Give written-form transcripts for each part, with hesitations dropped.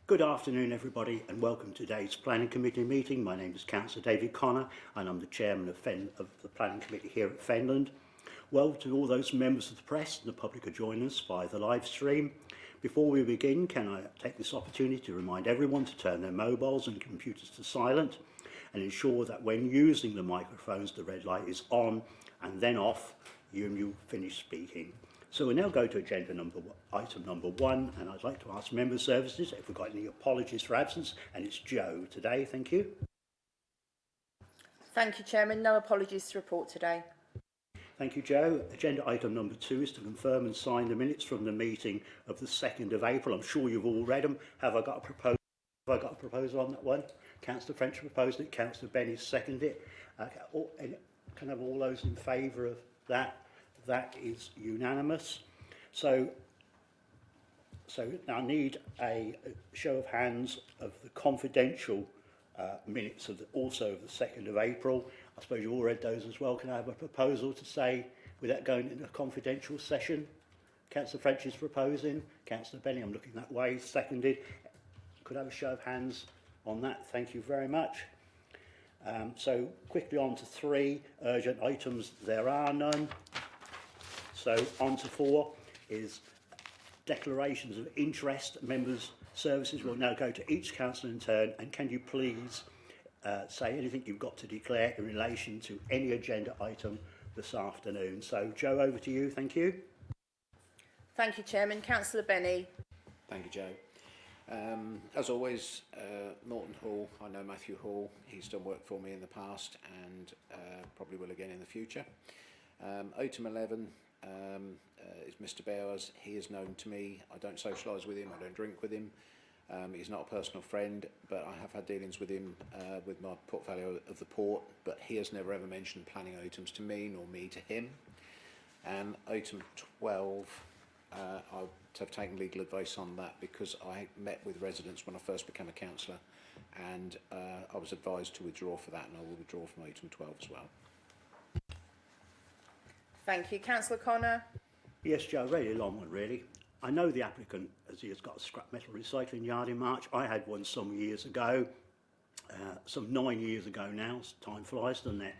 Good afternoon everybody and welcome to today's Planning Committee meeting. My name is Councillor David Connor and I'm the Chairman of the Planning Committee here at Fenland. Welcome to all those members of the press and the public who join us via the live stream. Before we begin, can I take this opportunity to remind everyone to turn their mobiles and computers to silent and ensure that when using the microphones the red light is on and then off you finish speaking. So we'll now go to item number 1, and I'd like to ask member services if we've got any apologies for absence, and it's Joe today. Thank you. Thank you, Chairman. No apologies to report today. Thank you, Joe. Agenda item number 2 is to confirm and sign the minutes from the meeting of the 2nd of April. I'm sure you've all read them. Have I got a proposal on that one? Councillor French proposed it. Councillor Benny seconded it. Can I have all those in favour of that? That is unanimous. So I need a show of hands of the confidential minutes also of the 2nd of April. I suppose you all read those as well. Can I have a proposal to say, without going into a confidential session? Councillor French is proposing. Councillor Benny, I'm looking that way, seconded. Could I have a show of hands on that? Thank you very much. So quickly on to 3 urgent items. There are none. So on to 4 is declarations of interest. Members' services will now go to each councillor in turn, and can you please say anything you've got to declare in relation to any agenda item this afternoon. So Joe, over to you. Thank you. Thank you, Chairman. Councillor Benny. Thank you, Joe. As always, Norton Hall, I know Matthew Hall. He's done work for me in the past and probably will again in the future. Item 11 is Mr Bowers. He is known to me. I don't socialise with him, I don't drink with him. He's not a personal friend, but I have had dealings with him with my portfolio of the port, but he has never ever mentioned planning items to me nor me to him. And item 12, I have taken legal advice on that because I met with residents when I first became a councillor, and I was advised to withdraw for that, and I will withdraw from item 12 as well. Thank you. Councillor Connor. Yes, Joe, really long one, really. I know the applicant, as he has got a scrap metal recycling yard in March. I had one some years ago, some 9 years ago now. Time flies, doesn't it?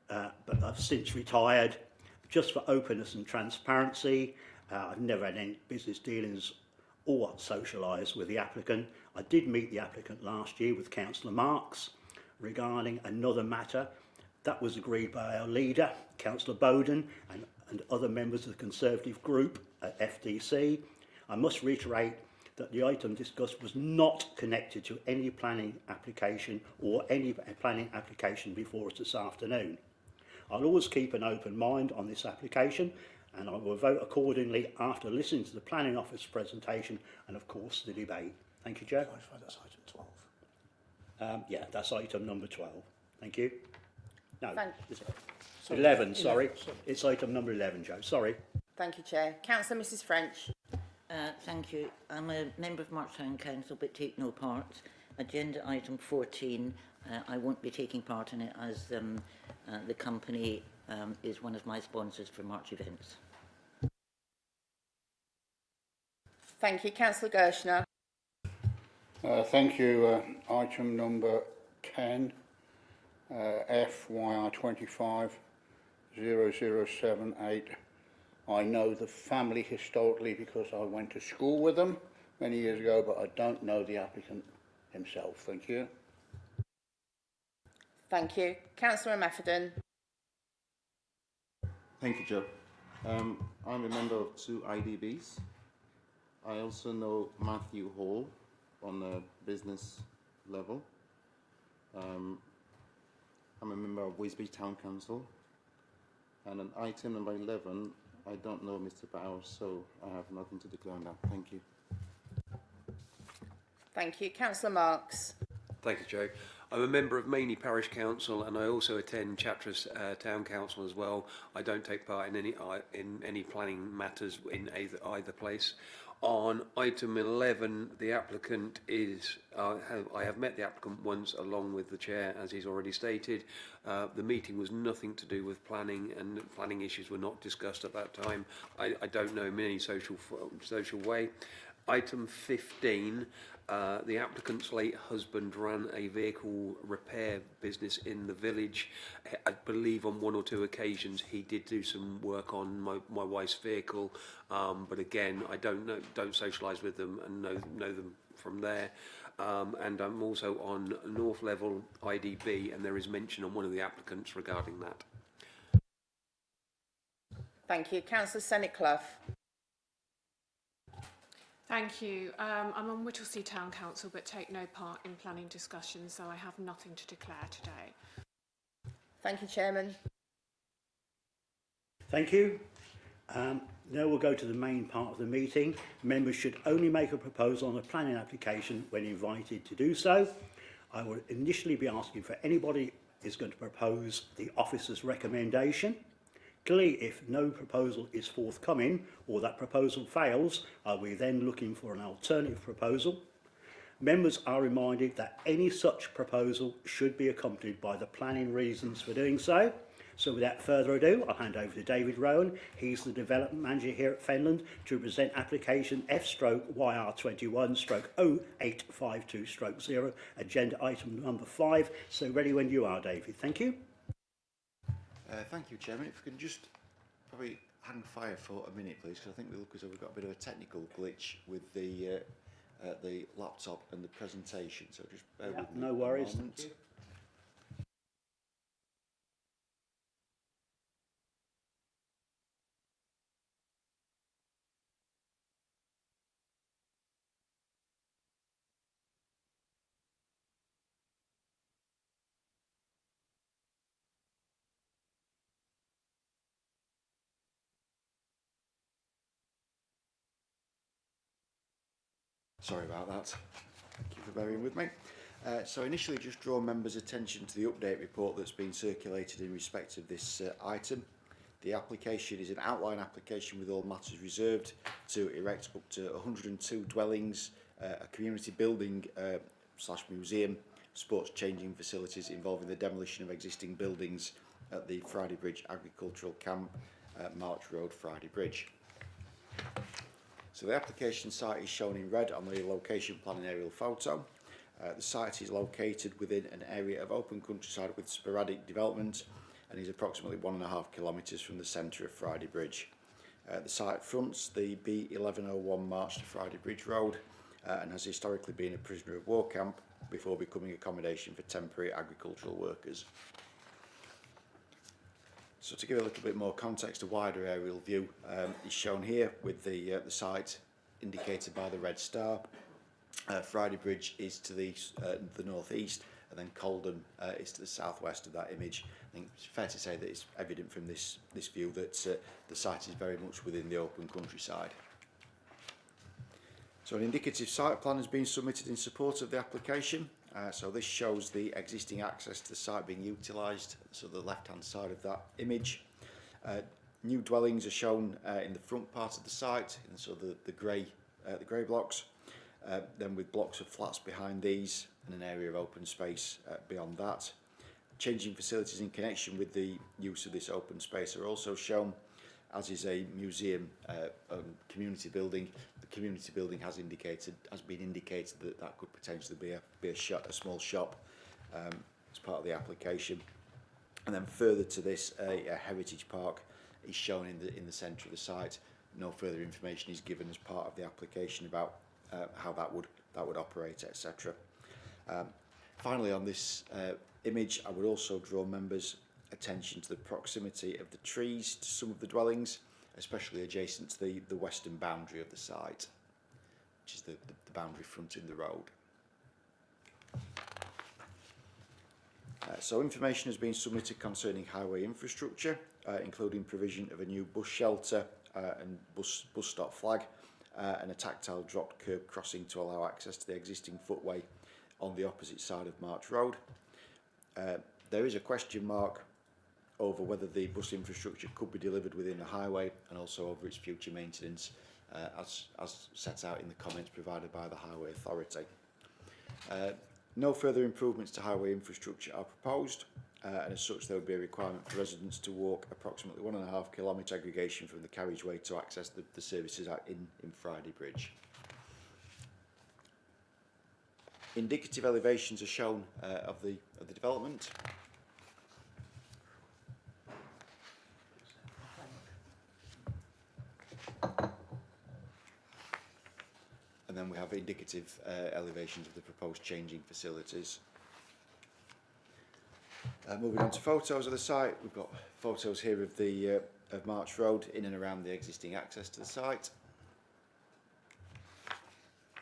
But I've since retired. Just for openness and transparency, I've never had any business dealings or socialised with the applicant. I did meet the applicant last year with Councillor Marks regarding another matter. That was agreed by our leader, Councillor Bowden, and other members of the Conservative group at FDC. I must reiterate that the item discussed was not connected to any planning application or any planning application before us this afternoon. I'll always keep an open mind on this application, and I will vote accordingly after listening to the Planning Office presentation and, of course, the debate. Thank you, Joe. That's item 12. Yeah, that's item number 12. Thank you. No, 11, sorry. It's item number 11, Joe. Sorry. Thank you, Chair. Councillor Mrs French. Thank you. I'm a member of Marchtown Council but take no part. Agenda item 14, I won't be taking part in it as the company is one of my sponsors for March events. Thank you. Councillor Gershner. Thank you. Item number 10, FYR 25 0078. I know the family historically because I went to school with them many years ago, but I don't know the applicant himself. Thank you. Thank you. Councillor Metherdon. Thank you, Joe. I'm a member of 2 IDBs. I also know Matthew Hall on a business level. I'm a member of Wisbech Town Council. And on item number 11, I don't know Mr. Bowers, so I have nothing to declare on that. Thank you. Thank you. Councillor Marks. Thank you, Joe. I'm a member of Mainey Parish Council, and I also attend Chatteris Town Council as well. I don't take part in any planning matters in either place. On item 11, the applicant is, I have met the applicant once along with the chair, as he's already stated. The meeting was nothing to do with planning, and planning issues were not discussed at that time. I don't know him in any social way. Item 15, The applicant's late husband ran a vehicle repair business in the village. I believe on one or two occasions he did do some work on my wife's vehicle, but again, I don't socialise with them and know them from there. And I'm also on North Level IDB, and there is mention on one of the applicants regarding that. Thank you. Councillor Senate Clough. Thank you. I'm on Whittlesea Town Council but take no part in planning discussions, so I have nothing to declare today. Thank you, Chairman. Thank you. Now we'll go to the main part of the meeting. Members should only make a proposal on a planning application when invited to do so. I will initially be asking for anybody who is going to propose the officer's recommendation. Clearly, if no proposal is forthcoming or that proposal fails, I'll be then looking for an alternative proposal. Members are reminded that any such proposal should be accompanied by the planning reasons for doing so. So without further ado, I'll hand over to David Rowan. He's the Development Manager here at Fenland to present application F/YR21/0852/0, agenda item number 5. So ready when you are, David. Thank you. Thank you, Chairman. If we can just probably hang fire for a minute, please, because I think we look as though we've got a bit of a technical glitch with the laptop and the presentation. So just bear with me. No worries. Thank you. Sorry about that. Thank you for bearing with me. So initially just draw members' attention to the update report that's been circulated in respect of this item. The application is an outline application with all matters reserved to erect up to 102 dwellings, a community building / museum, sports changing facilities involving the demolition of existing buildings at the Friday Bridge Agricultural Camp, March Road, Friday Bridge. So the application site is shown in red on the location plan and aerial photo. The site is located within an area of open countryside with sporadic development and is approximately 1.5 kilometres from the centre of Friday Bridge. The site fronts the B1101 March to Friday Bridge Road and has historically been a prisoner of war camp before becoming accommodation for temporary agricultural workers. So to give a little bit more context, a wider aerial view is shown here with the site indicated by the red star. Friday Bridge is to the northeast, and then Coldham is to the southwest of that image. I think it's fair to say that it's evident from this view that the site is very much within the open countryside. So an indicative site plan has been submitted in support of the application. So this shows the existing access to the site being utilised, so the left-hand side of that image. New dwellings are shown in the front part of the site, and so the grey blocks. Then with blocks of flats behind these and an area of open space beyond that. Changing facilities in connection with the use of this open space are also shown, as is a museum community building. The community building has been indicated that could potentially be a small shop as part of the application. And then further to this, a heritage park is shown in the centre of the site. No further information is given as part of the application about how that would operate, etc. Finally, on this image, I would also draw members' attention to the proximity of the trees to some of the dwellings, especially adjacent to the western boundary of the site, which is the boundary fronting the road. So information has been submitted concerning highway infrastructure, including provision of a new bus shelter and bus stop flag, and a tactile dropped curb crossing to allow access to the existing footway on the opposite side of March Road. There is a question mark over whether the bus infrastructure could be delivered within the highway and also over its future maintenance, as set out in the comments provided by the Highway Authority. No further improvements to highway infrastructure are proposed, and as such there will be a requirement for residents to walk approximately 1.5 kilometre aggregation from the carriageway to access the services in Friday Bridge. Indicative elevations are shown of the development. And then we have indicative elevations of the proposed changing facilities. Moving on to photos of the site, we've got photos here of the of March Road in and around the existing access to the site,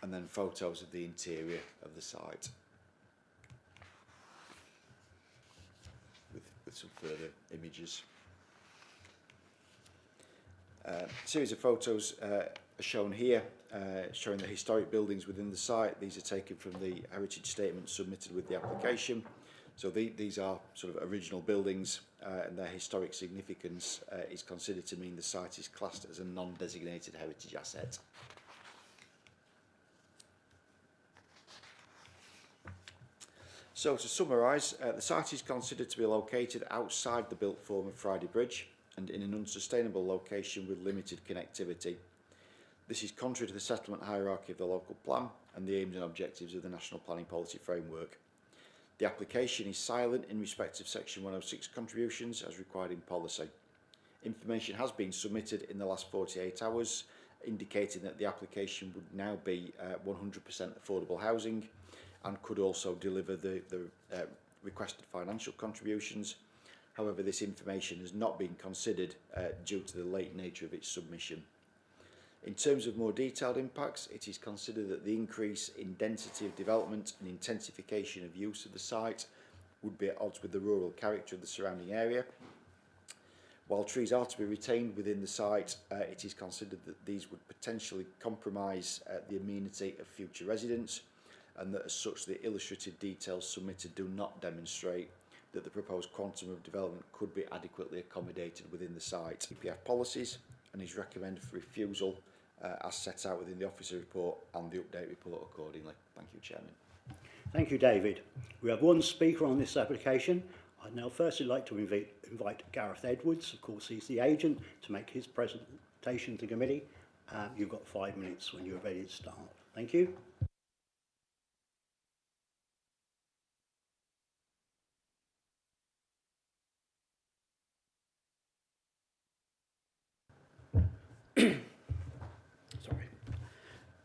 and then photos of the interior of the site with some further images. A series of photos are shown here, showing the historic buildings within the site. These are taken from the heritage statement submitted with the application. So these are sort of original buildings, and their historic significance is considered to mean the site is classed as a non-designated heritage asset. So to summarise, the site is considered to be located outside the built form of Friday Bridge and in an unsustainable location with limited connectivity. This is contrary to the settlement hierarchy of the local plan and the aims and objectives of the National Planning Policy Framework. The application is silent in respect of Section 106 contributions as required in policy. Information has been submitted in the last 48 hours indicating that the application would now be 100% affordable housing and could also deliver the requested financial contributions. However, this information has not been considered due to the late nature of its submission. In terms of more detailed impacts, it is considered that the increase in density of development and intensification of use of the site would be at odds with the rural character of the surrounding area. While trees are to be retained within the site, it is considered that these would potentially compromise the amenity of future residents, and that as such the illustrative details submitted do not demonstrate that the proposed quantum of development could be adequately accommodated within the site. EPF policies, and is recommended for refusal as set out within the officer report and the update report accordingly. Thank you, Chairman. Thank you, David. We have one speaker on this application. I'd now firstly like to invite Gareth Edwards. Of course, he's the agent, to make his presentation to the committee. You've got 5 minutes when you're ready to start. Thank you.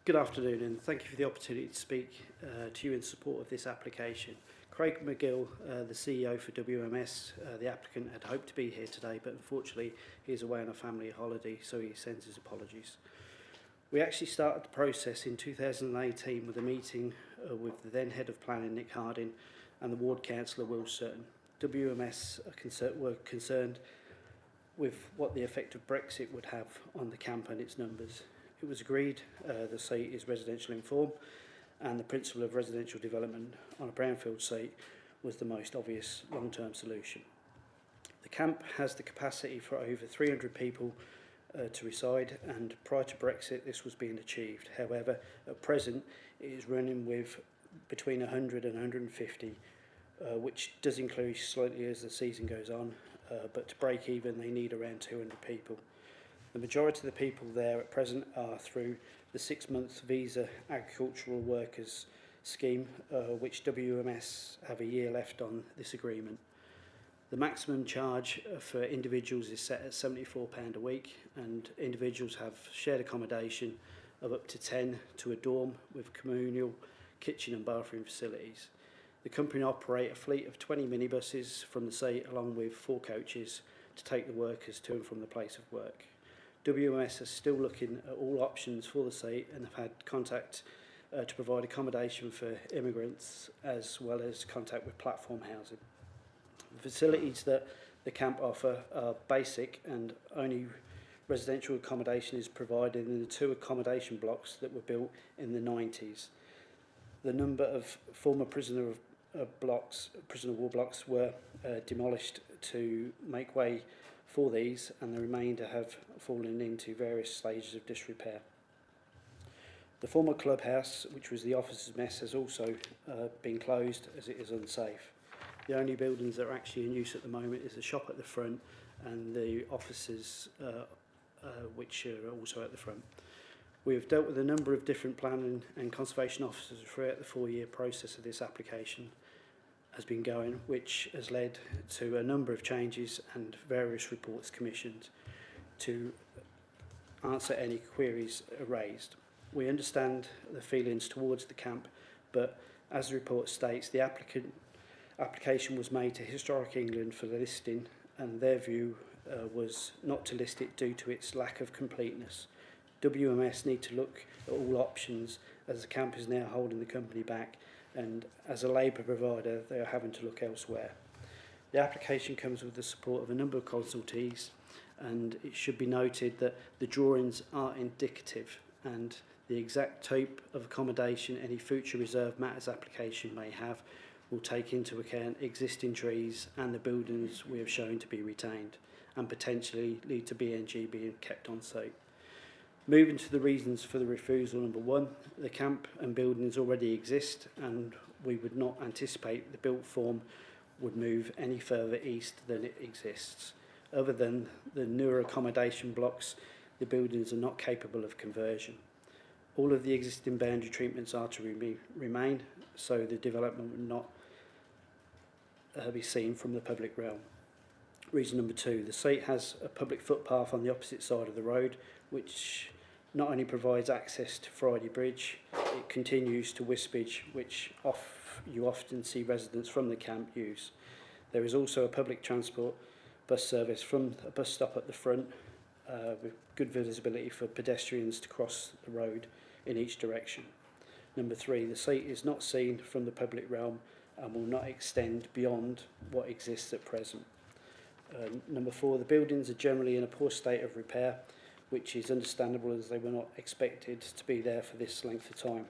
Good afternoon, and thank you for the opportunity to speak to you in support of this application. Craig McGill, the CEO for WMS, the applicant, had hoped to be here today, but unfortunately he's away on a family holiday, so he sends his apologies. We actually started the process in 2018 with a meeting with the then head of planning, Nick Harding, and the ward councillor, Will Sutton. WMS were concerned with what the effect of Brexit would have on the camp and its numbers. It was agreed the site is residential in form, and the principle of residential development on a brownfield site was the most obvious long-term solution. The camp has the capacity for over 300 people to reside, and prior to Brexit this was being achieved. However, at present it is running with between 100 and 150, which does increase slightly as the season goes on, but to break even they need around 200 people. The majority of the people there at present are through the 6-month visa agricultural workers scheme, which WMS have a year left on this agreement. The maximum charge for individuals is set at £74 a week, and individuals have shared accommodation of up to 10 to a dorm with communal kitchen and bathroom facilities. The company operate a fleet of 20 minibuses from the site, along with 4 coaches to take the workers to and from the place of work. WMS is still looking at all options for the site and have had contact to provide accommodation for immigrants, as well as contact with platform housing. The facilities that the camp offer are basic, and only residential accommodation is provided in the 2 accommodation blocks that were built in the 90s. The number of former prisoner war blocks were demolished to make way for these, and the remainder have fallen into various stages of disrepair. The former clubhouse, which was the officers' mess, has also been closed as it is unsafe. The only buildings that are actually in use at the moment is the shop at the front and the offices, which are also at the front. We have dealt with a number of different planning and conservation officers throughout the 4-year process of this application has been going, which has led to a number of changes and various reports commissioned to answer any queries raised. We understand the feelings towards the camp, but as the report states, the application was made to Historic England for the listing, and their view was not to list it due to its lack of completeness. WMS need to look at all options as the camp is now holding the company back, and as a labour provider they are having to look elsewhere. The application comes with the support of a number of consultees, and it should be noted that the drawings are indicative, and the exact type of accommodation any future reserve matters application may have will take into account existing trees and the buildings we have shown to be retained, and potentially lead to BNG being kept on site. Moving to the reasons for the refusal, number 1, the camp and buildings already exist, and we would not anticipate the built form would move any further east than it exists. Other than the newer accommodation blocks, the buildings are not capable of conversion. All of the existing boundary treatments are to remain, so the development will not be seen from the public realm. Reason number 2, the site has a public footpath on the opposite side of the road, which not only provides access to Friday Bridge, it continues to Wisbech, which you often see residents from the camp use. There is also a public transport bus service from a bus stop at the front, with good visibility for pedestrians to cross the road in each direction. Number 3, the site is not seen from the public realm and will not extend beyond what exists at present. Number 4, the buildings are generally in a poor state of repair, which is understandable as they were not expected to be there for this length of time.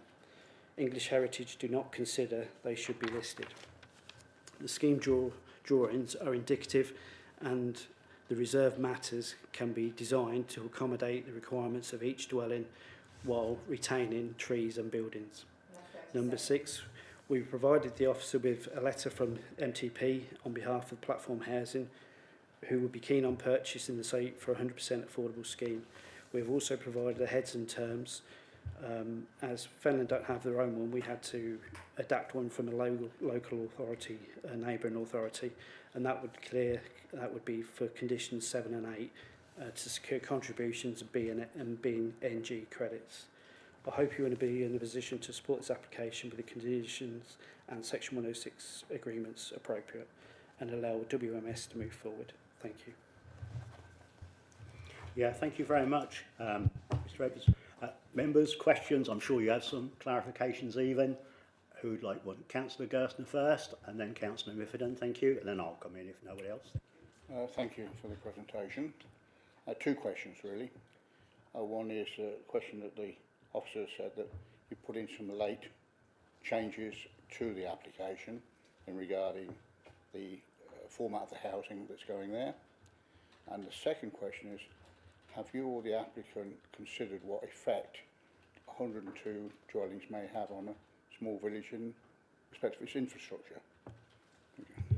English Heritage do not consider they should be listed. The scheme drawings are indicative, and the reserve matters can be designed to accommodate the requirements of each dwelling while retaining trees and buildings. Number 6, we provided the officer with a letter from MTP on behalf of Platform Housing, who would be keen on purchasing the site for a 100% affordable scheme. We have also provided a heads and terms. As Fenland don't have their own one, we had to adapt one from a local authority, a neighbouring authority, and that would be for conditions 7 and 8 to secure contributions and being NG credits. I hope you will be in a position to support this application with the conditions and Section 106 agreements appropriate, and allow WMS to move forward. Thank you. Yeah, thank you very much, Mr. Evans. Members, questions? I'm sure you have some clarifications even. Who'd like one? Councillor Gerstner first, and then Councillor Miffordin, thank you, and then I'll come in if nobody else. Thank you for the presentation. 2 questions really. One is a question that the officer said that you put in some late changes to the application in regarding the format of the housing that's going there. And the second question is, have you or the applicant considered what effect 102 dwellings may have on a small village in respect of its infrastructure? Thank you.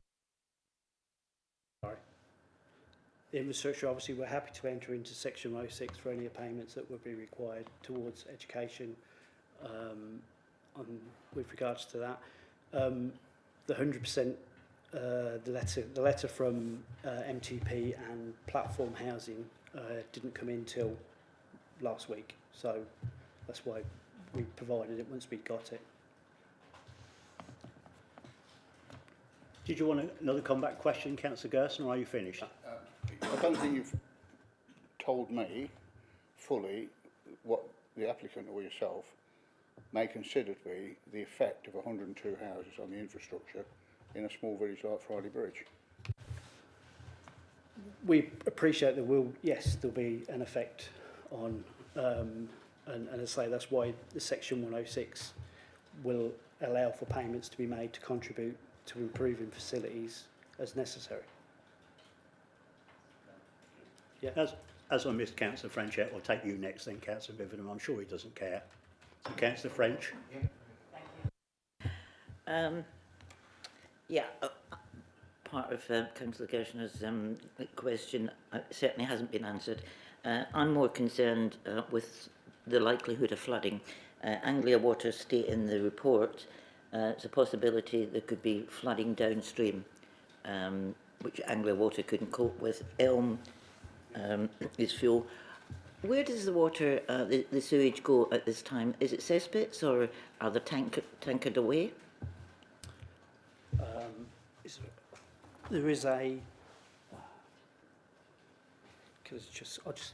Sorry. The infrastructure, obviously we're happy to enter into Section 106 for any payments that would be required towards education with regards to that. The 100%, the letter from MTP and Platform Housing didn't come in till last week, so that's why we provided it once we got it. Did you want another comeback question, Councillor Gerstner, or are you finished? I don't think you've told me fully what the applicant or yourself may consider to be the effect of 102 houses on the infrastructure in a small village like Friday Bridge. We appreciate there will, yes, there'll be an effect on, and as I say, that's why the Section 106 will allow for payments to be made to contribute to improving facilities as necessary. Yeah. As I missed Councillor French, I'll take you next, then Councillor Miffordin. I'm sure he doesn't care. So Councillor French. Part of Councillor Gerstner's question certainly hasn't been answered. I'm more concerned with the likelihood of flooding. Anglia Water state in the report it's a possibility there could be flooding downstream, which Anglia Water couldn't cope with. Elm is fuel. Where does the water, the sewage go at this time? Is it cesspits or are they tankered away? There is a. Because I'll just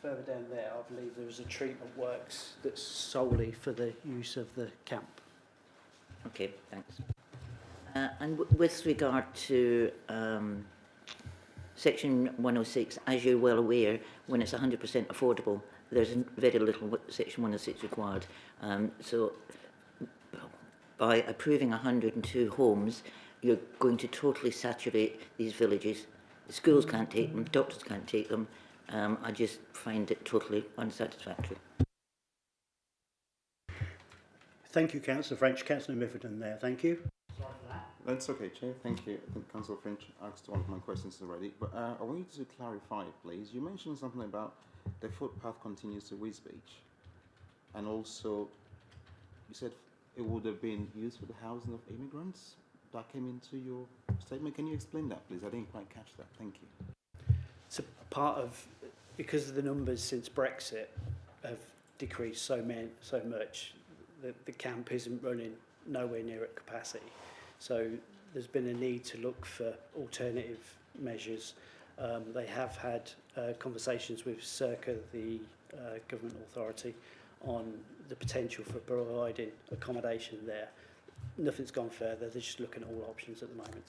further down there, I believe there is a treatment works that's solely for the use of the camp. Okay, thanks. And with regard to Section 106, as you're well aware, when it's 100% affordable, there's very little Section 106 required. So by approving 102 homes, you're going to totally saturate these villages. The schools can't take them, doctors can't take them. I just find it totally unsatisfactory. Thank you, Councillor French. Councillor Mifferton there. Thank you. Sorry for that. That's okay, Chair. Thank you. I think Councillor French asked one of my questions already. But I want you to clarify, please. You mentioned something about the footpath continues to Wisbech. And also, you said it would have been used for the housing of immigrants. That came into your statement. Can you explain that, please? I didn't quite catch that. Thank you. It's a part of, because of the numbers since Brexit have decreased so much, the camp isn't running nowhere near at capacity. So there's been a need to look for alternative measures. They have had conversations with Circa, the government authority, on the potential for providing accommodation there. Nothing's gone further. They're just looking at all options at the moment.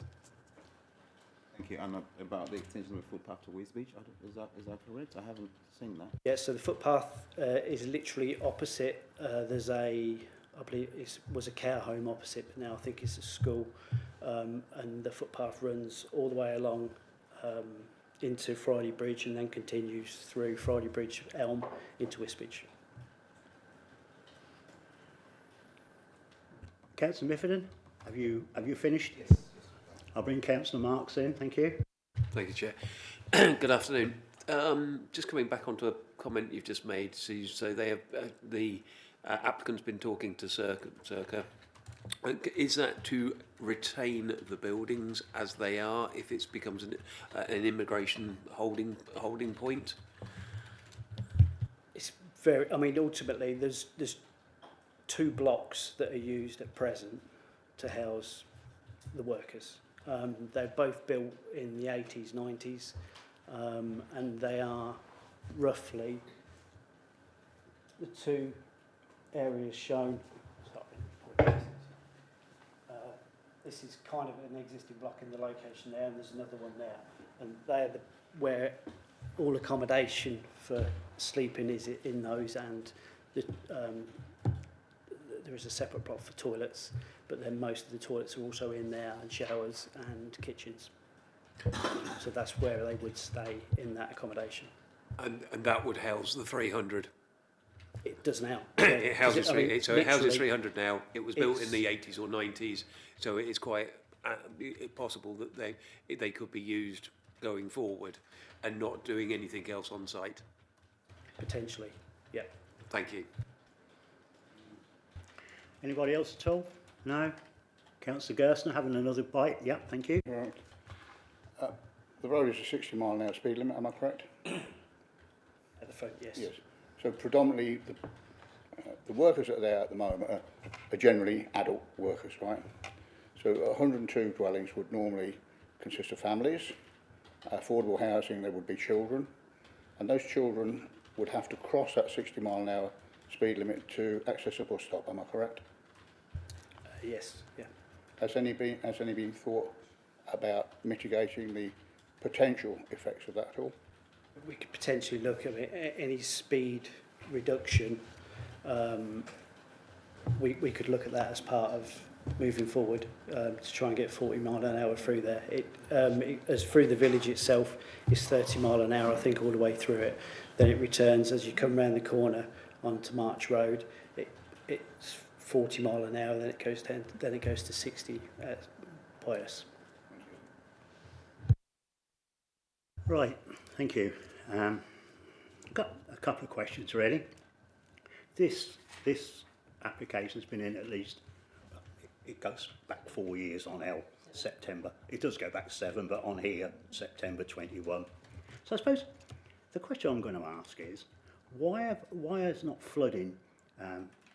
Thank you. And about the extension of the footpath to Wisbech, is that correct? I haven't seen that. Yeah, so the footpath is literally opposite. There's a, I believe it was a care home opposite, but now I think it's a school. And the footpath runs all the way along into Friday Bridge and then continues through Friday Bridge, Elm, into Wisbech. Councillor Mifferton, have you finished? Yes. I'll bring Councillor Marks in. Thank you. Thank you, Chair. Good afternoon. Just coming back onto a comment you've just made. So they have the applicant's been talking to Circa. Is that to retain the buildings as they are if it becomes an immigration holding point? It's very. I mean, ultimately, there's 2 blocks that are used at present to house the workers. They're both built in the 80s, 90s, and they are roughly the 2 areas shown. Sorry. This is kind of an existing block in the location there, and there's another one there. And they're where all accommodation for sleeping is in those, and there is a separate block for toilets, but then most of the toilets are also in there, and showers and kitchens. So that's where they would stay in that accommodation. And that would house the 300. It does now. It houses it houses literally 300 now. It was built in the 80s or 90s, so it is quite possible that they could be used going forward and not doing anything else on site. Potentially, yeah. Thank you. Anybody else at all? No? Councillor Gerstner having another bite? Yeah, thank you. Right. The road is a 60-mile-an-hour speed limit, am I correct? At the front, yes. Yes. So predominantly the workers that are there at the moment are generally adult workers, right? So 102 dwellings would normally consist of families. Affordable housing, there would be children. And those children would have to cross that 60-mile-an-hour speed limit to access a bus stop, am I correct? Yes, yeah. Has any been thought about mitigating the potential effects of that at all? We could potentially look at any speed reduction. We could look at that as part of moving forward to try and get 40 mile an hour through there. As through the village itself, it's 30 mile an hour, I think, all the way through it. Then it returns as you come round the corner onto March Road. It's 40 mile an hour. Then it goes to 60 by us. Right, thank you. got a couple of questions really. This application's been in at least, it goes back 4 years on L, September. It does go back 7, but on here, September 21. So I suppose the question I'm going to ask is, why is not flooding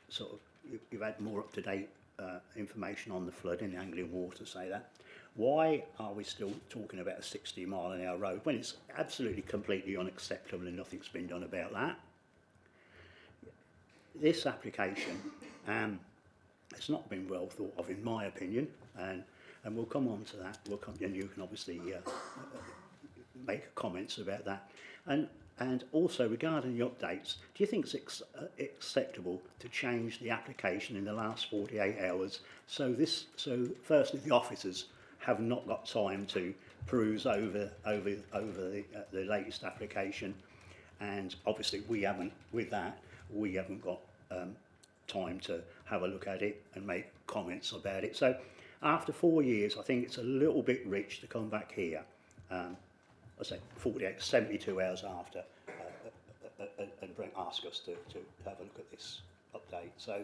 sort of, you've had more up-to-date information on the flooding, the Anglian Water say that. Why are we still talking about a 60-mile-an-hour road when it's absolutely completely unacceptable and nothing's been done about that? This application it's not been well thought of, in my opinion, and we'll come on to that. And you can obviously make comments about that. And also regarding the updates, do you think it's acceptable to change the application in the last 48 hours? So firstly, the officers have not got time to peruse over the latest application, and obviously we haven't got time to have a look at it and make comments about it. So after 4 years, I think it's a little bit rich to come back here. I say 48, 72 hours after, and ask us to have a look at this update. So,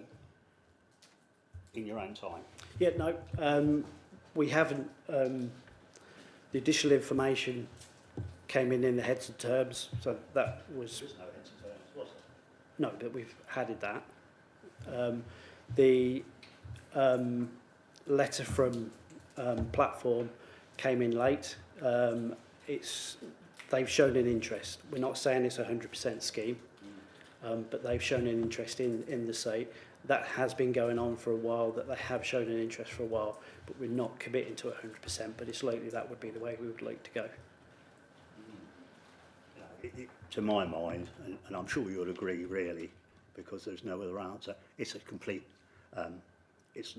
in your own time. Yeah, no, we haven't. The additional information came in the heads of terms, so that was. There's no heads of terms, was there? No, but we've added that. The letter from platform came in late. They've shown an interest. We're not saying it's a 100% scheme, but they've shown an interest in the site. That has been going on for a while, that they have shown an interest for a while, but we're not committing to 100%, but it's likely that would be the way we would like to go. To my mind, and I'm sure you'll agree really, because there's no other answer, it's a complete, it's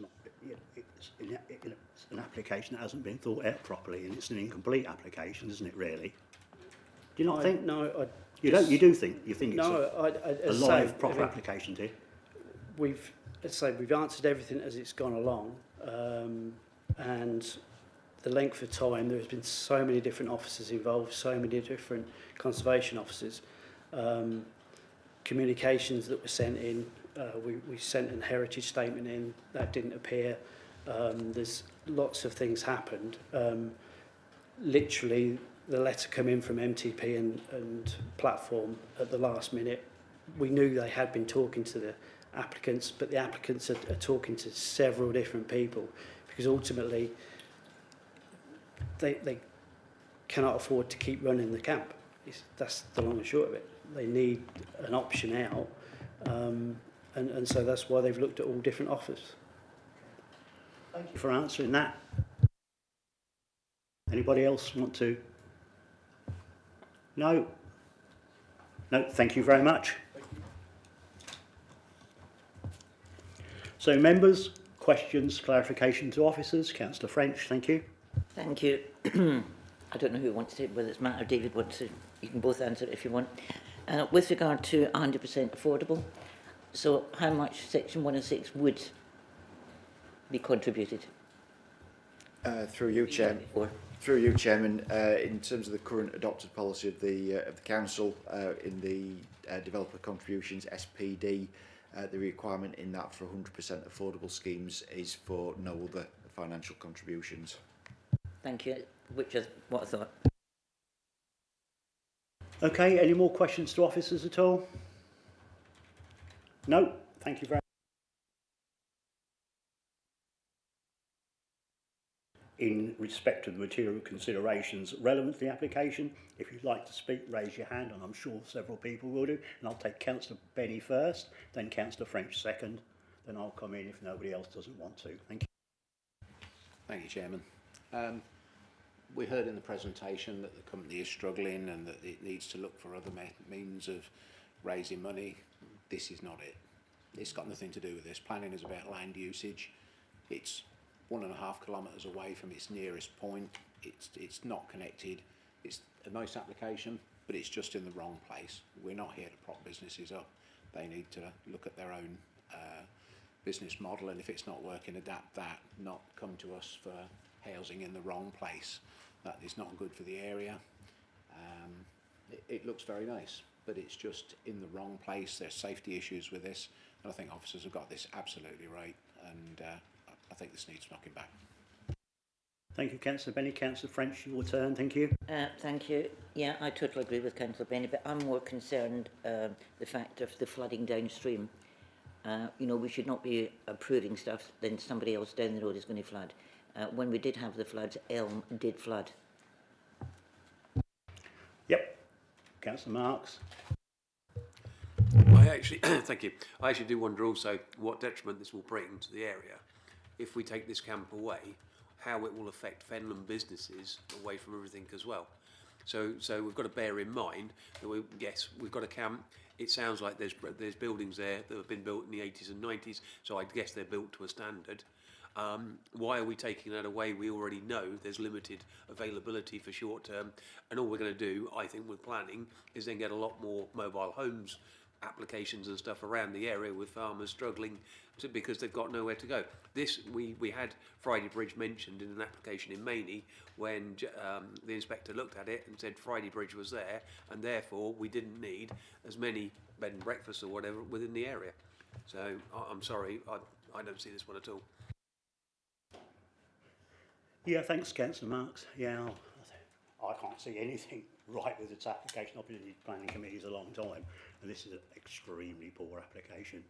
an application that hasn't been thought out properly, and it's an incomplete application, isn't it really? Do you not think? No, you don't. You do think? You think it's a as live, say, proper application, do you? We've answered everything as it's gone along, and the length of time. There has been so many different officers involved, so many different conservation officers. Communications that were sent in. We sent an heritage statement in that didn't appear. There's lots of things happened. Literally, the letter come in from MTP and platform at the last minute. We knew they had been talking to the applicants, but the applicants are talking to several different people because ultimately they cannot afford to keep running the camp. That's the long and short of it. They need an option out, and so that's why they've looked at all different offers. Thank you for answering that. Anybody else want to? No? No, thank you very much. So members, questions, clarification to officers. Councillor French, thank you. Thank you. I don't know who wants to, whether it's Matt or David wants to, you can both answer it if you want. With regard to 100% affordable, so how much Section 106 would be contributed? Through you, Chairman. Through you, Chairman. In terms of the current adopted policy of the council, in the developer contributions (SPD), the requirement in that for 100% affordable schemes is for no other financial contributions. Thank you. Which is what I thought. Okay, any more questions to officers at all? No, thank you very much. In respect of the material considerations relevant to the application, if you'd like to speak, raise your hand, and I'm sure several people will do. And I'll take Councillor Benny first, then Councillor French second, then I'll come in if nobody else doesn't want to. Thank you. Thank you, Chairman. We heard in the presentation that the company is struggling and that it needs to look for other means of raising money. This is not it. It's got nothing to do with this. Planning is about land usage. It's 1.5 kilometres away from its nearest point. It's not connected. It's a nice application, but it's just in the wrong place. We're not here to prop businesses up. They need to look at their own business model, and if it's not working, adapt that, not come to us for housing in the wrong place. That is not good for the area. It looks very nice. but it's just in the wrong place. There's safety issues with this, and I think officers have got this absolutely right, and I think this needs knocking back. Thank you, Councillor Benny. Councillor French, your turn. Thank you. Thank you. Yeah, I totally agree with Councillor Benny, but I'm more concerned the fact of the flooding downstream. You know, we should not be approving stuff, then somebody else down the road is going to flood. When we did have the floods, Elm did flood. Yep. Councillor Marks. I actually, thank you. I actually do wonder also what detriment this will bring to the area if we take this camp away, how it will affect Fenland businesses away from everything as well. So we've got to bear in mind that we've got a camp. It sounds like there's buildings there that have been built in the 80s and 90s, so I guess they're built to a standard. Why are we taking that away? We already know there's limited availability for short term, and all we're going to do, I think, with planning is then get a lot more mobile homes applications and stuff around the area with farmers struggling because they've got nowhere to go. This we had Friday Bridge mentioned in an application in Maney when the inspector looked at it and said Friday Bridge was there, and therefore we didn't need as many bed and breakfasts or whatever within the area. So I'm sorry, I don't see this one at all. Yeah, thanks, Councillor Marks. Yeah, I can't see anything right with its application. I've been in the planning committees a long time, and this is an extremely poor application.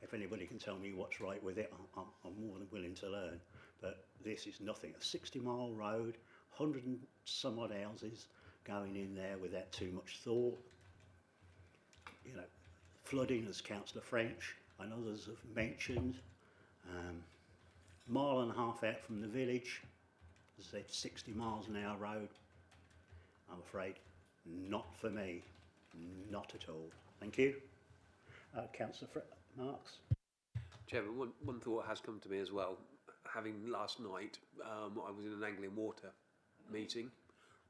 If anybody can tell me what's right with it, I'm more than willing to learn. But this is nothing. A 60-mile road, 100 and some odd houses going in there without too much thought. You know, flooding, as Councillor French and others have mentioned. Mile and a half out from the village. As I said, 60 miles an hour road. I'm afraid not for me, not at all. Thank you. Councillor Marks. Chairman, one thought has come to me as well. Having last night, I was in an Anglian Water meeting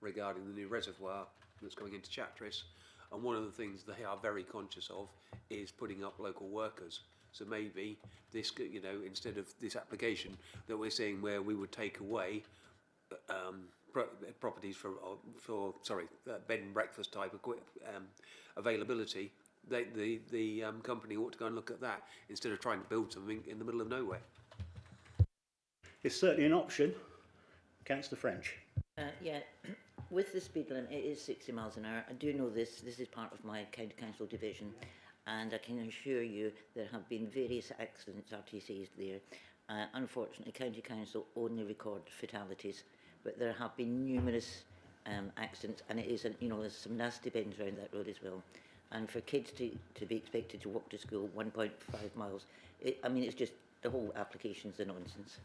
regarding the new reservoir that's coming into Chatteris, and one of the things they are very conscious of is putting up local workers. So maybe this, you know, instead of this application that we're seeing where we would take away properties for bed and breakfast type availability, the company ought to go and look at that instead of trying to build something in the middle of nowhere. It's certainly an option. Councillor French. Yeah, with the speed limit, it is 60 miles an hour. I do know this. This is part of my county council division, and I can assure you there have been various accidents, RTCs there. Unfortunately, county council only record fatalities, but there have been numerous accidents, and it is, there's some nasty bends around that road as well. And for kids to be expected to walk to school 1.5 miles, it's just, the whole application's a nonsense.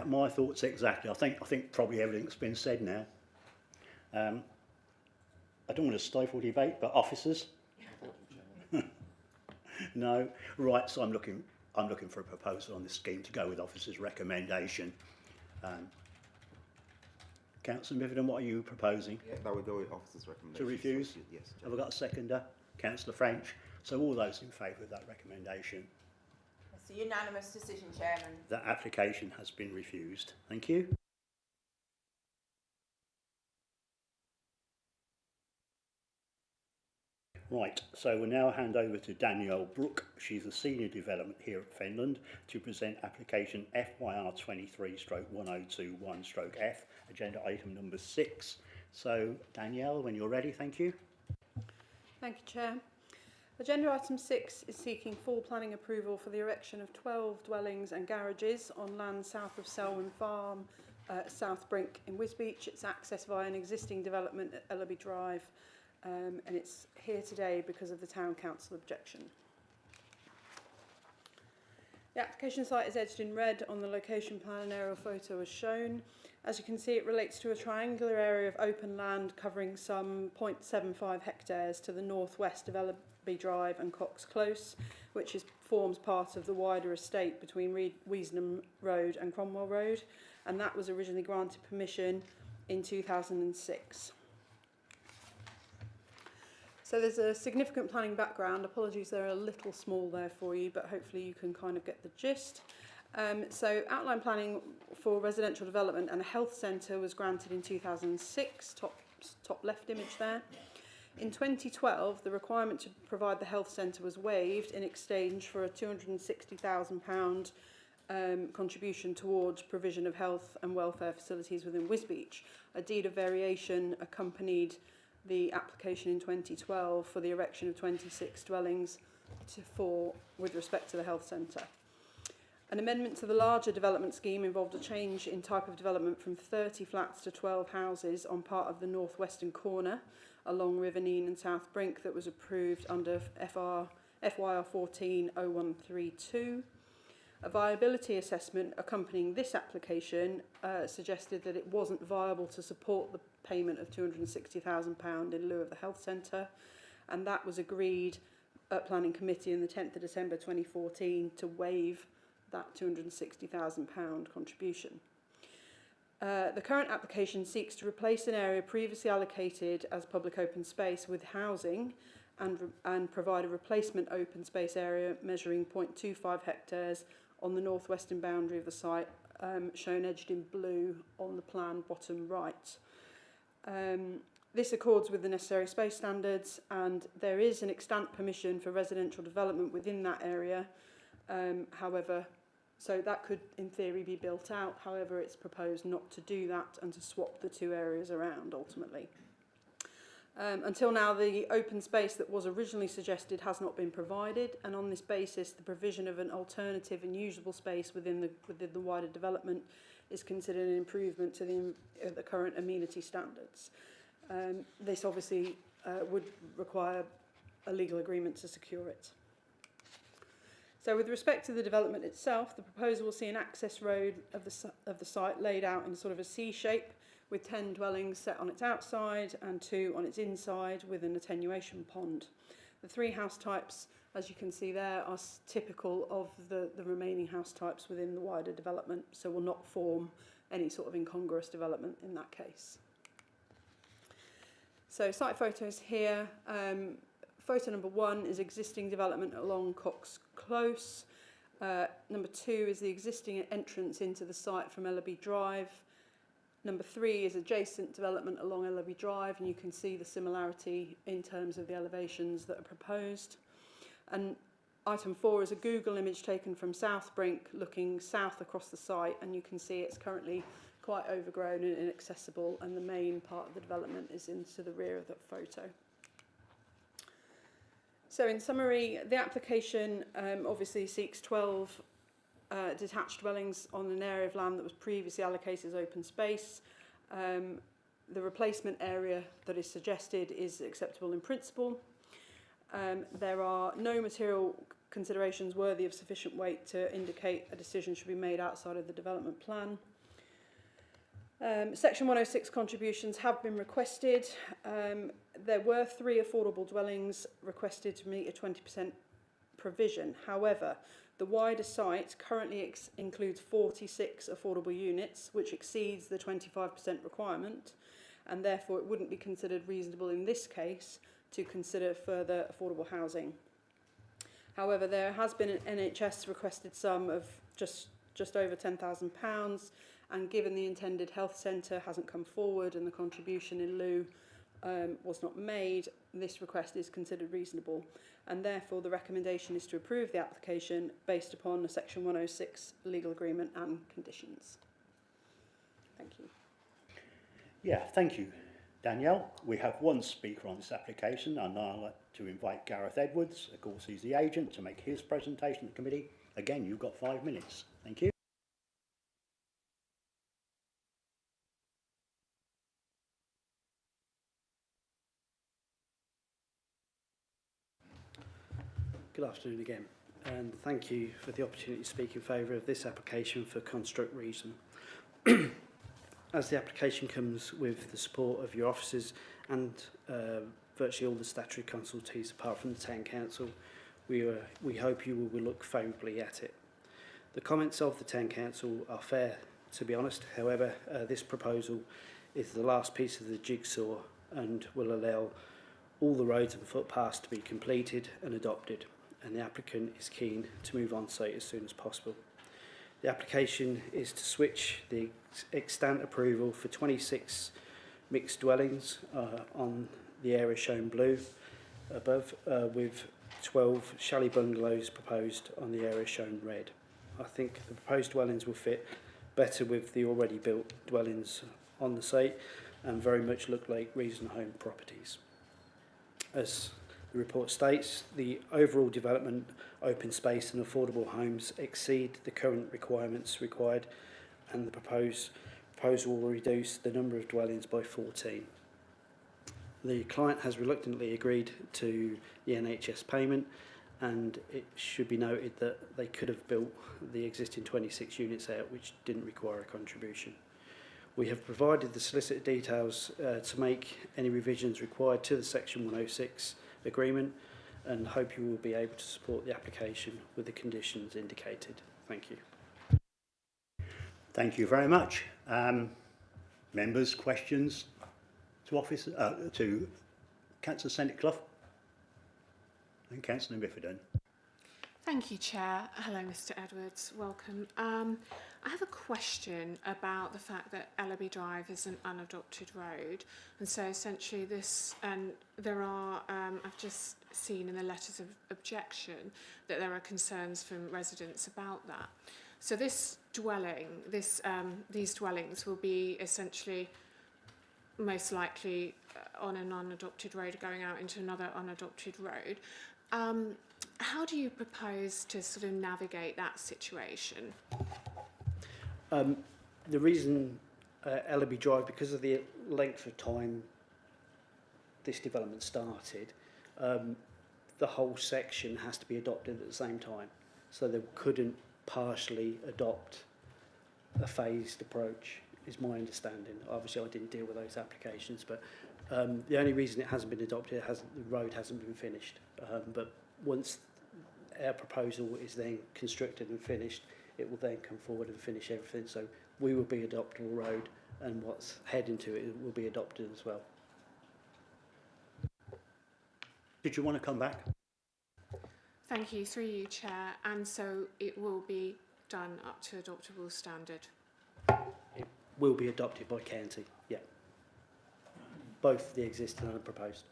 My thoughts exactly. I think probably everything's been said now. I don't want to stifle debate, but officers. No, right. So I'm looking for a proposal on this scheme to go with officers' recommendation. Councillor Mifferton, what are you proposing? Yeah, that would go with officers' recommendation. To refuse? Yes. Have I got a seconder? Councillor French. So all those in favour of that recommendation? It's a unanimous decision, Chairman. That application has been refused. Thank you. Right, so we'll now hand over to Danielle Brooke. She's a Senior Development here at Fenland to present application FYR 23/1021/F, agenda item number 6. So, Danielle, when you're ready, thank you. Thank you, Chair. Agenda item 6 is seeking full planning approval for the erection of 12 dwellings and garages on land south of Selwyn Farm, South Brink in Wisbeach. It's accessed via an existing development at Ellaby Drive, and it's here today because of the Town Council objection. The application site is edged in red on the location plan and aerial photo as shown. As you can see, it relates to a triangular area of open land covering some 0.75 hectares to the northwest of Ellaby Drive and Cox Close, which forms part of the wider estate between Weasenham Road and Cromwell Road, and that was originally granted permission in 2006. So there's a significant planning background. Apologies, they're a little small there for you, but hopefully you can kind of get the gist. So outline planning for residential development and a health centre was granted in 2006, top left image there. In 2012, the requirement to provide the health centre was waived in exchange for a £260,000 contribution towards provision of health and welfare facilities within Wisbech. A deed of variation accompanied the application in 2012 for the erection of 26 dwellings with respect to the health centre. An amendment to the larger development scheme involved a change in type of development from 30 flats to 12 houses on part of the northwestern corner along River Nene and South Brink that was approved under FYR 140132. A viability assessment accompanying this application suggested that it wasn't viable to support the payment of £260,000 in lieu of the health centre, and that was agreed at Planning Committee on the 10th of December 2014 to waive that £260,000 contribution. The current application seeks to replace an area previously allocated as public open space with housing and provide a replacement open space area measuring 0.25 hectares on the northwestern boundary of the site, shown edged in blue on the plan bottom right. This accords with the necessary space standards, and there is an extant permission for residential development within that area. However, so that could in theory be built out. However, it's proposed not to do that and to swap the two areas around ultimately. Until now, the open space that was originally suggested has not been provided, and on this basis, the provision of an alternative and usable space within the wider development is considered an improvement to the current amenity standards. This obviously would require a legal agreement to secure it. So with respect to the development itself, the proposal will see an access road of the site laid out in sort of a C shape with 10 dwellings set on its outside and 2 on its inside with an attenuation pond. The 3 house types, as you can see there, are typical of the remaining house types within the wider development, so will not form any sort of incongruous development in that case. So site photos here. Photo number 1 is existing development along Cox Close. Number 2 is the existing entrance into the site from Ellaby Drive. Number 3 is adjacent development along Ellaby Drive, and you can see the similarity in terms of the elevations that are proposed. And item 4 is a Google image taken from South Brink looking south across the site, and you can see it's currently quite overgrown and inaccessible, and the main part of the development is into the rear of that photo. So in summary, the application obviously seeks 12 detached dwellings on an area of land that was previously allocated as open space. The replacement area that is suggested is acceptable in principle. There are no material considerations worthy of sufficient weight to indicate a decision should be made outside of the development plan. Section 106 contributions have been requested. There were 3 affordable dwellings requested to meet a 20% provision. However, the wider site currently includes 46 affordable units, which exceeds the 25% requirement, and therefore it wouldn't be considered reasonable in this case to consider further affordable housing. However, there has been an NHS requested sum of just over £10,000, and given the intended health centre hasn't come forward and the contribution in lieu was not made, this request is considered reasonable, and therefore the recommendation is to approve the application based upon a Section 106 legal agreement and conditions. Thank you. Yeah, thank you, Danielle. We have one speaker on this application, and I'd like to invite Gareth Edwards. Of course, he's the agent, to make his presentation to the committee. Again, you've got 5 minutes. Thank you. Good afternoon again, and thank you for the opportunity to speak in favour of this application for Construct Reason. As the application comes with the support of your officers and virtually all the statutory consultees apart from the Town Council, we hope you will look favourably at it. The comments of the Town Council are fair, to be honest. However, this proposal is the last piece of the jigsaw and will allow all the roads and footpaths to be completed and adopted, and the applicant is keen to move on site as soon as possible. The application is to switch the extant approval for 26 mixed dwellings on the area shown blue above, with 12 chalet bungalows proposed on the area shown red. I think the proposed dwellings will fit better with the already built dwellings on the site and very much look like Reason Home properties. As the report states, the overall development, open space and affordable homes exceed the current requirements required, and the proposal will reduce the number of dwellings by 14. The client has reluctantly agreed to the NHS payment, and it should be noted that they could have built the existing 26 units out, which didn't require a contribution. We have provided the solicitor details to make any revisions required to the Section 106 agreement, and hope you will be able to support the application with the conditions indicated. Thank you. Thank you very much. Members, questions to Councillor Senate Clough and Councillor Bifferdon. Thank you, Chair. Hello, Mr. Edwards. Welcome. I have a question about the fact that Ellaby Drive is an unadopted road, and so essentially this, and there are, I've just seen in the letters of objection that there are concerns from residents about that. So this dwelling, these dwellings will be essentially most likely on an unadopted road going out into another unadopted road. How do you propose to sort of navigate that situation? The reason Ellaby Drive, because of the length of time this development started, the whole section has to be adopted at the same time. So they couldn't partially adopt a phased approach, is my understanding. Obviously, I didn't deal with those applications, but the only reason it hasn't been adopted, the road hasn't been finished. But once our proposal is then constructed and finished, it will then come forward and finish everything. So we will be adoptable road, and what's heading to it will be adopted as well. Did you want to come back? Thank you, through you, Chair. And so it will be done up to adoptable standard. It will be adopted by county, yeah. Both the existing and the proposed.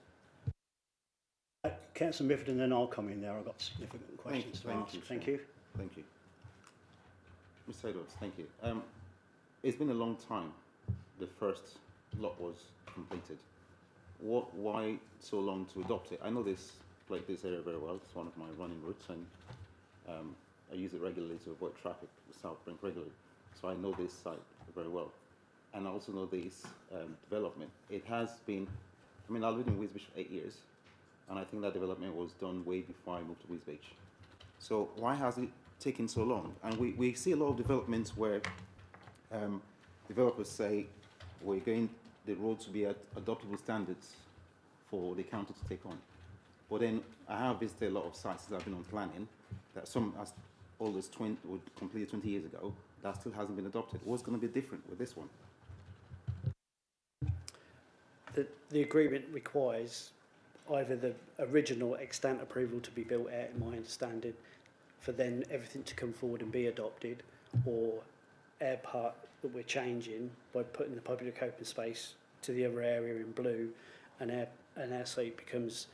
Councillor Bifferdon, then I'll come in there. I've got significant questions to ask. Thank you. Thank you. Mr. Edwards, thank you. It's been a long time the first lot was completed. Why so long to adopt it? I know this area very well. It's one of my running routes, and I use it regularly to avoid traffic at South Brink regularly. So I know this site very well. And I also know this development. It has been, I mean, I lived in Wisbech for 8 years, and I think that development was done way before I moved to Wisbech. So why has it taken so long? And we see a lot of developments where developers say we're going the road to be at adoptable standards for the county to take on. But then I have visited a lot of sites that I've been on planning, that some as old as completed 20 years ago, that still hasn't been adopted. What's going to be different with this one? The agreement requires either the original extant approval to be built out, in my understanding, for then everything to come forward and be adopted, or our part that we're changing by putting the public open space to the other area in blue, and our site becomes,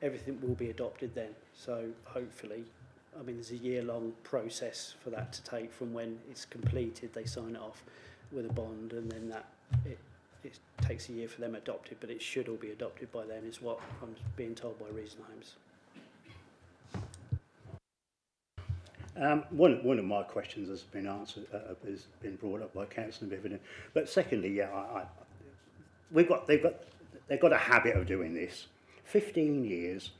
everything will be adopted then. So hopefully, I mean, there's a year-long process for that to take from when it's completed. They sign it off with a bond, and then it takes a year for them adopted, but it should all be adopted by then, is what I'm being told by Reason Homes. One of my questions has been answered, has been brought up by Councillor Bifferdon. But secondly, yeah, they've got a habit of doing this. 15 years,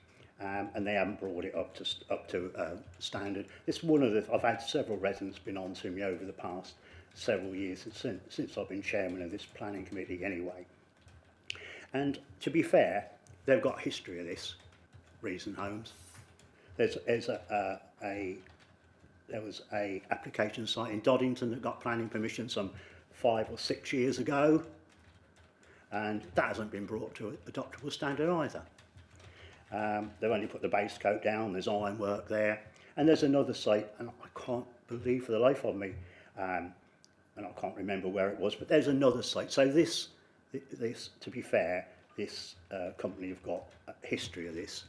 and they haven't brought it up to standard. It's one of the. I've had several residents been on to me over the past several years since I've been chairman of this planning committee, anyway. And to be fair, they've got history of this. Reason Homes. There was a application site in Doddington that got planning permission some 5 or 6 years ago, and that hasn't been brought to adoptable standard either. They've only put the base coat down. There's ironwork there, and there's another site, and I can't believe for the life of me, and I can't remember where it was, but there's another site. So this, to be fair, this company have got a history of this.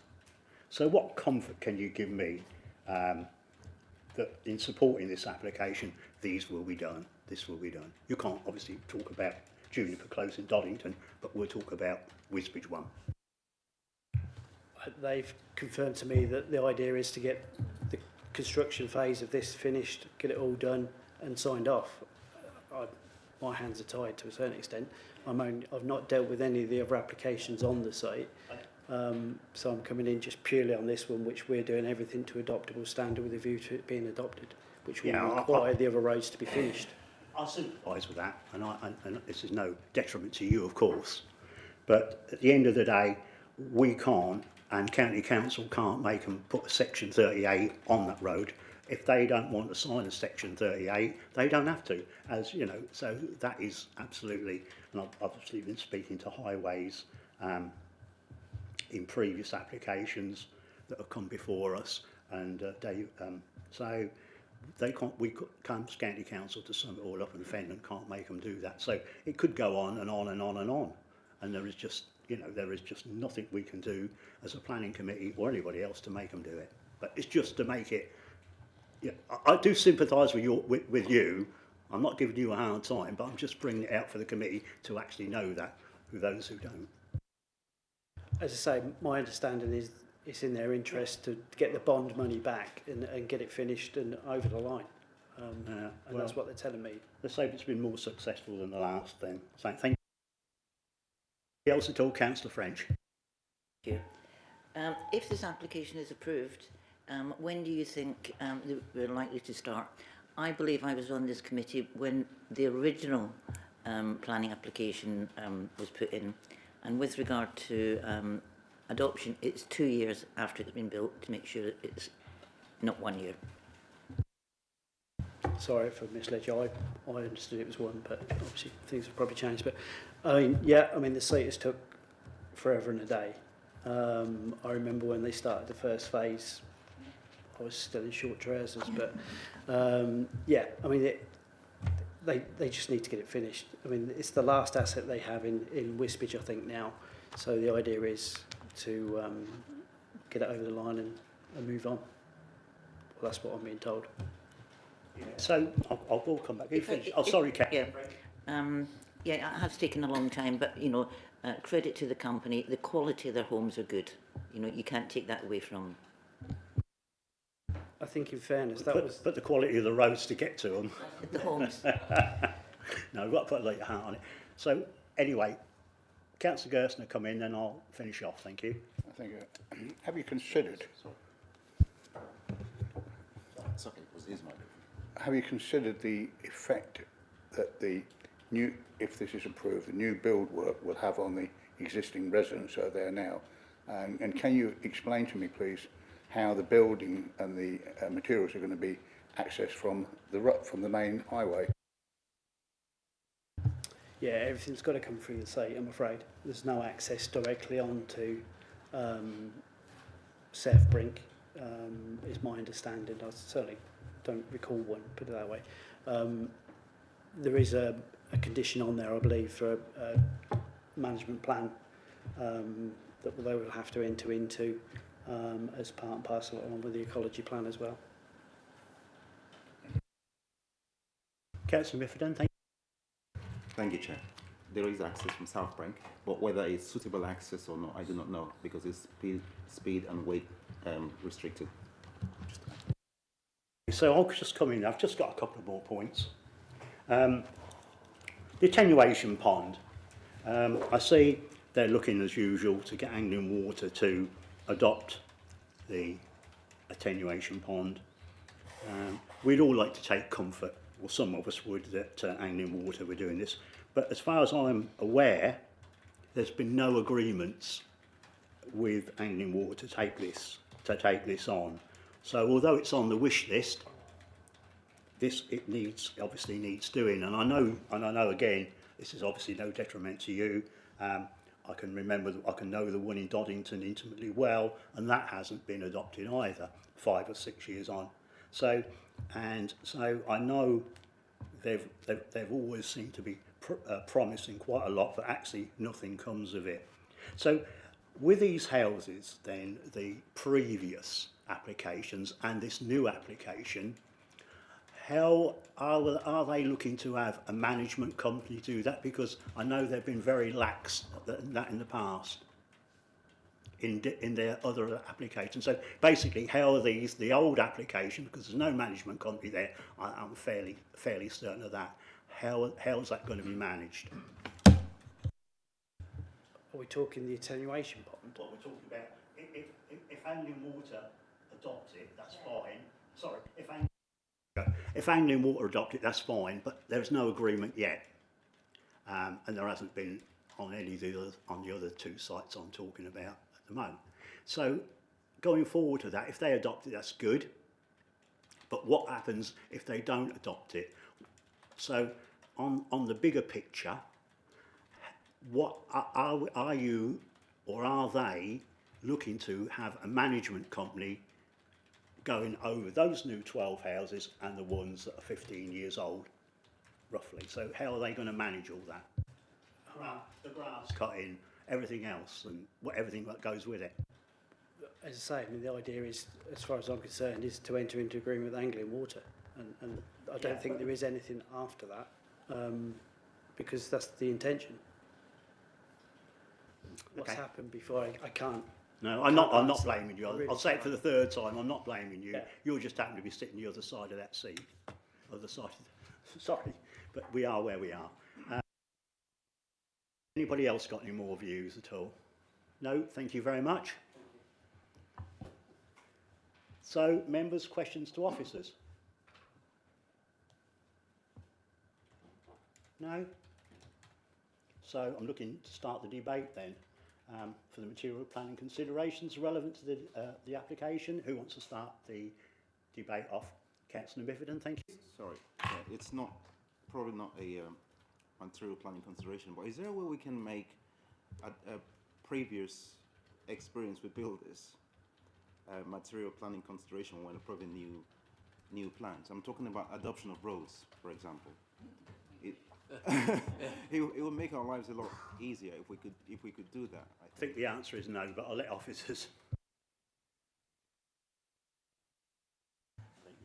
So what comfort can you give me that in supporting this application, these will be done, this will be done? You can't obviously talk about Juniper Close in Doddington, but we'll talk about Wisbech 1. They've confirmed to me that the idea is to get the construction phase of this finished, get it all done and signed off. My hands are tied to a certain extent. I've not dealt with any of the other applications on the site, so I'm coming in just purely on this one, which we're doing everything to adoptable standard with a view to it being adopted, which will require the other roads to be finished. I sympathise with that, and this is no detriment to you, of course, but at the end of the day, we can't, and County Council can't make them put a section 38 on that road. If they don't want to sign a section 38, they don't have to, as you know. So that is absolutely, and I've obviously been speaking to Highways in previous applications that have come before us, and so they can't. We can't, County Council, to sum it all up, and Fenland can't make them do that. So it could go on and on and on and on, and there is just, you know, there is just nothing we can do as a planning committee or anybody else to make them do it. But it's just to make it. Yeah, I do sympathise with you. I'm not giving you a hard time, but I'm just bringing it out for the committee to actually know that, for those who don't. As I say, my understanding is it's in their interest to get the bond money back and get it finished and over the line. And that's what they're telling me. Let's hope it's been more successful than the last then. So thank you. Else at all, Councillor French? Thank you. If this application is approved, when do you think we're likely to start? I believe I was on this committee when the original planning application was put in, and with regard to adoption, it's 2 years after it's been built to make sure it's not 1 year. Sorry if I misled you. I understood it was one, but obviously things have probably changed. But I mean, yeah, I mean the status took forever and a day. I remember when they started the first phase, I was still in short trousers, but yeah, I mean, they just need to get it finished. I mean, it's the last asset they have in Wisbech, I think, now. So the idea is to get it over the line and move on. Well, that's what I'm being told. Yeah. So I will come back. Sorry, Captain. Yeah, it has taken a long time, but you know, credit to the company. The quality of their homes are good. You know, you can't take that away from them. I think, in fairness, but the quality of the roads to get to them. The homes. No, we've got to put a little heart on it. So anyway, Councillor Gerstner, come in, then I'll finish off. Thank you. Thank you. Have you considered? It's okay, it was my Have you considered the effect that the new, if this is approved, the new build work will have on the existing residents that are there now? And can you explain to me, please, how the building and the materials are going to be accessed from the main highway? Yeah, everything's got to come through the site, I'm afraid. There's no access directly onto South Brink, is my understanding. I certainly don't recall one, put it that way. There is a condition on there, I believe, for a management plan that they will have to enter into as part and parcel along with the ecology plan as well. Councillor Miffordin, thank you. Thank you, Chair. There is access from South Bank, but whether it's suitable access or not, I do not know, because it's speed and weight restricted. So I'll just come in. I've just got a couple of more points. The attenuation pond. I see they're looking, as usual, to get Angling Water to adopt the attenuation pond. We'd all like to take comfort, or some of us would, that Angling Water were doing this. But as far as I'm aware, there's been no agreements with Angling Water to take this on. So although it's on the wish list, it obviously needs doing. And I know again, this is obviously no detriment to you. I can know the one in Doddington intimately well, and that hasn't been adopted either, 5 or 6 years on. So, so I know they've always seemed to be promising quite a lot, but actually nothing comes of it. So, with these houses, then the previous applications and this new application, how are they looking to have a management company do that? Because I know they've been very lax at that in the past in their other applications. So basically, how are these, the old application, because there's no management company there, I'm fairly certain of that, how's that going to be managed? Are we talking the attenuation pond? What we're talking about, if Angling Water adopt it, that's fine. Sorry, if Angling Water adopt it, that's fine, but there's no agreement yet. And there hasn't been on any of the other two sites I'm talking about at the moment. So going forward to that, if they adopt it, that's good. But what happens if they don't adopt it? So on the bigger picture, what are you or are they looking to have a management company going over those new 12 houses and the ones that are 15 years old, roughly? So how are they going to manage all that? The grass cutting, everything else, and everything that goes with it. As I say, I mean, the idea is, as far as I'm concerned, is to enter into agreement with Angling Water, and I don't think there is anything after that, because that's the intention. What's happened before, I can't. No, I'm not blaming you. I'll say it for the third time. I'm not blaming you. Yeah. You're just happen to be sitting the other side of that seat, other side. Sorry, but we are where we are. Anybody else got any more views at all? No, thank you very much. So, members, questions to officers? No? So, I'm looking to start the debate then. For the material planning considerations relevant to the application. Who wants to start the debate off? Councillor Biffenden, thank you. Sorry, it's probably not a material planning consideration, but is there a way we can make a previous experience with builders material planning consideration when approving new plans? I'm talking about adoption of roads, for example. It would make our lives a lot easier if we could do that. I think the answer is no, but I'll let officers.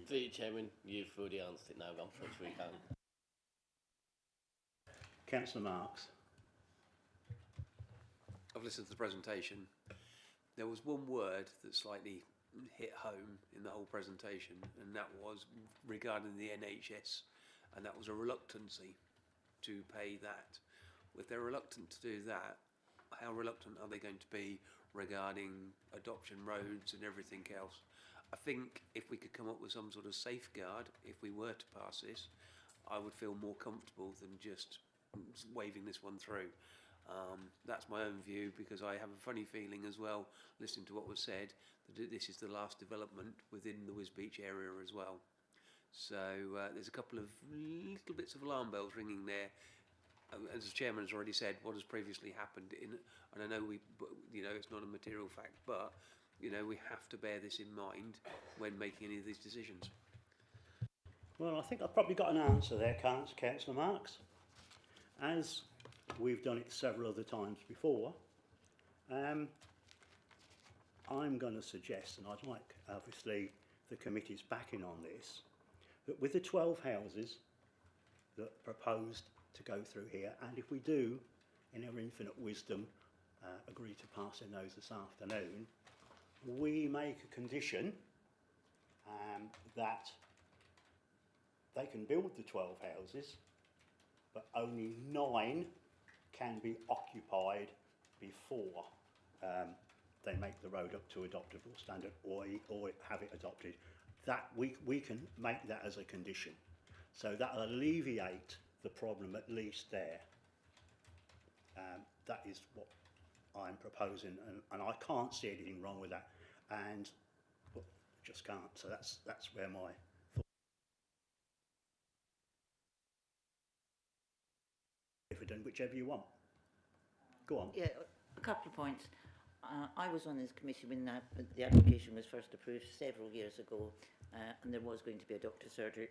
Through you, Chairman, you've already answered it now, unfortunately we can't. Councillor Marks. I've listened to the presentation. There was one word that slightly hit home in the whole presentation, and that was regarding the NHS, and that was a reluctancy to pay that. If they're reluctant to do that, how reluctant are they going to be regarding adoption roads and everything else? I think if we could come up with some sort of safeguard, if we were to pass this, I would feel more comfortable than just waving this one through. That's my own view, because I have a funny feeling as well, listening to what was said, that this is the last development within the Wisbeach area as well. So there's a couple of little bits of alarm bells ringing there. As the chairman has already said, what has previously happened and I know it's not a material fact, but we have to bear this in mind when making any of these decisions. Well, I think I've probably got an answer there, Councillor Marks. As we've done it several other times before, I'm going to suggest, and I'd like obviously the committee's backing on this, that with the 12 houses that are proposed to go through here, and if we do, in our infinite wisdom, agree to pass in those this afternoon, we make a condition that they can build the 12 houses, but only 9 can be occupied before they make the road up to adoptable standard or have it adopted. That we can make that as a condition. So that'll alleviate the problem at least there. That is what I'm proposing, and I can't see anything wrong with that, and well, just can't. So that's where my thought. Whichever you want. Go on. Yeah, a couple of points. I was on this committee when the application was first approved several years ago, and there was going to be a doctor's surgery.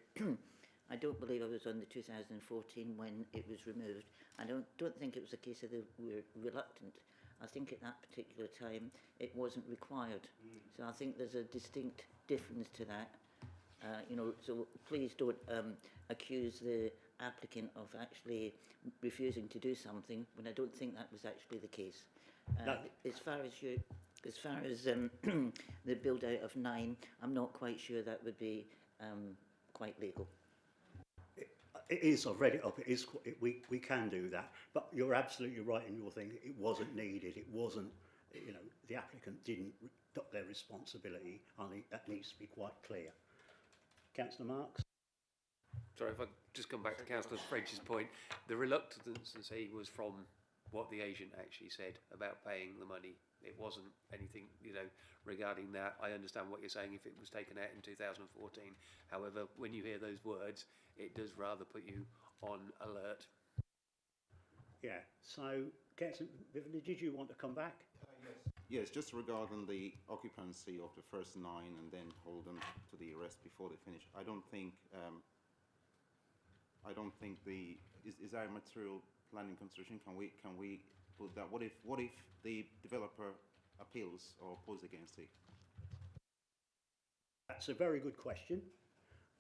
I don't believe I was on the 2014 when it was removed. I don't think it was a case of they were reluctant. I think at that particular time it wasn't required. So I think there's a distinct difference to that. You know, so please don't accuse the applicant of actually refusing to do something when I don't think that was actually the case. No. As far as the build out of 9, I'm not quite sure that would be quite legal. It is, I've read it up, it is, we can do that, but you're absolutely right in your thing, it wasn't needed, it wasn't, you know, the applicant didn't duck their responsibility. I think that needs to be quite clear. Councillor Marks? Sorry, if I just come back to Councillor French's point, the reluctancy was from what the agent actually said about paying the money. It wasn't anything, you know, regarding that. I understand what you're saying if it was taken out in 2014. However, when you hear those words, it does rather put you on alert. Yeah, so, Councillor Vivian, did you want to come back? Yes, just regarding the occupancy of the first 9 and then hold them to the arrest before they finish. I don't think is there a material planning consideration? Can we put that? What if the developer appeals or opposes against it? That's a very good question,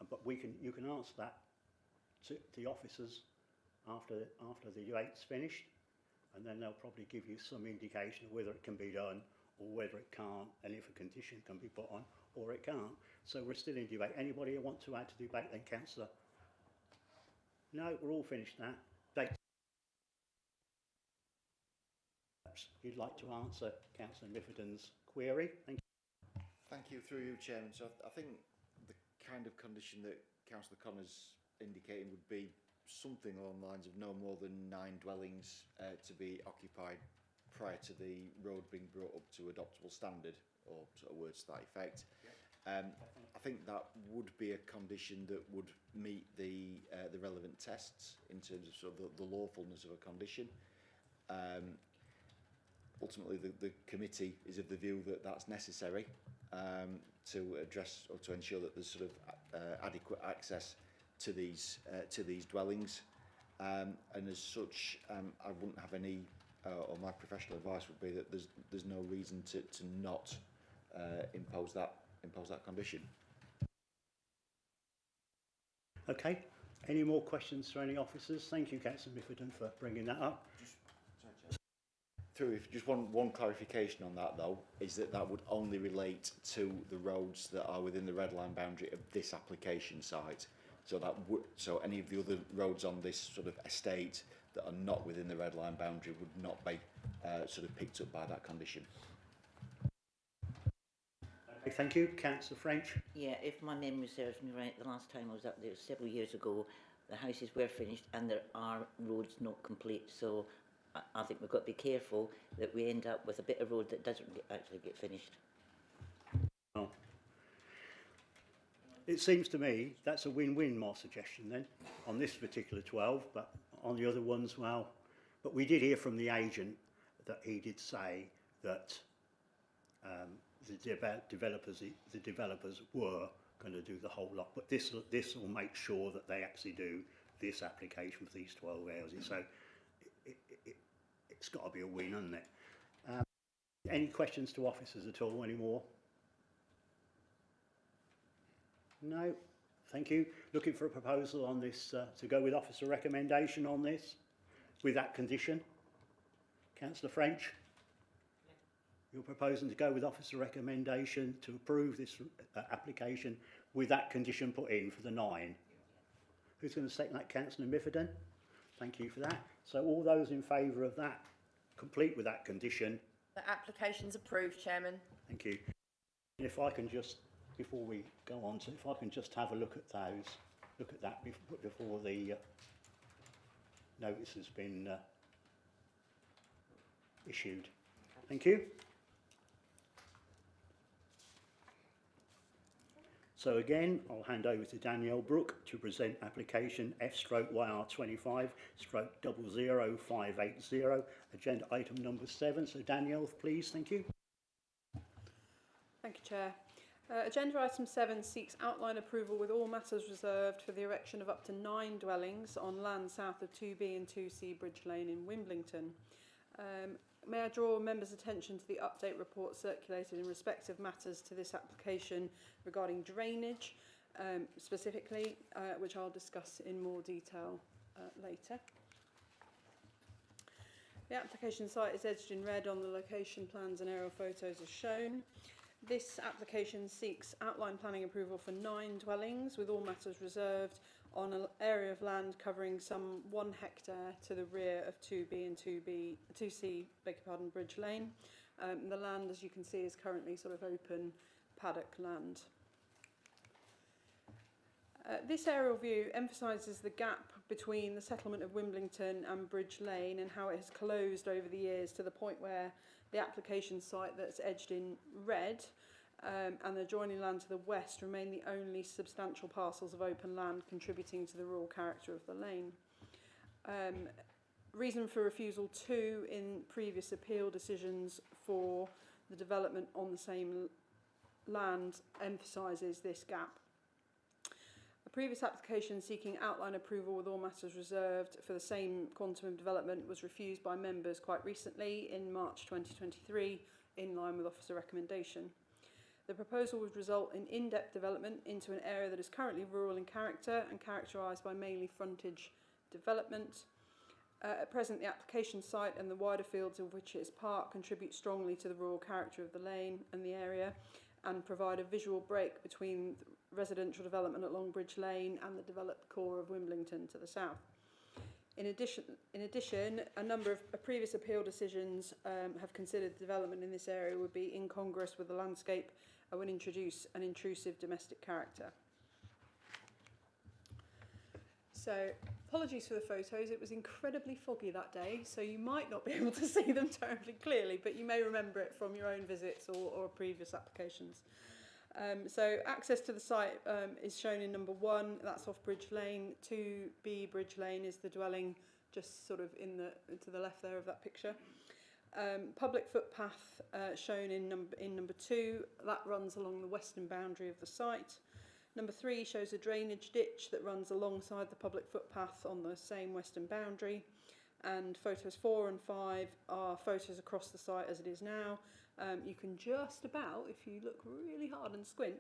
but you can answer that to the officers after the debate's finished, and then they'll probably give you some indication of whether it can be done or whether it can't, and if a condition can be put on or it can't. So we're still in debate. Anybody who wants to add to the debate then, Councillor? No, we're all finished now. Perhaps you'd like to answer Councillor Mifferton's query. Thank you. Thank you, through you, Chairman. So I think the kind of condition that Councillor Connor's indicating would be something along the lines of no more than 9 dwellings to be occupied prior to the road being brought up to adoptable standard, or sort of words to that effect. I think that would be a condition that would meet the relevant tests in terms of sort of the lawfulness of a condition. Ultimately, the committee is of the view that that's necessary to address or to ensure that there's sort of adequate access to these dwellings, and as such, I wouldn't have any, or my professional advice would be that there's no reason to not impose that condition. Okay. Any more questions for any officers? Thank you, Councillor Mifferton, for bringing that up. Just one clarification on that, though, is that would only relate to the roads that are within the red line boundary of this application site. So any of the other roads on this sort of estate that are not within the red line boundary would not be sort of picked up by that condition. Okay, thank you. Councillor French? Yeah, if my memory serves me right, the last time I was up there several years ago, the houses were finished and there are roads not complete. So I think we've got to be careful that we end up with a bit of road that doesn't actually get finished. Oh. It seems to me that's a win-win, my suggestion then, on this particular 12, but on the other ones, well, but we did hear from the agent that he did say that the developers were going to do the whole lot, but this will make sure that they actually do this application for these 12 houses. So it's got to be a win, hasn't it? Any questions to officers at all anymore? No, thank you. Looking for a proposal on this to go with officer recommendation on this, with that condition. Councillor French? You're proposing to go with officer recommendation to approve this application with that condition put in for the 9. Who's going to second that? Councillor Mifferton? Thank you for that. So all those in favour of that, complete with that condition? The application's approved, Chairman. Thank you. And if I can just, before we go on to, if I can just have a look at those, look at that before the notice has been issued. Thank you. So again, I'll hand over to Danielle Brooke to present application F/YR25/00580, agenda item number 7. So Danielle, please, thank you. Thank you, Chair. Agenda item 7 seeks outline approval with all matters reserved for the erection of up to 9 dwellings on land south of 2B and 2C Bridge Lane in Wimbledon. May I draw members' attention to the update report circulated in respect of matters to this application regarding drainage, specifically, which I'll discuss in more detail later. The application site is edged in red on the location plans and aerial photos as shown. This application seeks outline planning approval for 9 dwellings with all matters reserved on an area of land covering some 1 hectare to the rear of 2B and 2C Bridge Lane. The land, as you can see, is currently sort of open paddock land. This aerial view emphasises the gap between the settlement of Wimbledon and Bridge Lane and how it has closed over the years to the point where the application site that's edged in red and the adjoining land to the west remain the only substantial parcels of open land contributing to the rural character of the lane. Reason for refusal 2 in previous appeal decisions for the development on the same land emphasises this gap. A previous application seeking outline approval with all matters reserved for the same quantum of development was refused by members quite recently in March 2023 in line with officer recommendation. The proposal would result in in-depth development into an area that is currently rural in character and characterised by mainly frontage development. At present, the application site and the wider fields of which it is part contribute strongly to the rural character of the lane and the area and provide a visual break between residential development along Bridge Lane and the developed core of Wimbledon to the south. In addition, a number of previous appeal decisions have considered development in this area would be incongruous with the landscape and would introduce an intrusive domestic character. So, apologies for the photos. It was incredibly foggy that day, so you might not be able to see them terribly clearly, but you may remember it from your own visits or previous applications. So access to the site is shown in number 1, that's off Bridge Lane. 2B Bridge Lane is the dwelling just sort of to the left there of that picture. Public footpath shown in number 2, that runs along the western boundary of the site. Number 3 shows a drainage ditch that runs alongside the public footpath on the same western boundary. And photos 4 and 5 are photos across the site as it is now. You can just about, if you look really hard and squint,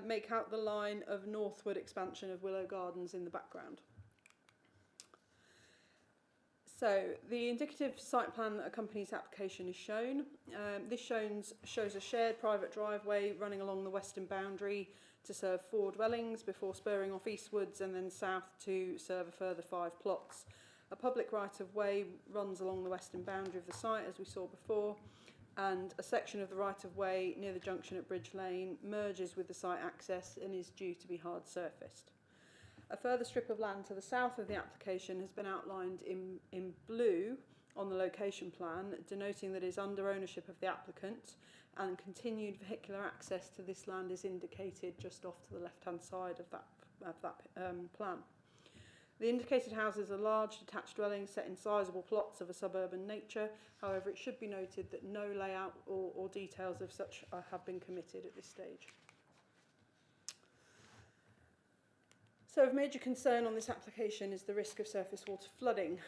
make out the line of northward expansion of Willow Gardens in the background. So the indicative site plan that accompanies the application is shown. This shows a shared private driveway running along the western boundary to serve 4 dwellings before spurring off eastwards and then south to serve a further 5 plots. A public right-of-way runs along the western boundary of the site, as we saw before, and a section of the right-of-way near the junction at Bridge Lane merges with the site access and is due to be hard surfaced. A further strip of land to the south of the application has been outlined in blue on the location plan, denoting that it is under ownership of the applicant, and continued vehicular access to this land is indicated just off to the left-hand side of that plan. The indicated houses are large detached dwellings set in sizable plots of a suburban nature. However, it should be noted that no layout or details of such have been committed at this stage. So of major concern on this application is the risk of surface water flooding.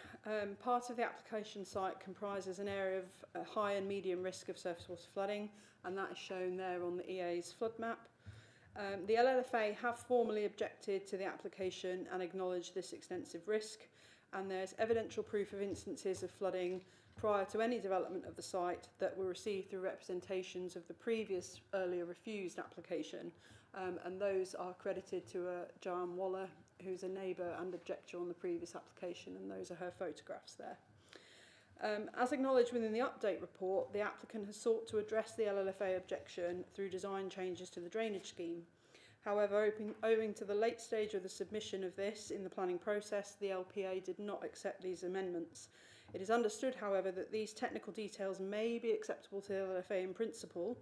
Part of the application site comprises an area of high and medium risk of surface water flooding, and that is shown there on the EA's flood map. The LLFA have formally objected to the application and acknowledged this extensive risk, and there's evidential proof of instances of flooding prior to any development of the site that were received through representations of the previous earlier refused application, and those are credited to Joanne Waller, who's a neighbour and objector on the previous application, and those are her photographs there. As acknowledged within the update report, the applicant has sought to address the LLFA objection through design changes to the drainage scheme. However, owing to the late stage of the submission of this in the planning process, the LPA did not accept these amendments. It is understood, however, that these technical details may be acceptable to the LLFA in principle.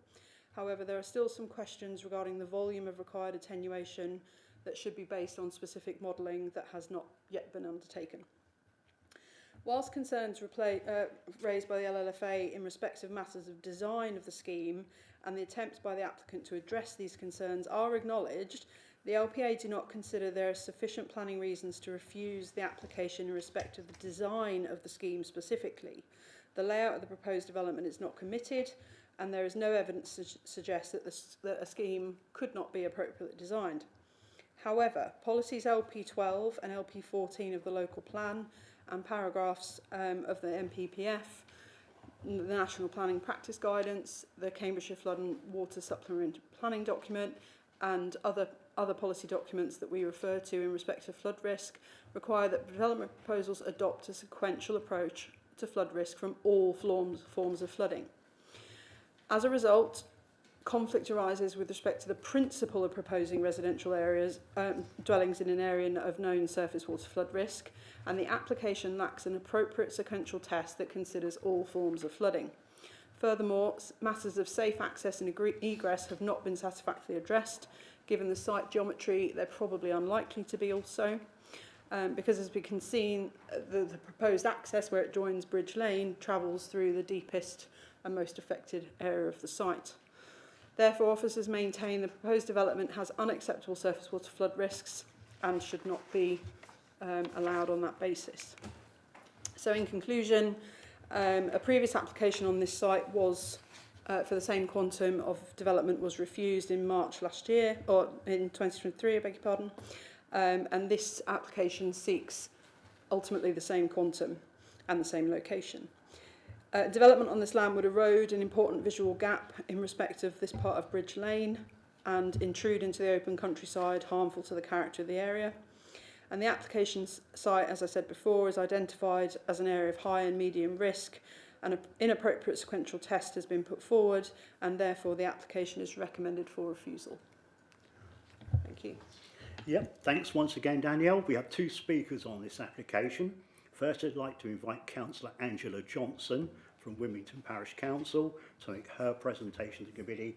However, there are still some questions regarding the volume of required attenuation that should be based on specific modelling that has not yet been undertaken. Whilst concerns raised by the LLFA in respect of matters of design of the scheme and the attempts by the applicant to address these concerns are acknowledged, the LPA do not consider there are sufficient planning reasons to refuse the application in respect of the design of the scheme specifically. The layout of the proposed development is not committed, and there is no evidence to suggest that a scheme could not be appropriately designed. However, policies LP12 and LP14 of the local plan and paragraphs of the NPPF, the National Planning Practice Guidance, the Cambridgeshire Flood and Water Supplementary Planning Document, and other policy documents that we refer to in respect of flood risk require that development proposals adopt a sequential approach to flood risk from all forms of flooding. As a result, conflict arises with respect to the principle of proposing residential areas, dwellings in an area of known surface water flood risk, and the application lacks an appropriate sequential test that considers all forms of flooding. Furthermore, matters of safe access and egress have not been satisfactorily addressed. Given the site geometry, they're probably unlikely to be also, because as we can see, the proposed access where it joins Bridge Lane travels through the deepest and most affected area of the site. Therefore, officers maintain the proposed development has unacceptable surface water flood risks and should not be allowed on that basis. So in conclusion, a previous application on this site was for the same quantum of development was refused in March last year, or in 2023, I beg your pardon, and this application seeks ultimately the same quantum and the same location. Development on this land would erode an important visual gap in respect of this part of Bridge Lane and intrude into the open countryside, harmful to the character of the area. And the application site, as I said before, is identified as an area of high and medium risk, and an inappropriate sequential test has been put forward, and therefore the application is recommended for refusal. Thank you. Yep, thanks once again, Danielle. We have two speakers on this application. First, I'd like to invite Councillor Angela Johnson from Wilmington Parish Council to make her presentation to the committee.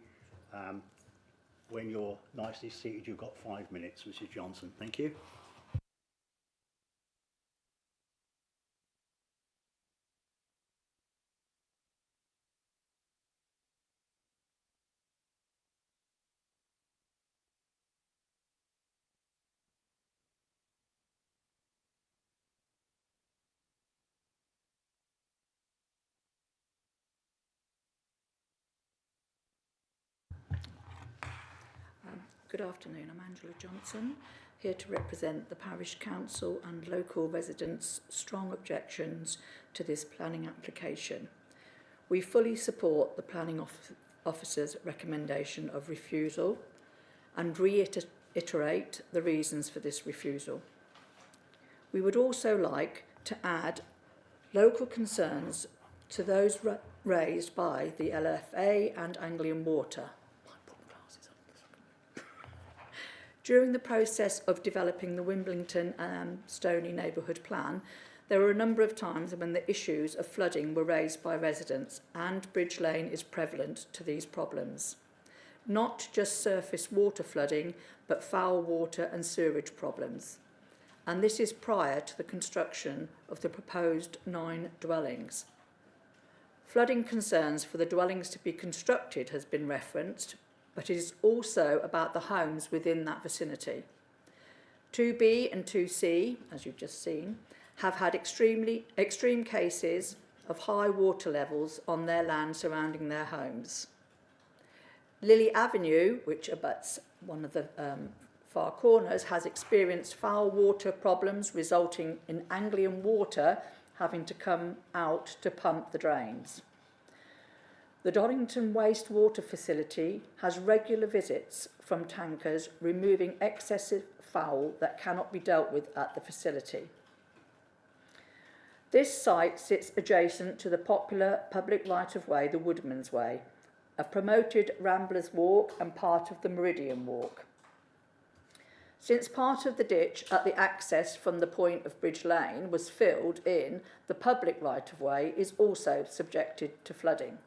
When you're nicely seated, you've got 5 minutes, Mrs. Johnson. Thank you. Good afternoon, I'm Angela Johnson, here to represent the Parish Council and local residents' strong objections to this planning application. We fully support the planning officer's recommendation of refusal and reiterate the reasons for this refusal. We would also like to add local concerns to those raised by the LFA and Anglian Water. During the process of developing the Wimbledon Stoney neighbourhood plan, there were a number of times when the issues of flooding were raised by residents, and Bridge Lane is prevalent to these problems. Not just surface water flooding, but foul water and sewerage problems. And this is prior to the construction of the proposed 9 dwellings. Flooding concerns for the dwellings to be constructed has been referenced, but it is also about the homes within that vicinity. 2B and 2C, as you've just seen, have had extreme cases of high water levels on their land surrounding their homes. Lily Avenue, which abuts one of the far corners, has experienced foul water problems resulting in Anglian Water having to come out to pump the drains. The Donington wastewater facility has regular visits from tankers removing excessive foul that cannot be dealt with at the facility. This site sits adjacent to the popular public right-of-way, the Woodman's Way, a promoted Ramblers Walk and part of the Meridian Walk. Since part of the ditch at the access from the point of Bridge Lane was filled in, the public right-of-way is also subjected to flooding.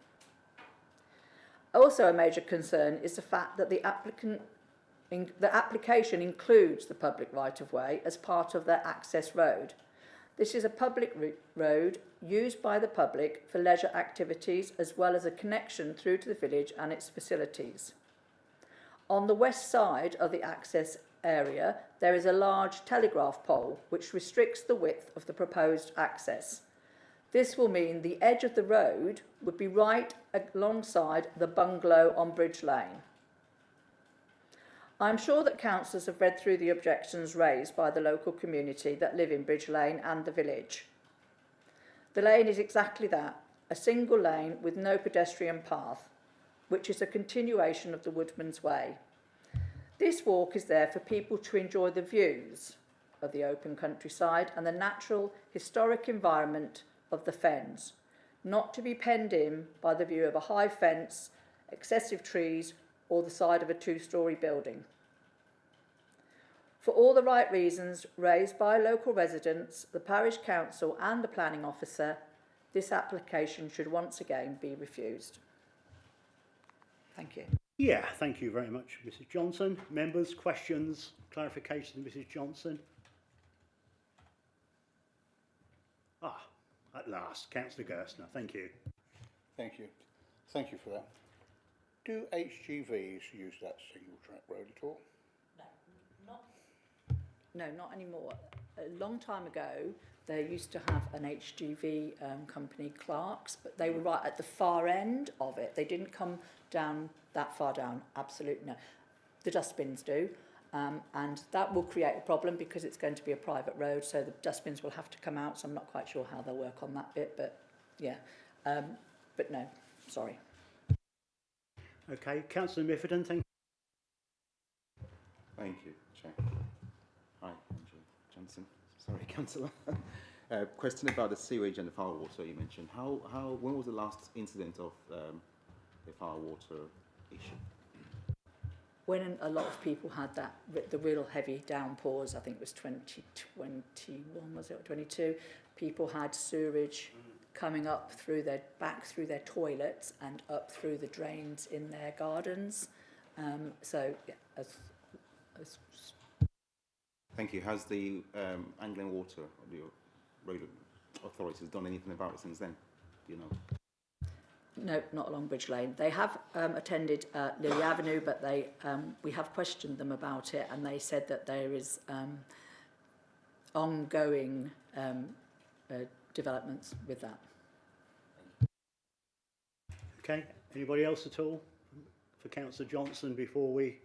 Also a major concern is the fact that the application includes the public right-of-way as part of their access road. This is a public road used by the public for leisure activities as well as a connection through to the village and its facilities. On the west side of the access area, there is a large telegraph pole which restricts the width of the proposed access. This will mean the edge of the road would be right alongside the bungalow on Bridge Lane. I'm sure that councillors have read through the objections raised by the local community that live in Bridge Lane and the village. The lane is exactly that, a single lane with no pedestrian path, which is a continuation of the Woodman's Way. This walk is there for people to enjoy the views of the open countryside and the natural, historic environment of the Fens, not to be penned in by the view of a high fence, excessive trees, or the side of a two-storey building. For all the right reasons raised by local residents, the parish council and the planning officer, this application should once again be refused. Thank you. Yeah, thank you very much, Mrs Johnson. Members, questions, clarifications, Mrs Johnson? Ah, at last, Councillor Gerstner, thank you. Thank you. Thank you for that. Do HGVs use that single track road at all? No, not anymore. A long time ago, they used to have an HGV company, Clark's, but they were right at the far end of it. They didn't come down that far down, absolutely no. The dustbins do, and that will create a problem because it's going to be a private road, so the dustbins will have to come out, so I'm not quite sure how they'll work on that bit, but yeah. But no, sorry. Okay, Councillor Mifferton, thank you. Thank you, Chair. Hi, Andrew Johnson. Sorry, Councillor. Question about the sewage and the foul water you mentioned. When was the last incident of the foul water issue? When a lot of people had the real heavy downpours, I think it was 2021, was it, or 22, people had sewerage coming up back through their toilets and up through the drains in their gardens. So, yeah, Thank you. Has the Anglian Water, or the road authorities, done anything about it since then? Do you know? No, not along Bridge Lane. They have attended Lily Avenue, but we have questioned them about it, and they said that there is ongoing developments with that. Okay, anybody else at all for Councillor Johnson before we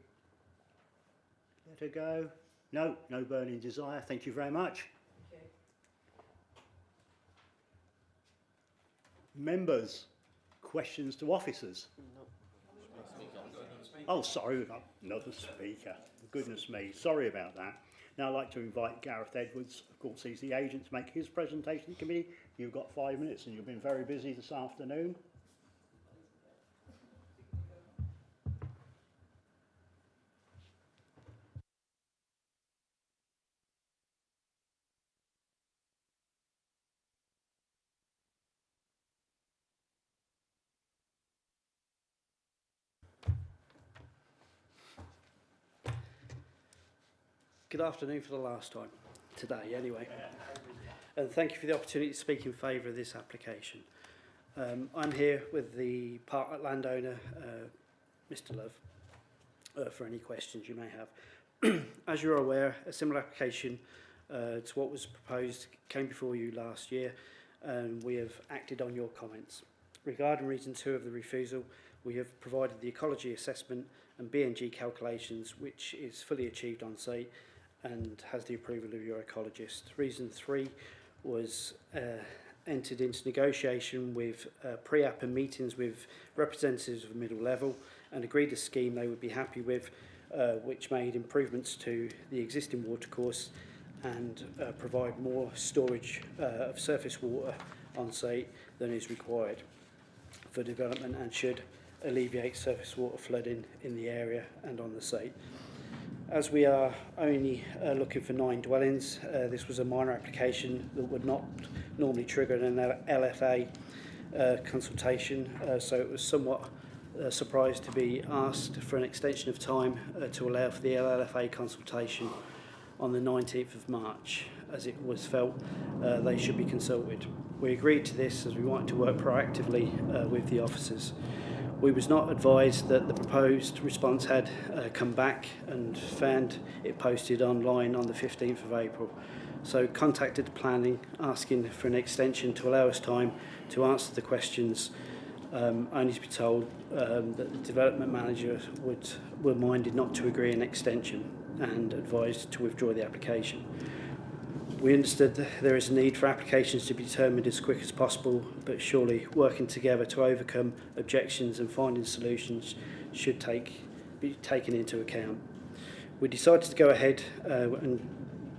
let her go? No, no burning desire. Thank you very much. Thank you. Members, questions to officers? Oh, sorry, we've got another speaker. Goodness me, sorry about that. Now I'd like to invite Gareth Edwards, of course he's the agent, to make his presentation to the committee. You've got 5 minutes and you've been very busy this afternoon. Good afternoon for the last time, today anyway. And thank you for the opportunity to speak in favour of this application. I'm here with the partner landowner, Mr Love, for any questions you may have. As you're aware, a similar application to what was proposed came before you last year, and we have acted on your comments. Regarding reason 2 of the refusal, we have provided the ecology assessment and BNG calculations, which is fully achieved on site and has the approval of your ecologist. Reason 3 was entered into negotiation with pre-app and meetings with representatives of middle level and agreed a scheme they would be happy with, which made improvements to the existing watercourse and provide more storage of surface water on site than is required for development and should alleviate surface water flooding in the area and on the site. As we are only looking for 9 dwellings, this was a minor application that would not normally trigger an LFA consultation, so it was somewhat surprised to be asked for an extension of time to allow for the LFA consultation on the 19th of March. as it was felt they should be consulted. We agreed to this as we wanted to work proactively with the officers. We was not advised that the proposed response had come back and found it posted online on the 15th of April. So contacted planning asking for an extension to allow us time to answer the questions, only to be told that the development manager were minded not to agree an extension and advised to withdraw the application. We understood that there is a need for applications to be determined as quick as possible, but surely working together to overcome objections and finding solutions should be taken into account. We decided to go ahead and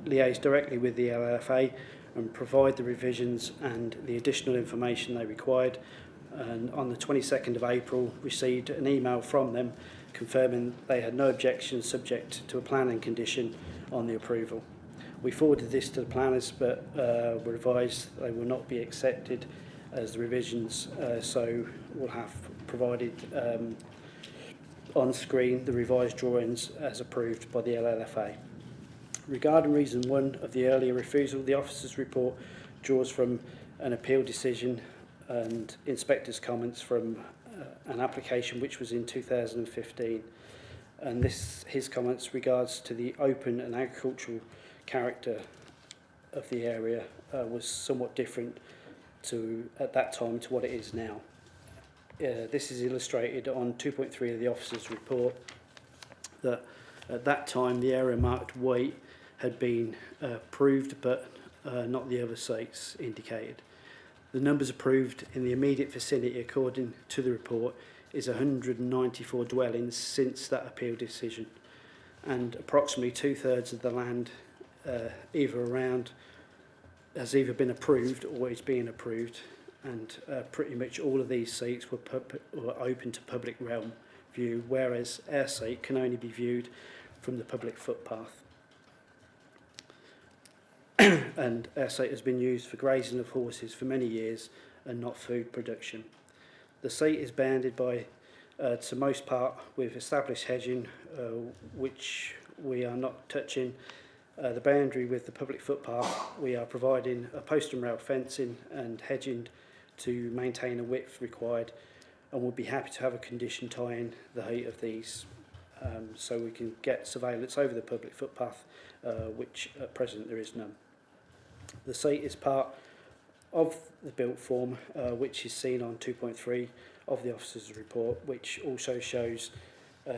liaise directly with the LLFA and provide the revisions and the additional information they required. And on the 22nd of April, received an email from them confirming they had no objections subject to a planning condition on the approval. We forwarded this to the planners, but were advised they will not be accepted as the revisions, so we'll have provided on screen the revised drawings as approved by the LLFA. Regarding reason 1 of the earlier refusal, the officer's report draws from an appeal decision and inspector's comments from an application which was in 2015, and his comments regards to the open and agricultural character of the area was somewhat different to at that time to what it is now. This is illustrated on 2.3 of the officer's report, that at that time the area marked white had been approved, but not the other sites indicated. The numbers approved in the immediate vicinity, according to the report, is 194 dwellings since that appeal decision, and approximately 2/3 of the land either around has either been approved or is being approved, and pretty much all of these sites were open to public realm view, whereas our site can only be viewed from the public footpath. And our site has been used for grazing of horses for many years and not food production. The site is bounded by, to most part, with established hedging, which we are not touching. The boundary with the public footpath, we are providing a post and rail fencing and hedging to maintain a width required, and we'll be happy to have a condition tying the height of these, so we can get surveillance over the public footpath, which at present there is none. The site is part of the built form, which is seen on 2.3 of the officer's report, which also shows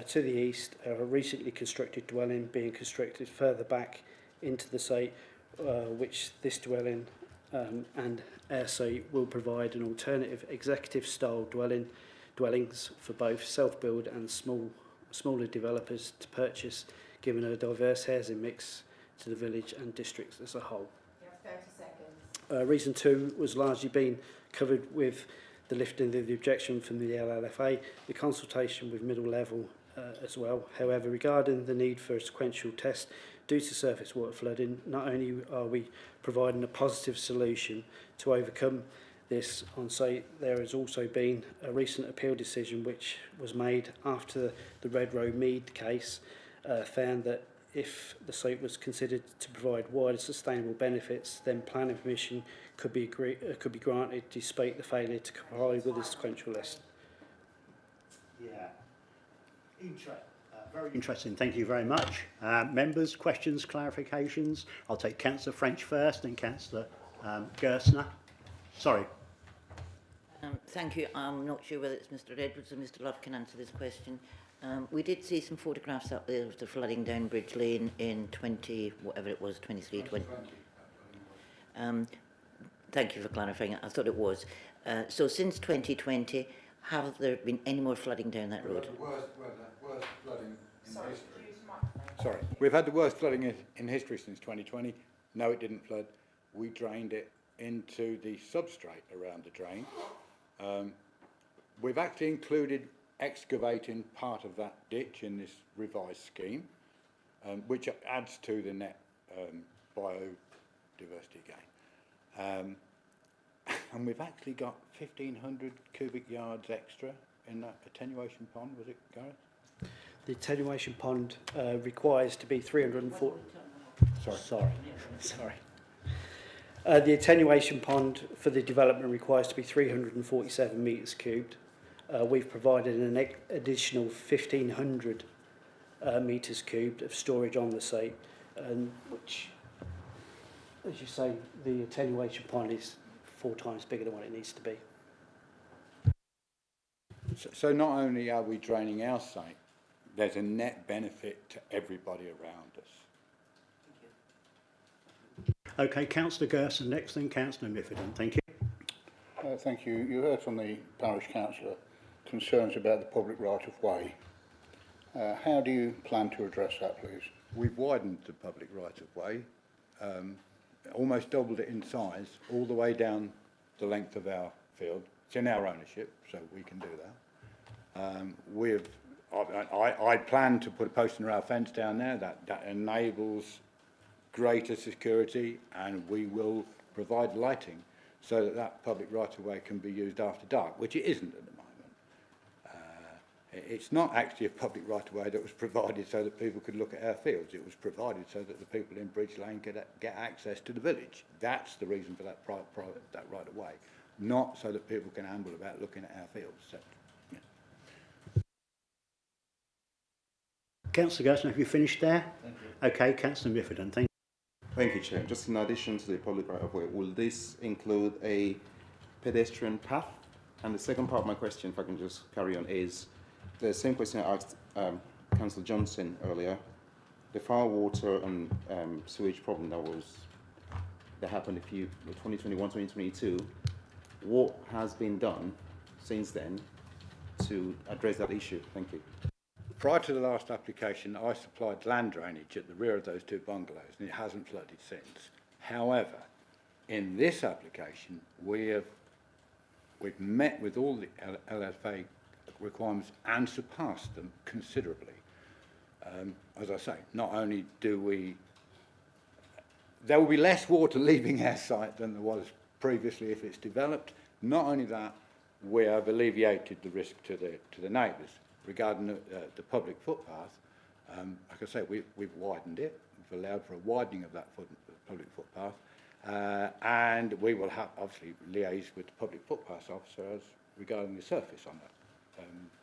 to the east a recently constructed dwelling being constructed further back into the site, which this dwelling and our site will provide an alternative executive style dwellings for both self-build and smaller developers to purchase, given a diverse housing mix to the village and districts as a whole. You have 30 seconds. Reason 2 was largely been covered with the lifting of the objection from the LLFA, the consultation with middle level as well. However, regarding the need for a sequential test due to surface water flooding, not only are we providing a positive solution to overcome this on site, there has also been a recent appeal decision which was made after the Red Row Mead case found that if the site was considered to provide wider sustainable benefits, then planning permission could be granted despite the failure to comply with the sequential list. Yeah, very interesting. Thank you very much. Members, questions, clarifications? I'll take Councillor French first, then Councillor Gerstner. Sorry. Thank you. I'm not sure whether it's Mr Edwards or Mr Love can answer this question. We did see some photographs up there of the flooding down Bridge Lane in 23, 20. Thank you for clarifying it. I thought it was. So since 2020, have there been any more flooding down that road? Worst flooding in history. Sorry, we've had the worst flooding in history since 2020. No, it didn't flood. We drained it into the substrate around the drain. We've actually included excavating part of that ditch in this revised scheme, which adds to the net biodiversity gain. And we've actually got 1,500 cubic yards extra in that attenuation pond, was it, Gareth? The attenuation pond requires to be 340. Sorry. The attenuation pond for the development requires to be 347 metres cubed. We've provided an additional 1,500 metres cubed of storage on the site, which, as you say, the attenuation pond is 4 times bigger than what it needs to be. So not only are we draining our site, there's a net benefit to everybody around us. Okay, Councillor Gerson next, then Councillor Miffordin. Thank you. Thank you. You heard from the parish councillor concerns about the public right-of-way. How do you plan to address that, please? We've widened the public right-of-way, almost doubled it in size, all the way down the length of our field. It's in our ownership, so we can do that. I plan to put a post and rail fence down there that enables greater security, and we will provide lighting so that that public right-of-way can be used after dark, which it isn't at the moment. It's not actually a public right-of-way that was provided so that people could look at our fields. It was provided so that the people in Bridge Lane get access to the village. That's the reason for that right-of-way, not so that people can amble about looking at our fields. So, yeah. Councillor Gerson, have you finished there? Thank you. Okay, Councillor Miffordin. Thank you. Thank you, Chair. Just in addition to the public right-of-way, will this include a pedestrian path? And the second part of my question, if I can just carry on, is the same question I asked Councillor Johnson earlier. The fire, water and sewage problem that happened 2021, 2022, what has been done since then to address that issue? Thank you. Prior to the last application, I supplied land drainage at the rear of those 2 bungalows, and it hasn't flooded since. However, in this application, we've met with all the LFA requirements and surpassed them considerably. As I say, not only there will be less water leaving our site than there was previously if it's developed. Not only that, we have alleviated the risk to the neighbours. Regarding the public footpath, like I say, we've widened it. We've allowed for a widening of that public footpath, and we will have obviously liaise with the public footpath officers regarding the surface on that,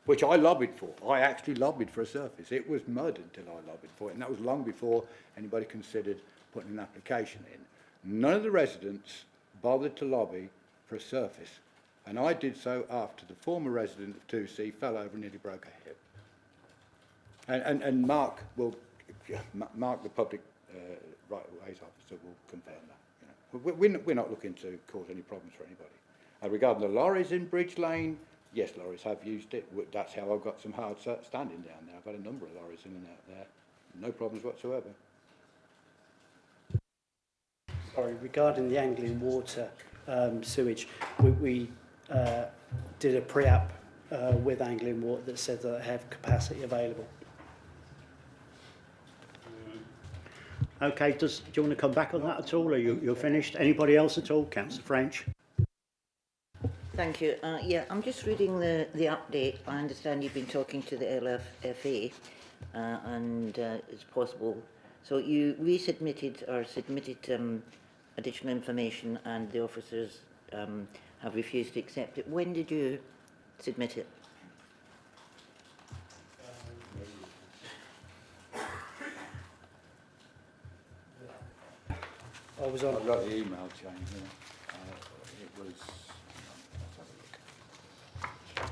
which I lobbied for. I actually lobbied for a surface. It was mud until I lobbied for it, and that was long before anybody considered putting an application in. None of the residents bothered to lobby for a surface. And I did so after the former resident of 2C fell over and nearly broke a hip. And Mark, the public right-of-ways officer, will confirm that. You know. We're not looking to cause any problems for anybody. Regarding the lorries in Bridge Lane, yes, lorries have used it. That's how I've got some hard standing down there. I've had a number of lorries in and out there. No problems whatsoever. Sorry, regarding the Anglian Water sewage, we did a pre-app with Anglian Water that said that they have capacity available. Okay, do you want to come back on that at all, or you're finished? Anybody else at all? Councillor French. Thank you. Yeah, I'm just reading the update. I understand you've been talking to the LFA and it's possible. So you resubmitted or submitted additional information and the officers have refused to accept it. When did you submit it? I've got the email chain here. It was... Let's have a look.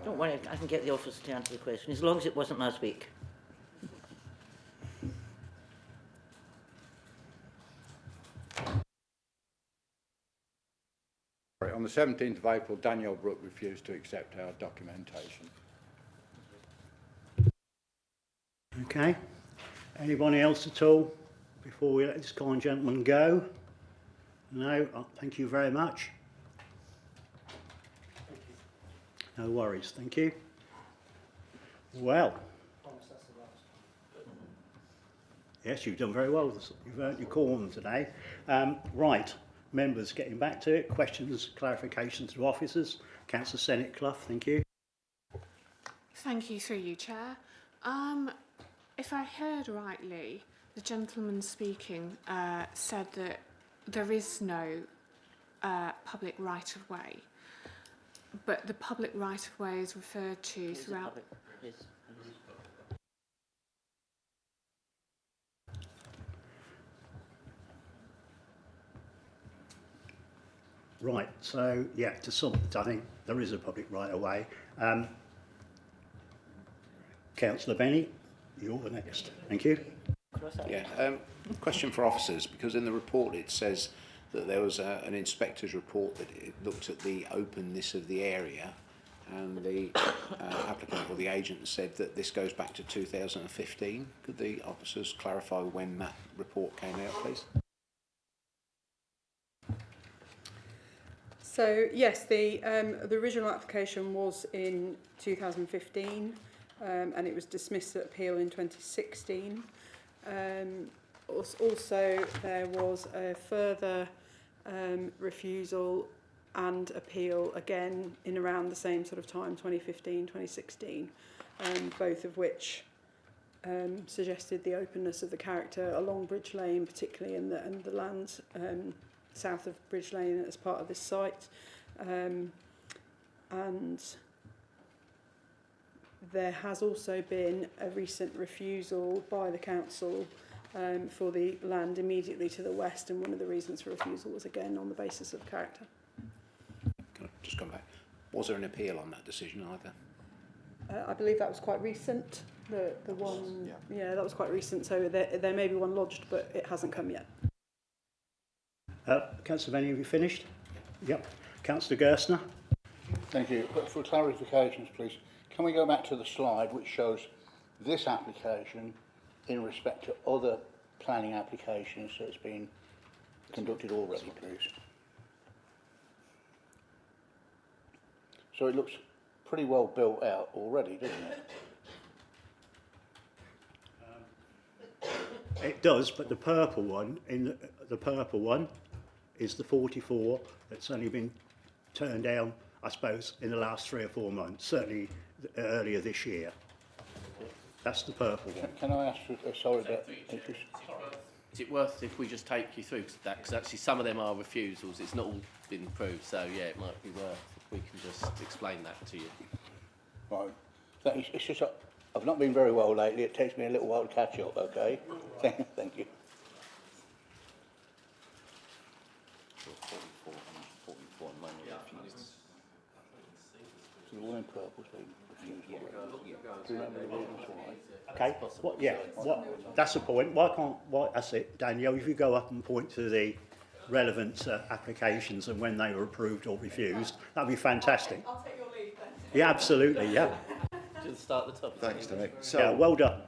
Don't worry, I can get the officer to answer the question, as long as it wasn't last week. On the 17th of April, Danielle Brooke refused to accept our documentation. Okay. Anybody else at all before we let this kind gentleman go? No? Oh, thank you very much. No worries. Thank you. Well. Yes, you've done very well. You've earned your corn today. Right. Members, getting back to it. Questions, clarifications to officers. Councillor Senate Clough, thank you. Thank you, through you, Chair. If I heard rightly, the gentleman speaking said that there is no public right-of-way, but the public right-of-way is referred to throughout... Right, so yeah, to sum it, I think there is a public right of way. Councillor Benny, you're the next. Thank you. Yeah, question for officers, because in the report it says that there was an inspector's report that it looked at the openness of the area, and the applicant or the agent said that this goes back to 2015. Could the officers clarify when that report came out, please? So yes, the original application was in 2015, and it was dismissed at appeal in 2016. Also, there was a further refusal and appeal again in around the same sort of time, 2015, 2016, both of which suggested the openness of the character along Bridge Lane, particularly in the land south of Bridge Lane as part of this site. And there has also been a recent refusal by the council for the land immediately to the west, and one of the reasons for refusal was again on the basis of character. Can I just come back? Was there an appeal on that decision either? I believe that was quite recent. The one, yeah, that was quite recent. So there may be one lodged, but it hasn't come yet. Councillor Benny, have you finished? Yep. Councillor Gerstner. Thank you. But for clarifications, please, can we go back to the slide which shows this application in respect to other planning applications that's been conducted already, please? So it looks pretty well built out already, doesn't it? It does, but the purple one, the purple one is the 44 that's only been turned down, I suppose, in the last 3 or 4 months, certainly earlier this year. That's the purple one. Can I ask for, sorry, that, Is it worth if we just take you through that? Because actually some of them are refusals, it's not all been approved, so yeah, it might be worth if we can just explain that to you. right. It's just I've not been very well lately. It takes me a little while to catch up, okay? Thank you. 44 So the one in purple's been refused already. Do you remember the reasons why? Okay. What? Yeah. What? That's the point. Why can't? Why? That's it, Danielle. If you go up and point to the relevant applications and when they were approved or refused, that'd be fantastic. I'll take your lead then. Yeah, absolutely. Yeah. Just start at the top. Thanks, Dominic. So Yeah. Well done.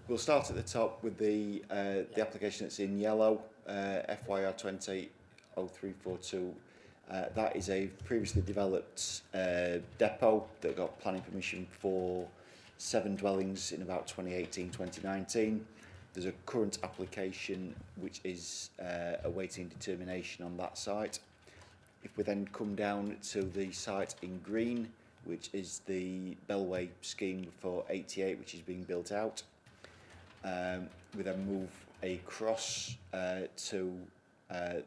we'll start at the top with the application that's in yellow, FYR 200342. That is a previously developed depot that got planning permission for 7 dwellings in about 2018-2019. There's a current application which is awaiting determination on that site. If we then come down to the site in green, which is the Bellway scheme for 88, which is being built out, we then move across to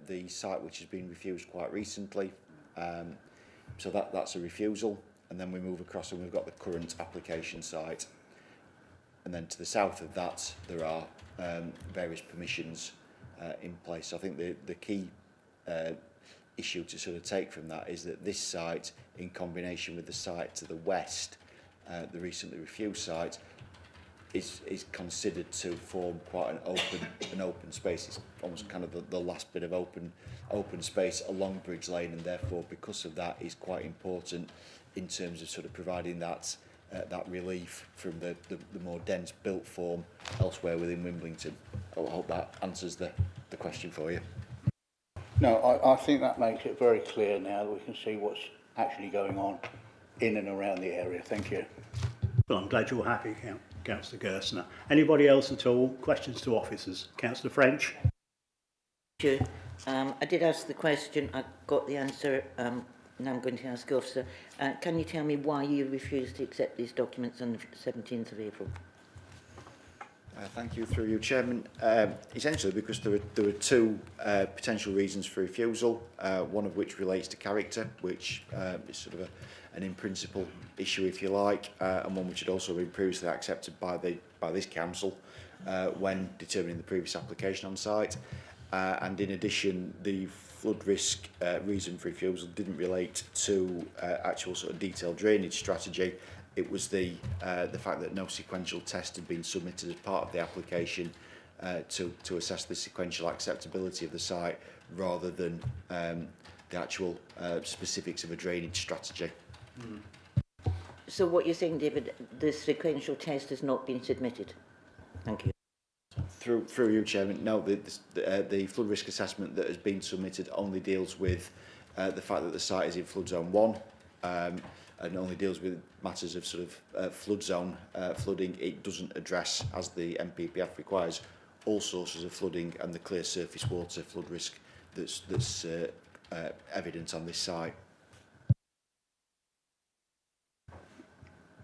the site which has been refused quite recently, so that's a refusal, and then we move across and we've got the current application site, and then to the south of that there are various permissions in place. So I think the key issue to sort of take from that is that this site, in combination with the site to the west, the recently refused site, is considered to form quite an open space. It's almost kind of the last bit of open space along Bridge Lane, and therefore because of that is quite important in terms of sort of providing that relief from the more dense built form elsewhere within Wimbledon. I hope that answers the question for you. No, I think that makes it very clear now that we can see what's actually going on in and around the area. Thank you. Well, I'm glad you're happy, Councillor Gerstner. Anybody else at all? Questions to officers? Councillor French. Thank you. I did ask the question, I got the answer, now I'm going to ask the officer. Can you tell me why you refused to accept these documents on the 17th of April? Thank you, through you, Chairman. Essentially, because there were two potential reasons for refusal, one of which relates to character, which is sort of an in-principle issue, if you like, and one which had also been previously accepted by this council when determining the previous application on site. And in addition, the flood risk reason for refusal didn't relate to actual sort of detailed drainage strategy. It was the fact that no sequential test had been submitted as part of the application to assess the sequential acceptability of the site, rather than the actual specifics of a drainage strategy. So what you're saying, David, the sequential test has not been submitted? Thank you. Through you, Chairman, no, the flood risk assessment that has been submitted only deals with the fact that the site is in flood zone 1, and only deals with matters of sort of flood zone flooding. It doesn't address, as the MPPF requires, all sources of flooding and the clear surface water flood risk that's evident on this site.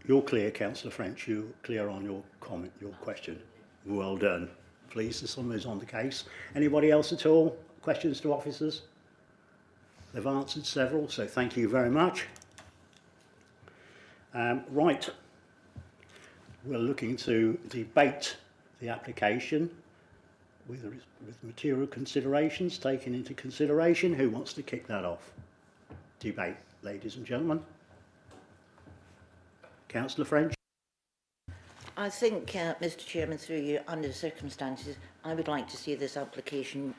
You're clear, Councillor French. You're clear on your comment, your question. Well done. Pleased that somebody's on the case. Anybody else at all? Questions to officers? They've answered several, so thank you very much. Right. We're looking to debate the application with material considerations taken into consideration. Who wants to kick that off? Debate, ladies and gentlemen. Councillor French. I think, Mr Chairman, through you, under the circumstances, I would like to see this application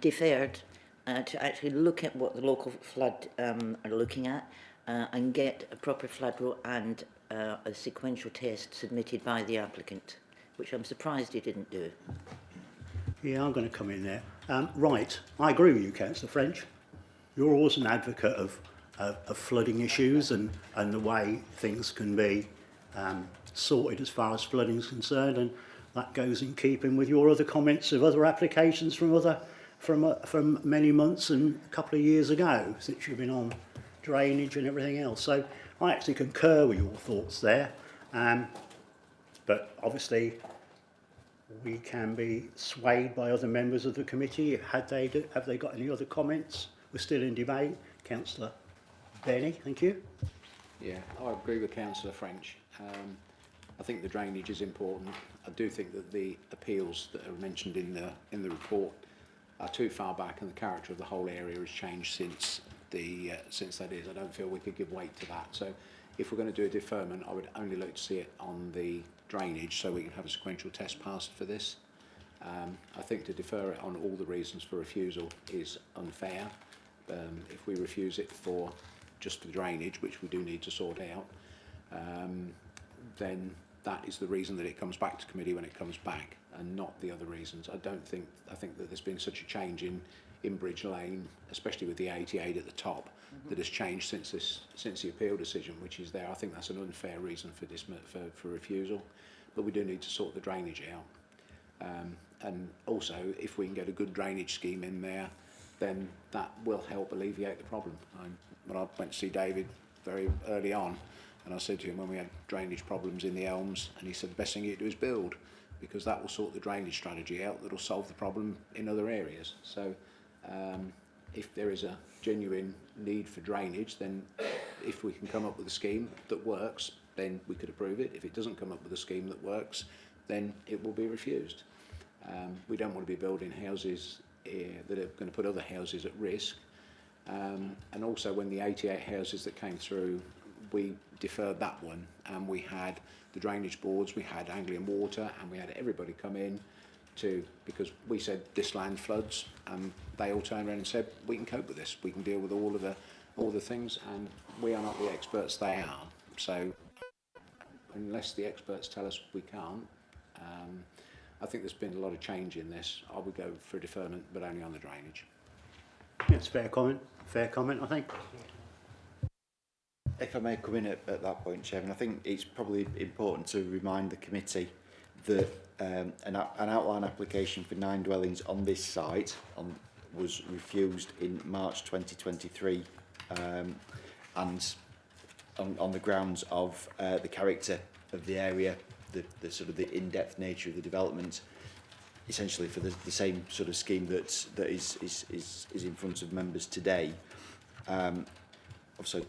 deferred to actually look at what the local flood are looking at and get a proper flood route and a sequential test submitted by the applicant, which I'm surprised he didn't do. Yeah, I'm going to come in there. Right, I agree with you, Councillor French. You're always an advocate of flooding issues and the way things can be sorted as far as flooding is concerned, and that goes in keeping with your other comments of other applications from many months and a couple of years ago, since you've been on drainage and everything else. So I actually concur with your thoughts there, but obviously we can be swayed by other members of the committee. Have they got any other comments? We're still in debate. Councillor Benny, thank you. Yeah, I agree with Councillor French. I think the drainage is important. I do think that the appeals that are mentioned in the report are too far back, and the character of the whole area has changed since that is. I don't feel we could give weight to that. So if we're going to do a deferment, I would only look to see it on the drainage, so we can have a sequential test passed for this. I think to defer it on all the reasons for refusal is unfair. If we refuse it just for drainage, which we do need to sort out, then that is the reason that it comes back to committee when it comes back, and not the other reasons. I think that there's been such a change in Bridge Lane, especially with the 88 at the top, that has changed since the appeal decision, which is there. I think that's an unfair reason for refusal, but we do need to sort the drainage out. And also, if we can get a good drainage scheme in there, then that will help alleviate the problem. When I went to see David very early on, and I said to him when we had drainage problems in the Elms, and he said the best thing you do is build, because that will sort the drainage strategy out, that will solve the problem in other areas. So if there is a genuine need for drainage, then if we can come up with a scheme that works, then we could approve it. If it doesn't come up with a scheme that works, then it will be refused. We don't want to be building houses that are going to put other houses at risk. And also, when the 88 houses that came through, we deferred that one, and we had the drainage boards, we had Anglian Water, and we had everybody come in because we said this land floods, and they all turned around and said we can cope with this, we can deal with all the things, and we are not the experts, they are. So unless the experts tell us we can't, I think there's been a lot of change in this. I would go for a deferment, but only on the drainage. It's a fair comment, I think. If I may come in at that point, Chairman, I think it's probably important to remind the committee that an outline application for 9 dwellings on this site was refused in March 2023, and on the grounds of the character of the area the sort of the in-depth nature of the development, essentially for the same sort of scheme that is in front of members today. Obviously,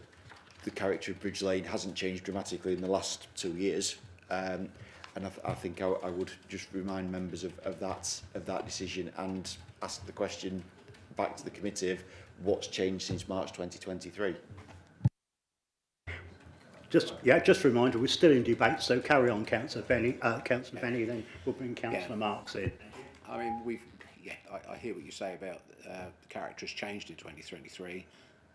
the character of Bridge Lane hasn't changed dramatically in the last 2 years, and I think I would just remind members of that decision and ask the question back to the committee of what's changed since March 2023. Just a reminder, we're still in debate, so carry on, Councillor Benny. Councillor Benny, then we'll bring Councillor Marks in. I mean, I hear what you say about the character has changed in 2023,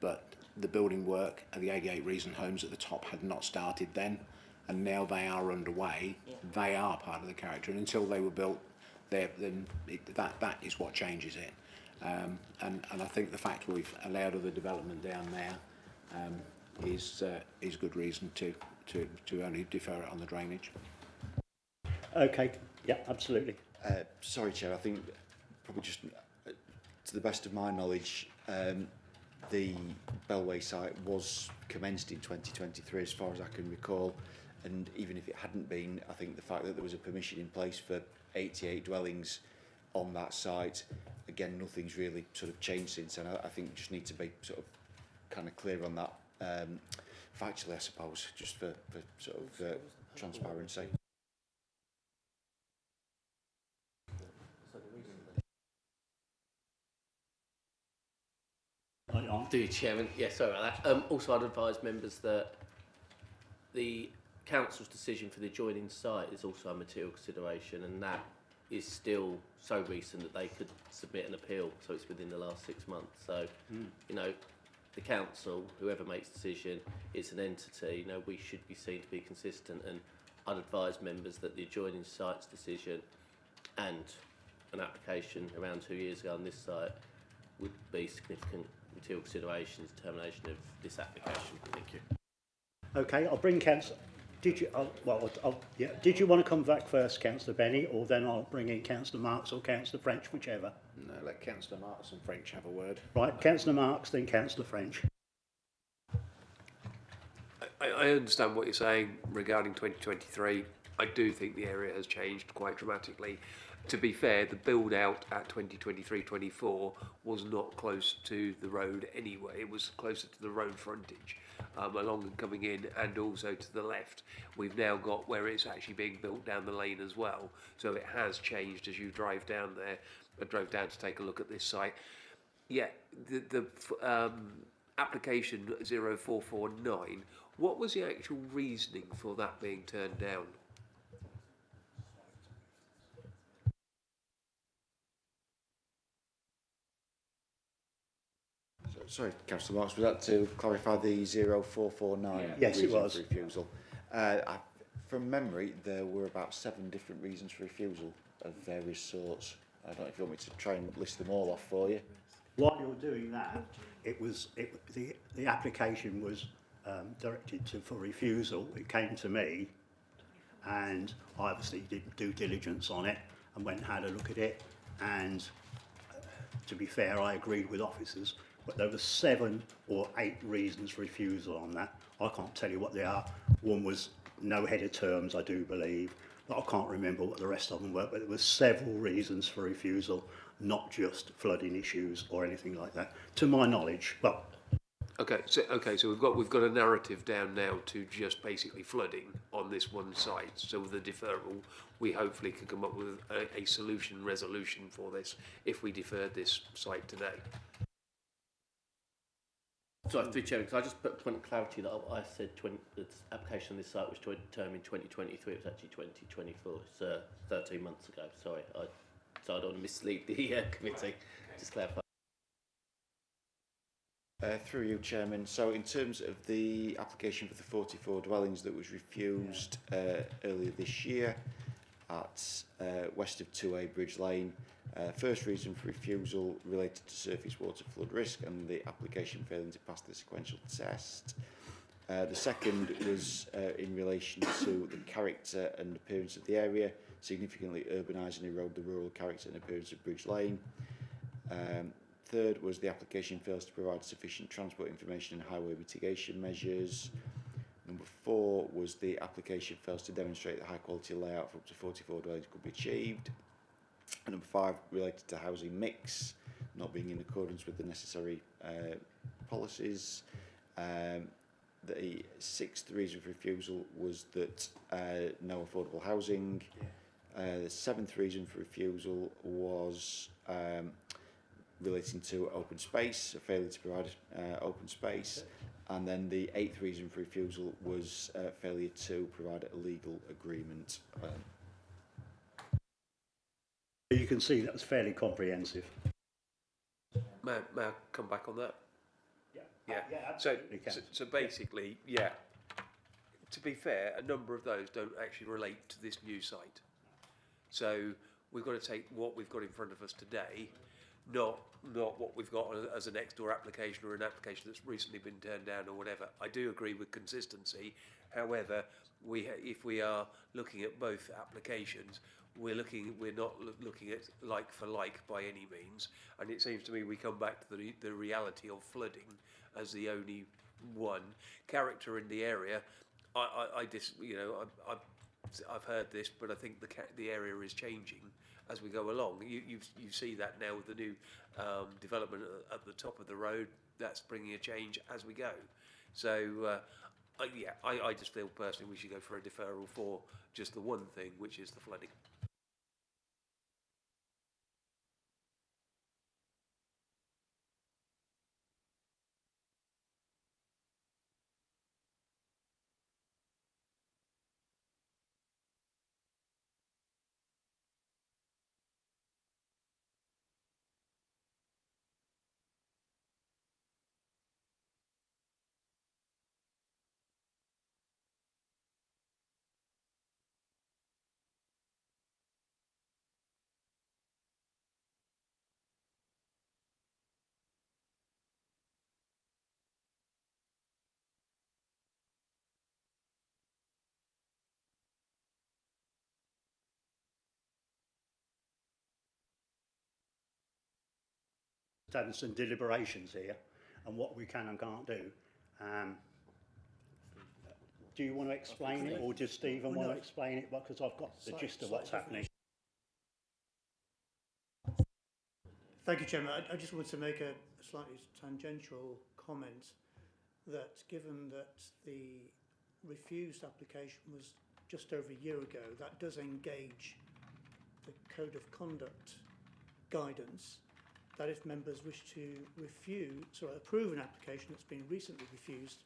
but the building work and the 88 Reason homes at the top had not started then, and now they are underway. They are part of the character, and until they were built, that is what changes it. And I think the fact we've allowed other development down there is good reason to only defer it on the drainage. Okay, yeah, absolutely. Sorry, Chair, I think probably just to the best of my knowledge, the Bellway site was commenced in 2023 as far as I can recall, and even if it hadn't been, I think the fact that there was a permission in place for 88 dwellings on that site, again, nothing's really sort of changed since, and I think we just need to be sort of kind of clear on that factually, I suppose, just for sort of transparency. Do you, Chairman? Yeah, sorry about that. Also, I'd advise members that the council's decision for the adjoining site is also a material consideration, and that is still so recent that they could submit an appeal, so it's within the last 6 months. So, you know, the council, whoever makes the decision, it's an entity. You know, we should be seen to be consistent, and I'd advise members that the adjoining site's decision and an application around 2 years ago on this site would be significant material considerations, determination of this application. Thank you. Okay, I'll bring Councillor. Did you? Yeah. Did you want to come back first, Councillor Benny, or then I'll bring in Councillor Marks or Councillor French, whichever. No, let Councillor Marks and French have a word. Right, Councillor Marks, then Councillor French. I understand what you're saying regarding 2023. I do think the area has changed quite dramatically. To be fair, the build out at 2023-24 was not close to the road anyway. It was closer to the road frontage, along and coming in, and also to the left. We've now got where it's actually being built down the lane as well. So it has changed as you drive down there. I drove down to take a look at this site. Yeah, the application 0449, what was the actual reasoning for that being turned down? Sorry, Councillor Marks, was that to clarify the 0449 Yes, it was. For refusal? From memory, there were about 7 different reasons for refusal of various sorts. I don't know if you want me to try and list them all off for you. While you're doing that, the application was directed for refusal. It came to me, and I obviously did due diligence on it and went and had a look at it. And to be fair, I agreed with officers, but there were 7 or 8 reasons for refusal on that. I can't tell you what they are. One was no head of terms, I do believe, but I can't remember what the rest of them were. But there were several reasons for refusal, not just flooding issues or anything like that, to my knowledge. Well, Okay, so we've got a narrative down now to just basically flooding on this one site. So with the deferral, we hopefully can come up with a resolution for this if we deferred this site today. Sorry, through Chairman, can I just put a point of clarity that I said the application on this site was determined in 2023, it was actually 2024, it's 13 months ago, sorry. So I don't want to mislead the committee, just clarify. Through you, Chairman. So in terms of the application for the 44 dwellings that was refused earlier this year at west of 2A Bridge Lane, first reason for refusal related to surface water flood risk and the application failing to pass the sequential test. The second was in relation to the character and appearance of the area, significantly urbanise and erode the rural character and appearance of Bridge Lane. Third was the application fails to provide sufficient transport information and highway mitigation measures. Number 4 was the application fails to demonstrate the high quality layout for up to 44 dwellings could be achieved. And number 5 related to housing mix not being in accordance with the necessary policies. The 6th reason for refusal was that no affordable housing. The 7th reason for refusal was relating to open space, a failure to provide open space. And then the 8th reason for refusal was failure to provide a legal agreement. You can see that was fairly comprehensive. May I come back on that? Yeah. Absolutely. So basically, yeah. To be fair, a number of those don't actually relate to this new site. So we've got to take what we've got in front of us today, not what we've got as a next door application or an application that's recently been turned down or whatever. I do agree with consistency. However, if we are looking at both applications, we're not looking at like for like by any means. And it seems to me we come back to the reality of flooding as the only one. Character in the area, I've heard this, but I think the area is changing as we go along. You see that now with the new development at the top of the road. That's bringing a change as we go. So I just feel personally we should go for a deferral for just the one thing, which is the flooding. Having some deliberations here and what we can and can't do. Do you want to explain it, or does Stephen want to explain it? Because I've got the gist of what's happening. Thank you, Chairman. I just want to make a slightly tangential comment that given that the refused application was just over a year ago, that does engage the Code of Conduct guidance that if members wish to approve an application that's been recently refused,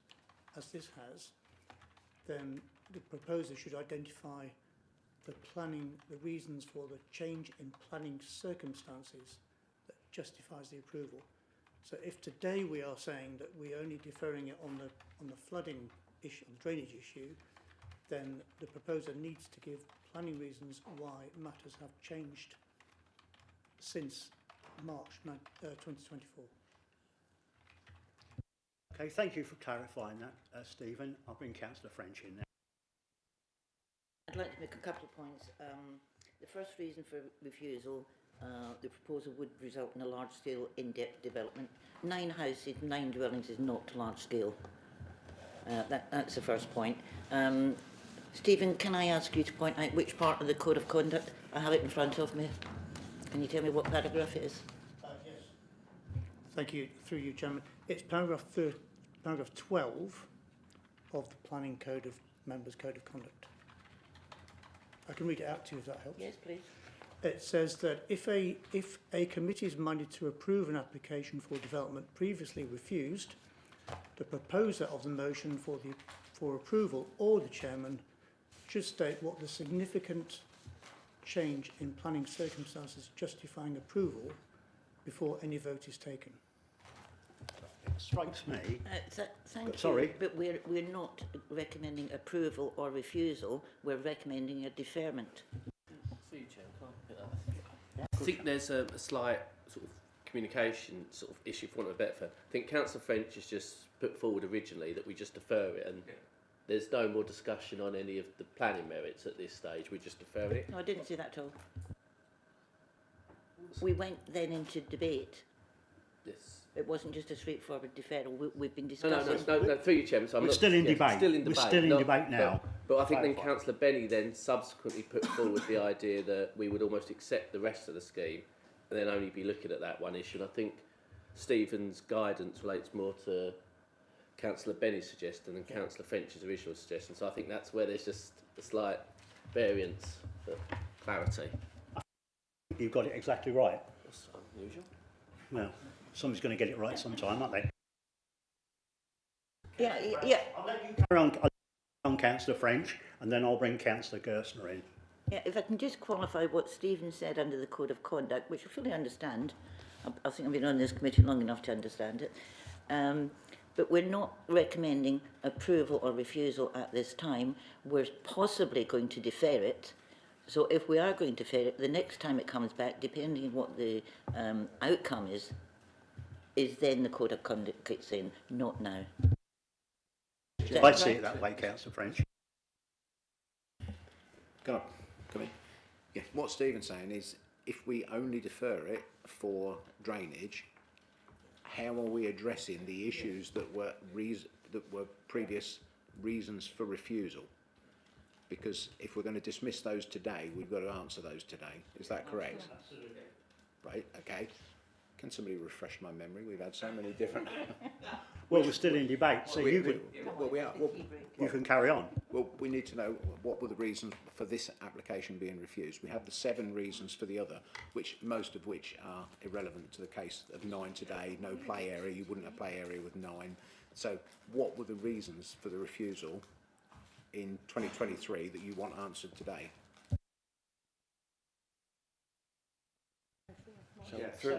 as this has, then the proposer should identify the reasons for the change in planning circumstances that justifies the approval. So if today we are saying that we're only deferring it on the flooding issue, on the drainage issue, then the proposer needs to give planning reasons why matters have changed since March 2024. Okay, thank you for clarifying that, Stephen. I'll bring Councillor French in now. I'd like to make a couple of points. The first reason for refusal, the proposal would result in a large-scale in-depth development. 9 houses, 9 dwellings is not large-scale. That's the first point. Stephen, can I ask you to point out which part of the Code of Conduct? I have it in front of me. Can you tell me what paragraph it is? Yes. Thank you. Through you, Chairman. It's paragraph 12 of the Planning Code of Members Code of Conduct. I can read it out to you if that helps. Yes, please. It says that if a committee is minded to approve an application for development previously refused, the proposer of the motion for approval or the chairman should state what the significant change in planning circumstances justifying approval before any vote is taken. It strikes me. Thank sorry. you, but we're not recommending approval or refusal. We're recommending a deferment. I think there's a slight sort of communication sort of issue, for want of a better term. I think Councillor French has just put forward originally that we just defer it, and there's no more discussion on any of the planning merits at this stage. We're just deferring it. No, I didn't say that at all. We went then into debate. Yes. It wasn't just a straightforward deferral. We've been No, discussing. no, through you, Chairman. So I'm We're not- still in yeah, debate. Still in We're debate. still in debate now. But I think then Councillor Benny then subsequently put forward the idea that we would almost accept the rest of the scheme and then only be looking at that one issue. And I think Stephen's guidance relates more to Councillor Benny's suggestion than Councillor French's original suggestion. So I think that's where there's just a slight variance for clarity. You've got it exactly right. That's unusual. Well, somebody's going to get it right sometime, aren't they? Yeah, yeah. I'll let you carry on Councillor French, and then I'll bring Councillor Gerstner in. Yeah, if I can just qualify what Stephen said under the Code of Conduct, which I fully understand. I think I've been on this committee long enough to understand it. But we're not recommending approval or refusal at this time. We're possibly going to defer it. So if we are going to defer it, the next time it comes back, depending on what the outcome is then the Code of Conduct kicks in, not now. I see it that way, Councillor French. Come in. Yeah, what Stephen's saying is, if we only defer it for drainage, how are we addressing the issues that were previous reasons for refusal? Because if we're going to dismiss those today, we've got to answer those today. Is that correct? Absolutely. Right. Okay. Can somebody refresh my memory? We've had so many different. Well, we're still in debate, so you can carry on. Well, we need to know what were the reasons for this application being refused. We have the 7 reasons for the other, most of which are irrelevant to the case of 9 today. No play area. You wouldn't have play area with 9. So, what were the reasons for the refusal in 2023 that you want answered today?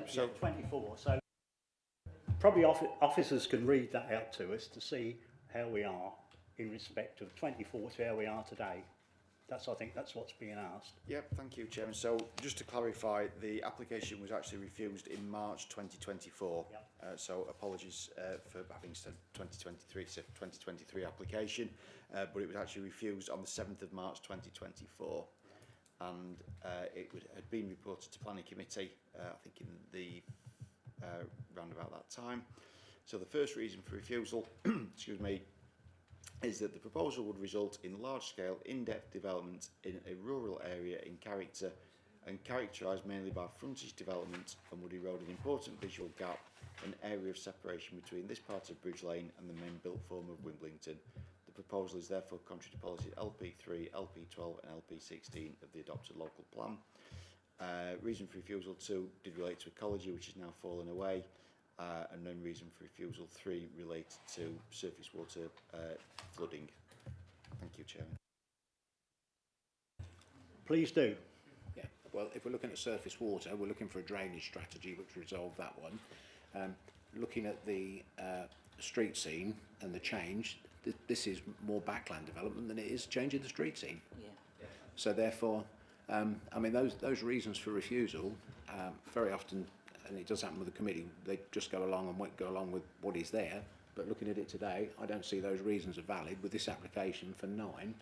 So 24. So probably officers can read that out to us to see how we are in respect of 24 to how we are today. I think that's what's being asked. Yep, thank you, Chairman. So just to clarify, the application was actually refused in March 2024. Yep. So apologies for having said 2023. It's a 2023 application, but it was actually refused on the 7th of March 2024. And it had been reported to Planning Committee, I think in the round about that time. So the first reason for refusal, excuse me, is that the proposal would result in large-scale, in-depth development in a rural area in character and characterised mainly by frontage development and would erode an important visual gap, an area of separation between this part of Bridge Lane and the main built form of Wimblington. The proposal is therefore contrary to policy LP3, LP12 and LP16 of the adopted local plan. Reason for refusal 2 did relate to ecology, which has now fallen away. And then reason for refusal 3 relates to surface water flooding. Thank you, Chairman. Please do. Yeah, well, if we're looking at surface water, we're looking for a drainage strategy which resolve that one. Looking at the street scene and the change, this is more backland development than it is changing the street scene. Yeah. So therefore, I mean, those reasons for refusal very often, and it does happen with the committee, they just go along and won't go along with what is there. But looking at it today, I don't see those reasons are valid with this application for 9,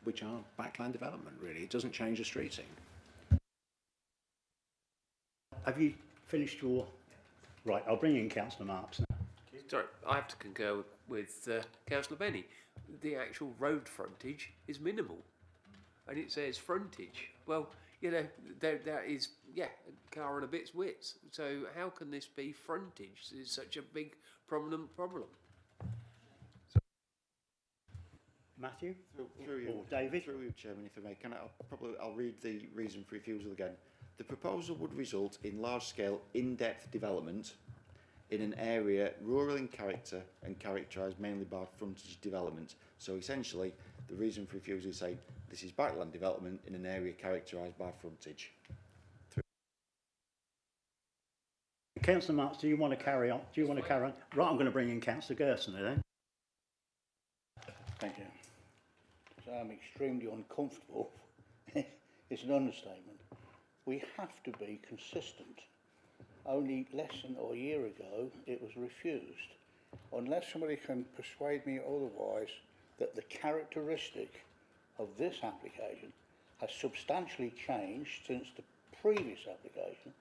which are backland development, really. It doesn't change the street scene. Have you finished your... Right, I'll bring in Councillor Marks now. Sorry, I have to concur with Councillor Benny. The actual road frontage is minimal. And it says frontage. Well, you know, that is, yeah, a car and a bit's width. So how can this be frontage? It's such a big, prominent problem. Matthew? Through you, or David? Through you, Chairman, if I may. I'll read the reason for refusal again. The proposal would result in large-scale, in-depth development in an area rural in character and characterised mainly by frontage development. So essentially, the reason for refusal is saying this is backland development in an area characterised by frontage. Councillor Marks, do you want to carry on? Right, I'm going to bring in Councillor Gerson then. Thank you. So I'm extremely uncomfortable. It's an understatement. We have to be consistent. Only less than a year ago, it was refused. Unless somebody can persuade me otherwise that the characteristic of this application has substantially changed since the previous application,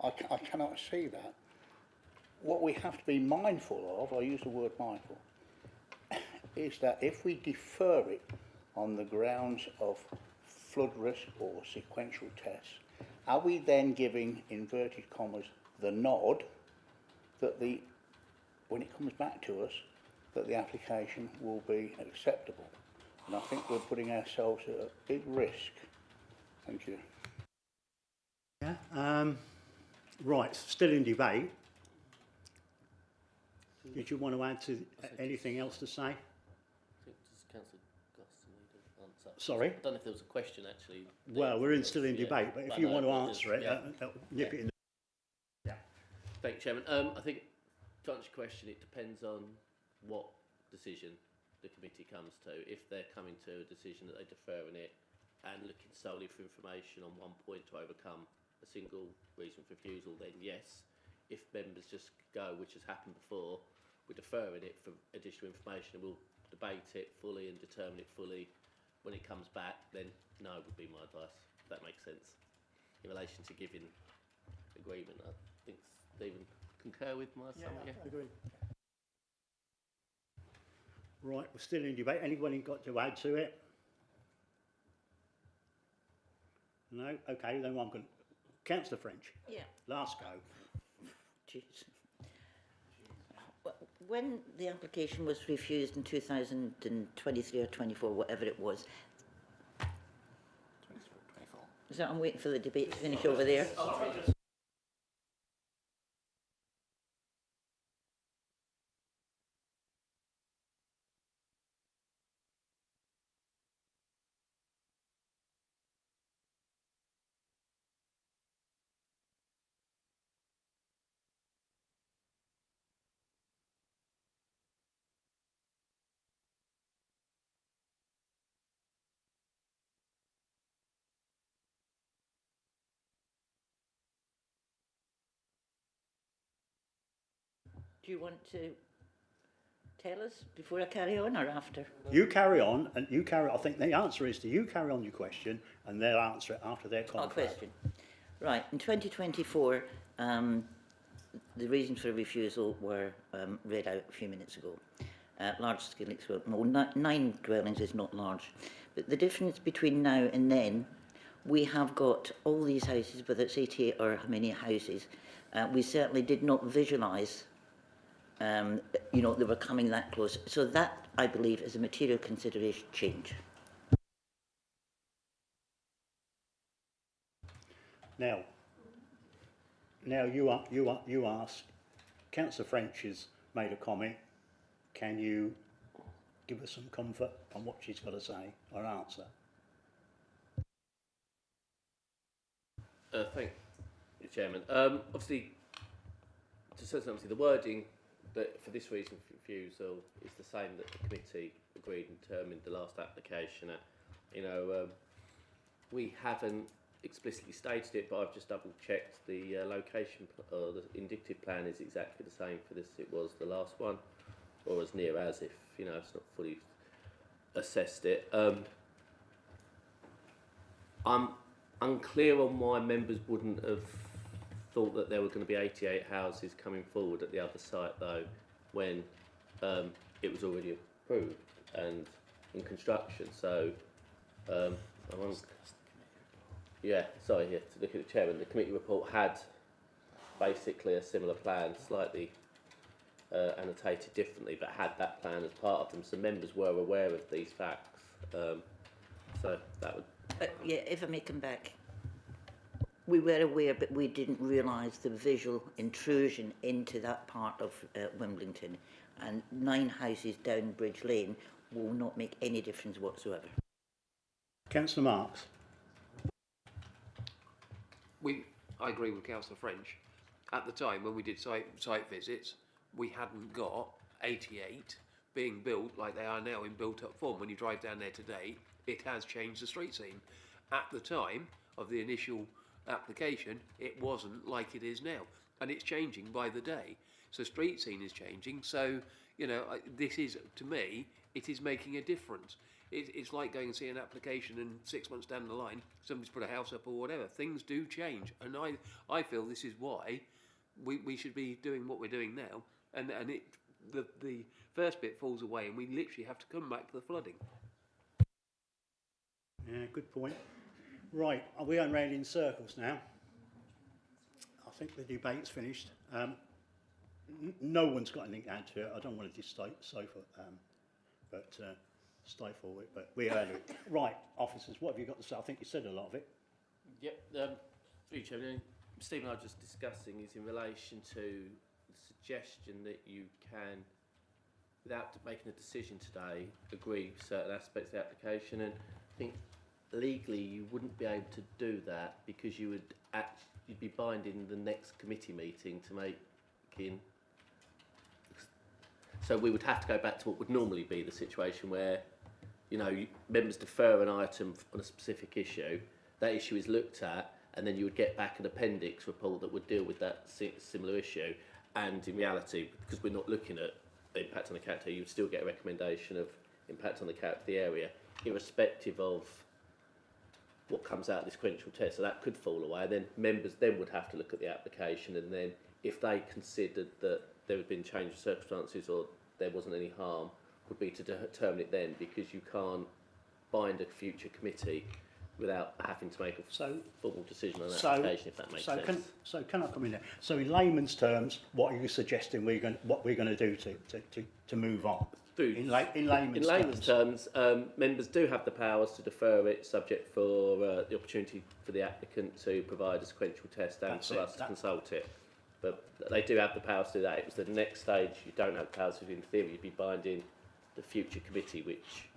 I cannot see that. what we have to be mindful of, I use the word mindful, is that if we defer it on the grounds of flood risk or sequential tests, are we then giving, inverted commas, the nod that when it comes back to us, that the application will be acceptable? And I think we're putting ourselves at a big risk. Thank you. Yeah. Right, still in debate. Did you want to add to anything else to say? I think does Councillor Gosson need an answer? Sorry? I don't know if there was a question actually. Well, we're still in debate, but if you want to answer it, nip it in. Thank you, Chairman. I think to answer your question, it depends on what decision the committee comes to. If they're coming to a decision that they defer in it and looking solely for information on one point to overcome a single reason for refusal, then yes. If members just go, which has happened before, we're deferring it for additional information and we'll debate it fully and determine it fully when it comes back, then no would be my advice, if that makes sense. In relation to giving agreement, I think Stephen concur with my summary. I agree. Right, we're still in debate. Anybody got to add to it? No? Okay, then I'm going to... Councillor French. Yeah. Last go. Jeez. When the application was refused in 2023 or 24, whatever it was. 24. So I'm waiting for the debate to finish over there. Do you want to tell us before I carry on or after? You carry on, and you carry. I think the answer is to you carry on your question, and they'll answer it after their comment. Question. Right. In 2024, the reasons for refusal were read out a few minutes ago. Large scale expansion. Well, 9 dwellings is not large, but the difference between now and then, we have got all these houses, whether it's 88 or how many houses. We certainly did not visualise. They were coming that close. So that, I believe, is a material consideration change. Now you ask. Councillor French has made a comment. Can you give us some comfort on what she's got to say or answer? Thank you, Chairman. Obviously, the wording that for this reason for refusal is the same that the committee agreed and determined the last application at. We haven't explicitly stated it, but I've just double checked the location or the indicative plan is exactly the same for this it was the last one, or as near as if it's not fully assessed it. I'm unclear on why members wouldn't have thought that there were going to be 88 houses coming forward at the other site though, when it was already approved and in construction. So to look at the chairman, the committee report had basically a similar plan, slightly annotated differently, but had that plan as part of them. So members were aware of these facts. So that would. If I may come back. We were aware, but we didn't realise the visual intrusion into that part of Wimbledon. And 9 houses down Bridge Lane will not make any difference whatsoever. Councillor Marks. I agree with Councillor French. At the time when we did site visits, we hadn't got 88 being built like they are now in built-up form. When you drive down there today, it has changed the street scene. At the time of the initial application, it wasn't like it is now, and it's changing by the day. So street scene is changing. So this is, to me, it is making a difference. It's like going and see an application and 6 months down the line somebody's put a house up or whatever. Things do change, and I feel this is why we should be doing what we're doing now, and the first bit falls away, and we literally have to come back to the flooding. Yeah, good point. Right, are we going round in circles now? I think the debate's finished. No one's got anything to add to it. I don't want to stifle it, but we heard it. Right, officers, what have you got to say? I think you said a lot of it. Yep. Through you, Chairman, Steve and I were just discussing is in relation to the suggestion that you can, without making a decision today, agree certain aspects of the application. And I think legally you wouldn't be able to do that because you'd be binding the next committee meeting to make in. So we would have to go back to what would normally be the situation where, members defer an item on a specific issue, that issue is looked at, and then you would get back an appendix report that would deal with that similar issue. And in reality, because we're not looking at the impact on the character, you would still get a recommendation of impact on the character of the area, irrespective of what comes out of this sequential test. So that could fall away. Then members then would have to look at the application, and then if they considered that there had been change of circumstances or there wasn't any harm, would be to determine it then, because you can't bind a future committee without having to make a formal decision on that application, if that makes sense. Can I come in there? So in layman's terms, what are you suggesting what we're going to do to move on? In layman's terms, members do have the powers to defer it, subject for the opportunity for the applicant to provide a sequential test and for us to consult it. But they do have the powers to do that. It was the next stage. You don't have the powers to, in theory, you'd be binding the future committee, which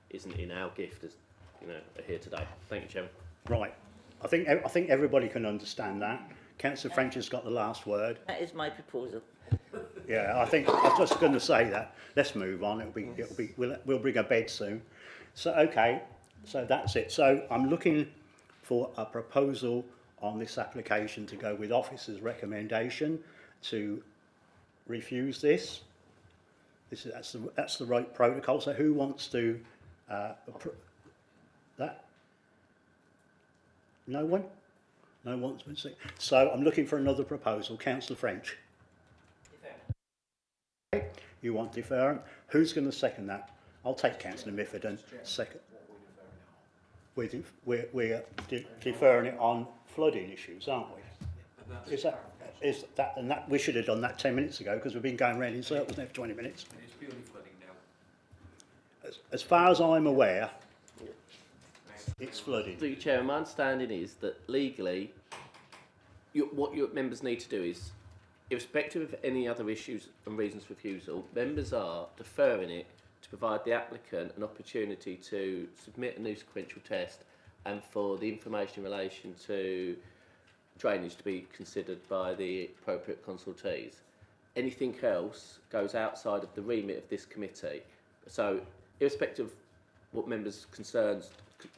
isn't in our gift as are here today. Thank you, Chairman. Right. I think everybody can understand that. Councillor French has got the last word. That is my proposal. Yeah, I was just going to say that. Let's move on. We'll bring a bed soon. So okay, so that's it. So I'm looking for a proposal on this application to go with officer's recommendation to refuse this. That's the right protocol. So who wants to that? No one? No one's been seen. So I'm looking for another proposal. Councillor French. Deferment. You want deferment? Who's going to second that? I'll take Councillor Miffordon. Second. We're deferring it on flooding issues, aren't we? Is that and that we should have done that 10 minutes ago, because we've been going round in circles now for 20 minutes. It's purely flooding now. As far as I'm aware, it's flooding. Through you, Chair, my understanding is that legally, what your members need to do is, irrespective of any other issues and reasons for refusal, members are deferring it to provide the applicant an opportunity to submit a new sequential test and for the information in relation to drainage to be considered by the appropriate consultees. Anything else goes outside of the remit of this committee. So, irrespective of what members' concerns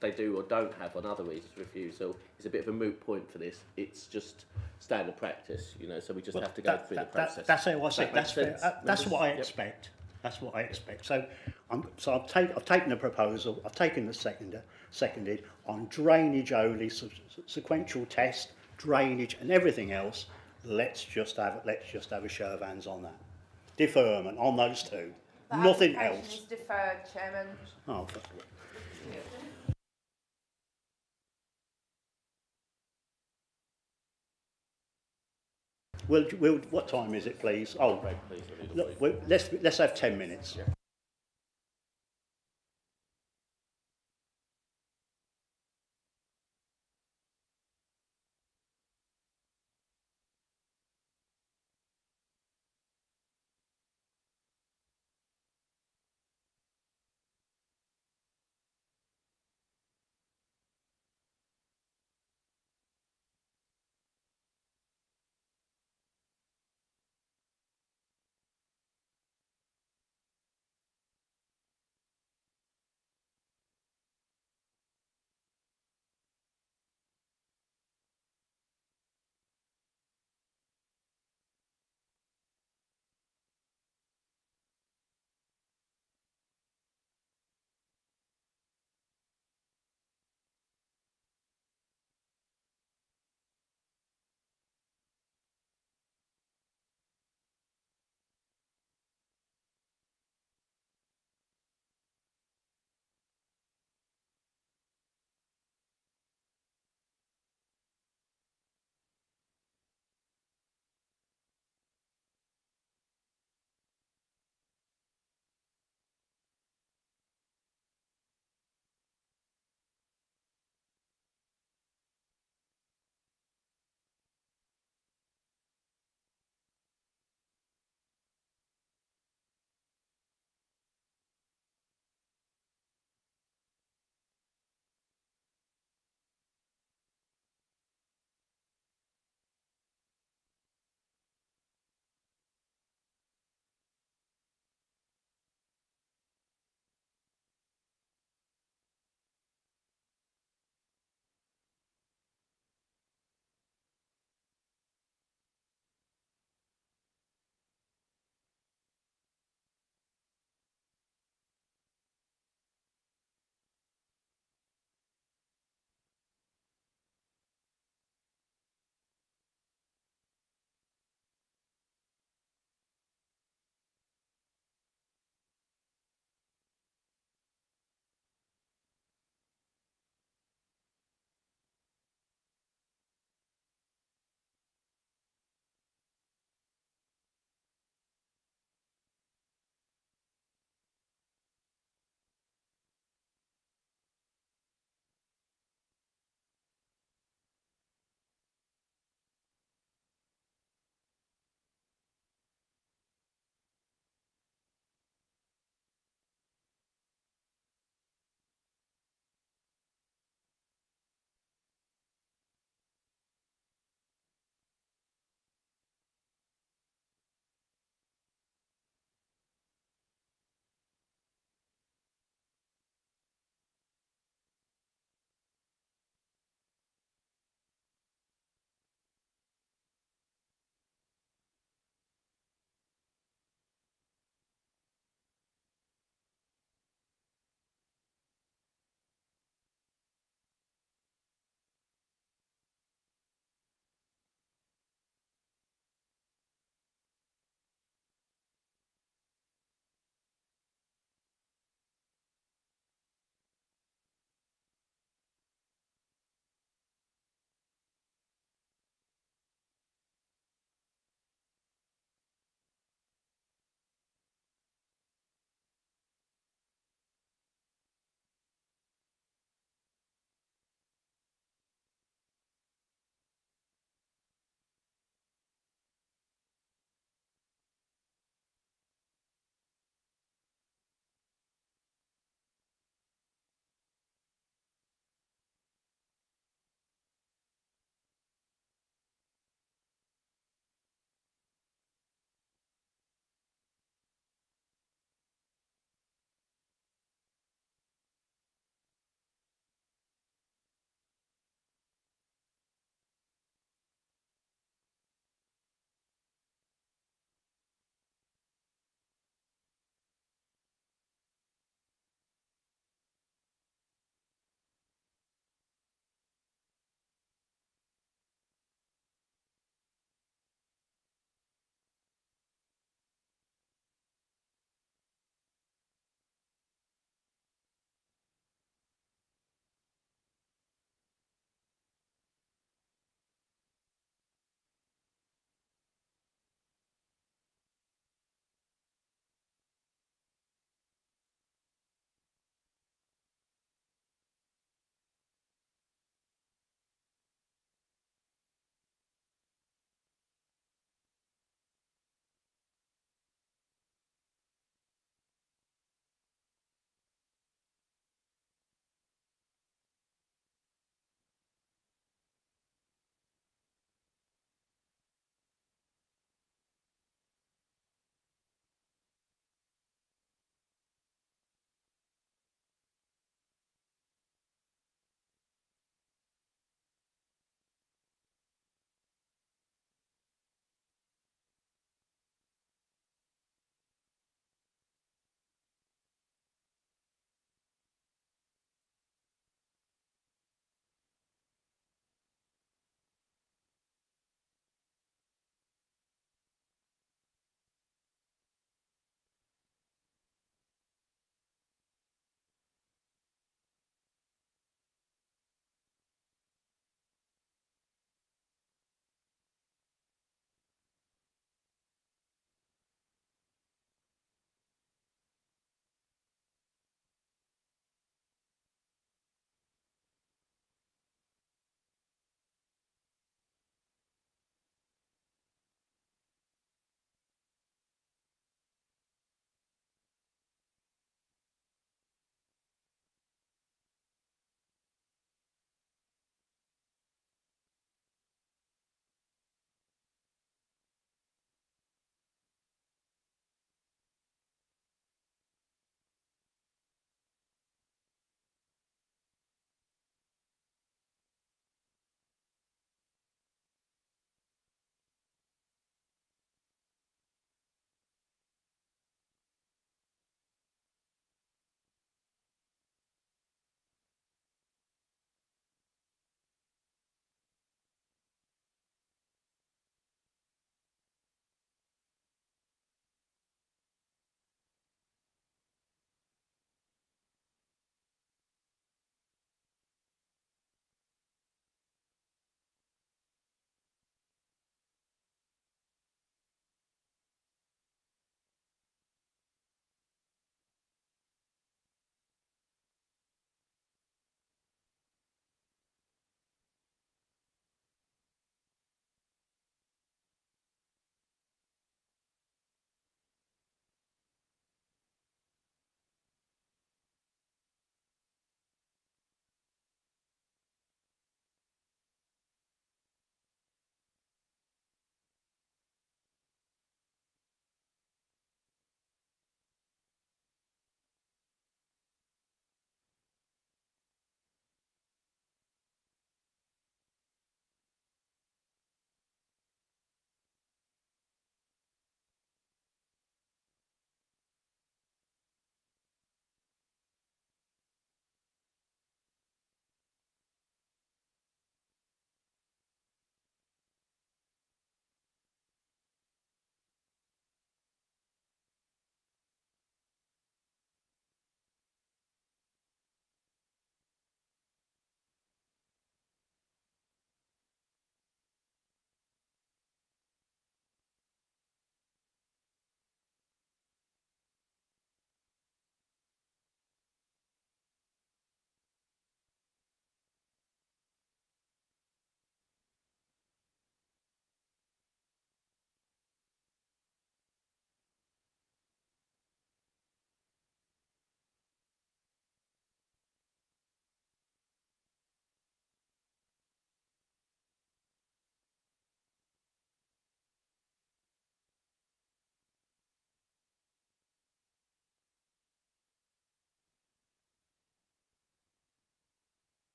they do or don't have on other reasons for refusal, is a bit of a moot point for this. It's just standard practice, so we just have to go through the process. That's how I say. That's what I expect. That's what I expect. So, I've taken the proposal. I've taken the seconded on drainage only, sequential test, drainage, and everything else. Let's just have a show of hands on that. Deferment on those two. Nothing else. Is deferred, Chairman. Oh. What time is it, please? Oh, look, let's have 10 minutes.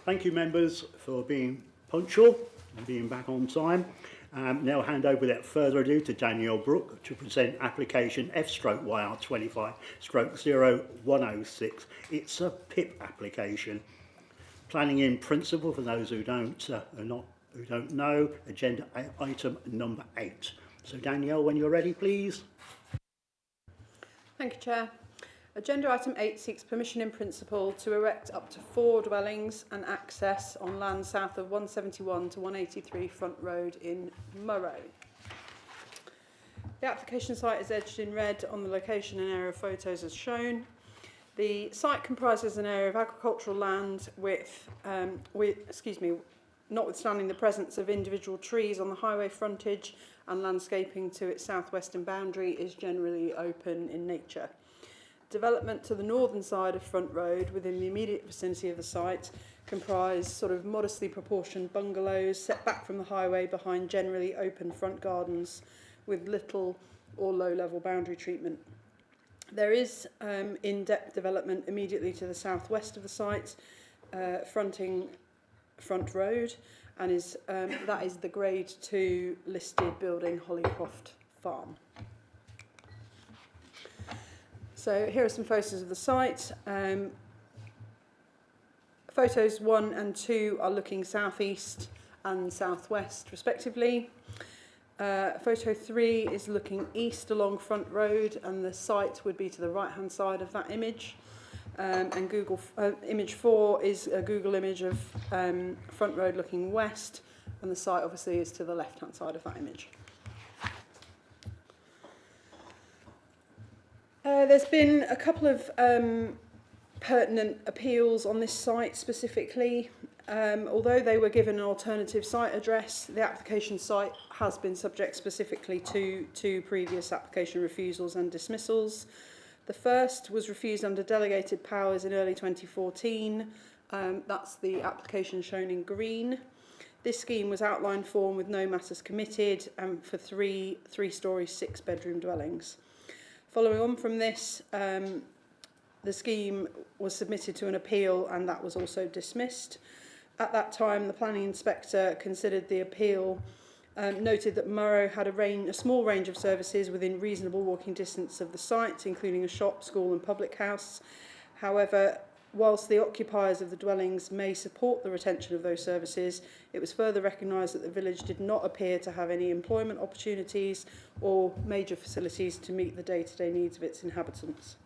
Thank you, members, for being punctual and being back on time. Now hand over without further ado to Danielle Brooke to present application F/YR25/0106. It's a PIP application. Planning in principle, for those who don't know, agenda item number 8. So Danielle, when you're ready, please. Thank you, Chair. Agenda item 8 seeks permission in principle to erect up to 4 dwellings and access on land south of 171 to 183 Front Road in Murrow. The application site is edged in red on the location and area photos as shown. The site comprises an area of agricultural land notwithstanding the presence of individual trees on the highway frontage, and landscaping to its southwestern boundary is generally open in nature. Development to the northern side of Front Road within the immediate vicinity of the site comprise sort of modestly proportioned bungalows set back from the highway behind generally open front gardens with little or low level boundary treatment. There is in-depth development immediately to the southwest of the site, fronting Front Road, and that is the Grade 2 listed building Hollycroft Farm. So here are some photos of the site. Photos 1 and 2 are looking southeast and southwest respectively. Photo 3 is looking east along Front Road, and the site would be to the right hand side of that image. And image 4 is a Google image of Front Road looking west, and the site obviously is to the left hand side of that image. There's been a couple of pertinent appeals on this site specifically. Although they were given an alternative site address, the application site has been subject specifically to previous application refusals and dismissals. The first was refused under delegated powers in early 2014. That's the application shown in green. This scheme was outline form with no matters committed and for three-storey, 6-bedroom dwellings. Following on from this, the scheme was submitted to an appeal, and that was also dismissed. At that time, the planning inspector considered the appeal, noted that Murrow had a small range of services within reasonable walking distance of the site, including a shop, school and public house. However, whilst the occupiers of the dwellings may support the retention of those services, it was further recognised that the village did not appear to have any employment opportunities or major facilities to meet the day-to-day needs of its inhabitants.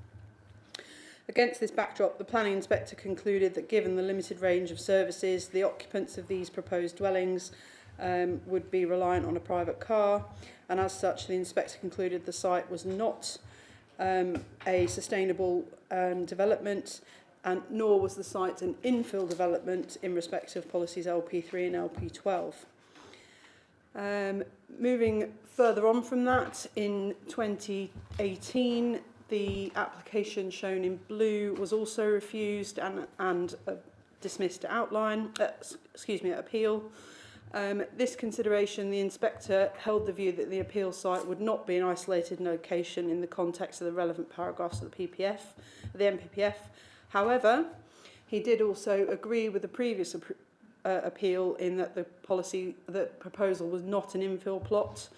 Against this backdrop, the planning inspector concluded that given the limited range of services, the occupants of these proposed dwellings would be reliant on a private car, and as such the inspector concluded the site was not a sustainable development, and nor was the site an infill development in respect of policies LP3 and LP12. Moving further on from that, in 2018, the application shown in blue was also refused and dismissed at appeal. This consideration, the inspector held the view that the appeal site would not be an isolated location in the context of the relevant paragraphs of the NPPF. However, he did also agree with the previous appeal in that the proposal was not an infill plot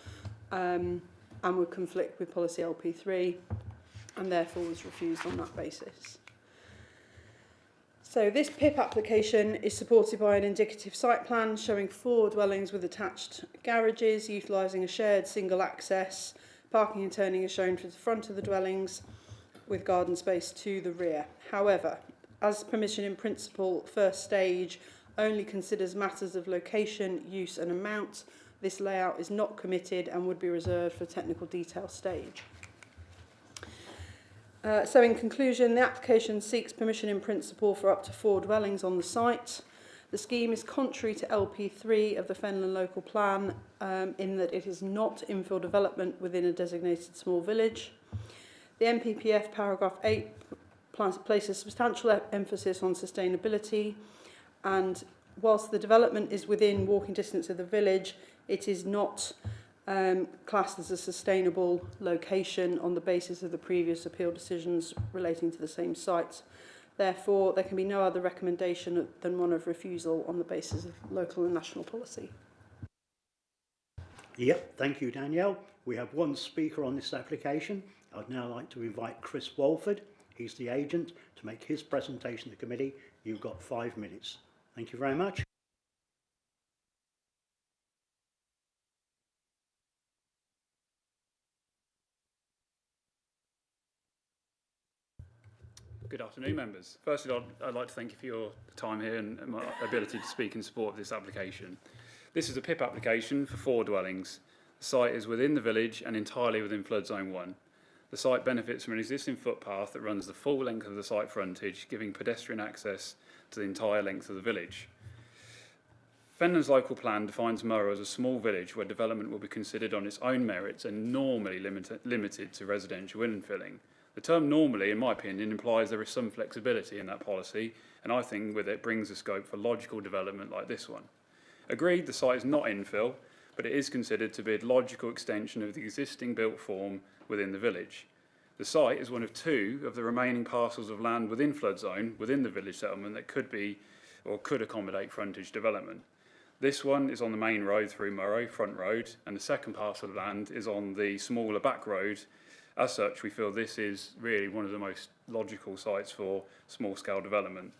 and would conflict with policy LP3, and therefore was refused on that basis. So this PIP application is supported by an indicative site plan showing 4 dwellings with attached garages, utilising a shared single access. Parking and turning is shown to the front of the dwellings with garden space to the rear. However, as permission in principle first stage only considers matters of location, use and amount, this layout is not committed and would be reserved for technical detail stage. So in conclusion, the application seeks permission in principle for up to 4 dwellings on the site. The scheme is contrary to LP3 of the Fenland local plan in that it is not infill development within a designated small village. The NPPF paragraph 8 places substantial emphasis on sustainability, and whilst the development is within walking distance of the village, it is not classed as a sustainable location on the basis of the previous appeal decisions relating to the same site. Therefore, there can be no other recommendation than one of refusal on the basis of local and national policy. Yep, thank you, Danielle. We have one speaker on this application. I'd now like to invite Chris Walford. He's the agent to make his presentation to the committee. You've got 5 minutes. Thank you very much. Good afternoon, members. Firstly, I'd like to thank you for your time here and my ability to speak in support of this application. This is a PIP application for 4 dwellings. The site is within the village and entirely within flood zone 1. The site benefits from an existing footpath that runs the full length of the site frontage, giving pedestrian access to the entire length of the village. Fenland's local plan defines Murrow as a small village where development will be considered on its own merits and normally limited to residential infilling. The term normally, in my opinion, implies there is some flexibility in that policy, and I think with it brings the scope for logical development like this one. Agreed, the site is not infill, but it is considered to be a logical extension of the existing built form within the village. The site is one of 2 of the remaining parcels of land within flood zone, within the village settlement, that could be or could accommodate frontage development. This one is on the main road through Murrow, Front Road, and the second parcel of land is on the smaller back road. As such, we feel this is really one of the most logical sites for small-scale development.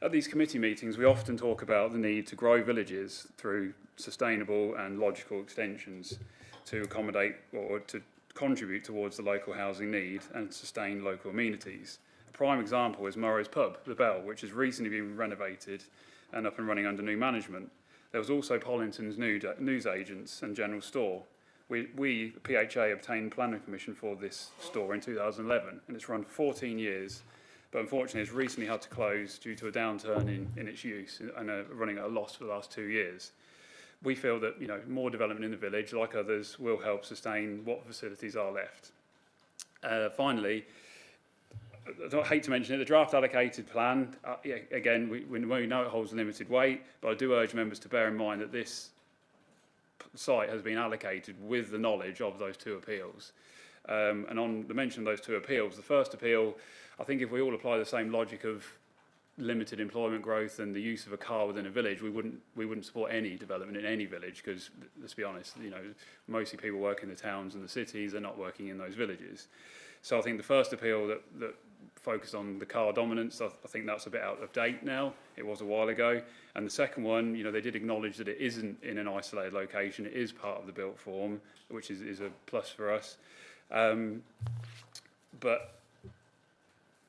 At these committee meetings, we often talk about the need to grow villages through sustainable and logical extensions to accommodate or to contribute towards the local housing need and sustain local amenities. A prime example is Murrow's pub, The Bell, which has recently been renovated and up and running under new management. There was also Pollington's newsagents and general store. We, PHA, obtained planning permission for this store in 2011, and it's run for 14 years, but unfortunately it's recently had to close due to a downturn in its use and running at a loss for the last 2 years. We feel that more development in the village, like others, will help sustain what facilities are left. Finally, I hate to mention it, the draft allocated plan, again, we know it holds limited weight, but I do urge members to bear in mind that this site has been allocated with the knowledge of those 2 appeals. And on the mention of those 2 appeals, the first appeal, I think if we all apply the same logic of limited employment growth and the use of a car within a village, we wouldn't support any development in any village, because let's be honest, mostly people work in the towns and the cities, they're not working in those villages. So I think the first appeal that focused on the car dominance, I think that's a bit out of date now. It was a while ago. And the second one, they did acknowledge that it isn't in an isolated location. It is part of the built form, which is a plus for us. But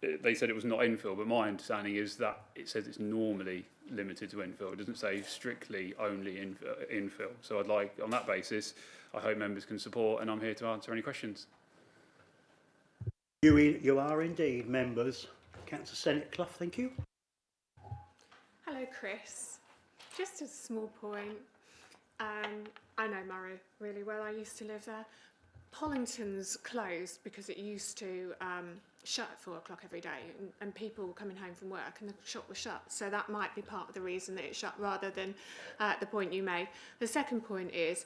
they said it was not infill, but my understanding is that it says it's normally limited to infill. It doesn't say strictly only infill. So I'd like, on that basis, I hope members can support, and I'm here to answer any questions. You are indeed members. Councillor Senate Clough, thank you. Hello, Chris. Just a small point. I know Murrow really well. I used to live there. Pollington's closed because it used to shut at 4 o'clock every day, and people were coming home from work and the shop was shut. So that might be part of the reason that it shut, rather than the point you made. The second point is,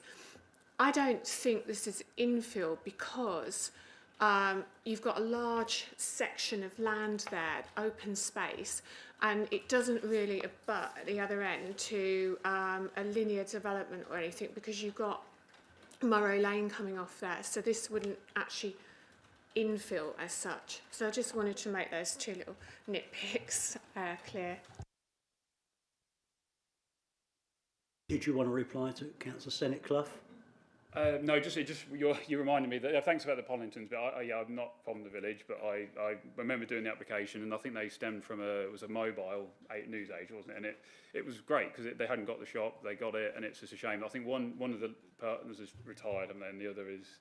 I don't think this is infill because you've got a large section of land there, open space, and it doesn't really abut at the other end to a linear development or anything, because you've got Murrow Lane coming off there, so this wouldn't actually infill as such. So I just wanted to make those 2 little nitpicks clear. Did you want to reply to Councillor Senate Clough? No, you reminded me that, thanks about the Pollingtons, but I'm not from the village, but I remember doing the application, and I think they stemmed from it was a mobile news age, wasn't it? And it was great because they hadn't got the shop, they got it, and it's just a shame. I think one of the partners is retired, and then the other is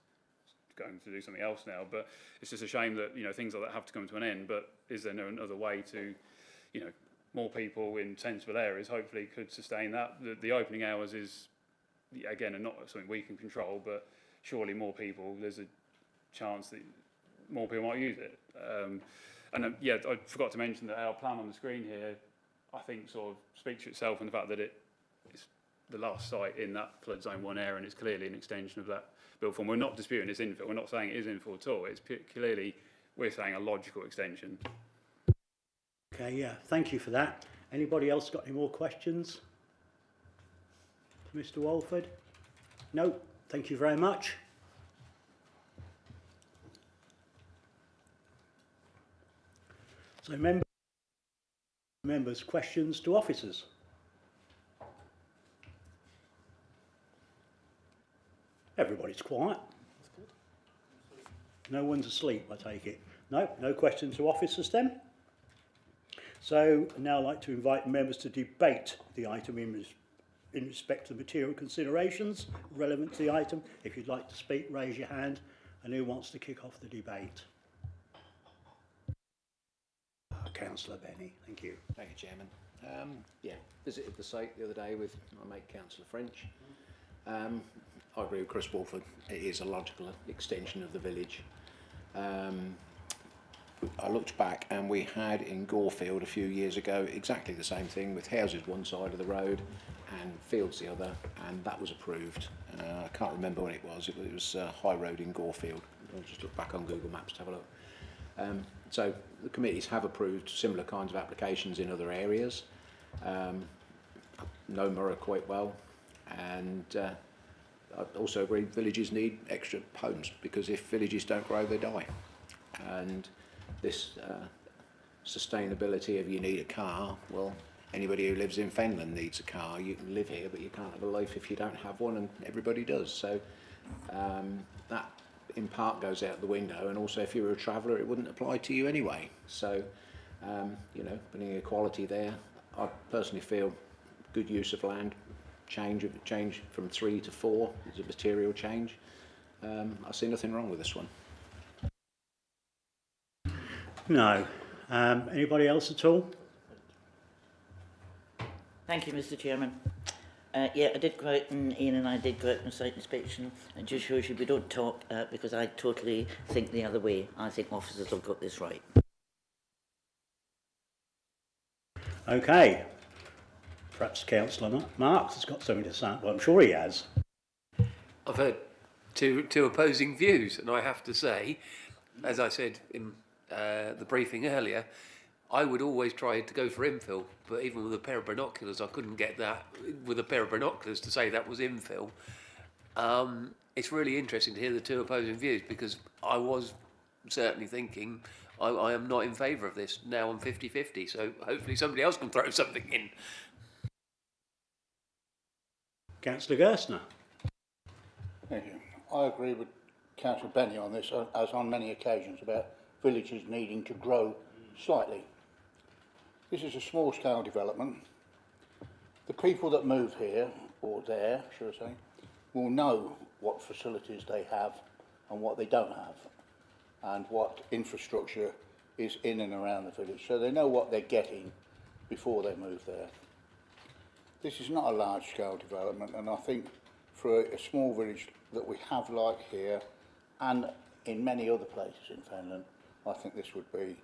going to do something else now. But it's just a shame that things like that have to come to an end. But is there no other way to, more people in sensible areas hopefully could sustain that? The opening hours is, again, not something we can control, but surely more people, there's a chance that more people might use it. I forgot to mention that our plan on the screen here, I think, sort of speaks for itself, and the fact that it's the last site in that flood zone 1 area, and it's clearly an extension of that built form. We're not disputing it's infill. We're not saying it is infill at all. It's clearly, we're saying, a logical extension. Okay, yeah, thank you for that. Anybody else got any more questions for Mr. Walford? No, thank you very much. So members, questions to officers? Everybody's quiet. No one's asleep, I take it. No, no questions to officers then. So I'd now like to invite members to debate the item in respect to material considerations relevant to the item. If you'd like to speak, raise your hand. And who wants to kick off the debate? Councillor Benny, thank you. Thank you, Chairman. Visited the site the other day with my mate Councillor French. I agree with Chris Walford. It is a logical extension of the village. I looked back and we had in Gorefield a few years ago exactly the same thing with houses one side of the road and fields the other, and that was approved. I can't remember when it was. It was High Road in Gorefield. I'll just look back on Google Maps to have a look. So the committees have approved similar kinds of applications in other areas. I know Murray quite well, and I also agree villages need extra homes, because if villages don't grow, they die. And this sustainability of you need a car, well, anybody who lives in Fenland needs a car. You can live here, but you can't have a life if you don't have one, and everybody does. So that in part goes out the window, and also if you were a traveller it wouldn't apply to you anyway. So you know, putting equality there, I personally feel good use of land, change from 3 to 4 is a material change. I see nothing wrong with this one. No. Anybody else at all? Thank you, Mr. Chairman. Yeah, I did go out, and Ian and I did go out on site inspection. It just shows you we don't talk, because I totally think the other way. I think officers have got this right. Okay. Perhaps Councillor Marks has got something to say. Well, I'm sure he has. I've heard two opposing views, and I have to say, as I said in the briefing earlier, I would always try to go for infill, but even with a pair of binoculars, I couldn't get that with a pair of binoculars to say that was infill. It's really interesting to hear the two opposing views, because I was certainly thinking I am not in favour of this. Now I'm 50-50, so hopefully somebody else can throw something in. Councillor Gerstner. Thank you. I agree with Councillor Benny on this, as on many occasions, about villages needing to grow slightly. This is a small-scale development. The people that move here, or there, should I say, will know what facilities they have and what they don't have, and what infrastructure is in and around the village, so they know what they're getting before they move there. This is not a large-scale development, and I think for a small village that we have like here, and in many other places in Fenland, I think this would be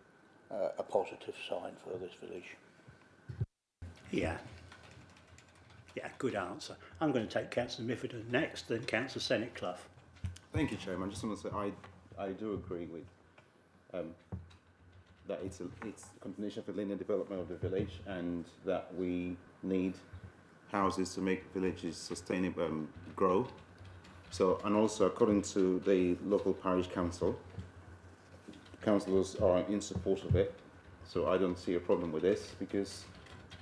a positive sign for this village. Yeah. Yeah, good answer. I'm going to take Councillor Mifferton next, then Councillor Senate-Clough. Thank you, Chairman. I just want to say I do agree with that it's a continuation of the linear development of the village, and that we need houses to make villages sustainable, grow. So, and also according to the local parish council, councillors are in support of it, so I don't see a problem with this, because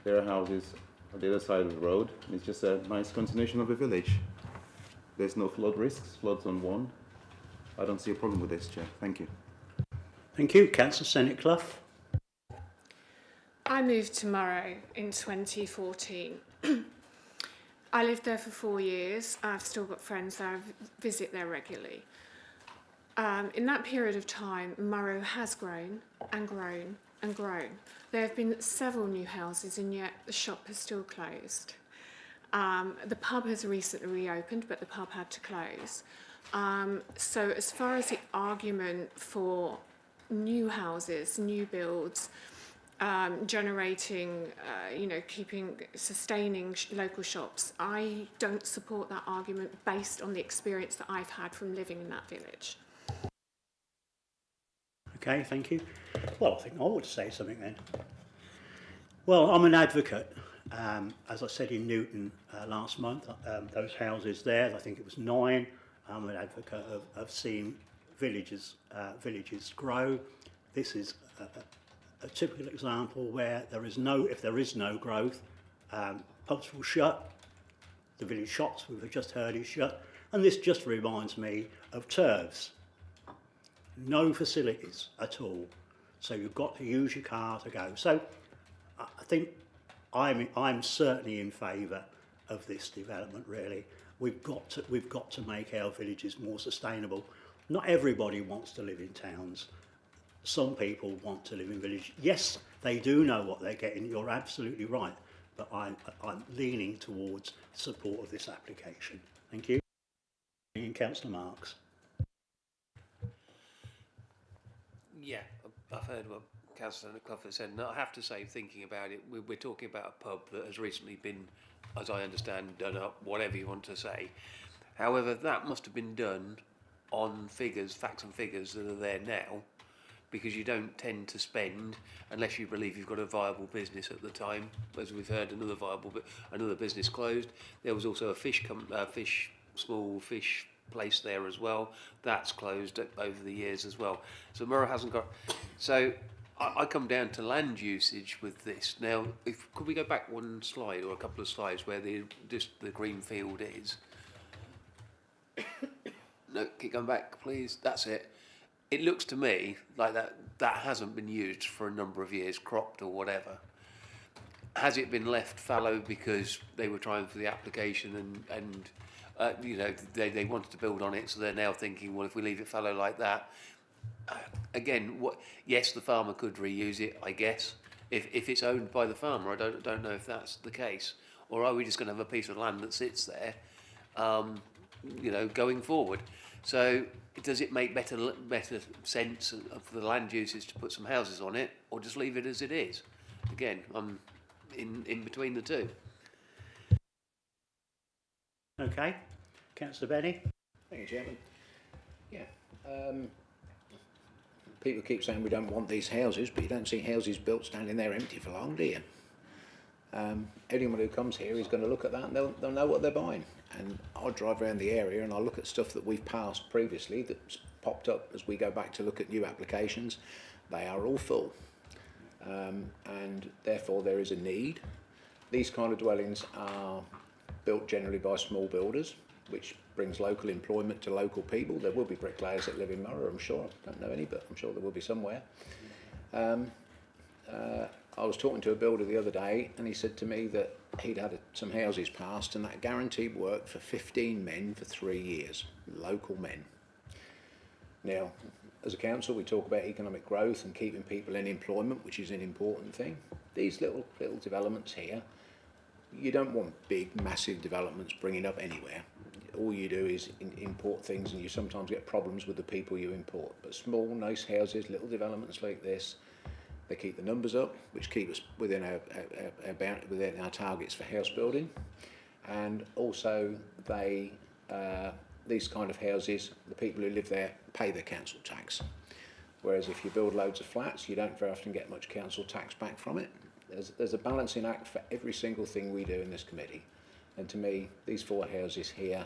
there are houses on the other side of the road, and it's just a nice continuation of the village. There's no flood risks, floods on one. I don't see a problem with this, Chair. Thank you. Thank you. Councillor Senate-Clough. I moved to Murrow in 2014. I lived there for 4 years. I've still got friends there. I visit there regularly. In that period of time, Murrow has grown and grown and grown. There have been several new houses, and yet the shop is still closed. The pub has recently reopened, but the pub had to close. So as far as the argument for new houses, new builds, generating, sustaining local shops, I don't support that argument based on the experience that I've had from living in that village. Okay, thank you. Well, I think I would say something then. Well, I'm an advocate. As I said in Newton last month, those houses there, I think it was 9. I'm an advocate of seeing villages grow. This is a typical example where if there is no growth, pubs will shut. The village shops we've just heard is shut, and this just reminds me of turfs. No facilities at all, so you've got to use your car to go. So I think I'm certainly in favour of this development. Really, we've got to make our villages more sustainable. Not everybody wants to live in towns. Some people want to live in villages. Yes, they do know what they're getting. You're absolutely right. But I'm leaning towards support of this application. Thank you. And Councillor Marks. Yeah, I've heard what Councillor Clough said, and I have to say, thinking about it, we're talking about a pub that has recently been, as I understand, done up, whatever you want to say. However, that must have been done on figures, facts and figures that are there now, because you don't tend to spend unless you believe you've got a viable business at the time. As we've heard, another business closed. There was also a small fish place there as well. That's closed over the years as well. So Murrow hasn't got. So I come down to land usage with this. Now, could we go back one slide or a couple of slides where the green field is? No, keep going back, please. That's it. It looks to me like that hasn't been used for a number of years, cropped or whatever. Has it been left fallow because they were trying for the application and you know, they wanted to build on it, so they're now thinking, well, if we leave it fallow like that, again, yes, the farmer could reuse it, I guess, if it's owned by the farmer. I don't know if that's the case, or are we just going to have a piece of land that sits there, you know, going forward? So does it make better sense for the land users to put some houses on it, or just leave it as it is? Again, I'm in between the two. Okay, Councillor Benny. Thank you, Chairman. Yeah. People keep saying we don't want these houses, but you don't see houses built standing there empty for long, do you? Anyone who comes here is going to look at that and they'll know what they're buying. And I drive around the area and I look at stuff that we've passed previously that's popped up as we go back to look at new applications. They are all full. And therefore there is a need. These kind of dwellings are built generally by small builders, which brings local employment to local people. There will be bricklayers that live in Murrow, I'm sure. I don't know any, but I'm sure there will be somewhere. I was talking to a builder the other day and he said to me that he'd had some houses passed and that guaranteed work for 15 men for 3 years, local men. Now, as a council, we talk about economic growth and keeping people in employment, which is an important thing. These little developments here, you don't want big, massive developments bringing up anywhere. All you do is import things and you sometimes get problems with the people you import. But small, nice houses, little developments like this, they keep the numbers up, which keep us within our targets for house building. And also, these kind of houses, the people who live there pay their council tax. Whereas if you build loads of flats, you don't very often get much council tax back from it. There's a balancing act for every single thing we do in this committee. And to me, these 4 houses here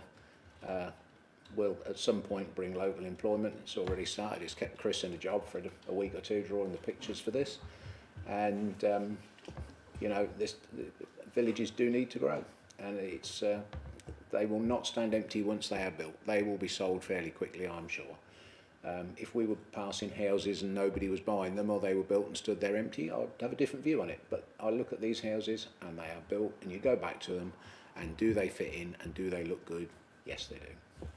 will at some point bring local employment. It's already started. It's kept Chris in a job for a week or two drawing the pictures for this. And, you know, villages do need to grow. And they will not stand empty once they are built. They will be sold fairly quickly, I'm sure. If we were passing houses and nobody was buying them or they were built and stood there empty, I'd have a different view on it. But I look at these houses and they are built and you go back to them and do they fit in and do they look good? Yes, they do.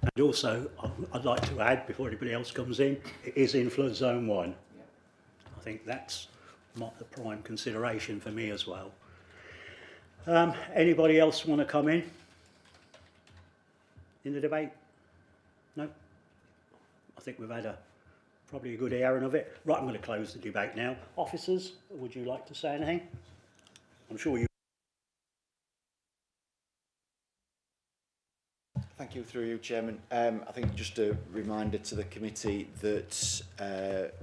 And also, I'd like to add, before anybody else comes in, it is in flood zone 1. Yeah. I think that's not the prime consideration for me as well. Anybody else want to come in the debate? No? I think we've had probably a good airing of it. Right, I'm going to close the debate now. Officers, would you like to say anything? I'm sure you. Thank you, through you, Chairman. I think just a reminder to the committee that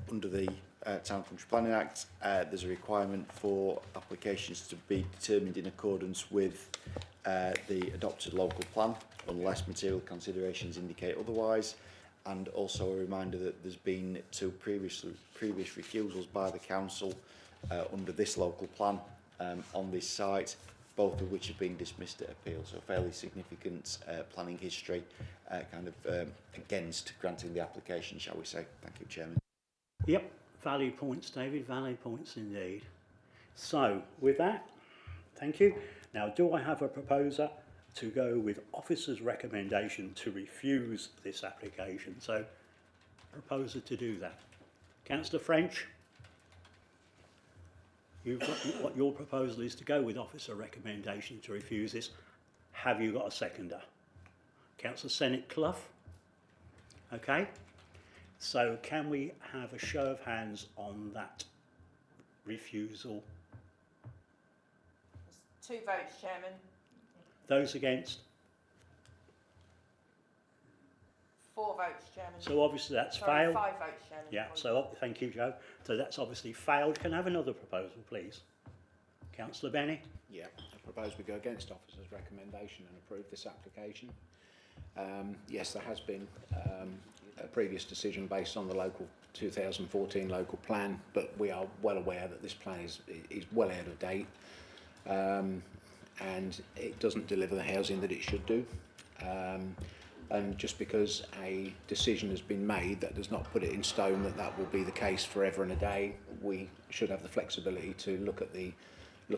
under the Town Country Planning Act, there's a requirement for applications to be determined in accordance with the adopted local plan, unless material considerations indicate otherwise, and also a reminder that there's been two previous refusals by the council under this local plan on this site, both of which have been dismissed at appeal. So fairly significant planning history against granting the application, shall we say. Thank you, Chairman. Yep, valid points, David, valid points indeed. So, with that, thank you. Now, do I have a proposer to go with officer's recommendation to refuse this application? So, proposer to do that. Councillor French, what your proposal is to go with officer recommendation to refuse this. Have you got a seconder? Councillor Senate Clough? Okay. So can we have a show of hands on that refusal? 2 votes, Chairman. Those against? 4 votes, Chairman. So obviously that's Sorry, failed. 5 votes, Chairman. Yeah, so thank you, Joe. So that's obviously failed. Can I have another proposal, please? Councillor Benny? Yeah, I propose we go against officer's recommendation and approve this application. Yes, there has been a previous decision based on the local 2014 local plan, but we are well aware that this plan is well out of date, and it doesn't deliver the housing that it should do. And just because a decision has been made, that does not put it in stone that that will be the case forever and a day. We should have the flexibility to look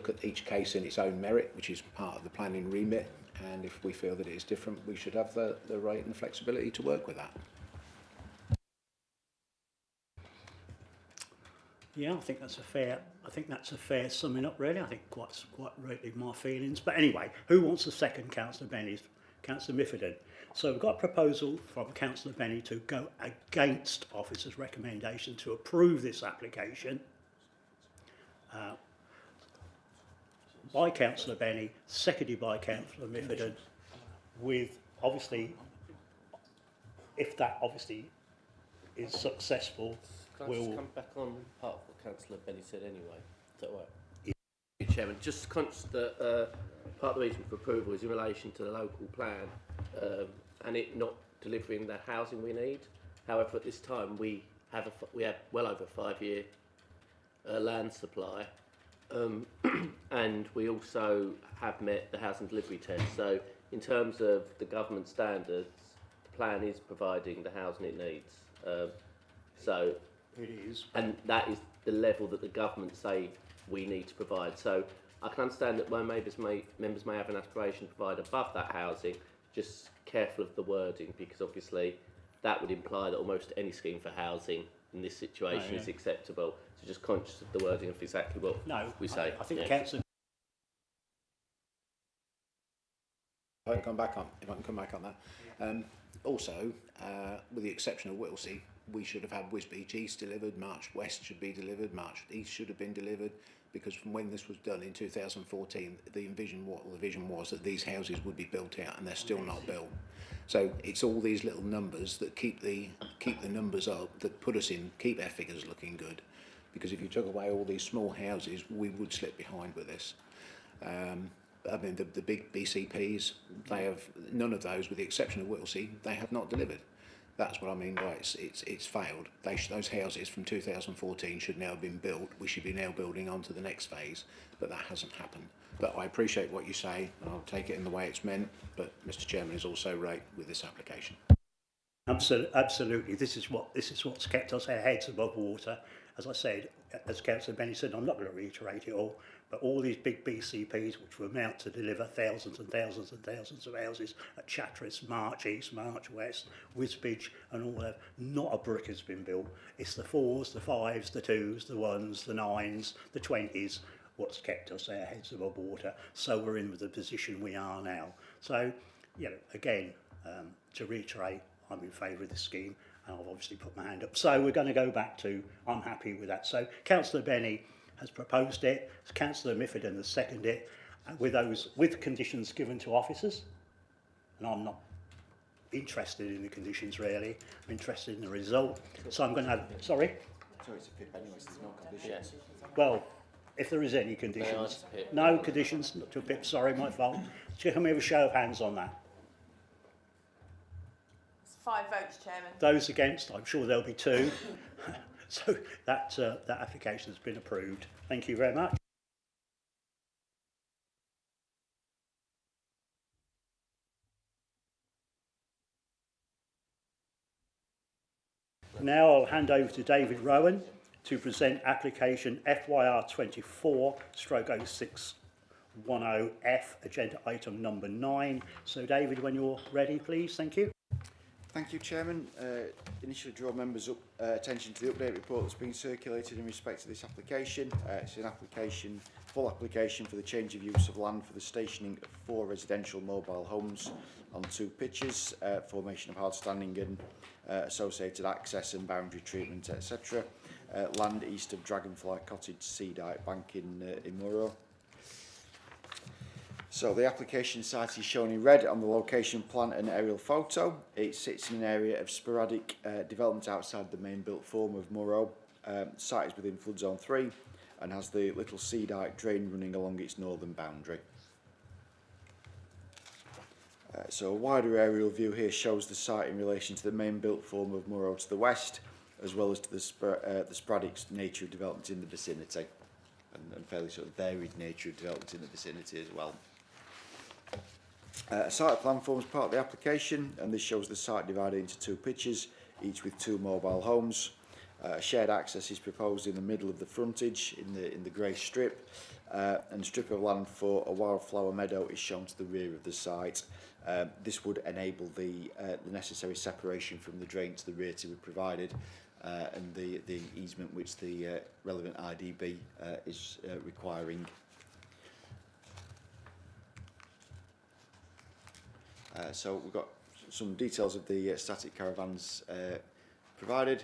at each case in its own merit, which is part of the planning remit. And if we feel that it is different, we should have the right and the flexibility to work with that. Yeah, I think that's a fair summing up, really. I think quite rightly my feelings. But anyway, who wants a second? Councillor Benny, Councillor Miffordin. So we've got a proposal from Councillor Benny to go against officer's recommendation to approve this application. By Councillor Benny, seconded by Councillor Miffordin, with obviously, if that obviously is successful, Can I we'll just come back on part of what Councillor Benny said anyway? Is that all right? Yeah. Chairman, just conscious that part of the reason for approval is in relation to the local plan and it not delivering the housing we need. However, at this time we have well over a 5-year land supply. And we also have met the housing delivery test. So in terms of the government standards, the plan is providing the housing it needs. So it is. And that is the level that the government say we need to provide. So I can understand that when members may have an aspiration to provide above that housing, just careful of the wording, because obviously that would imply that almost any scheme for housing in this situation is acceptable. So just conscious of the wording of exactly what we say. I think Councillor. If I can come back on that. Also, with the exception of Whittlesea, we should have had Wisbech East delivered, March West should be delivered, March East should have been delivered, because from when this was done in 2014, the vision was that these houses would be built out, and they're still not built. So it's all these little numbers that keep the numbers up, that keep our figures looking good. Because if you took away all these small houses, we would slip behind with this. I mean, the big BCPs, they have none of those, with the exception of Whittlesea, they have not delivered. That's what I mean by it's failed. Those houses from 2014 should now have been built. We should be now building on to the next phase, but that hasn't happened. But I appreciate what you say, and I'll take it in the way it's meant. But Mr. Chairman is also right with this application. Absolutely. This is what's kept us our heads above water. As I said, as Councillor Benny said, I'm not going to reiterate it all, but all these big BCPs, which were meant to deliver thousands and thousands and thousands of houses at Chatteris, March East, March West, Wisbech and all that, not a brick has been built. It's the 4s, the 5s, the 2s, the 1s, the 9s, the 20s, what's kept us our heads above water. So we're in the position we are now. So, again, to reiterate, I'm in favour of this scheme, and I've obviously put my hand up. So we're going to go back to, I'm happy with that. So Councillor Benny has proposed it, Councillor Miffordin has seconded it, with conditions given to officers. And I'm not interested in the conditions really, I'm interested in the result. So I'm going to have, sorry? So it's a PIP anyway, so there's no conditions. Well, if there is any conditions. No conditions to a PIP, sorry, my fault. Can we have a show of hands on that? It's 5 votes, Chairman. Those against, I'm sure there'll be 2. So that application has been approved. Thank you very much. Now I'll hand over to David Rowan to present application FYR 24/0610F, agenda item number 9. So David, when you're ready, please. Thank you. Thank you, Chairman. Initially draw members' attention to the update report that's been circulated in respect to this application. It's an full application for the change of use of land for the stationing of 4 residential mobile homes on 2 pitches, formation of hard standing and associated access and boundary treatment, etc. Land east of Dragonfly Cottage Seedite Bank in Murrow. So the application site is shown in red on the location plan and aerial photo. It sits in an area of sporadic development outside the main built form of Murrow. The site is within flood zone 3 and has the little Seedite drain running along its northern boundary. So a wider aerial view here shows the site in relation to the main built form of Murrow to the west, as well as to the sporadic nature of development in the vicinity, and fairly sort of varied nature of development in the vicinity as well. A site plan forms part of the application, and this shows the site divided into 2 pitches, each with 2 mobile homes. Shared access is proposed in the middle of the frontage in the grey strip, and a strip of land for a wildflower meadow is shown to the rear of the site. This would enable the necessary separation from the drain to the rear to be provided, and the easement which the relevant IDB is requiring. So we've got some details of the static caravans provided,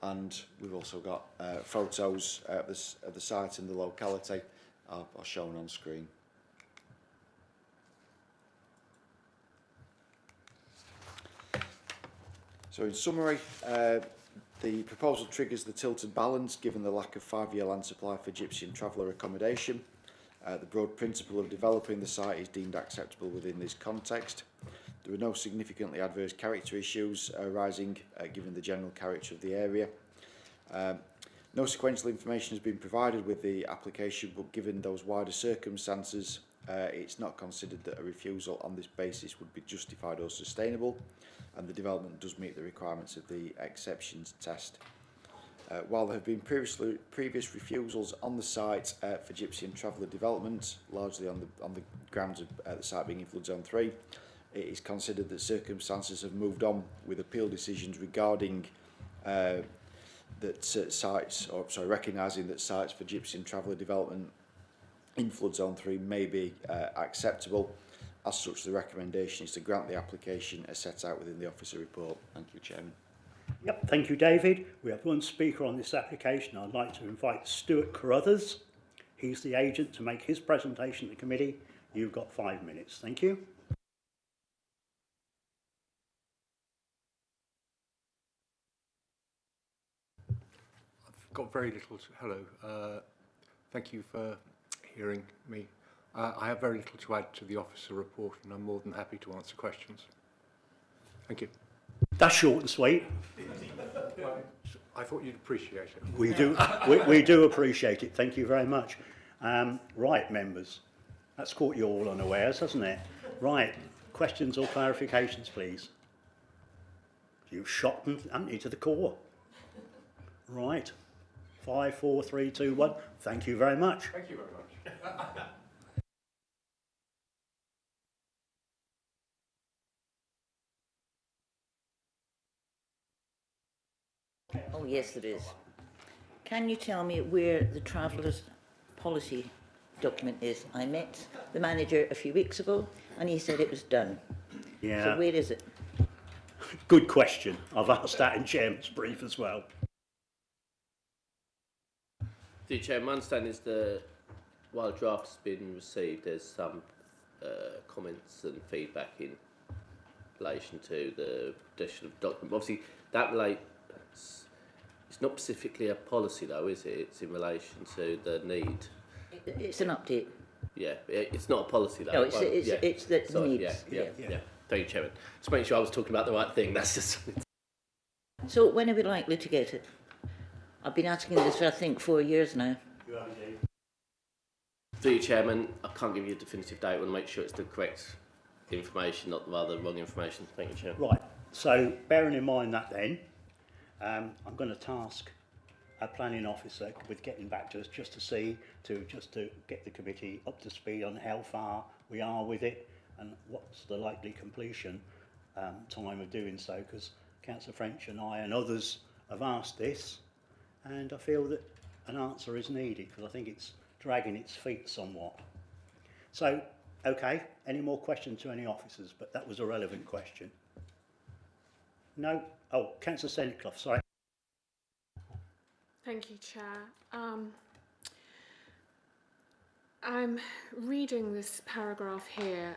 and we've also got photos of the site and the locality are shown on screen. So in summary, the proposal triggers the tilted balance given the lack of 5-year land supply for gypsy and traveller accommodation. The broad principle of developing the site is deemed acceptable within this context. There are no significantly adverse character issues arising given the general character of the area. No sequential information has been provided with the application, but given those wider circumstances, it's not considered that a refusal on this basis would be justified or sustainable, and the development does meet the requirements of the exceptions test. While there have been previous refusals on the site for gypsy and traveller development, largely on the grounds of the site being in flood zone 3, it is considered that circumstances have moved on with appeal decisions regarding recognising that sites for gypsy and traveller development in flood zone 3 may be acceptable. As such, the recommendation is to grant the application as set out within the officer report. Thank you, Chairman. Yep, thank you, David. We have 1 speaker on this application. I'd like to invite Stuart Carruthers. He's the agent to make his presentation to the committee. You've got 5 minutes. Thank you. I've got very little to, hello. Thank you for hearing me. I have very little to add to the officer report, and I'm more than happy to answer questions. Thank you. That's short and sweet. I thought you'd appreciate it. We do, we do appreciate it. Thank you very much. Right, members. That's caught you all unawares, hasn't it? Right. Questions or clarifications, please? You've shot them, haven't you, to the core? Right. 5, 4, 3, 2, 1. Thank you very much. Thank you very much. Oh, yes, there is. Can you tell me where the travellers' policy document is? I met the manager a few weeks ago and he said it was done. Yeah. So where is it? Good question. I've asked that in Chairman's brief as well. The Chair, my understanding is that while the draft has been received, there's some comments and feedback in relation to the addition of document. Obviously, that relates It's not specifically a policy though, is it? It's in relation to the need. It's an update. Yeah, it's not a policy though. No, it's the Sorry, needs. Yeah. Thank you, Chairman. Just making sure I was talking about the right thing. That's just. So when are we likely to get it? I've been asking this for I think 4 years now. Through you, Chairman, I can't give you a definitive date. I want to make sure it's the correct information, not rather wrong information. Thank you, Chairman. Right, so bearing in mind that then, I'm going to task our planning officer with getting back to us just to get the committee up to speed on how far we are with it and what's the likely completion time of doing so, because Councillor French and I and others have asked this, and I feel that an answer is needed because I think it's dragging its feet somewhat. So, okay, any more questions to any officers? But that was a relevant question. No? Oh, Councillor Seniclough, sorry. Thank you, Chair. I'm reading this paragraph here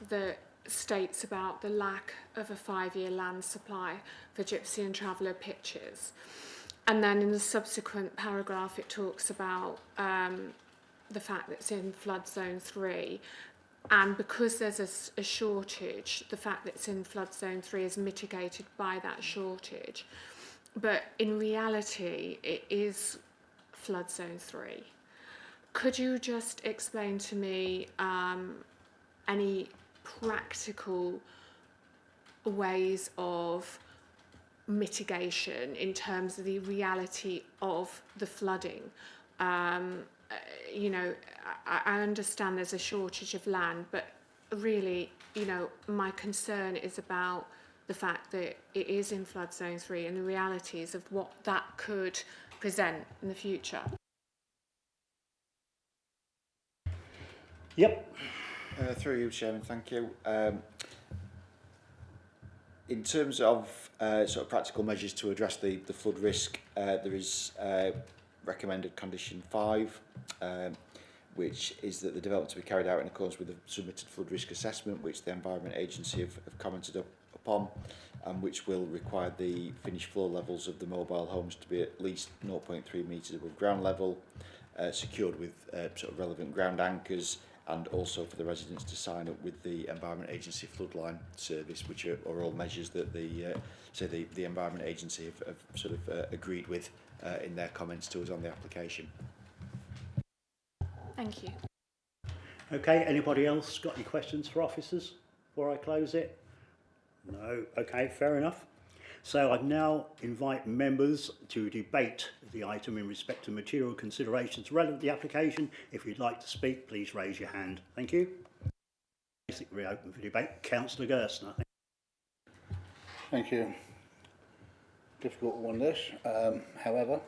that states about the lack of a 5-year land supply for Gypsy and Traveller pitches. And then in the subsequent paragraph, it talks about the fact that it's in flood zone 3. And because there's a shortage, the fact that it's in flood zone 3 is mitigated by that shortage. But in reality, it is flood zone 3. Could you just explain to me any practical ways of mitigation in terms of the reality of the flooding? You know, I understand there's a shortage of land, but really, you know, my concern is about the fact that it is in flood zone 3 and the realities of what that could present in the future. Yep. Through you, Chairman, thank you. In terms of sort of practical measures to address the flood risk, there is recommended condition 5, which is that the development to be carried out in accordance with the submitted flood risk assessment, which the Environment Agency have commented upon, and which will require the finished floor levels of the mobile homes to be at least 0.3 metres above ground level, secured with sort of relevant ground anchors, and also for the residents to sign up with the Environment Agency Floodline Service, which are all measures that the Environment Agency have sort of agreed with in their comments to us on the application. Thank you. Okay, anybody else got any questions for officers before I close it? No, okay, fair enough. So I'd now invite members to debate the item in respect to material considerations relevant to the application. If you'd like to speak, please raise your hand. Thank you. Basically open for debate. Councillor Gerstner. Thank you. Difficult one this. However,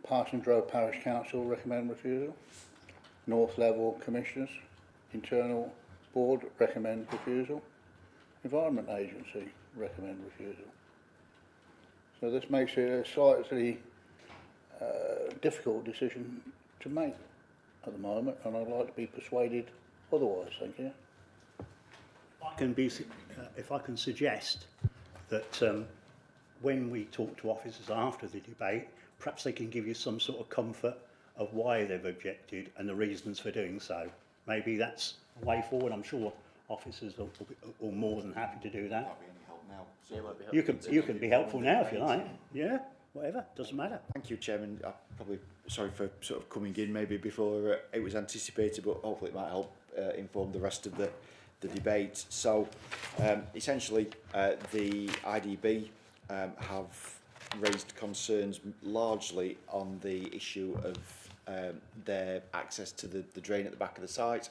Parsons Road Parish Council recommend refusal. North Level Commissioners, Internal Board recommend refusal. Environment Agency recommend refusal. So this makes it a slightly difficult decision to make at the moment, and I'd like to be persuaded otherwise. Thank you. If I can suggest that when we talk to officers after the debate, perhaps they can give you some sort of comfort of why they've objected and the reasons for doing so. Maybe that's a way forward. I'm sure officers are more than happy to do that. Might be any help now. So you can be helpful now if you like. Yeah, whatever, doesn't matter. Thank you, Chairman. I'm probably sorry for sort of coming in maybe before it was anticipated, but hopefully it might help inform the rest of the debate. So essentially the IDB have raised concerns largely on the issue of their access to the drain at the back of the site.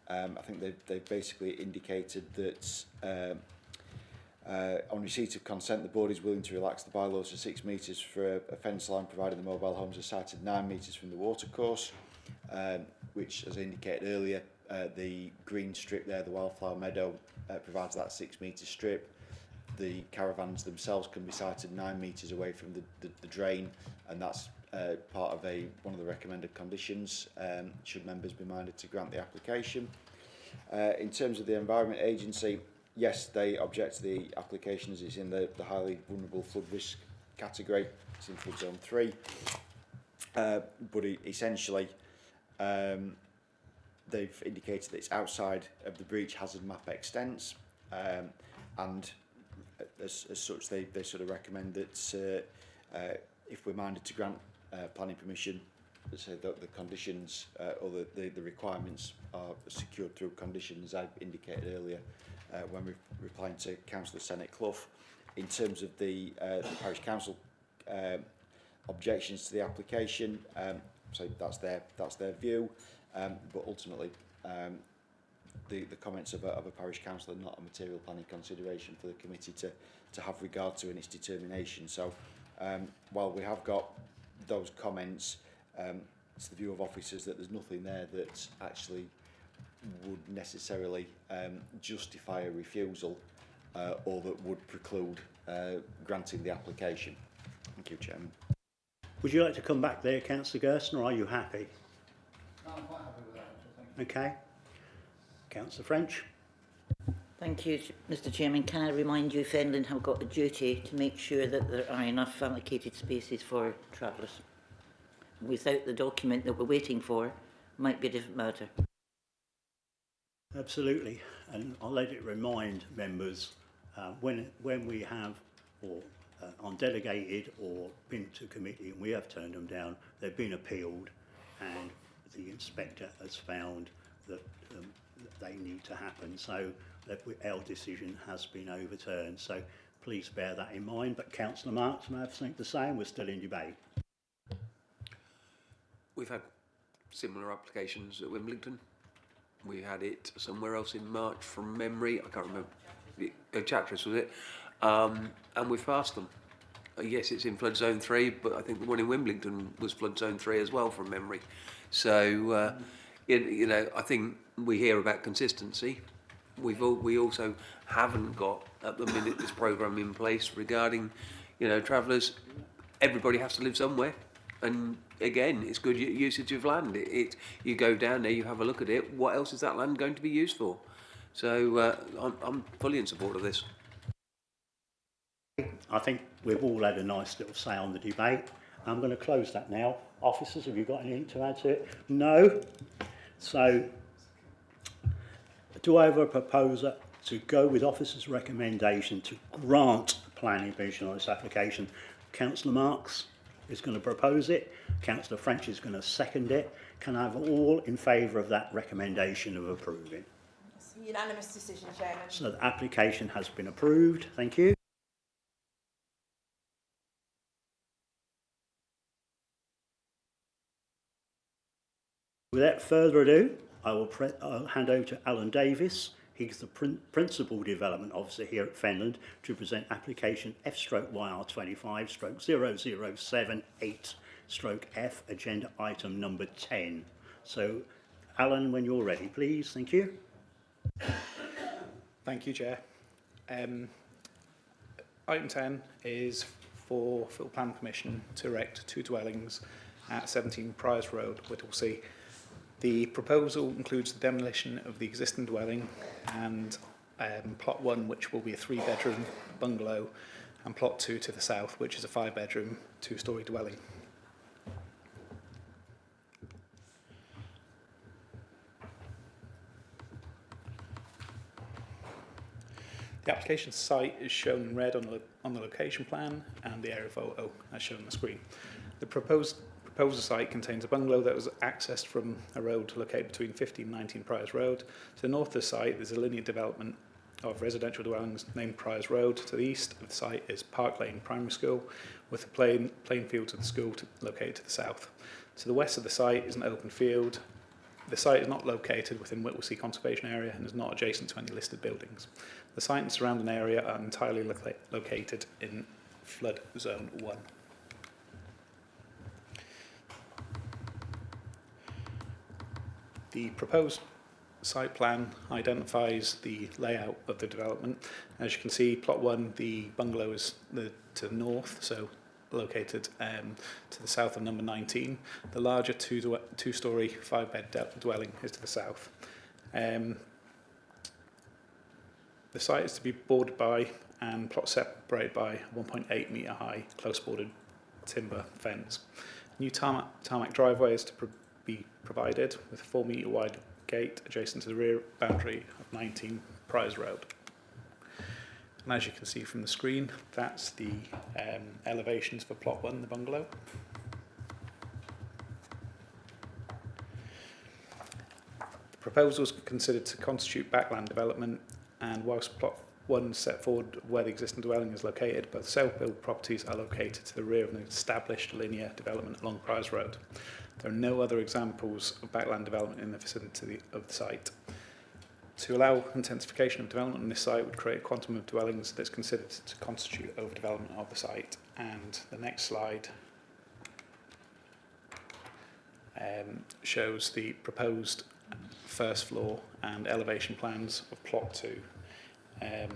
I think they've basically indicated that on receipt of consent, the board is willing to relax the bylaws to 6 metres for a fence line, provided the mobile homes are sited 9 metres from the watercourse, which, as I indicated earlier, the green strip there, the wildflower meadow, provides that 6 metre strip. The caravans themselves can be sited 9 metres away from the drain, and that's part of one of the recommended conditions, should members be minded to grant the application. In terms of the Environment Agency, yes, they object to the application as it's in the highly vulnerable flood risk category. It's in flood zone 3. But essentially, they've indicated that it's outside of the breach hazard map extents, and as such, they sort of recommend that if we're minded to grant planning permission, say that the conditions or the requirements are secured through conditions I indicated earlier when we replying to Councillor Senate Clough. In terms of the parish council objections to the application, so that's their view, but ultimately the comments of a parish council are not a material planning consideration for the committee to have regard to in its determination. So while we have got those comments, it's the view of officers that there's nothing there that actually would necessarily justify a refusal or that would preclude granting the application. Thank you, Chairman. Would you like to come back there, Councillor Gerson, or are you happy? No, I'm quite happy with that. Thank you. Okay. Councillor French. Thank you, Mr Chairman. Can I remind you, Fenland have got a duty to make sure that there are enough allocated spaces for travellers. Without the document that we're waiting for, might be a different matter. Absolutely, and I'll let it remind members when we have or on delegated or been to committee and we have turned them down, they've been appealed and the inspector has found that they need to happen, so that our decision has been overturned. So please bear that in mind. But Councillor Marks may have something to say, and we're still in debate. We've had similar applications at Wimbledon. We had it somewhere else in March from memory. I can't remember. Chatteris was it? And we've passed them. Yes, it's in flood zone 3, but I think the one in Wimbledon was flood zone 3 as well from memory. So, you know, I think we hear about consistency. We also haven't got at the minute this programme in place regarding, you know, travellers. Everybody has to live somewhere. And again, it's good usage of land. You go down there, you have a look at it. What else is that land going to be used for? So I'm fully in support of this. I think we've all had a nice little say on the debate. I'm going to close that now. Officers, have you got anything to add to it? No. So, do I have a proposer to go with officers' recommendation to grant planning permission on this application? Councillor Marks is going to propose it. Councillor French is going to second it. Can I have all in favour of that recommendation of approving? It's a unanimous decision, Chairman. So the application has been approved. Thank you. Without further ado, I'll hand over to Alan Davis. He's the Principal Development Officer here at Fenland to present application F/YR25/0078/F, agenda item number 10. So, Alan, when you're ready, please. Thank you. Thank you, Chair. Item 10 is for full plan permission to erect 2 dwellings at 17 Priors Road, Whittlesea. The proposal includes the demolition of the existing dwelling and plot 1, which will be a 3-bedroom bungalow, and plot 2 to the south, which is a 5-bedroom 2-storey dwelling. The application site is shown in red on the location plan and the area photo as shown on the screen. The proposed site contains a bungalow that was accessed from a road located between 15 and 19 Priors Road. To the north of the site, there's a linear development of residential dwellings named Priors Road. To the east of the site is Park Lane Primary School, with a plain field to the school located to the south. To the west of the site is an open field. The site is not located within Whittlesea Conservation Area and is not adjacent to any listed buildings. The site and surrounding area are entirely located in flood zone 1. The proposed site plan identifies the layout of the development. As you can see, plot 1, the bungalow is to the north, so located to the south of number 19. The larger 2-storey 5-bed dwelling is to the south. The site is to be bordered by and plot separated by a 1.8 metre high close bordered timber fence. New tarmac driveway is to be provided with a 4 metre wide gate adjacent to the rear boundary of 19 Prize Road. And as you can see from the screen, that's the elevations for plot 1, the bungalow. The proposal is considered to constitute backland development, and whilst plot 1 set forward where the existing dwelling is located, both self-built properties are located to the rear of an established linear development along Prize Road. There are no other examples of backland development in the vicinity of the site. To allow intensification of development on this site would create a quantum of dwellings that's considered to constitute overdevelopment of the site. And the next slide shows the proposed first floor and elevation plans of plot 2. The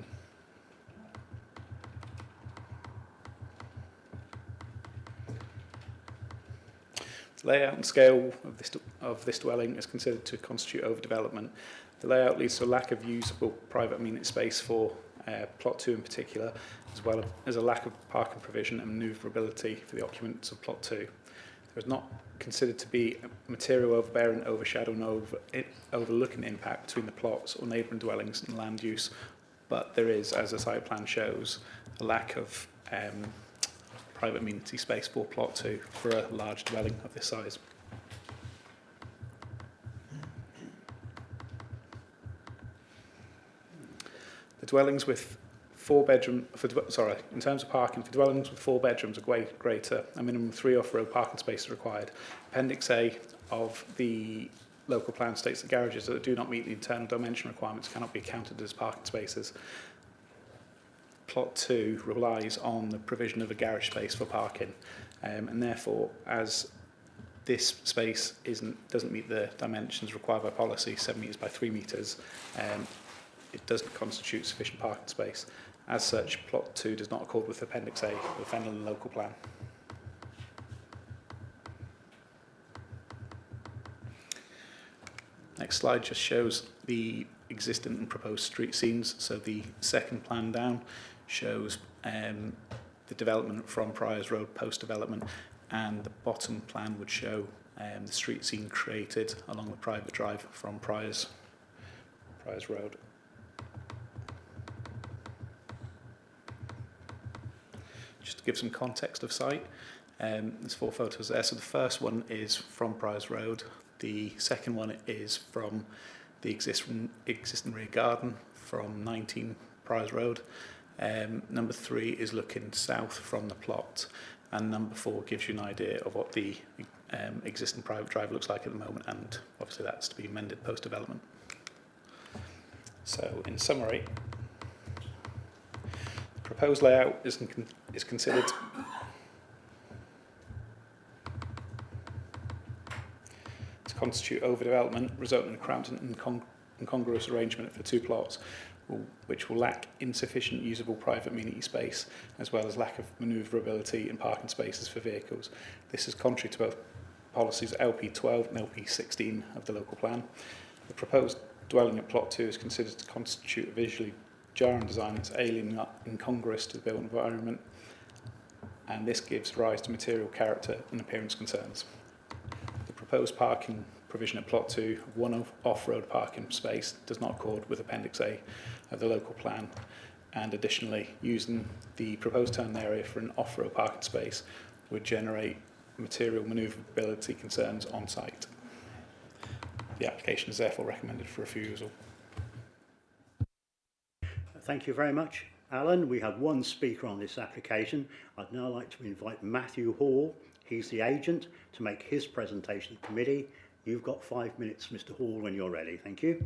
layout and scale of this dwelling is considered to constitute overdevelopment. The layout leads to a lack of usable private amenity space for plot 2 in particular, as well as a lack of parking provision and manoeuvrability for the occupants of plot 2. There is not considered to be a material overbearing, overshadowing, overlooking impact between the plots or neighbouring dwellings and land use, but there is, as the site plan shows, a lack of private amenity space for plot 2 for a large dwelling of this size. The dwellings with in terms of parking, for dwellings with 4 bedrooms are greater, a minimum of 3 off-road parking spaces required. Appendix A of the local plan states that garages that do not meet the internal dimension requirements cannot be counted as parking spaces. Plot 2 relies on the provision of a garage space for parking, and therefore, as this space doesn't meet the dimensions required by policy, 7 metres by 3 metres, it doesn't constitute sufficient parking space. As such, plot 2 does not accord with Appendix A of the Fenland local plan. Next slide just shows the existing and proposed street scenes. So the second plan down shows the development from Priors Road post-development, and the bottom plan would show the street scene created along the private drive from Priors Road. Just to give some context of site, there's 4 photos there. So the first one is from Priors Road. The second one is from the existing rear garden from 19 Priors Road. Number 3 is looking south from the plot, and number 4 gives you an idea of what the existing private drive looks like at the moment, and obviously that's to be amended post-development. So in summary, the proposed layout is considered to constitute overdevelopment, resulting in a cramped and incongruous arrangement for 2 plots, which will lack insufficient usable private amenity space, as well as lack of manoeuvrability and parking spaces for vehicles. This is contrary to both policies LP12 and LP16 of the local plan. The proposed dwelling at plot 2 is considered to constitute a visually jarring design that's alien and incongruous to the built environment, and this gives rise to material character and appearance concerns. The proposed parking provision at plot 2 of 1 off-road parking space does not accord with Appendix A of the local plan, and additionally, using the proposed turn area for an off-road parking space would generate material manoeuvrability concerns on site. The application is therefore recommended for refusal. Thank you very much, Alan. We have 1 speaker on this application. I'd now like to invite Matthew Hall. He's the agent, to make his presentation to the committee. You've got 5 minutes, Mr. Hall, when you're ready. Thank you.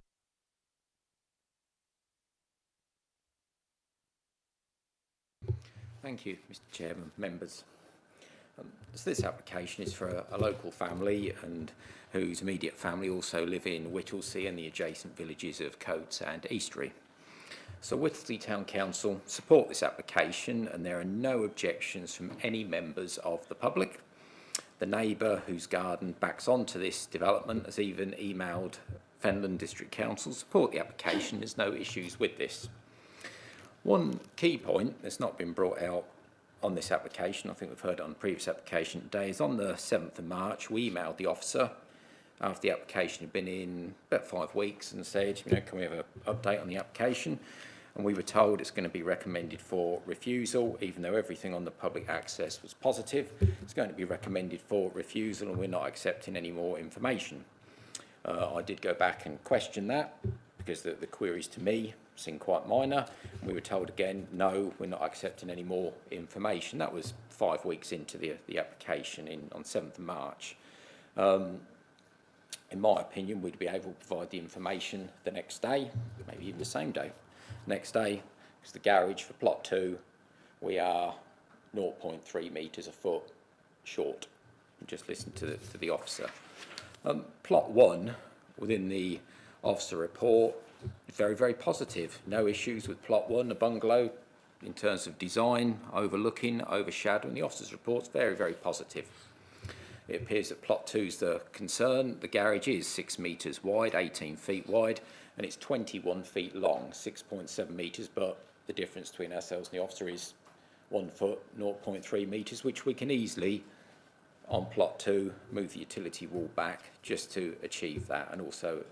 Thank you, Mr. Chairman, members. So this application is for a local family and whose immediate family also live in Whittlesea and the adjacent villages of Coates and Eastery. So Whittlesea Town Council support this application, and there are no objections from any members of the public. The neighbour whose garden backs onto this development has even emailed Fenland District Council support the application. There's no issues with this. One key point that's not been brought out on this application, I think we've heard it on the previous application today, is on the 7th of March, we emailed the officer after the application had been in about 5 weeks and said, you know, can we have an update on the application? And we were told it's going to be recommended for refusal, even though everything on the public access was positive. It's going to be recommended for refusal and we're not accepting any more information. I did go back and question that because the queries to me seemed quite minor. We were told again, no, we're not accepting any more information. That was 5 weeks into the application on 7th of March. In my opinion, we'd be able to provide the information the next day, maybe even the same day. Next day, because the garage for plot 2, we are 0.3 metres a foot short. Just listen to the officer. Plot 1, within the officer report, very, very positive. No issues with plot 1, the bungalow, in terms of design, overlooking, overshadowing. The officer's report's very, very positive. It appears that plot 2's the concern. The garage is 6 metres wide, 18 feet wide, and it's 21 feet long, 6.7 metres, but the difference between ourselves and the officer is 1 foot, 0.3 metres, which we can easily, on plot 2, move the utility wall back just to achieve that, and also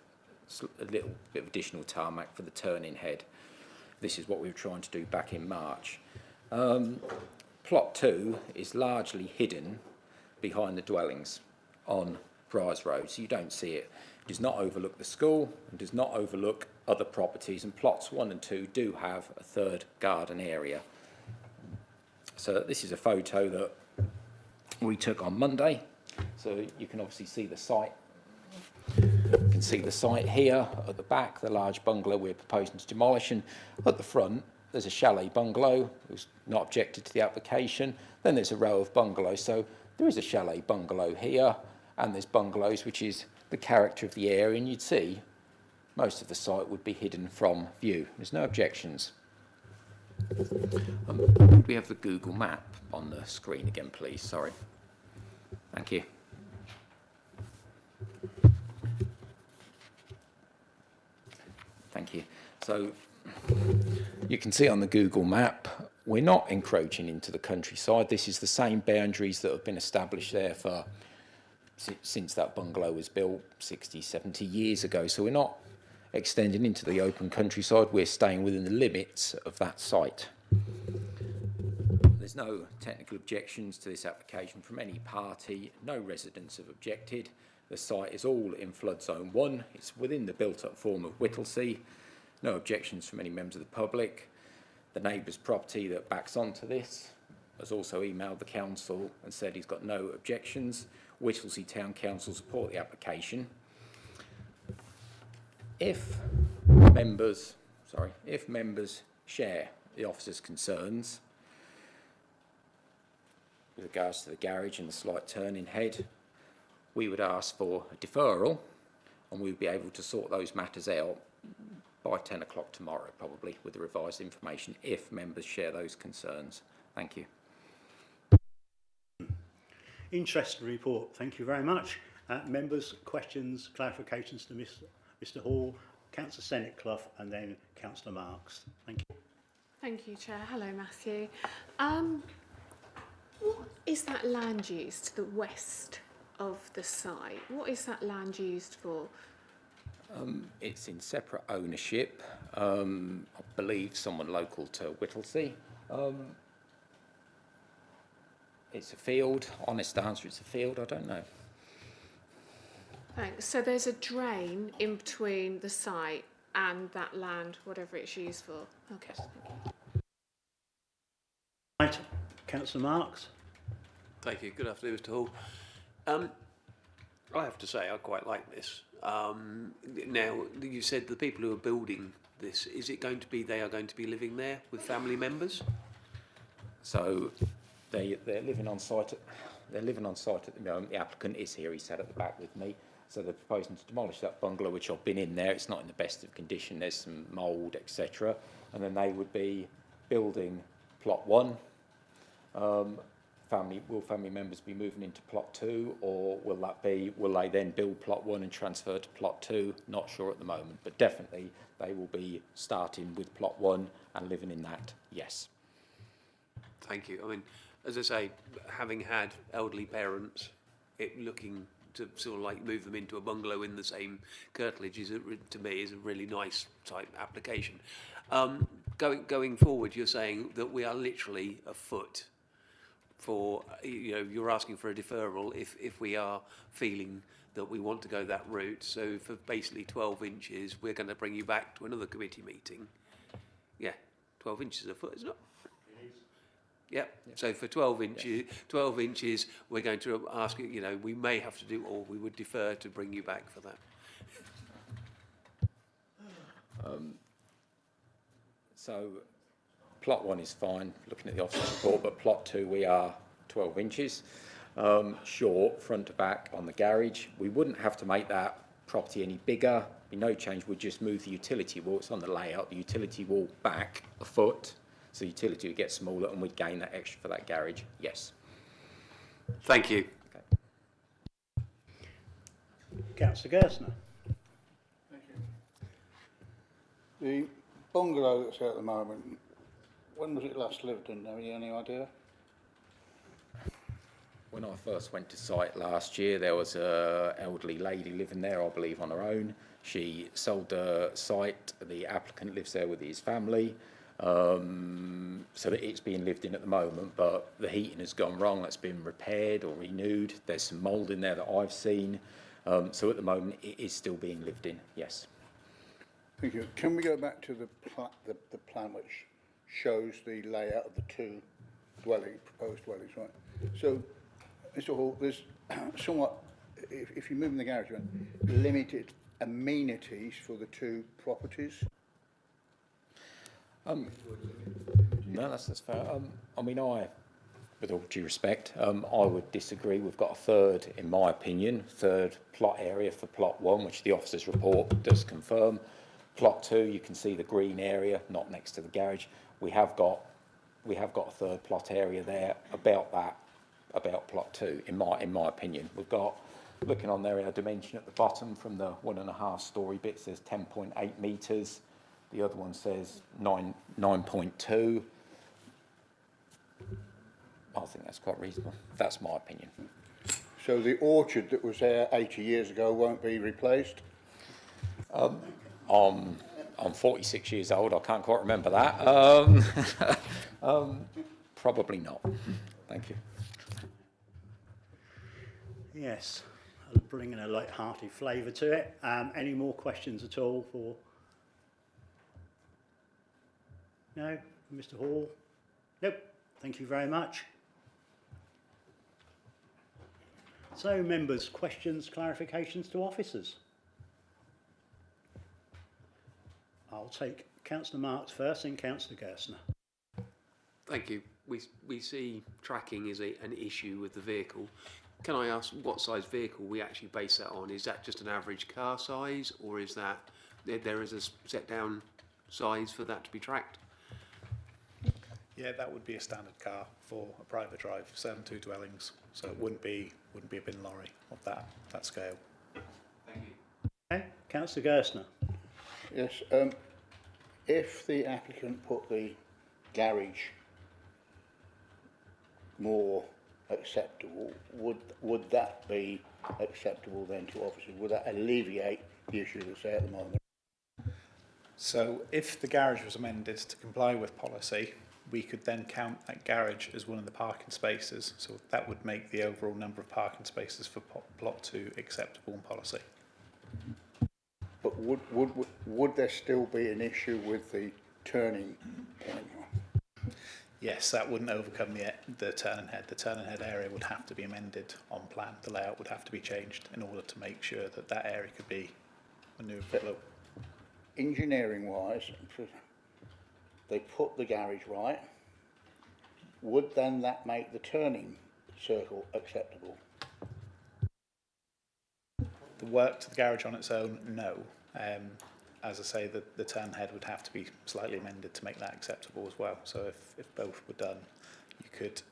a little bit of additional tarmac for the turning head. This is what we were trying to do back in March. Plot 2 is largely hidden behind the dwellings on Briars Road, so you don't see it. It does not overlook the school and does not overlook other properties, and plots 1 and 2 do have a third garden area. So this is a photo that we took on Monday, so you can obviously see the site. You can see the site here at the back, the large bungalow we're proposing to demolish, and at the front there's a chalet bungalow who's not objected to the application. Then there's a row of bungalows, so there is a chalet bungalow here, and there's bungalows, which is the character of the area, and you'd see most of the site would be hidden from view. There's no objections. Could we have the Google map on the screen again, please? Sorry. Thank you. Thank you. So you can see on the Google map, we're not encroaching into the countryside. This is the same boundaries that have been established there for since that bungalow was built 60, 70 years ago. So we're not extending into the open countryside. We're staying within the limits of that site. There's no technical objections to this application from any party. No residents have objected. The site is all in flood zone 1. It's within the built-up form of Whittlesea. No objections from any members of the public. The neighbour's property that backs onto this has also emailed the council and said he's got no objections. Whittlesea Town Council support the application. If members share the officer's concerns with regards to the garage and the slight turning head, we would ask for a deferral, and we would be able to sort those matters out by 10 o'clock tomorrow, probably, with the revised information, if members share those concerns. Thank you. Interesting report. Thank you very much. Members, questions, clarifications to Mr Hall, Councillor Senate Clough, and then Councillor Marks. Thank you. Thank you, Chair. Hello, Matthew. What is that land used to the west of the site? What is that land used for? It's in separate ownership. I believe someone local to Whittlesea. It's a field. Honest answer, it's a field. I don't know. Thanks. So there's a drain in between the site and that land, whatever it's used for. Okay. Thank you. Right, Councillor Marks. Thank you. Good afternoon, Mr Hall. I have to say I quite like this. Now, you said the people who are building this, is it going to be they are going to be living there with family members? So they're living on site. They're living on site at the moment. The applicant is here. He's sat at the back with me. So they're proposing to demolish that bungalow, which I've been in there. It's not in the best of condition. There's some mould, etc. And then they would be building plot 1. family members be moving into plot 2, or will they then build plot 1 and transfer to plot 2? Not sure at the moment, but definitely they will be starting with plot 1 and living in that, yes. Thank you. I mean, as I say, having had elderly parents, looking to sort of like move them into a bungalow in the same curtilage to me is a really nice type application. Going forward, you're saying that we are literally a foot for, you're asking for a deferral if we are feeling that we want to go that route. So for basically 12 inches, we're going to bring you back to another committee meeting. Yeah, 12 inches a foot, isn't it? Yep. Yeah. So for 12 inches, we're going to ask you. We may have to do, or we would defer to bring you back for that. So plot 1 is fine, looking at the officer's report, but plot 2 we are 12 inches short, front to back on the garage. We wouldn't have to make that property any bigger. Be no change. We'd just move the utility wall. It's on the layout. The utility wall back a foot. So utility would get smaller and we'd gain that extra for that garage, yes. Thank you. Okay. Councillor Gerstner. Thank you. The bungalow that's there at the moment, when was it last lived in? Have you any idea? When I first went to site last year, there was an elderly lady living there, I believe, on her own. She sold the site. The applicant lives there with his family. So that it's being lived in at the moment, but the heating has gone wrong. That's been repaired or renewed. There's some mould in there that I've seen. So at the moment, it is still being lived in, yes. Thank you. Can we go back to the plan which shows the layout of the two proposed dwellings, right? So, Mr. Hall, there's somewhat, if you move in the garage, limited amenities for the two properties. No, that's fair. I mean, with all due respect, I would disagree. We've got a third, in my opinion, third plot area for plot 1, which the officer's report does confirm. Plot 2, you can see the green area, not next to the garage. We have got a third plot area there about plot 2, in my opinion. We've got, looking on there in a dimension at the bottom from the 1.5 storey bit, says 10.8 metres. The other one says 9.2. I think that's quite reasonable. That's my opinion. So the orchard that was there 80 years ago won't be replaced? I'm 46 years old. I can't quite remember that. Probably not. Thank you. Yes, bringing a light-hearted flavour to it. Any more questions at all for... No? Mr. Hall? Nope. Thank you very much. So, members, questions, clarifications to officers? I'll take Councillor Marks first and Councillor Gerstner. Thank you. We see tracking is an issue with the vehicle. Can I ask what size vehicle we actually base that on? Is that just an average car size, or is that there is a set down size for that to be tracked? Yeah, that would be a standard car for a private drive, 7.2 dwellings. So it wouldn't be a bin lorry of that scale. Thank you. Okay, Councillor Gerstner. Yes. If the applicant put the garage more acceptable, would that be acceptable then to officers? Would that alleviate the issue that's there at the moment? So if the garage was amended to comply with policy, we could then count that garage as one of the parking spaces. So that would make the overall number of parking spaces for plot 2 acceptable in policy. But would there still be an issue with the turning point? Yes, that wouldn't overcome the turn and head. The turn and head area would have to be amended on plan. The layout would have to be changed in order to make sure that that area could be manoeuvrable. Engineering wise, they put the garage right, would then that make the turning circle acceptable? The work to the garage on its own, no. As I say, the turn head would have to be slightly amended to make that acceptable as well. So if both were done, you could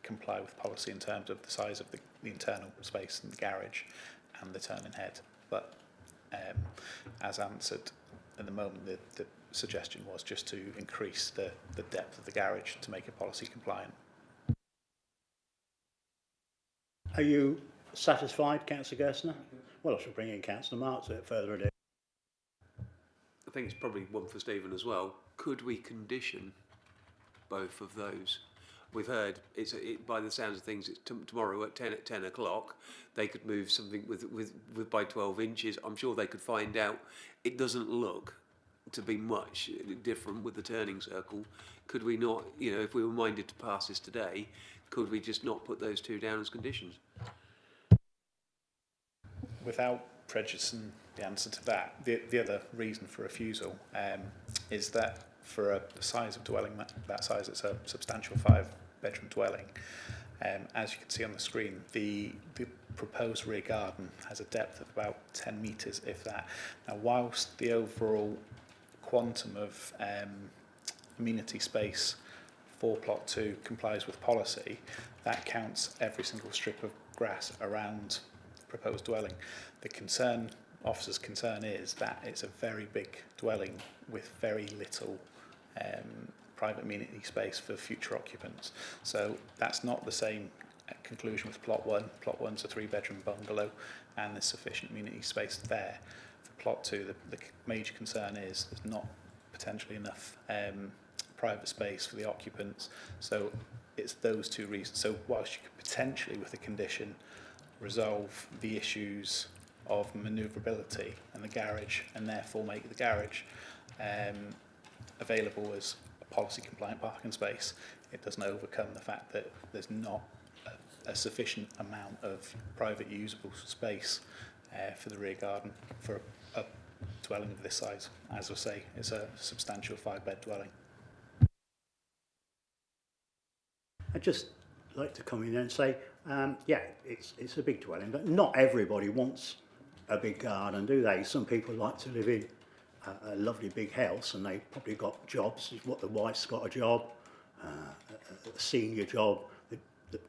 comply with policy in terms of the size of the internal space and the garage and the turning head. But as answered at the moment, the suggestion was just to increase the depth of the garage to make it policy compliant. Are you satisfied, Councillor Gerstner? Well, I shall bring in Councillor Marks at further ado. I think it's probably one for Stephen as well. Could we condition both of those? We've heard by the sounds of things, it's tomorrow at 10 o'clock. They could move something with by 12 inches. I'm sure they could find out. It doesn't look to be much different with the turning circle. Could we not, if we were minded to pass this today, could we just not put those two down as conditions? Without prejudicing the answer to that, the other reason for refusal is that for a size of dwelling that size, it's a substantial 5-bedroom dwelling. As you can see on the screen, the proposed rear garden has a depth of about 10 metres, if that. Now, whilst the overall quantum of amenity space for Plot 2 complies with policy, that counts every single strip of grass around the proposed dwelling. The officer's concern is that it's a very big dwelling with very little private amenity space for future occupants. So that's not the same conclusion with Plot 1. Plot 1's a 3-bedroom bungalow and there's sufficient amenity space there. For Plot 2, the major concern is there's not potentially enough private space for the occupants. So it's those two reasons. So whilst you could potentially, with a condition, resolve the issues of manoeuvrability and the garage, and therefore make the garage available as a policy compliant parking space, it doesn't overcome the fact that there's not a sufficient amount of private usable space for the rear garden for a dwelling of this size. As I say, it's a substantial 5-bed dwelling. I'd just like to come in and say, yeah, it's a big dwelling, but not everybody wants a big garden, do they? Some people like to live in a lovely big house, and they've probably got jobs. What the wife's got a job, a senior job.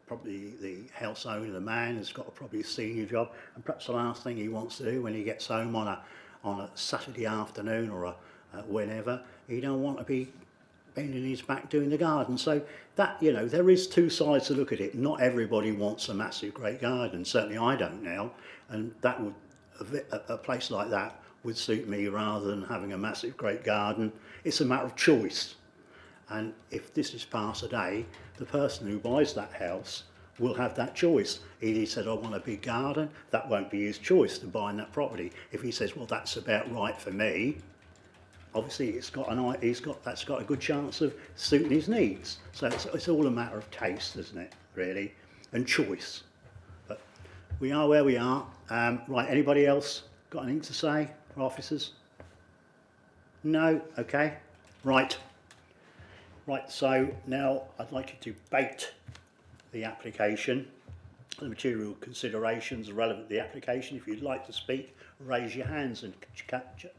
Probably the house owner, the man, has got probably a senior job, and perhaps the last thing he wants to do when he gets home on a Saturday afternoon or whenever, he don't want to be bending his back doing the garden. So that, there is two sides to look at it. Not everybody wants a massive great garden. Certainly I don't now, and that would a place like that would suit me rather than having a massive great garden. It's a matter of choice, and if this is passed today, the person who buys that house will have that choice. If he said, I want a big garden, that won't be his choice to buying that property. If he says, well, that's about right for me, obviously that's got a good chance of suiting his needs. So it's all a matter of taste, isn't it, really, and choice. But we are where we are. Right, anybody else got anything to say, officers? No? Okay. Right, so now I'd like you to debate the application, the material considerations relevant to the application. If you'd like to speak, raise your hands, and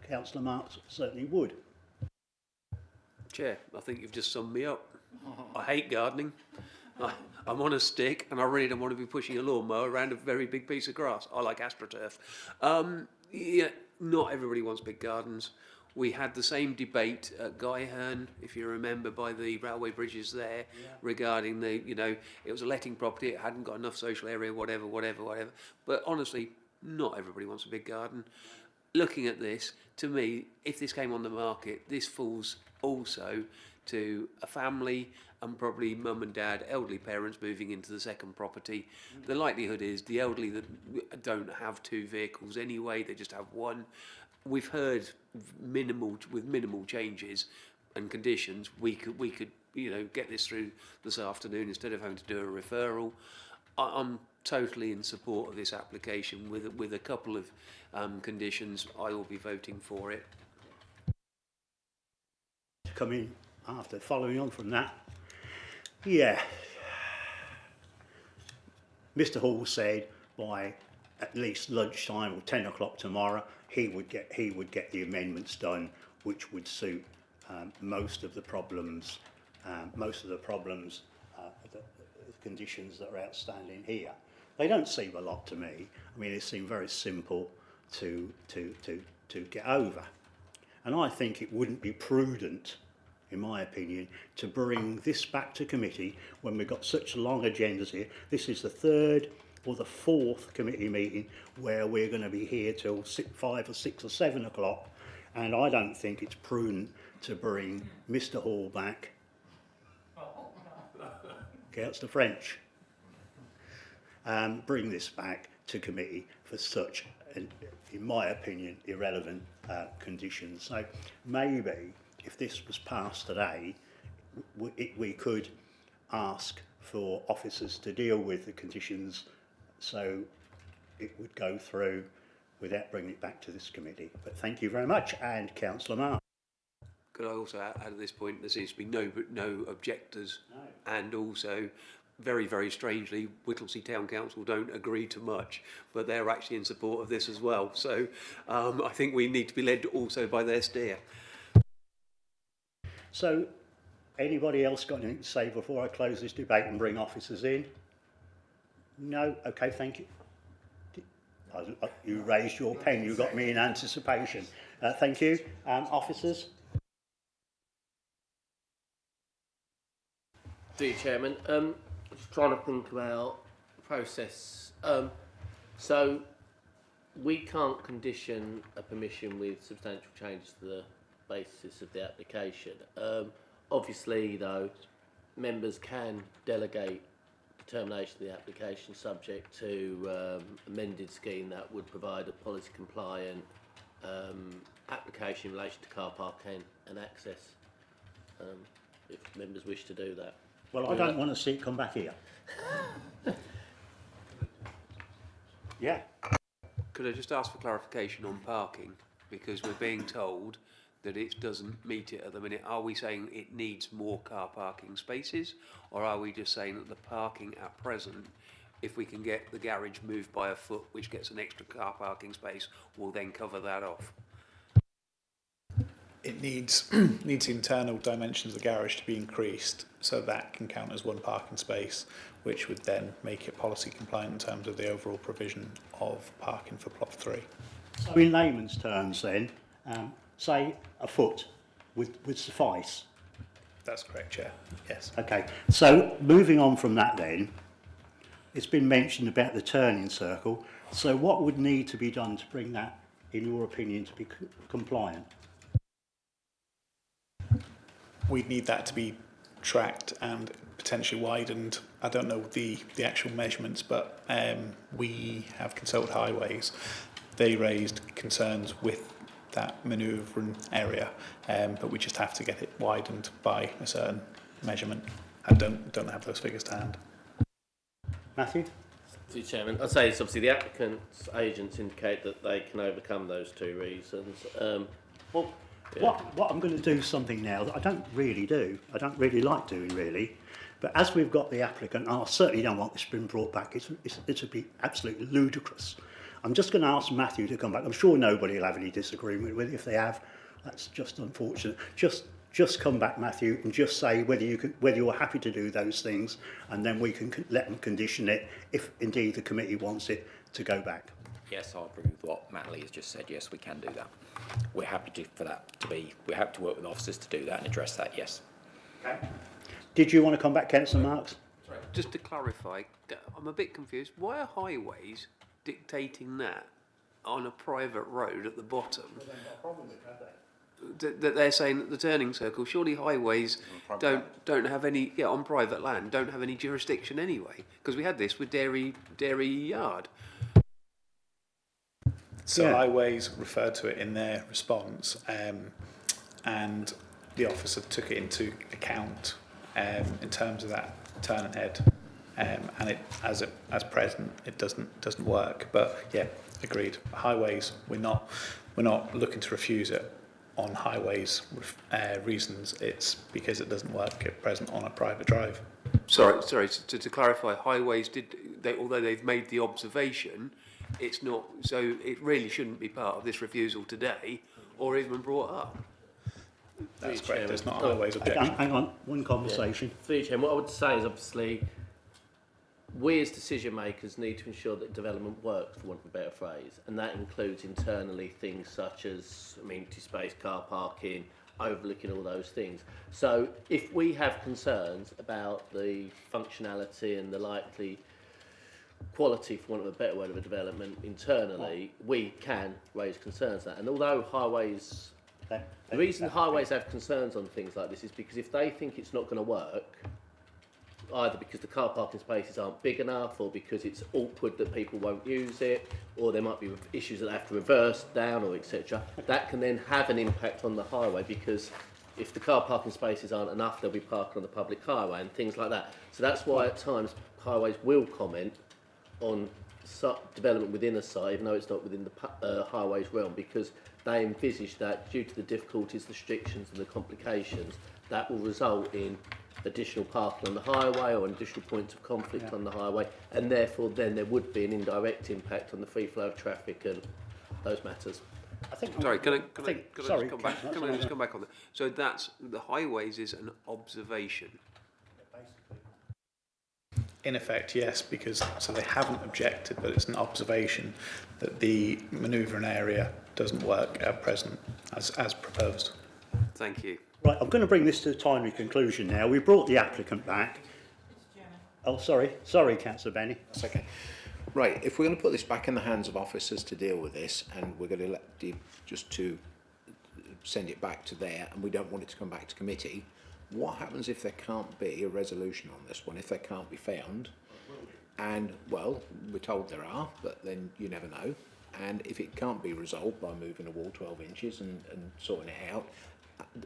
Councillor Marks certainly would. Chair, I think you've just summed me up. I hate gardening. I'm on a stick, and I really don't want to be pushing a lawnmower around a very big piece of grass. I like AstroTurf. Yeah, not everybody wants big gardens. We had the same debate at Guyherne, if you remember, by the railway bridges there, regarding it was a letting property, it hadn't got enough social area, whatever. But honestly, not everybody wants a big garden. Looking at this, to me, if this came on the market, this falls also to a family and probably mum and dad, elderly parents moving into the second property. The likelihood is the elderly that don't have two vehicles anyway, they just have one. We've heard with minimal changes and conditions, we could get this through this afternoon instead of having to do a referral. I'm totally in support of this application with a couple of conditions. I will be voting for it. Come in after, following on from that. Yeah. Mr. Hall said by at least lunchtime or 10 o'clock tomorrow, he would get the amendments done, which would suit most of the problems the conditions that are outstanding here. They don't seem a lot to me. I mean, they seem very simple to get over. And I think it wouldn't be prudent, in my opinion, to bring this back to committee when we've got such long agendas here. This is the third or the fourth committee meeting where we're going to be here till 5 or 6 or 7 o'clock, and I don't think it's prudent to bring Mr. Hall back. Gets the French. Bring this back to committee for such, in my opinion, irrelevant conditions. So maybe if this was passed today, we could ask for officers to deal with the conditions so it would go through without bringing it back to this committee. But thank you very much. And Councillor Marr. Could I also add at this point, there seems to be no objectors, and also, very, very strangely, Whittlesea Town Council don't agree to much, but they're actually in support of this as well. So I think we need to be led also by their steer. So, anybody else got anything to say before I close this debate and bring officers in? No? Okay, thank you. You raised your pen, you got me in anticipation. Thank you. Officers? Do you, Chairman? Just trying to think about the process. So we can't condition a permission with substantial changes to the basis of the application. Obviously, though, members can delegate determination of the application subject to amended scheme that would provide a policy compliant application in relation to car parking and access, if members wish to do that. Well, I don't want to see it come back here. Yeah. Could I just ask for clarification on parking? Because we're being told that it doesn't meet it at the minute. Are we saying it needs more car parking spaces, or are we just saying that the parking at present, if we can get the garage moved by a foot, which gets an extra car parking space, will then cover that off? It needs needs the internal dimensions of the garage to be increased, so that can count as one parking space, which would then make it policy compliant in terms of the overall provision of parking for plot 3. So in layman's terms then, say a foot would suffice? That's correct, Chair. Yes. Okay, so moving on from that then, it's been mentioned about the turning circle. So what would need to be done to bring that, in your opinion, to be compliant? We'd need that to be tracked and potentially widened. I don't know the actual measurements, but we have consulted highways. They raised concerns with that manoeuvring area, but we just have to get it widened by a certain measurement. I don't have those figures to hand. Matthew? To you, Chairman, I'd say it's obviously the applicant's agents indicate that they can overcome those two reasons. Well, what I'm going to do something now that I don't really like doing really, but as we've got the applicant, I certainly don't want this being brought back. It would be absolutely ludicrous. I'm just going to ask Matthew to come back. I'm sure nobody will have any disagreement with it. If they have, that's just unfortunate. Just come back, Matthew, and just say whether you're happy to do those things, and then we can let them condition it if indeed the committee wants it to go back. Yes, I agree with what Matt Lee has just said. Yes, we can do that. We're happy we're happy to work with officers to do that and address that, yes. Okay. Did you want to come back, Councillor Marks? Sorry. Just to clarify, I'm a bit confused. Why are highways dictating that on a private road at the bottom? That they're saying that the turning circle, surely highways don't have any, on private land, don't have any jurisdiction anyway, because we had this with Dairy Yard. So highways referred to it in their response, and the officer took it into account in terms of that turn and head, and it as present it doesn't work. But yeah, agreed. Highways, we're not looking to refuse it on highways reasons. It's because it doesn't work at present on a private drive. Sorry. To clarify, highways although they've made the observation, it's not. So it really shouldn't be part of this refusal today, or even brought up. That's Through correct. Chairman. There's not a highways objection. Hang on, one conversation. Through you, Chairman, what I would say is obviously we as decision makers need to ensure that development works, for want of a better phrase, and that includes internally things such as amenity space, car parking, overlooking all those things. So if we have concerns about the functionality and the likely quality, for want of a better word, of a development internally, we can raise concerns that. And although highways, the reason highways have concerns on things like this is because if they think it's not going to work, either because the car parking spaces aren't big enough, or because it's awkward that people won't use it, or there might be issues that they have to reverse down, or etc. That can then have an impact on the highway, because if the car parking spaces aren't enough, they'll be parked on the public highway and things like that. So that's why at times highways will comment on development within a site, even though it's not within the highways realm, because they envisage that due to the difficulties, the restrictions and the complications, that will result in additional parking on the highway or additional points of conflict on the highway, and therefore then there would be an indirect impact on the free flow of traffic and those matters. I think. Sorry, can I sorry, just come back? Can I just come back on that? So that's the highways is an observation. In effect, yes, because so they haven't objected, but it's an observation that the manoeuvring area doesn't work at present as proposed. Thank you. Right, I'm going to bring this to a timely conclusion now. We brought the applicant back. Oh, sorry, Councillor Benny. That's okay. Right, if we're going to put this back in the hands of officers to deal with this, and we're going to let just to send it back to there, and we don't want it to come back to committee, what happens if there can't be a resolution on this one, if they can't be found? And, well, we're told there are, but then you never know. And if it can't be resolved by moving a wall 12 inches and sorting it out,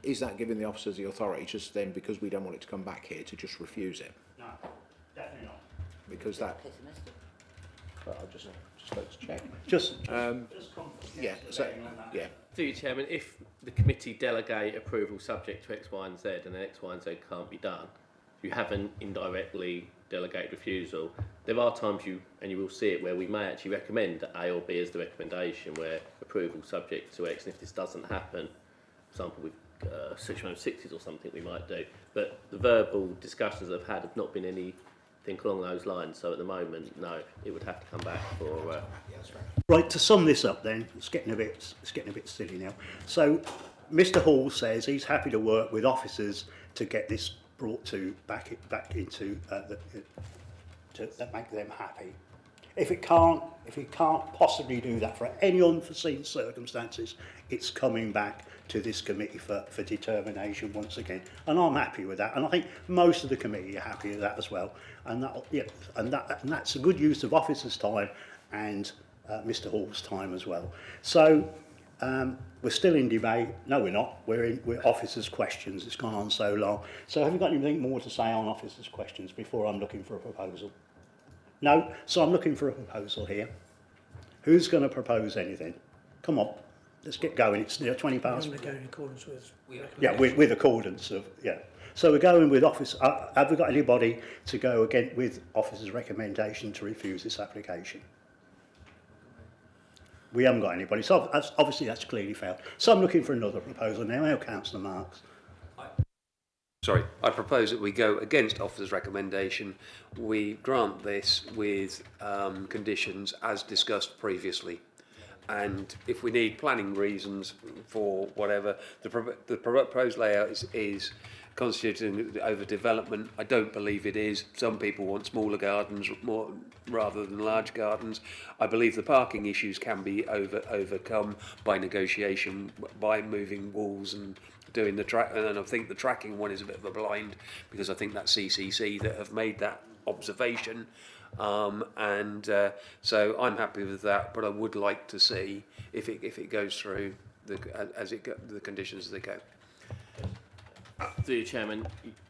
is that giving the officers the authority just then, because we don't want it to come back here, to just refuse it? No, definitely not. Because that... But I'll just let's check. Yeah, so, yeah. Through you, Chairman, if the committee delegate approval subject to X, Y and Z, and then X, Y and Z can't be done, you haven't indirectly delegated refusal. There are times you will see it, where we may actually recommend A or B as the recommendation, where approval subject to X, and if this doesn't happen, for example, with Section 160s or something, we might do. But the verbal discussions that I've had have not been anything along those lines. So at the moment, no, it would have to come back for. Right, to sum this up, then it's getting a bit silly now. So, Mr. Hall says he's happy to work with officers to get this brought to back into to make them happy. If he can't possibly do that for any unforeseen circumstances, it's coming back to this committee for determination once again. And I'm happy with that. And I think most of the committee are happy with that as well. And that's a good use of officers' time and Mr. Hall's time as well. So we're still in debate. No, we're not. We're officers' questions. It's gone on so long. So have you got anything more to say on officers' questions before I'm looking for a proposal? No? So I'm looking for a proposal here. Who's going to propose anything? Come on, let's get going. It's near 20 past. We're going in accordance with... Yeah, with accordance of, yeah. So we're going with office. Have we got anybody to go again with officer's recommendation to refuse this application? We haven't got anybody. So obviously that's clearly failed. So I'm looking for another proposal now. Now, Councillor Marks. Sorry, I propose that we go against officer's recommendation. We grant this with conditions as discussed previously. And if we need planning reasons for whatever, the proposed layout is constituting overdevelopment. I don't believe it is. Some people want smaller gardens more rather than large gardens. I believe the parking issues can be overcome by negotiation, by moving walls and doing the track. And I think the tracking one is a bit of a blind, because I think that's CCC that have made that observation. So I'm happy with that, but I would like to see if it goes through the conditions as they go. Through you, Chairman,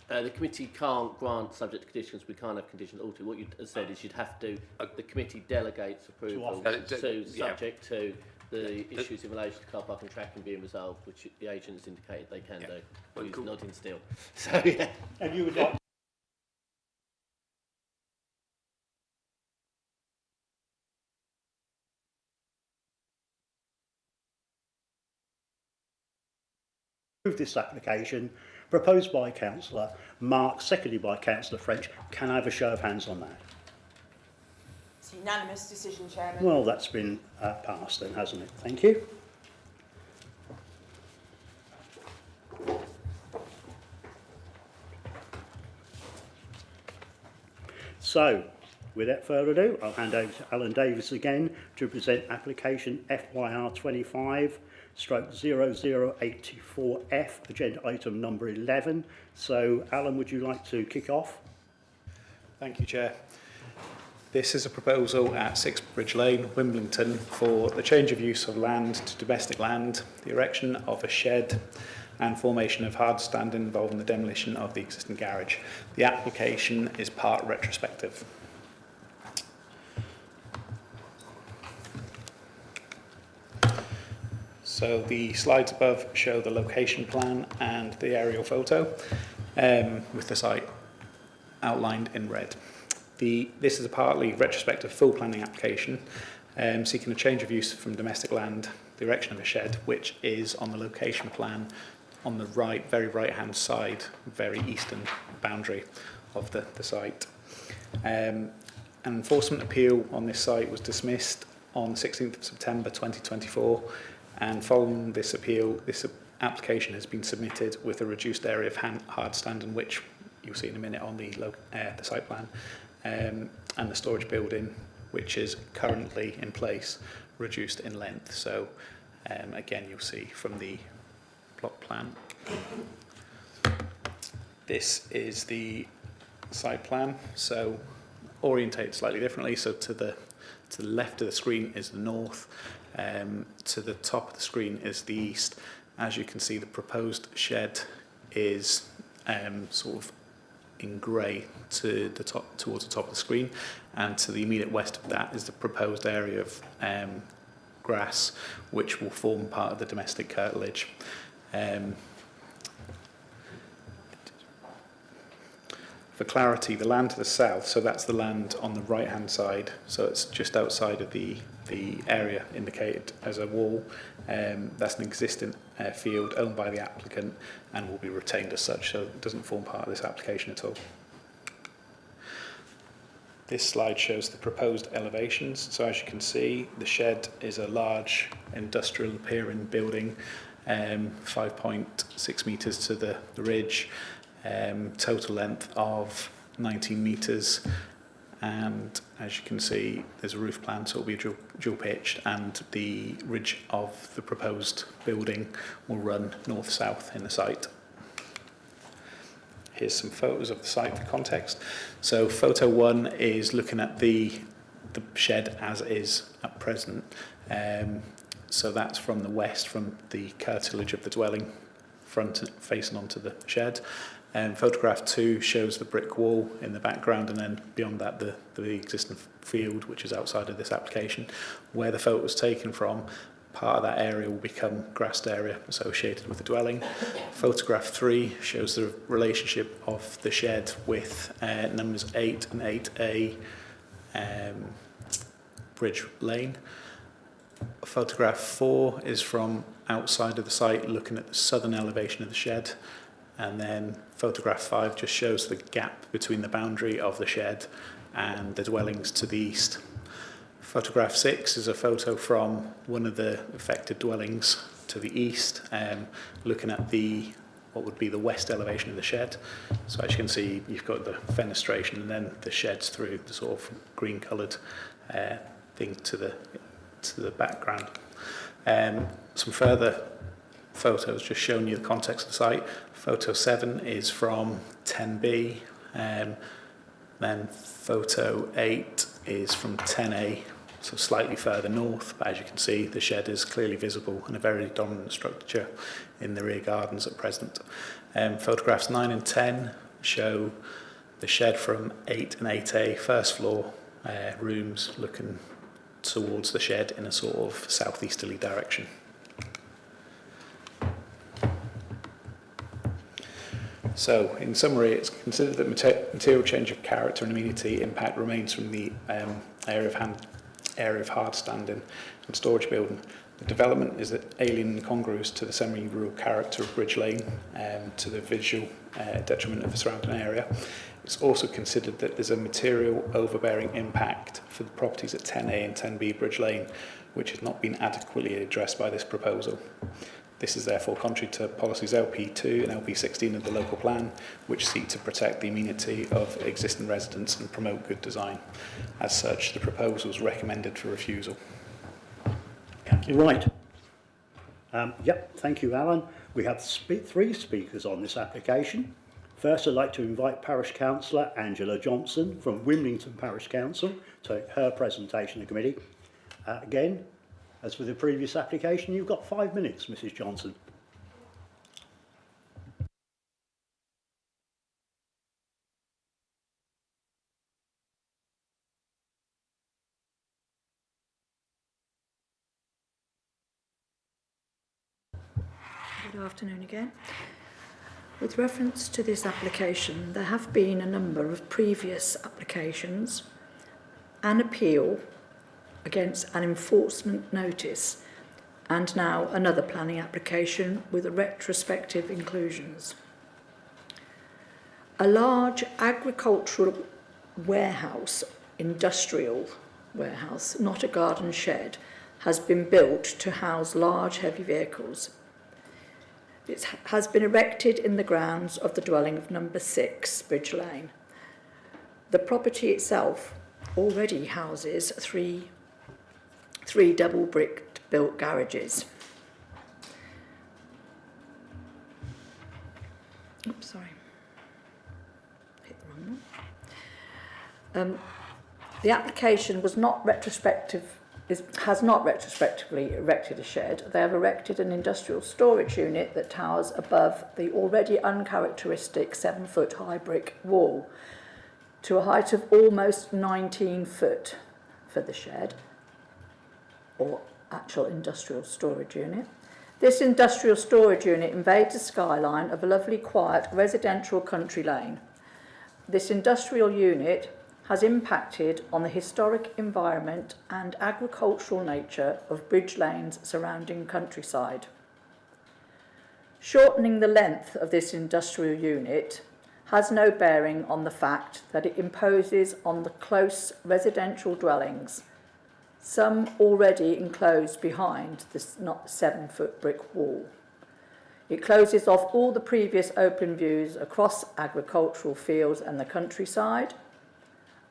the committee can't grant subject to conditions. We can't have conditions altered. What you said is you'd have to. The committee delegates approval subject to the issues in relation to car park and tracking being resolved, which the agent has indicated they can do. Well, he's nodding still. So yeah. And you would like. this application proposed by Councillor Mark, seconded by Councillor French. Can I have a show of hands on that? It's a unanimous decision, Chairman. Well, that's been passed then, hasn't it? Thank you. So, without further ado, I'll hand over to Alan Davis again to present application FYR 25/0084F, agenda item number 11. So, Alan, would you like to kick off? Thank you, Chair. This is a proposal at 6 Bridge Lane, Wimbledon, for the change of use of land to domestic land, the erection of a shed and formation of hard standing involving the demolition of the existing garage. The application is part retrospective. So the slides above show the location plan and the aerial photo with the site outlined in red. This is a partly retrospective full planning application seeking a change of use from domestic land, the erection of a shed, which is on the location plan on the right, very right-hand side, very eastern boundary of the site. An enforcement appeal on this site was dismissed on 16th of September 2024, and following this appeal, this application has been submitted with a reduced area of hard standing, which you'll see in a minute on the site plan, and the storage building, which is currently in place, reduced in length. So again, you'll see from the plot plan. This is the site plan, so orientated slightly differently. So to the left of the screen is the north, to the top of the screen is the east. As you can see, the proposed shed is sort of in grey to the top, towards the top of the screen, and to the immediate west of that is the proposed area of grass, which will form part of the domestic curtilage. For clarity, the land to the south, so that's the land on the right hand side, so it's just outside of the area indicated as a wall. That's an existing field owned by the applicant and will be retained as such, so it doesn't form part of this application at all. This slide shows the proposed elevations. So as you can see, the shed is a large industrial appearing building, 5.6 metres to the ridge, total length of 19 metres, and as you can see, there's a roof plan, so it will be dual pitched, and the ridge of the proposed building will run north-south in the site. Here's some photos of the site for context. So photo 1 is looking at the shed as is at present. So that's from the west, from the curtilage of the dwelling, front facing onto the shed. Photograph 2 shows the brick wall in the background, and then beyond that the existing field, which is outside of this application. Where the photo was taken from, part of that area will become grassed area associated with the dwelling. Photograph 3 shows the relationship of the shed with numbers 8 and 8A Bridge Lane. Photograph 4 is from outside of the site, looking at the southern elevation of the shed, and then photograph 5 just shows the gap between the boundary of the shed and the dwellings to the east. Photograph 6 is a photo from one of the affected dwellings to the east, looking at what would be the west elevation of the shed. So as you can see, you've got the fenestration, and then the shed's through the sort of green coloured thing to the background. Some further photos just showing you the context of the site. Photo 7 is from 10B, then photo 8 is from 10A, so slightly further north, but as you can see, the shed is clearly visible and a very dominant structure in the rear gardens at present. Photographs 9 and 10 show the shed from 8 and 8A, first floor rooms looking towards the shed in a sort of southeasterly direction. So, in summary, it's considered that material change of character and amenity impact remains from the area of hard standing and storage building. The development is alien and incongruous to the semi-rural character of Bridge Lane and to the visual detriment of the surrounding area. It's also considered that there's a material overbearing impact for the properties at 10A and 10B Bridge Lane, which has not been adequately addressed by this proposal. This is therefore contrary to policies LP2 and LP16 of the local plan, which seek to protect the amenity of existing residents and promote good design. As such, the proposal is recommended for refusal. Right. Yep, thank you, Alan. We have three speakers on this application. First, I'd like to invite Parish Councillor Angela Johnson from Wimblington Parish Council to make her presentation to the committee. Again, as for the previous application, you've got 5 minutes, Mrs. Johnson. Good afternoon again. With reference to this application, there have been a number of previous applications, an appeal against an enforcement notice, and now another planning application with retrospective inclusions. A large agricultural warehouse, industrial warehouse, not a garden shed, has been built to house large heavy vehicles. It has been erected in the grounds of the dwelling of number 6, Bridge Lane. The property itself already houses three double brick built garages. Oops, sorry. Hit the wrong one. The application was not retrospective. Has not retrospectively erected a shed. They have erected an industrial storage unit that towers above the already uncharacteristic 7-foot high brick wall to a height of almost 19 foot for the shed, or actual industrial storage unit. This industrial storage unit invades the skyline of a lovely quiet residential country lane. This industrial unit has impacted on the historic environment and agricultural nature of Bridge Lane's surrounding countryside. Shortening the length of this industrial unit has no bearing on the fact that it imposes on the close residential dwellings, some already enclosed behind this 7-foot brick wall. It closes off all the previous open views across agricultural fields and the countryside.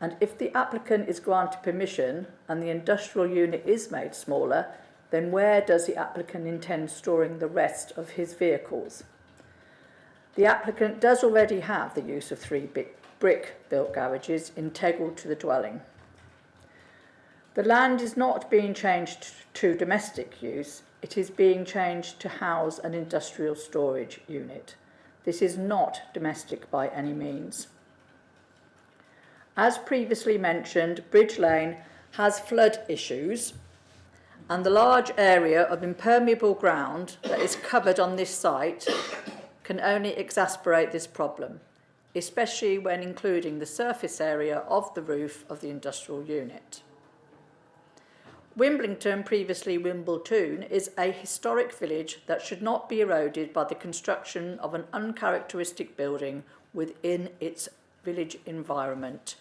And if the applicant is granted permission and the industrial unit is made smaller, then where does the applicant intend storing the rest of his vehicles? The applicant does already have the use of 3 brick-built garages integral to the dwelling. The land is not being changed to domestic use, it is being changed to house an industrial storage unit. This is not domestic by any means. As previously mentioned, Bridge Lane has flood issues, and the large area of impermeable ground that is covered on this site can only exacerbate this problem, especially when including the surface area of the roof of the industrial unit. Wimblington, previously Wimbletoon, is a historic village that should not be eroded by the construction of an uncharacteristic building within its village environment,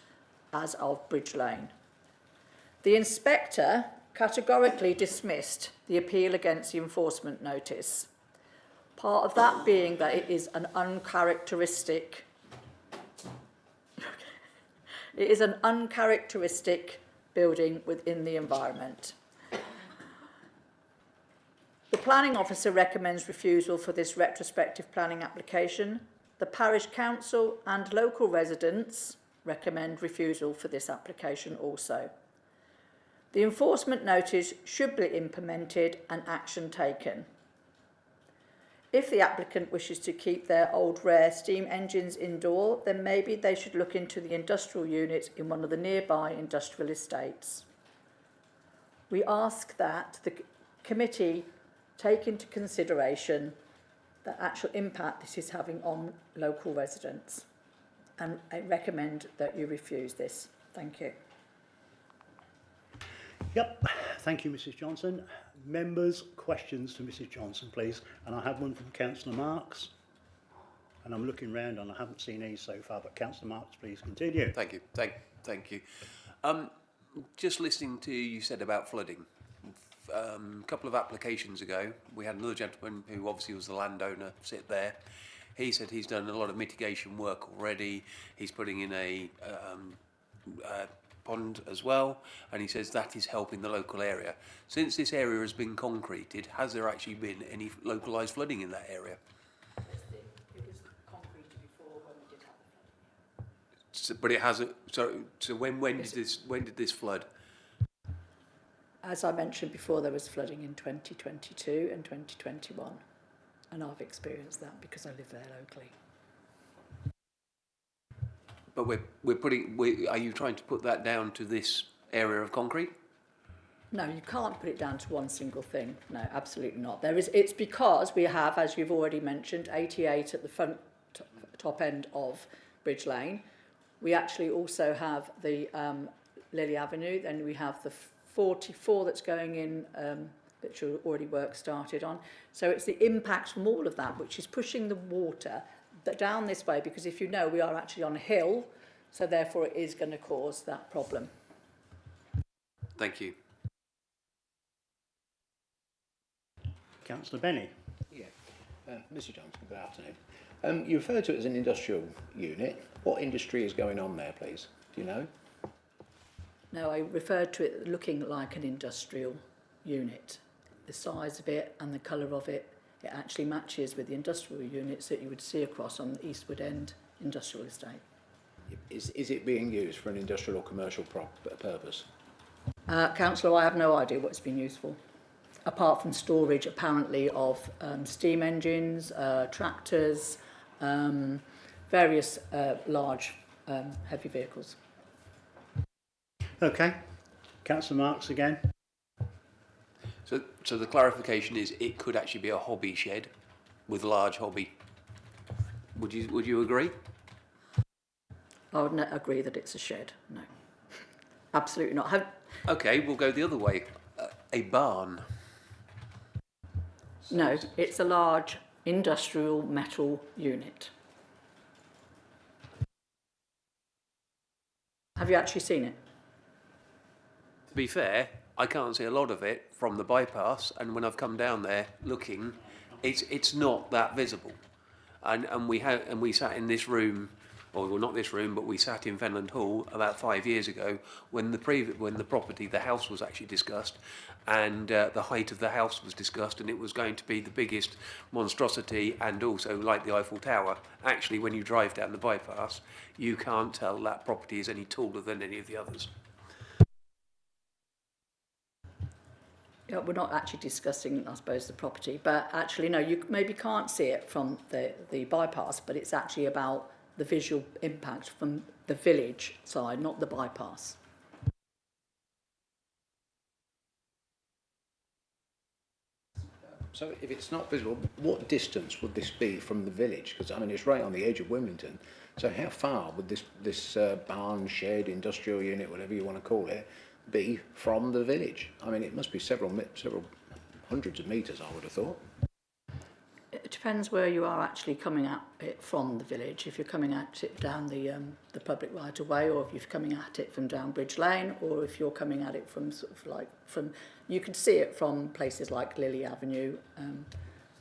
as of Bridge Lane. The inspector categorically dismissed the appeal against the enforcement notice, part of that being that it is an uncharacteristic building within the environment. The planning officer recommends refusal for this retrospective planning application. The parish council and local residents recommend refusal for this application also. The enforcement notice should be implemented and action taken. If the applicant wishes to keep their old rare steam engines indoor, then maybe they should look into the industrial units in one of the nearby industrial estates. We ask that the committee take into consideration the actual impact this is having on local residents, and I recommend that you refuse this. Thank you. Yep, Thank you, Mrs Johnson. Members, questions to Mrs Johnson, please. And I have one from Councillor Marks. And I'm looking round and I haven't seen any so far, but Councillor Marks, please continue. Thank you. Thank you. Just listening to you said about flooding. A couple of applications ago, we had another gentleman who obviously was the landowner sit there. He said he's done a lot of mitigation work already. He's putting in a pond as well, and he says that is helping the local area. Since this area has been concreted, has there actually been any localised flooding in that area? It was concreted before when we did have the flooding. So, but it hasn't. So when did this flood? As I mentioned before, there was flooding in 2022 and 2021, and I've experienced that because I live there locally. But are you trying to put that down to this area of concrete? No, you can't put it down to one single thing. No, absolutely not. It's because we have, as you've already mentioned, 88 at the front top end of Bridge Lane. We actually also have the Lily Avenue. Then we have the 44 that's going in, which are already work started on. So it's the impact from all of that which is pushing the water down this way, because if you know, we are actually on a hill, so therefore it is going to cause that problem. Thank you. Councillor Benny. Yeah. Mr Johnson, good afternoon. You refer to it as an industrial unit. What industry is going on there, please? Do you know? No, I referred to it looking like an industrial unit. The size of it and the colour of it, it actually matches with the industrial units that you would see across on the Eastwood End industrial estate. Is it being used for an industrial or commercial purpose? Councillor, I have no idea what it's been used for, apart from storage apparently of steam engines, tractors, various large heavy vehicles. Okay. Councillor Marks again. So the clarification is it could actually be a hobby shed with large hobby. Would you agree? I would not agree that it's a shed. No, absolutely not. Okay, we'll go the other way. A barn. No, it's a large industrial metal unit. Have you actually seen it? To be fair, I can't see a lot of it from the bypass, and when I've come down there looking, it's not that visible. And we sat in this room, or well, not this room, but we sat in Fenland Hall about 5 years ago when the house was actually discussed, and the height of the house was discussed, and it was going to be the biggest monstrosity, and also like the Eiffel Tower. Actually, when you drive down the bypass, you can't tell that property is any taller than any of the others. Yeah, we're not actually discussing, I suppose, the property, but actually, no, you maybe can't see it from the bypass, but it's actually about the visual impact from the village side, not the bypass. So if it's not visible, what distance would this be from the village? Because, I mean, it's right on the edge of Wimbledon. So how far would this barn, shed, industrial unit, whatever you want to call it, be from the village? I mean, it must be several hundreds of metres, I would have thought. It depends where you are actually coming at it from the village. If you're coming at it down the public right of way, or if you're coming at it from down Bridge Lane, or if you're coming at it from sort of like you can see it from places like Lily Avenue.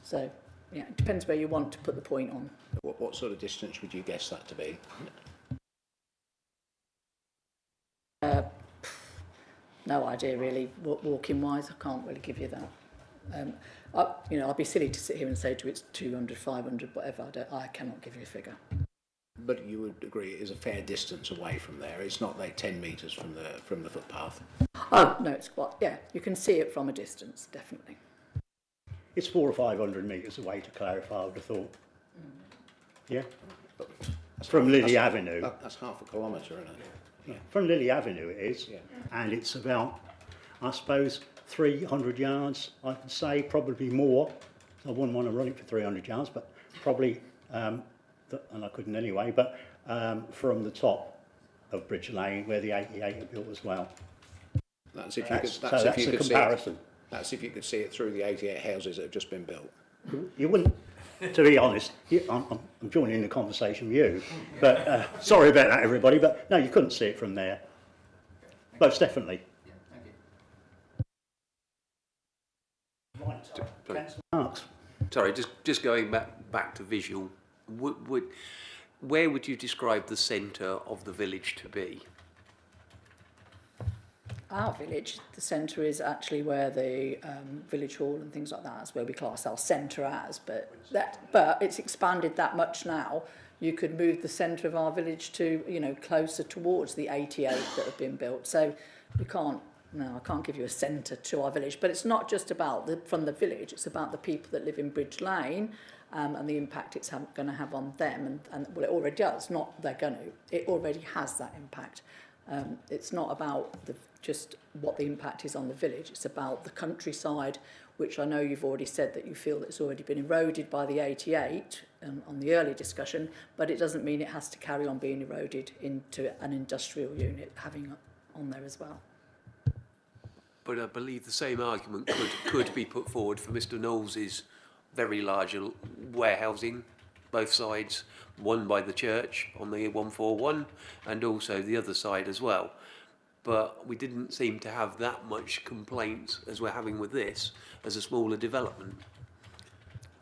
So yeah, it depends where you want to put the point on. What sort of distance would you guess that to be? No idea really. Walking wise, I can't really give you that. I'd be silly to sit here and say to it's 200, 500, whatever. I cannot give you a figure. But you would agree it is a fair distance away from there. It's not like 10 metres from the footpath. Oh no, it's quite. Yeah, you can see it from a distance, definitely. It's 400 or 500 metres away, to clarify, I would have thought. Yeah? From Lily Avenue. That's half a kilometre, isn't it? Yeah. From Lily Avenue it is. Yeah. And it's about, I suppose, 300 yards, I would say, probably more. I wouldn't want to run it for 300 yards, but probably, and I couldn't anyway, but from the top of Bridge Lane, where the 88 are built as well. That's if you could. So that's if you a could comparison. See it, that's if you could see it through the 88 houses that have just been built. You wouldn't, to be honest, I'm joining in the conversation with you, but sorry about that, everybody, but no, you couldn't see it from there. Most definitely. Right, Councillor Marks. Sorry, just going back to visual. Where would you describe the centre of the village to be? Our village, the centre is actually where the village hall and things like that is where we class our centre as, but it's expanded that much now. You could move the centre of our village to, you know, closer towards the 88 that have been built. So we can't, no, I can't give you a centre to our village, but it's not just about from the village, it's about the people that live in Bridge Lane and the impact it's going to have on them. And well, it already does, not they're going to, it already has that impact. It's not about just what the impact is on the village, it's about the countryside, which I know you've already said that you feel that it's already been eroded by the 88 on the early discussion, but it doesn't mean it has to carry on being eroded into an industrial unit having on there as well. But I believe the same argument could be put forward for Mr Knowles's very large warehousing, both sides, one by the church on the 141 and also the other side as well. But we didn't seem to have that much complaints as we're having with this as a smaller development.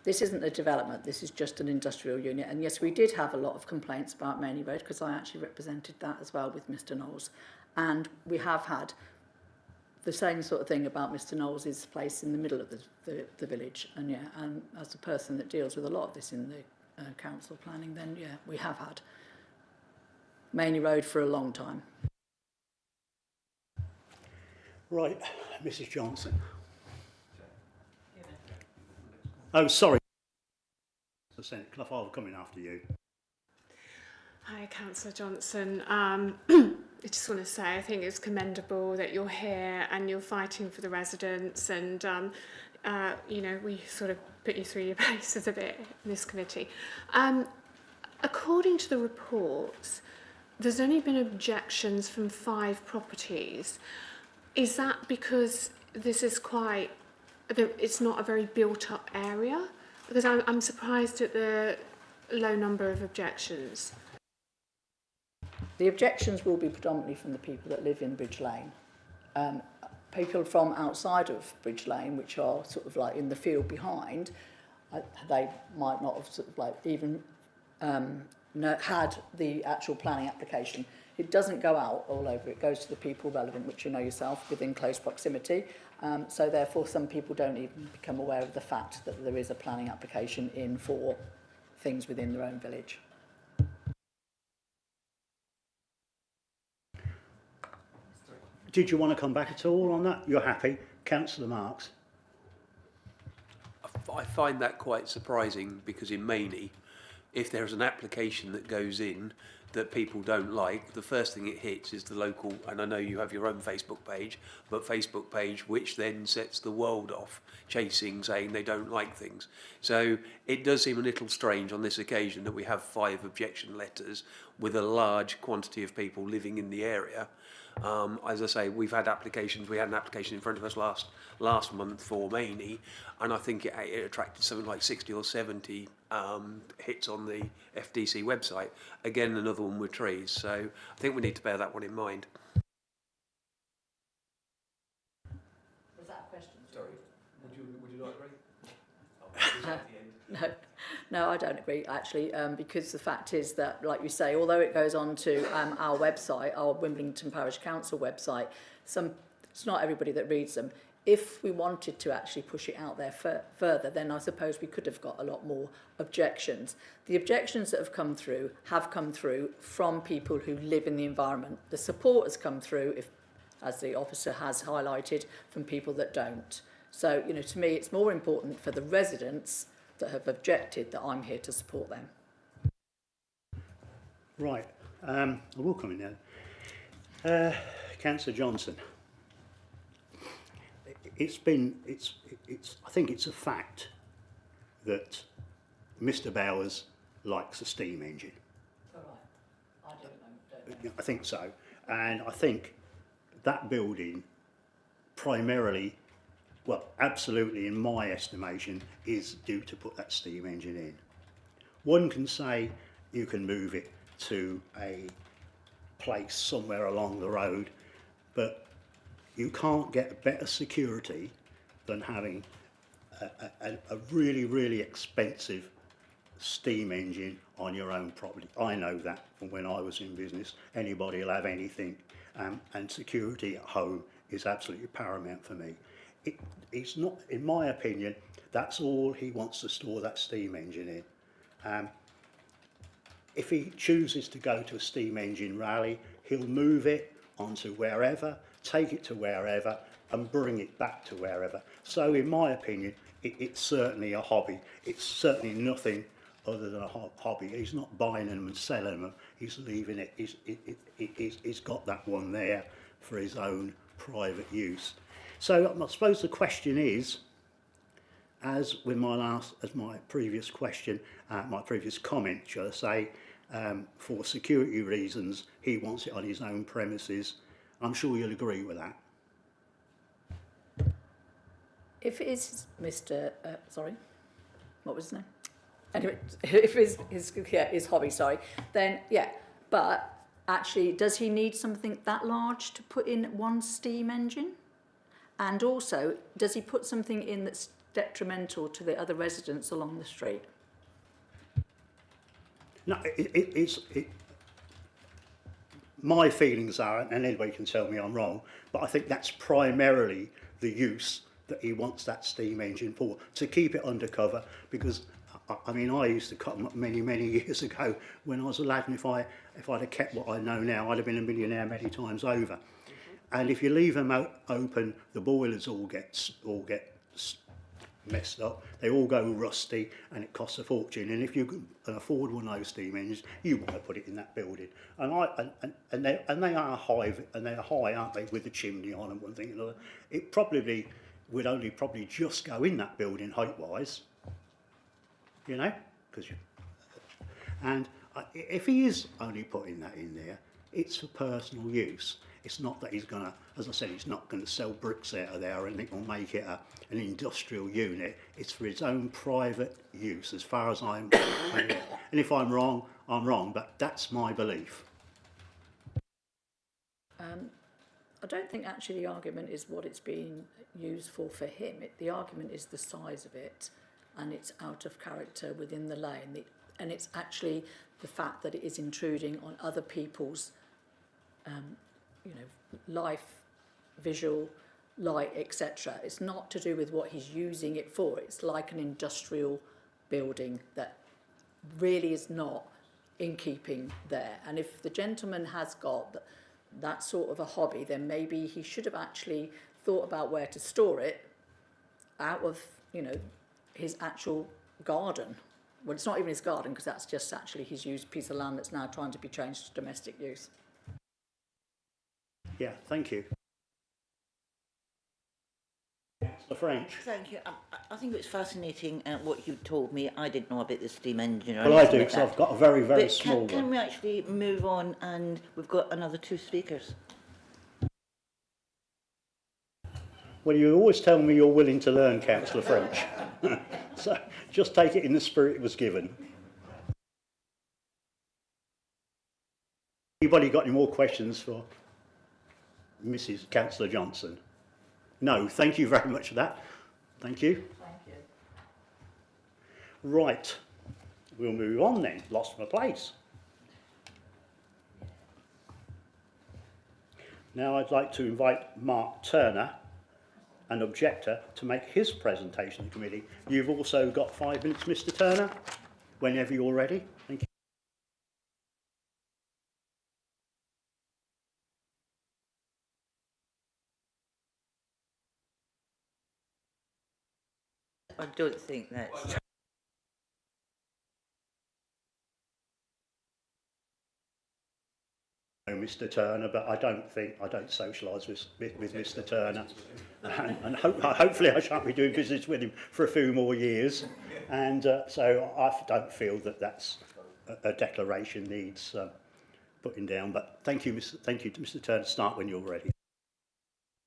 This isn't a development, this is just an industrial unit. And yes, we did have a lot of complaints about Maney Road because I actually represented that as well with Mr Knowles. And we have had the same sort of thing about Mr Knowles's place in the middle of the village. And yeah, and as a person that deals with a lot of this in the council planning, then yeah, we have had Maney Road for a long time. Right, Mrs Johnson. Oh, sorry. Senate Clough, I'll come in after you. Hi, Councillor Johnson. I just want to say I think it's commendable that you're here and you're fighting for the residents and, you know, we sort of put you through your paces a bit in this committee. According to the reports, there's only been objections from 5 properties. Is that because this is quite, it's not a very built-up area? Because I'm surprised at the low number of objections. The objections will be predominantly from the people that live in Bridge Lane. People from outside of Bridge Lane, which are sort of like in the field behind, they might not have sort of like even had the actual planning application. It doesn't go out all over, it goes to the people relevant, which you know yourself, within close proximity. So therefore some people don't even become aware of the fact that there is a planning application in for things within their own village. Did you want to come back at all on that? You're happy? Councillor Marks. I find that quite surprising because in Maney, if there's an application that goes in that people don't like, the first thing it hits is the local, and I know you have your own Facebook page, but Facebook page which then sets the world off chasing, saying they don't like things. So it does seem a little strange on this occasion that we have 5 objection letters with a large quantity of people living in the area. As I say, we've had applications. We had an application in front of us last month for Maney, and I think it attracted something like 60 or 70 hits on the FDC website. Again, another one with trees. So I think we need to bear that one in mind. Was that a question? Sorry, would you not agree? No, I don't agree actually, because the fact is that, like you say, although it goes on to our website, our Wimbledon Parish Council website, it's not everybody that reads them. If we wanted to actually push it out there further, then I suppose we could have got a lot more objections. The objections that have come through from people who live in the environment. The support has come through, as the officer has highlighted, from people that don't. So, you know, to me, it's more important for the residents that have objected that I'm here to support them. Right, I will come in now. Councillor Johnson. I think it's a fact that Mr Bowers likes a steam engine. All right. I don't know. I think so, and I think that building primarily, well, absolutely in my estimation, is due to put that steam engine in. One can say you can move it to a place somewhere along the road, but you can't get better security than having a really, really expensive steam engine on your own property. I know that from when I was in business. Anybody will have anything, and security at home is absolutely paramount for me. It's not, in my opinion, that's all he wants to store that steam engine in. If he chooses to go to a steam engine rally, he'll move it onto wherever, take it to wherever, and bring it back to wherever. So in my opinion, it's certainly a hobby. It's certainly nothing other than a hobby. He's not buying them and selling them. He's leaving it. He's got that one there for his own private use. So I suppose the question is, as with my previous question, my previous comment, shall I say, for security reasons, he wants it on his own premises. I'm sure you'll agree with that. If it is Mr. Sorry, what was his name? Anyway, if it's his hobby, sorry, then yeah. But actually, does he need something that large to put in one steam engine? And also, does he put something in that's detrimental to the other residents along the street? No, my feelings are, and anybody can tell me I'm wrong, but I think that's primarily the use that he wants that steam engine for, to keep it undercover. Because I mean, I used to cut them up many years ago when I was a lad, and if I'd have kept what I know now, I'd have been a millionaire many times over. And if you leave them open, the boilers all get messed up. They all go rusty, and it costs a fortune. And if you can afford one of those steam engines, you want to put it in that building. And they are high, aren't they, with the chimney on and one thing and another. It probably would only just go in that building height-wise, you know, and if he is only putting that in there, it's for personal use. It's not that he's going to, as I said, he's not going to sell bricks out of there or anything or make it an industrial unit. It's for his own private use, as far as I'm concerned. And if I'm wrong, I'm wrong, but that's my belief. I don't think actually the argument is what it's being used for him. The argument is the size of it, and it's out of character within the lane. And it's actually the fact that it is intruding on other people's life, visual, light, etc. It's not to do with what he's using it for. It's like an industrial building that really is not in keeping there. And if the gentleman has got that sort of a hobby, then maybe he should have actually thought about where to store it out of, his actual garden. Well, it's not even his garden, because that's just actually his used piece of land that's now trying to be changed to domestic use. Yeah, thank you. The French. Thank you. I think it's fascinating what you told me. I didn't know about the steam engine. Well, I do, because I've got a very small one. Can we actually move on, and we've got another two speakers? Well, you always tell me you're willing to learn, Councillor French. So just take it in the spirit it was given. Anybody got any more questions for Mrs. Councillor Johnson? No, thank you very much for that. Thank you. Thank you. Right, we'll move on then. Lost my place. Now I'd like to invite Mark Turner, an objector, to make his presentation to the committee. You've also got 5 minutes, Mr. Turner, whenever you're ready. Thank you. I don't think that's... Mr. Turner, but I don't socialise with Mr. Turner, and hopefully I shan't be doing business with him for a few more years, and so I don't feel that that's a declaration needs putting down. But thank you to Mr. Turner. Start when you're ready.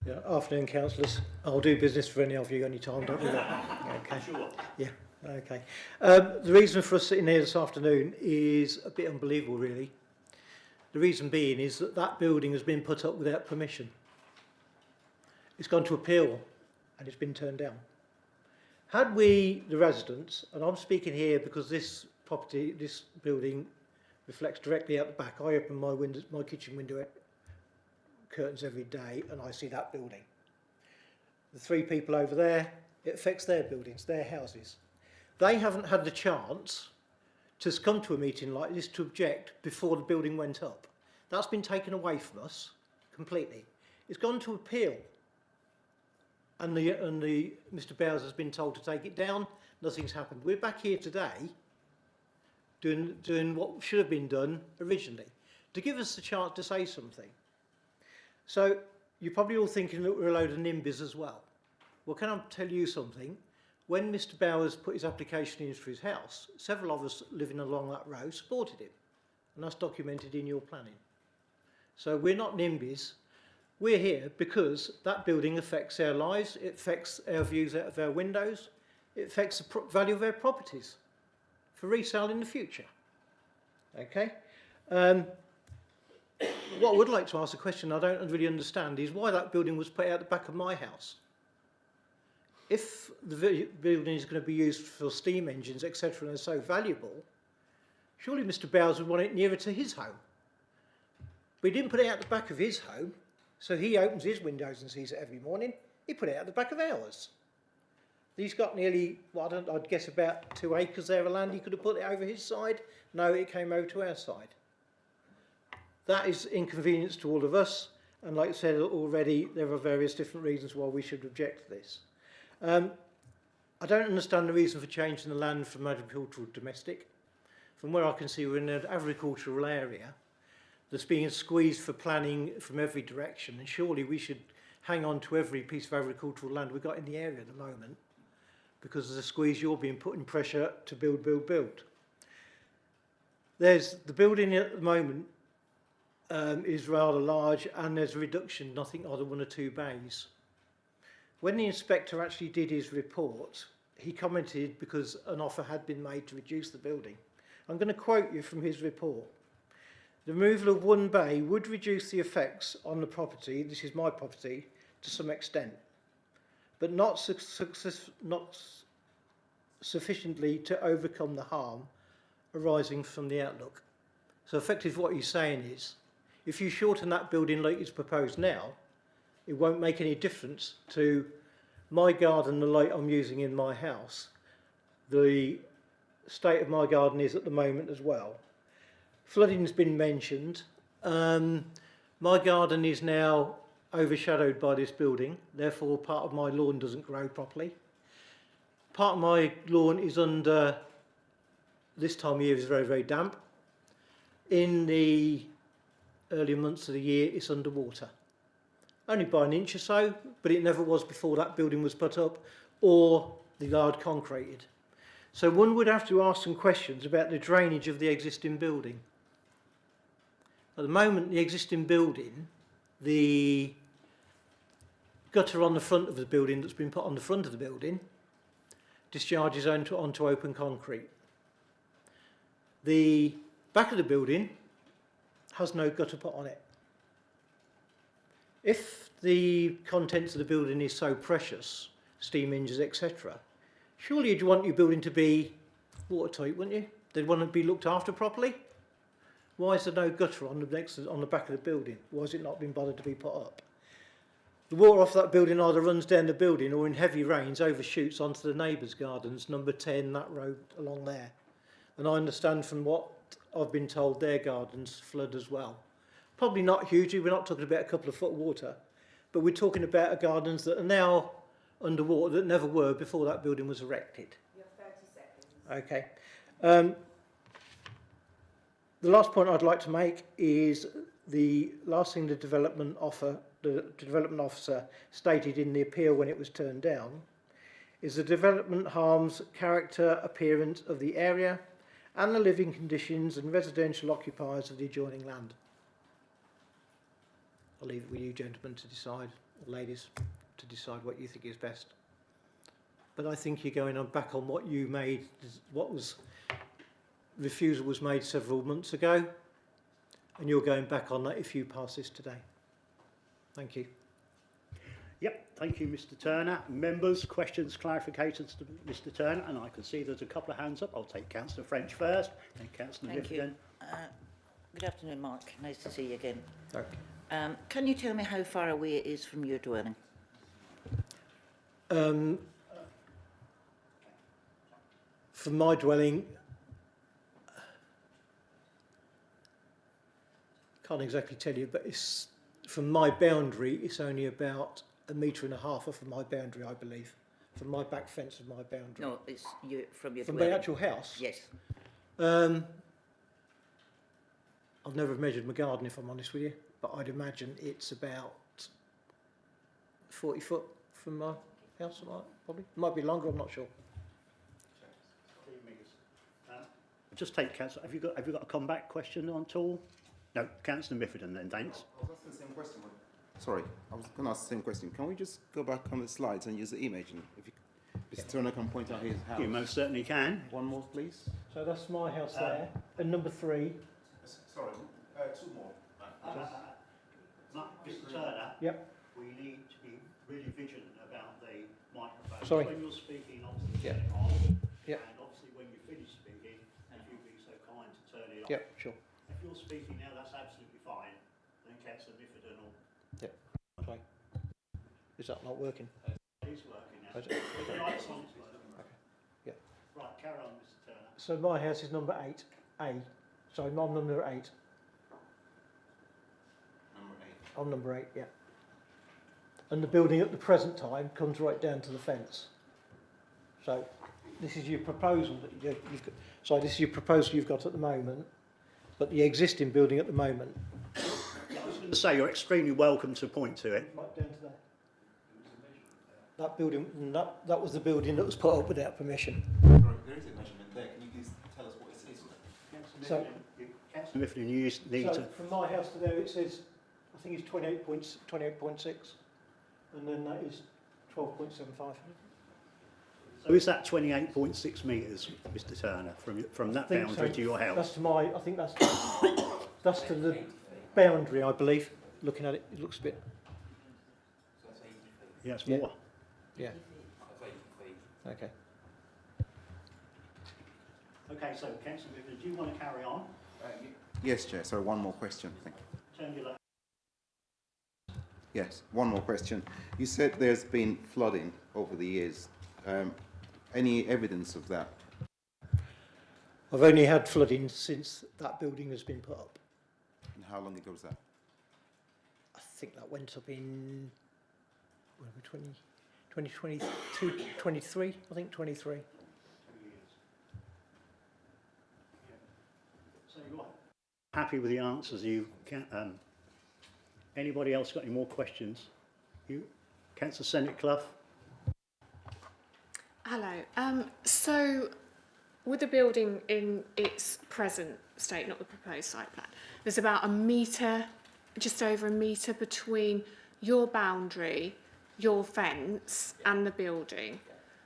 Yeah, afternoon, councillors. I'll do business for any of you any time, don't we? Okay. Sure. Yeah, okay. The reason for us sitting here this afternoon is a bit unbelievable, really. The reason being is that that building has been put up without permission. It's gone to appeal and it's been turned down. Had we, the residents, and I'm speaking here because this property, this building reflects directly out the back. I open my windows, my kitchen window curtains every day and I see that building. The three people over there, it affects their buildings, their houses. They haven't had the chance to come to a meeting like this to object before the building went up. That's been taken away from us completely. It's gone to appeal. And Mr. Bowers has been told to take it down. Nothing's happened. We're back here today doing what should have been done originally, to give us the chance to say something. So you're probably all thinking that we're a load of NIMBYs as well. Well, can I tell you something? When Mr. Bowers put his application in for his house, several of us living along that road supported him, and that's documented in your planning. So we're not NIMBYs. We're here because that building affects our lives, it affects our views out of our windows, it affects the value of our properties for resale in the future. Okay? What I would like to ask a question I don't really understand is why that building was put out the back of my house. If the building is going to be used for steam engines, etc., and is so valuable, surely Mr. Bowers would want it nearer to his home. But he didn't put it out the back of his home, so he opens his windows and sees it every morning. He put it out the back of ours. He's got nearly, well, I'd guess about 2 acres there of land. He could have put it over his side. No, it came over to our side. That is inconvenience to all of us. And like I said already, there are various different reasons why we should object to this. I don't understand the reason for changing the land from agricultural to domestic. From where I can see, we're in an agricultural area that's being squeezed for planning from every direction. And surely we should hang on to every piece of agricultural land we've got in the area at the moment, because of the squeeze you're being put in pressure to build, build, build. There's the building at the moment is rather large, and there's a reduction, nothing other than 1 or 2 bays. When the inspector actually did his report, he commented because an offer had been made to reduce the building. I'm going to quote you from his report. The removal of 1 bay would reduce the effects on the property, this is my property, to some extent, but not sufficiently to overcome the harm arising from the outlook. So effectively what he's saying is, if you shorten that building like it's proposed now, it won't make any difference to my garden, the light I'm using in my house. The state of my garden is at the moment as well. Flooding's been mentioned. My garden is now overshadowed by this building, therefore part of my lawn doesn't grow properly. Part of my lawn is under, this time of year is very, very damp. In the early months of the year, it's underwater. Only by an inch or so, but it never was before that building was put up or the yard concreted. So one would have to ask some questions about the drainage of the existing building. At the moment, the existing building, the gutter on the front of the building that's been put on the front of the building discharges onto open concrete. The back of the building has no gutter put on it. If the contents of the building is so precious, steam engines, etc., surely you'd want your building to be watertight, wouldn't you? They'd want to be looked after properly. Why is there no gutter on the back of the building? Why has it not been bothered to be put up? The water off that building either runs down the building or in heavy rains overshoots onto the neighbours' gardens, number 10, that road along there. And I understand from what I've been told their gardens flood as well. Probably not hugely, we're not talking about a couple of foot of water, but we're talking about gardens that are now underwater that never were before that building was erected. You have 30 seconds. Okay. The last point I'd like to make is the last thing the development officer stated in the appeal when it was turned down is the development harms character, appearance of the area and the living conditions and residential occupiers of the adjoining land. I'll leave it with you gentlemen to decide, or ladies, to decide what you think is best. But I think you're going on back on what you made, what was, refusal was made several months ago, and you're going back on that if you pass this today. Thank you. Yep, thank you, Mr. Turner. Members, questions, clarifications to Mr. Turner, and I can see there's a couple of hands up. I'll take Councillor French first, then Councillor Thank Niffenden. you. Good afternoon, Mark. Nice to see you again. Okay. Can you tell me how far away it is from your dwelling? From my dwelling, can't exactly tell you, but it's from my boundary, it's only about 1.5 metres off my boundary, I believe. From my back fence of my boundary. No, it's from your From dwelling. the actual house? Yes. I've never measured my garden, if I'm honest with you, but I'd imagine it's about 40 foot from my house, probably. Might be longer, I'm not sure. Just take Councillor. Have you got a comeback question on all? No, Councillor Miffenden then, thanks. I was asking the same question. Sorry, I was going to ask the same question. Can we just go back on the slides and use the image? And if Mr. Turner can point out his house. You most certainly can. One more, please. So that's my house there, and number 3. Sorry, 2 more. Mr. Turner. Yep. We need to be really vigilant about the microphone. Sorry. When you're speaking, obviously, Yep. turn it on. Yep. And obviously, when you finish speaking, if you'd be so kind to turn it off. Yep, sure. If you're speaking now, that's absolutely fine. Then Councillor Miffenden will. Yep. Okay. Is that not working? It is working now. Is it? The light's on, it's working. Okay. Yeah. Right, carry on, Mr. Turner. So my house is number 8A. Sorry, I'm number 8. I'm number 8, yeah. And the building at the present time comes right down to the fence. So this is your proposal that you've got. Sorry, this is your proposal you've got at the moment. But the existing building at the moment. Yeah, I was going to say you're extremely welcome to point to it. Right down to there. That building, that was the building that was put up without permission. Sorry, there is a measurement there. Can you please tell us what it is? So, Councillor Miffenden, you need so to. from my house to there, it says, I think it's 28.6, and then that is 12.75. So is that 28.6 metres, Mr. Turner, from that boundary to your house? That's to my, I think that's to the boundary, I believe. Looking at it, it looks a bit. Yeah, it's more. Yeah. Okay. Okay, so Councillor Miffenden, do you want to carry on? Yes, Chair. Sorry, one more question. Thank you. Turn your left. Yes, one more question. You said there's been flooding over the years. Any evidence of that? I've only had flooding since that building has been put up. And how long ago was that? I think that went up in 2022, 23, I think 23. So you're happy with the answers you can. Anybody else got any more questions? You, Councillor Senate Clough. Hello. So, with the building in its present state, not the proposed site plan, there's about 1 metre, just over 1 metre between your boundary, your fence, and the building.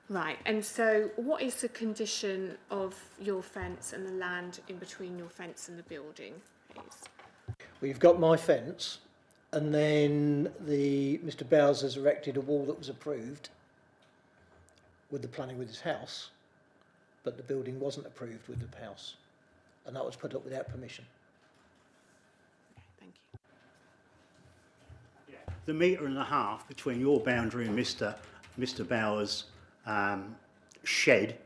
Right. And so, what is the condition of your fence and the land in between your fence and the building, please? Well, you've got my fence, and then Mr. Bowers has erected a wall that was approved with the planning with his house, but the building wasn't approved with the house, and that was put up without permission. Okay, thank you. Yeah. The 1.5 metres between your boundary and Mr. Bowers' shed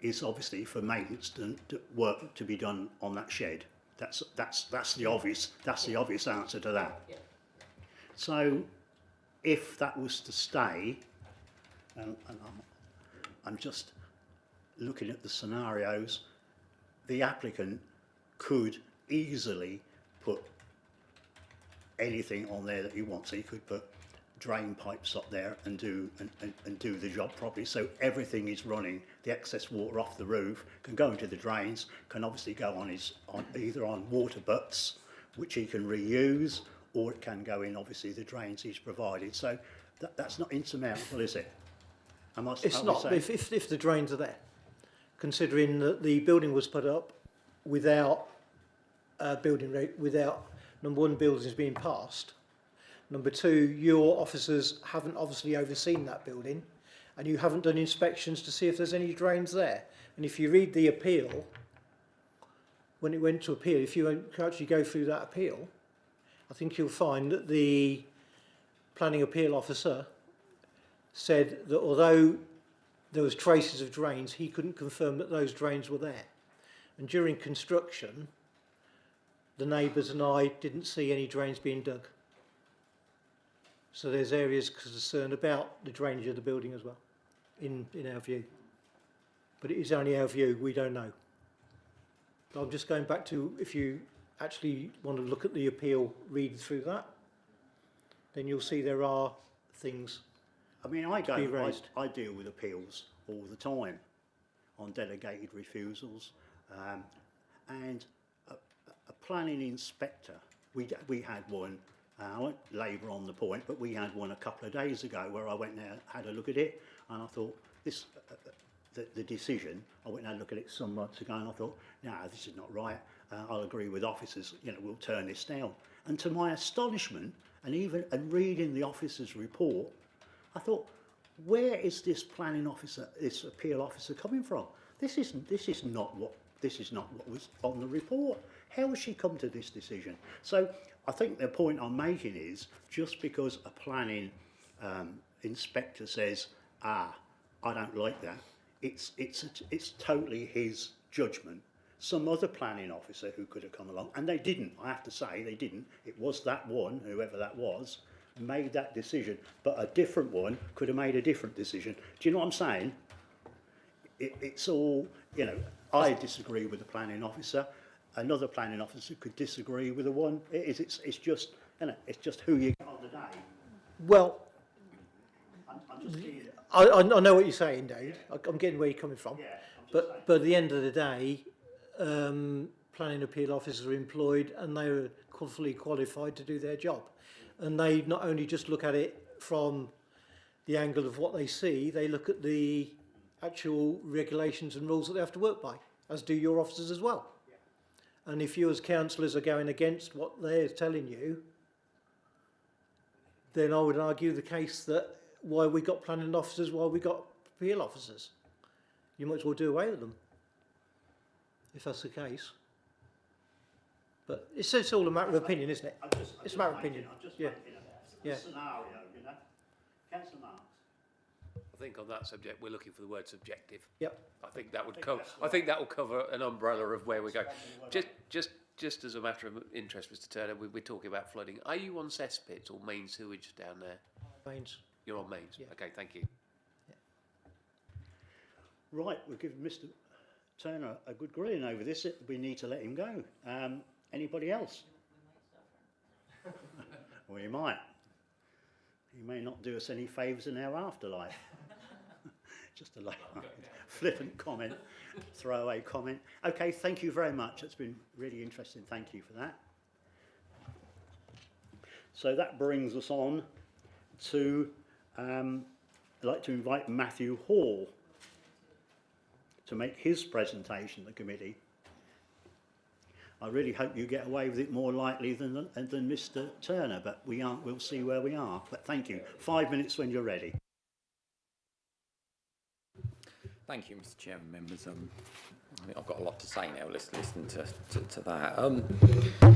is obviously for maintenance work to be done on that shed. That's the obvious answer to that. So, if that was to stay, and I'm just looking at the scenarios, the applicant could easily put anything on there that he wants. He could put drain pipes up there and do the job properly. So everything is running. The excess water off the roof can go into the drains, can obviously go on either on water butts, which he can reuse, or it can go in, obviously, the drains he's provided. So that's not insurmountable, is it? It's not, if the drains are there, considering that the building was put up without without, number one, buildings being passed. Number two, your officers haven't obviously overseen that building, and you haven't done inspections to see if there's any drains there. And if you read the appeal, when it went to appeal, if you actually go through that appeal, I think you'll find that the planning appeal officer said that although there was traces of drains, he couldn't confirm that those drains were there. And during construction, the neighbours and I didn't see any drains being dug. So there's areas concerned about the drainage of the building as well, in our view. But it is only our view, we don't know. But I'm just going back to, if you actually want to look at the appeal, read through that, then you'll see there are things. I mean, I deal with appeals all the time on delegated refusals, and a planning inspector, we had one, I won't labour on the point, but we had one a couple of days ago where I went there, had a look at it, and I thought, this, the decision, I went and had a look at it some months ago, and I thought, no, this is not right, I'll agree with officers, you know, we'll turn this down. And to my astonishment, and reading the officer's report, I thought, where is this planning officer, this appeal officer coming from? This is not what was on the report. How has she come to this decision? So I think the point I'm making is, just because a planning inspector says, I don't like that, it's totally his judgment. Some other planning officer who could have come along, and they didn't, I have to say, they didn't. It was that one, whoever that was, made that decision, but a different one could have made a different decision. Do you know what I'm saying? It's all, you know, I disagree with the planning officer, another planning officer could disagree with the one. It's just, you know, it's just who you get on the day. Well, I'm just being... I know what you're saying, Dave. I'm getting where you're coming from. Yeah, but at the end of the day, planning appeal officers are employed and they are fully qualified to do their job. And they not only just look at it from the angle of what they see, they look at the actual regulations and rules that they have to work by, as do your officers as well. Yeah. And if you as councillors are going against what they're telling you, then I would argue the case that why we got planning officers, why we got appeal officers. You might as well do away with them, if that's the case. But it's all a matter of opinion, isn't it? It's a matter of opinion. Yeah. Scenario, you know. Councillor Marks. I think on that subject we're looking for the word subjective. Yep. I think that would cover. I think that will cover an umbrella of where we go. Just as a matter of interest, Mr. Turner, we're talking about flooding. Are you on cesspits or main sewage down there? Mains. You're on mains. Yeah. Okay, thank you. Yeah. Right, we'll give Mr. Turner a good grilling over this. We need to let him go. Anybody else? Well, he might. He may not do us any favours in our afterlife. Just a flippant comment, throwaway comment. Okay, thank you very much. It's been really interesting. Thank you for that. So that brings us on to, I'd like to invite Matthew Hall to make his presentation to the committee. I really hope you get away with it more lightly than Mr. Turner, but we'll see where we are. But thank you. 5 minutes when you're ready. Thank you, Mr. Chairman, members. I think I've got a lot to say now. Let's listen to that.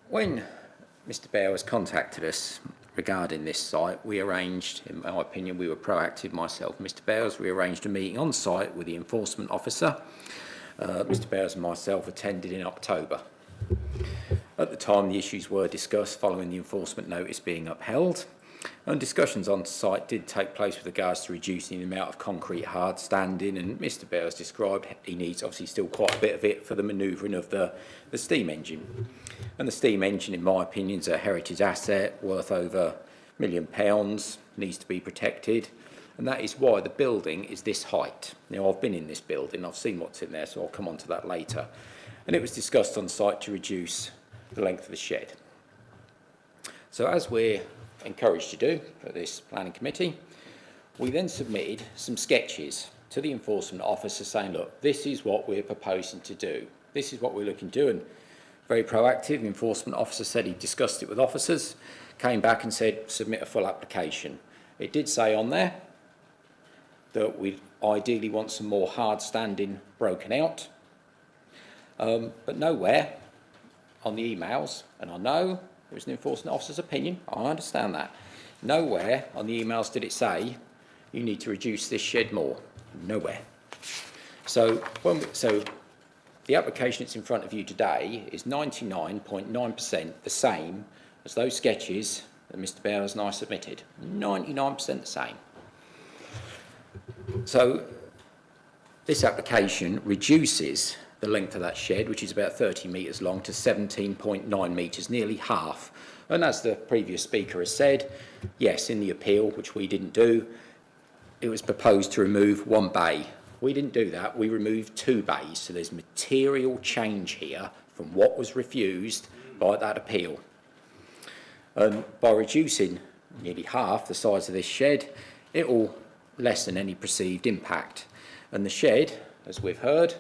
When Mr. Bowers contacted us regarding this site, we arranged, in my opinion, we were proactive, myself and Mr. Bowers, we arranged a meeting on site with the enforcement officer. Mr. Bowers and myself attended in October. At the time, the issues were discussed following the enforcement notice being upheld, and discussions on site did take place with regards to reducing the amount of concrete hard standing, and Mr. Bowers described he needs obviously still quite a bit of it for the manoeuvring of the steam engine. And the steam engine, in my opinion, is a heritage asset worth over £1 million, needs to be protected. And that is why the building is this height. Now, I've been in this building, I've seen what's in there, so I'll come on to that later. And it was discussed on site to reduce the length of the shed. So as we're encouraged to do at this planning committee, we then submitted some sketches to the enforcement officer saying, look, this is what we're proposing to do. This is what we're looking to do. And very proactive, the enforcement officer said he discussed it with officers, came back and said, submit a full application. It did say on there that we ideally want some more hard standing broken out, but nowhere on the emails, and I know it was an enforcement officer's opinion, I understand that, nowhere on the emails did it say you need to reduce this shed more. Nowhere. So the application that's in front of you today is 99.9% the same as those sketches that Mr. Bowers and I submitted. 99% the same. So this application reduces the length of that shed, which is about 30 metres long, to 17.9 metres, nearly half. And as the previous speaker has said, yes, in the appeal, which we didn't do, it was proposed to remove one bay. We didn't do that, we removed 2 bays. So there's material change here from what was refused by that appeal. And by reducing nearly half the size of this shed, it will lessen any perceived impact. And the shed, as we've heard,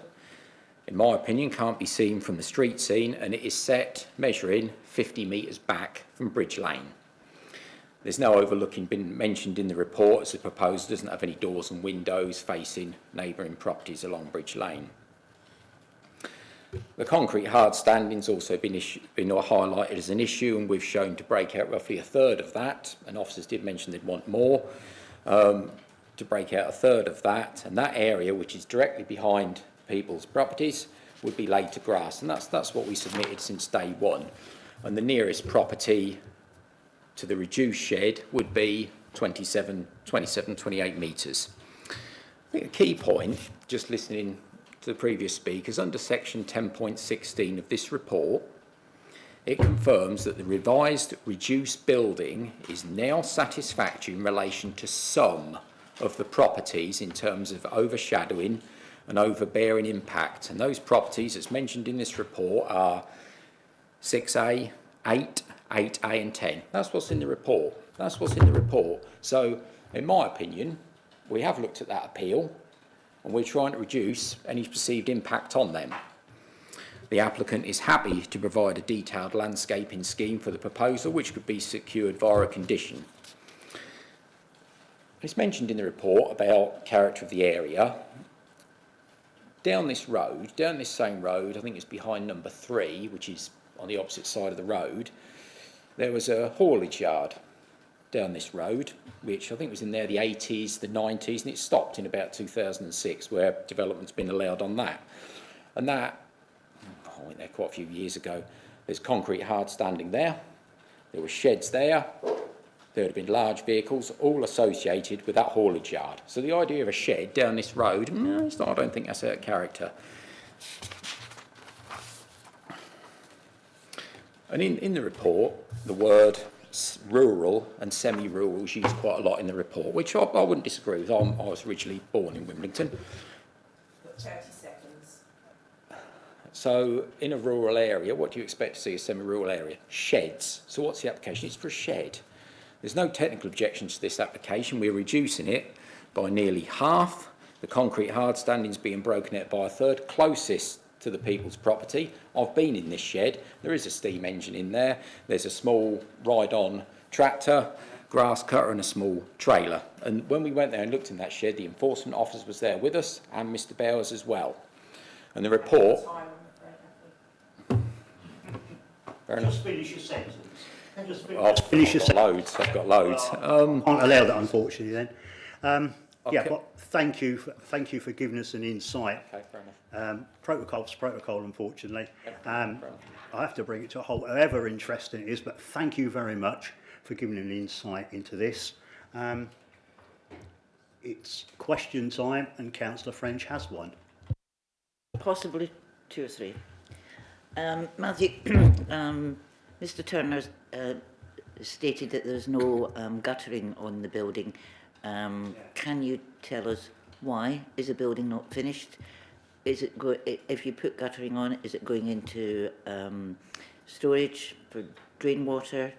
in my opinion, can't be seen from the street scene, and it is set measuring 50 metres back from Bridge Lane. There's no overlooking been mentioned in the report, as the proposal doesn't have any doors and windows facing neighbouring properties along Bridge Lane. The concrete hard standing's also been highlighted as an issue, and we've shown to break out roughly a third of that, and officers did mention they'd want more, to break out a third of that, and that area, which is directly behind people's properties, would be laid to grass, and that's what we submitted since day one. And the nearest property to the reduced shed would be 28 metres. I think a key point, just listening to the previous speakers, under section 10.16 of this report, it confirms that the revised reduced building is now satisfactory in relation to some of the properties in terms of overshadowing and overbearing impact. And those properties, as mentioned in this report, are 6A, 8, 8A and 10. That's what's in the report. That's what's in the report. So, in my opinion, we have looked at that appeal and we're trying to reduce any perceived impact on them. The applicant is happy to provide a detailed landscaping scheme for the proposal, which could be secured via a condition. It's mentioned in the report about character of the area. Down this road, down this same road, I think it's behind number 3, which is on the opposite side of the road, there was a haulage yard down this road, which I think was in there the 80s, the 90s, and it stopped in about 2006, where development's been allowed on that. And that, I went there quite a few years ago, there's concrete hard standing there, there were sheds there, there would have been large vehicles, all associated with that haulage yard. So the idea of a shed down this road, no, it's not, I don't think that's out of character. And in the report, the word rural and semi-rural is used quite a lot in the report, which I wouldn't disagree with. I was originally born in Wimbledon. 30 seconds. So in a rural area, what do you expect to see in a semi-rural area? Sheds. So what's the application? It's for a shed. There's no technical objections to this application. We're reducing it by nearly half. The concrete hard standing's being broken out by a third, closest to the people's property. I've been in this shed. There is a steam engine in there. There's a small ride-on tractor, grass cutter and a small trailer. And when we went there and looked in that shed, the enforcement officer was there with us and Mr. Bowers as well. And the report... Fair enough. Just finish your sentence. I've got loads. I've got loads. Can't allow that, unfortunately. Then, okay. yeah, but thank you for giving us an insight. Okay, fair enough. Protocol's protocol, unfortunately. I have to bring it to a halt, however interesting it is. But thank you very much for giving an insight into this. It's question time, and Councillor French has one. Possibly 2 or 3. Matthew, Mr. Turner stated that there's no guttering on the building. Can you tell us why is the building not finished? Is it if you put guttering on it, is it going into storage for drain water?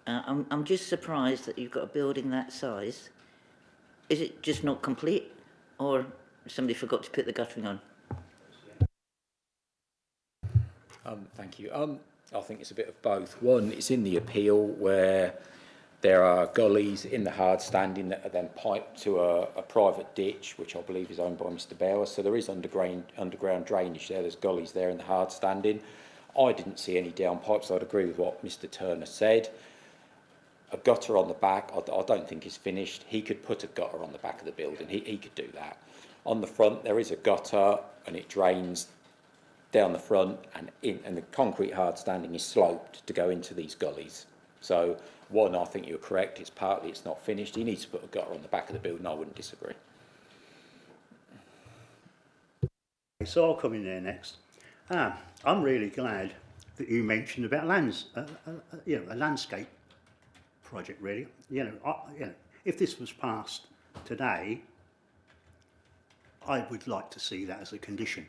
I'm just surprised that you've got a building that size. Is it just not complete, or somebody forgot to put the guttering on? Thank you. I think it's a bit of both. One, it's in the appeal where there are gullies in the hard standing that are then piped to a private ditch, which I believe is owned by Mr. Bauer. So there is underground drainage there. There's gullies there in the hard standing. I didn't see any downpipes, so I'd agree with what Mr. Turner said. A gutter on the back, I don't think is finished. He could put a gutter on the back of the building. He could do that. On the front, there is a gutter, and it drains down the front, and the concrete hard standing is sloped to go into these gullies. So, one, I think you're correct. It's not finished. He needs to put a gutter on the back of the building. I wouldn't disagree. So I'll come in there next. I'm really glad that you mentioned about a landscape project. Really, if this was passed today, I would like to see that as a condition.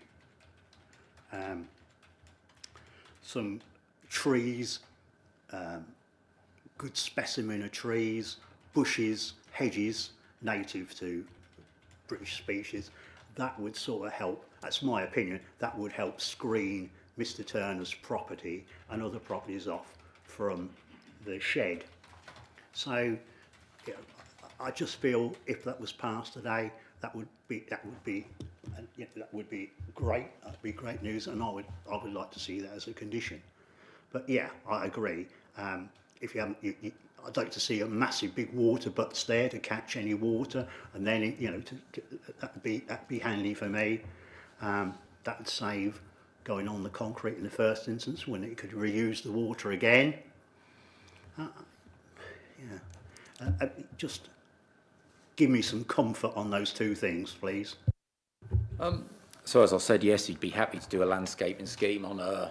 Some trees, good specimen of trees, bushes, hedges, native to British species, that would sort of help, that's my opinion, that would help screen Mr. Turner's property and other properties off from the shed. So, I just feel if that was passed today, that would be great. That'd be great news, and I would like to see that as a condition. But yeah, I agree. If you haven't, I'd like to see a massive big water butts there to catch any water, and then that'd be handy for me. That would save going on the concrete in the first instance when it could reuse the water again. Just give me some comfort on those two things, please. So as I said, yes, he'd be happy to do a landscaping scheme on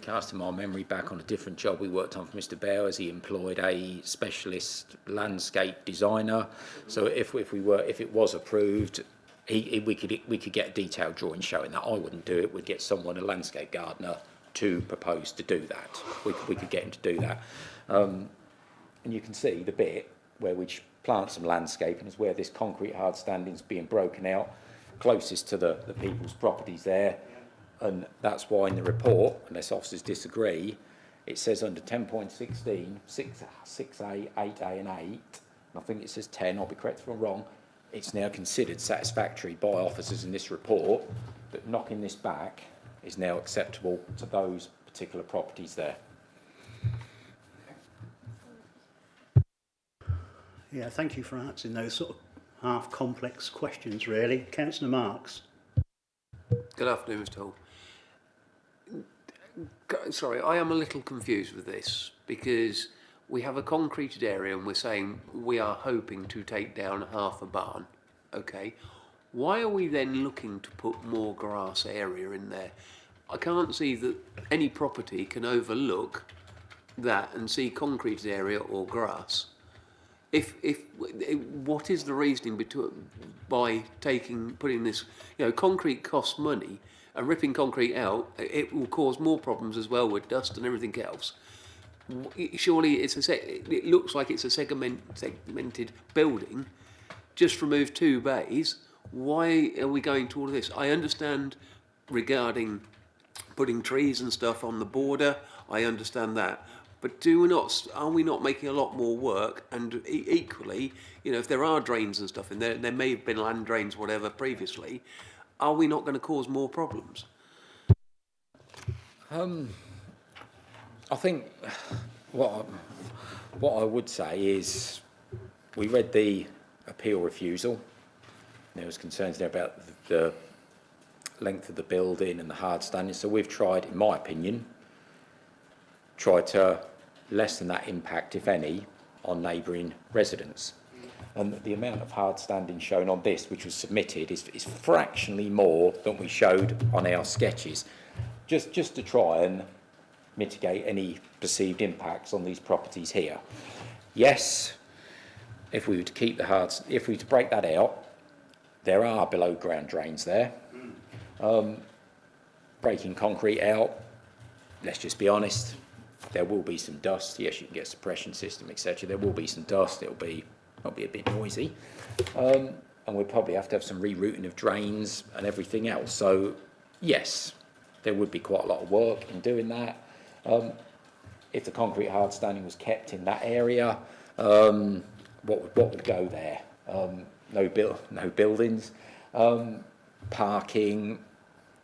casting my memory back on a different job we worked on for Mr. Bowers. He employed a specialist landscape designer. So if it was approved, we could get a detailed drawing showing that. I wouldn't do it. We'd get someone, a landscape gardener, to propose to do that. We could get him to do that. And you can see the bit where we plant some landscaping is where this concrete hard standing is being broken out, closest to the people's properties there. And that's why in the report, unless officers disagree, it says under 10.16, 6A, 8A and 8, and I think it says 10, I'll be correct if I'm wrong, it's now considered satisfactory by officers in this report that knocking this back is now acceptable to those particular properties there. Yeah, thank you for answering those sort of half-complex questions, really. Councillor Marks. Good afternoon, Mr. Hall. Sorry, I am a little confused with this because we have a concreted area and we're saying we are hoping to take down half a barn. Okay, why are we then looking to put more grass area in there? I can't see that any property can overlook that and see concreted area or grass. What is the reasoning by putting this, concrete costs money, and ripping concrete out, it will cause more problems as well with dust and everything else. Surely it looks like it's a segmented building, just remove 2 bays. Why are we going to all of this? I understand regarding putting trees and stuff on the border, I understand that. But are we not making a lot more work? And equally, if there are drains and stuff in there, there may have been land drains, whatever, previously, are we not going to cause more problems? I think what I would say is we read the appeal refusal. There was concerns there about the length of the building and the hard standing. So we've tried, in my opinion, to lessen that impact, if any, on neighbouring residents. And the amount of hard standing shown on this, which was submitted, is fractionally more than we showed on our sketches, just to try and mitigate any perceived impacts on these properties here. Yes, if we were to break that out, there are below ground drains there. Breaking concrete out, let's just be honest, There will be some dust. Yes, you can get a suppression system, etc. There will be some dust. It'll be a bit noisy, and we'll probably have to have some rerouting of drains and everything else. So, yes, there would be quite a lot of work in doing that. If the concrete hard standing was kept in that area, what would go there? No buildings, parking,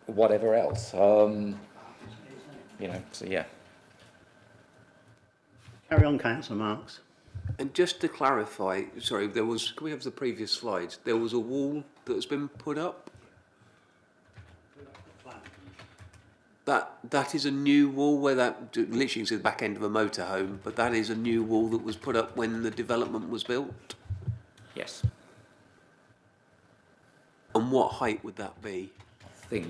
whatever else. You know, so yeah. Carry on, Councillor Marks. And just to clarify, sorry, can we have the previous slides? There was a wall that has been put up? That is a new wall where that, literally you can see the back end of a motorhome, but that is a new wall that was put up when the development was built? Yes. And what height would that be? I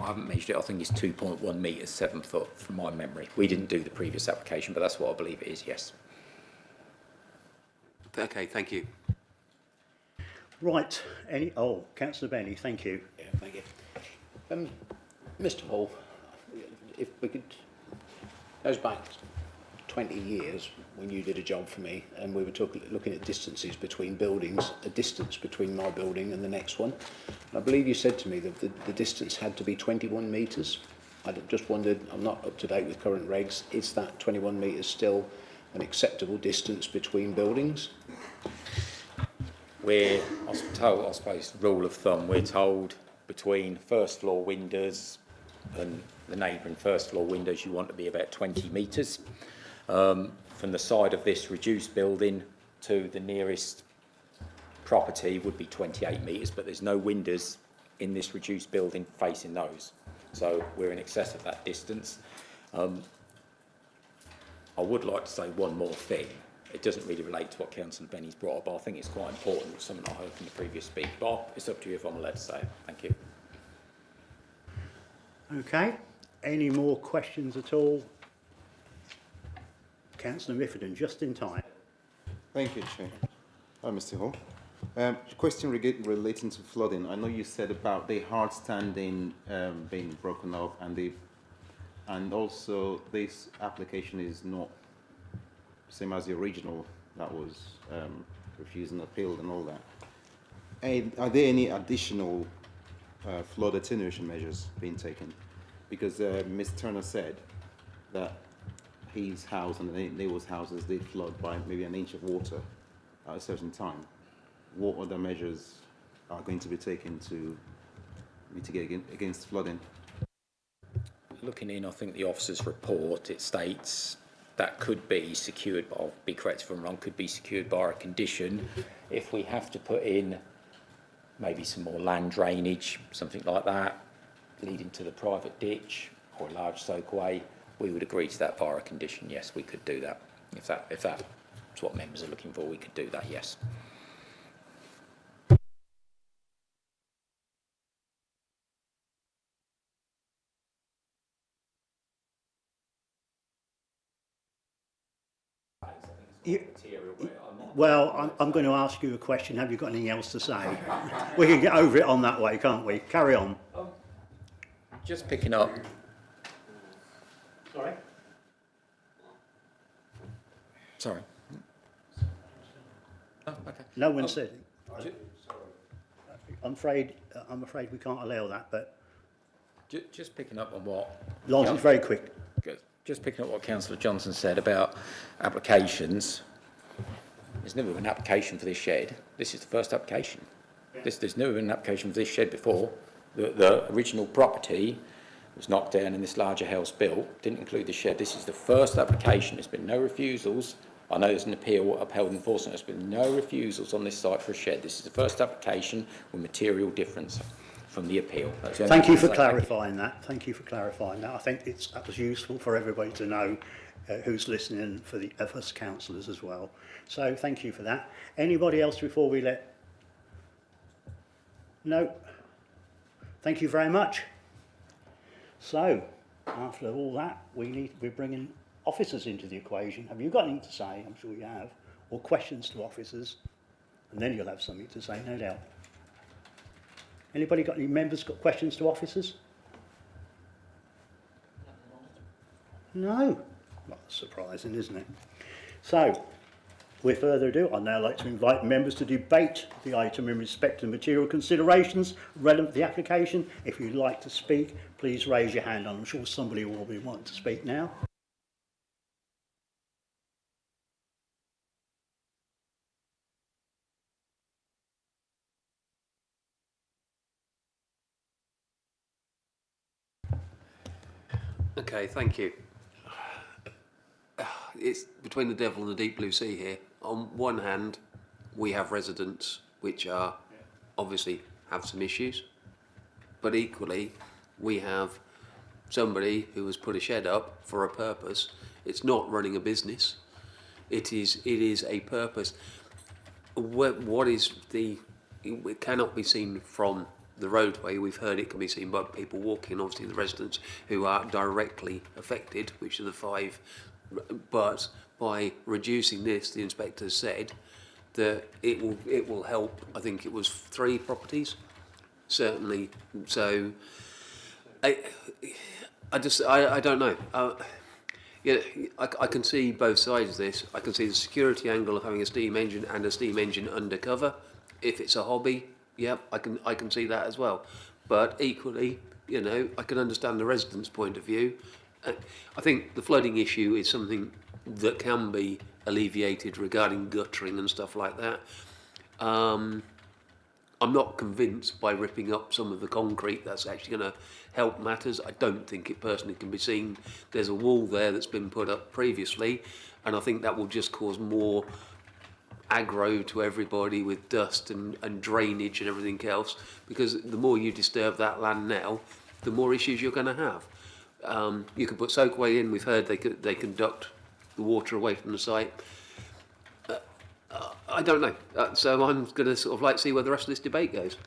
haven't measured it. I think it's 2.1 metres, 7 foot from my memory. We didn't do the previous application, but that's what I believe it is, yes. Okay, thank you. Right, Councillor Benny, thank you. Yeah, thank you. Mr Hall, if we could, goes back 20 years when you did a job for me and we were looking at distances between buildings, a distance between my building and the next one. I believe you said to me that the distance had to be 21 metres. I just wondered, I'm not up to date with current regs, is that 21 metres still an acceptable distance between buildings? We're told, I suppose, rule of thumb, we're told between first floor windows and the neighbouring first floor windows you want to be about 20 metres. From the side of this reduced building to the nearest property would be 28 metres, but there's no windows in this reduced building facing those. So we're in excess of that distance. I would like to say one more thing. It doesn't really relate to what Councillor Benny's brought up, but I think it's quite important. It's something I heard from the previous speaker. But it's up to you if I'm allowed to say it. Thank you. Okay, any more questions at all? Councillor Miffordin, just in time. Thank you, Chair. Hi, Mr. Hall. Question relating to flooding. I know you said about the hard standing being broken up, and also this application is not same as the original that was refused and appealed and all that. Are there any additional flood attenuation measures being taken? Because Ms. Turner said that his house and the neighbours' houses did flood by maybe an inch of water at a certain time. What other measures are going to be taken to mitigate against flooding? Looking in, I think the officer's report, it states that could be secured, I'll be correct if I'm wrong, could be secured by a condition if we have to put in maybe some more land drainage, something like that, leading to the private ditch or a large soakaway. We would agree to that via a condition. Yes, we could do that. If that's what members are looking for, we could do that, yes. Well, I'm going to ask you a question. Have you got anything else to say? We can get over it on that way, can't we? Carry on. Just picking up. Sorry? Sorry. Oh, okay. No one said it. I'm afraid we can't allow that, but... Just picking up on what... Lawrence, very quick. Good. Just picking up what Councillor Johnson said about applications. There's never been an application for this shed. This is the first application. There's never been an application for this shed before. The original property was knocked down and this larger house built. Didn't include the shed. This is the first application. There's been no refusals. I know there's an appeal upheld enforcement. There's been no refusals on this site for a shed. This is the first application with material difference from the appeal. Thank you for clarifying that. Thank you for clarifying that. I think that was useful for everybody to know who's listening and for of us councillors as well. So thank you for that. Anybody else before we let... No. Thank you very much. So, after all that, we're bringing officers into the equation. Have you got anything to say? I'm sure you have. Or questions to officers? And then you'll have something to say, no doubt. Anybody got any members got questions to officers? No. Rather surprising, isn't it? So, with further ado, I'd now like to invite members to debate the item in respect to material considerations relevant to the application. If you'd like to speak, please raise your hand. I'm sure somebody will be wanting to speak now. Okay, thank you. It's between the devil and the deep blue sea here. On one hand, we have residents which are obviously have some issues, but equally we have somebody who has put a shed up for a purpose. It's not running a business. It is a purpose. What is the? It cannot be seen from the roadway. We've heard it can be seen by people walking. Obviously, the residents who are directly affected, which are the 5. But by reducing this, the inspector said that it will help. I think it was 3 properties, certainly. So I don't know. Yeah, I can see both sides of this. I can see the security angle of having a steam engine and a steam engine undercover. If it's a hobby, yeah, I can see that as well. But equally, you know, I can understand the residents' point of view. I think the flooding issue is something that can be alleviated regarding guttering and stuff like that. I'm not convinced by ripping up some of the concrete that's actually going to help matters. I don't think it personally can be seen. There's a wall there that's been put up previously, and I think that will just cause more aggro to everybody with dust and drainage and everything else, because the more you disturb that land now, the more issues you're going to have. You can put soakaway in. We've heard they conduct the water away from the site. I don't know. So I'm going to sort of like see where the rest of this debate goes.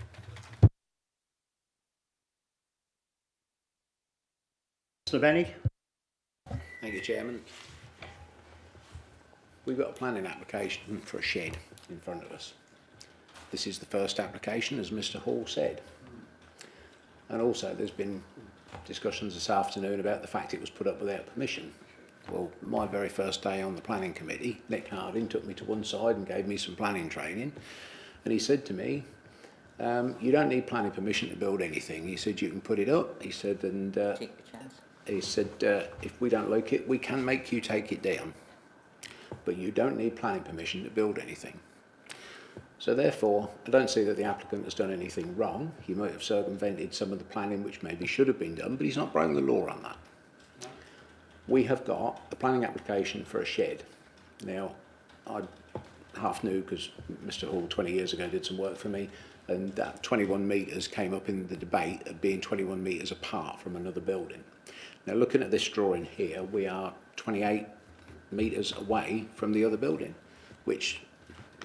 Mr. Benny. Thank you, Chairman. We've got a planning application for a shed in front of us. This is the first application, as Mr. Hall said. And also there's been discussions this afternoon about the fact it was put up without permission. Well, my very first day on the planning committee, Nick Harding took me to one side and gave me some planning training, and he said to me, you don't need planning permission to build anything. He said you can put it up. He said, and he said if we don't like it, we can make you take it down, but you don't need planning permission to build anything. So therefore, I don't see that the applicant has done anything wrong. He might have circumvented some of the planning which maybe should have been done, but he's not broken the law on that. We have got a planning application for a shed. Now, I half knew because Mr. Hall 20 years ago did some work for me, and that 21 metres came up in the debate of being 21 metres apart from another building. Now, looking at this drawing here, we are 28 metres away from the other building, which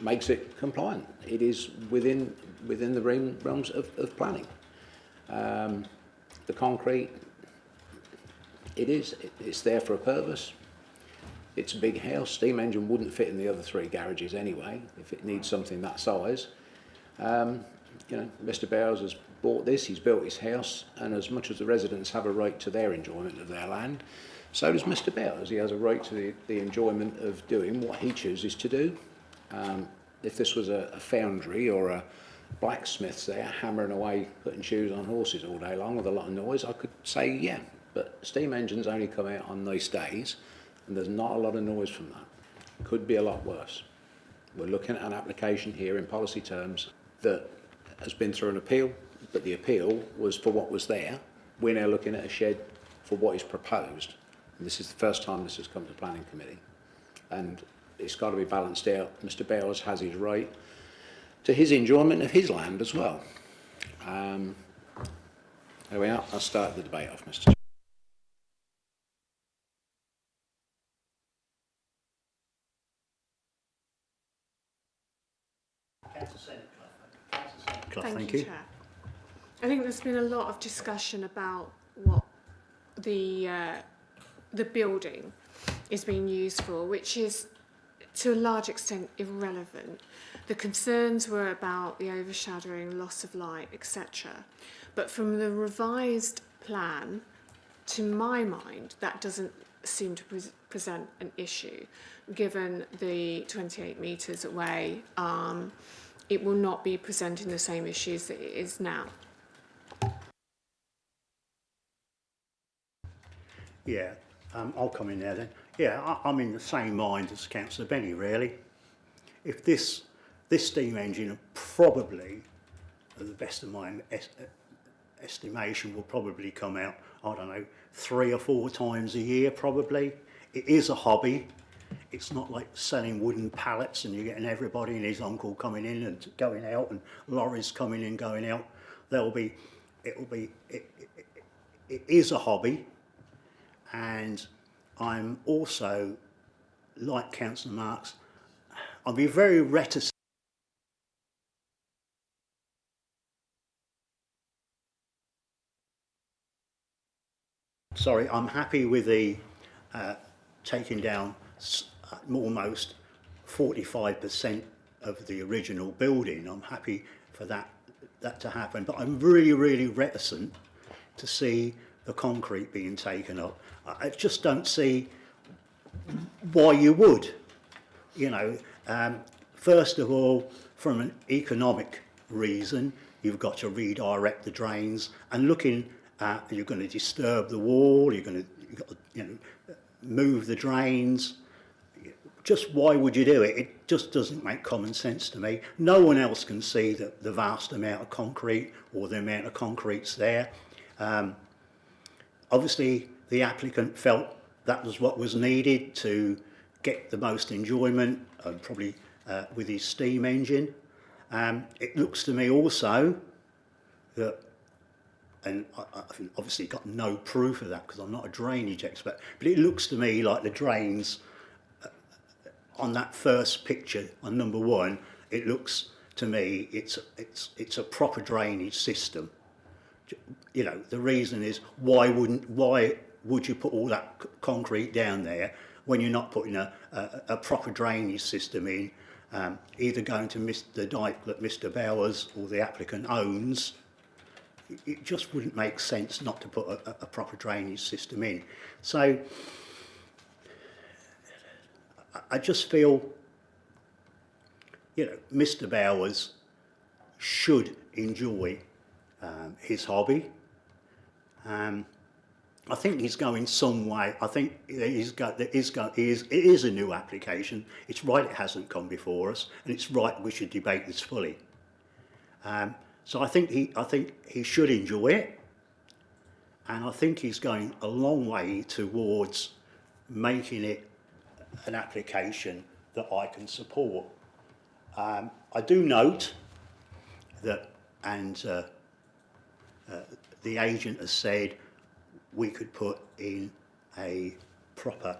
makes it compliant. It is within the realms of planning. The concrete, it's there for a purpose. It's a big house. Steam engine wouldn't fit in the other 3 garages anyway if it needs something that size. You know, Mr. Bowers has bought this, he's built his house, and as much as the residents have a right to their enjoyment of their land, so does Mr. Bowers. He has a right to the enjoyment of doing what he chooses to do. If this was a foundry or a blacksmith's there hammering away, putting shoes on horses all day long with a lot of noise, I could say yeah, but steam engines only come out on nice days, and there's not a lot of noise from that. Could be a lot worse. We're looking at an application here in policy terms that has been through an appeal, but the appeal was for what was there. We're now looking at a shed for what is proposed. And this is the first time this has come to planning committee. And it's got to be balanced out. Mr. Bowers has his right to his enjoyment of his land as well. There we are. I'll start the debate off, Mr. Thank you, Chair. I think there's been a lot of discussion about what the building is being used for, which is to a large extent irrelevant. The concerns were about the overshadowing, loss of light, etc. But from the revised plan, to my mind, that doesn't seem to present an issue. Given the 28 metres away, it will not be presenting the same issues that it is now. Yeah, I'll come in there then. Yeah, I'm in the same mind as Councillor Benny, really. If this steam engine probably, to the best of my estimation, will probably come out, I don't know, 3 or 4 times a year probably. It is a hobby. It's not like selling wooden pallets and you're getting everybody and his uncle coming in and going out and lorries coming in, going out. It is a hobby, and I'm also, like Councillor Marks, I'll be very reticent. Sorry, I'm happy with the taking down almost 45% of the original building. I'm happy for that to happen, but I'm really, really reticent to see the concrete being taken up. I just don't see why you would. You know, first of all, from an economic reason, you've got to redirect the drains, and looking at, you're going to disturb the wall, you've got to move the drains. Just why would you do it? It just doesn't make common sense to me. No one else can see the vast amount of concrete or the amount of concrete's there. Obviously, the applicant felt that was what was needed to get the most enjoyment, probably with his steam engine. It looks to me also that, and I've obviously got no proof of that because I'm not a drainage expert, but it looks to me like the drains on that first picture on number 1, it looks to me it's a proper drainage system. You know, the reason is why would you put all that concrete down there when you're not putting a proper drainage system in, either going to the dike that Mr. Bowers or the applicant owns? It just wouldn't make sense not to put a proper drainage system in. So I just feel, you know, Mr. Bowers should enjoy his hobby. I think he's going some way. I think it is a new application. It's right it hasn't come before us, and it's right we should debate this fully. So I think he should enjoy it, and I think he's going a long way towards making it an application that I can support. I do note that, and the agent has said we could put in a proper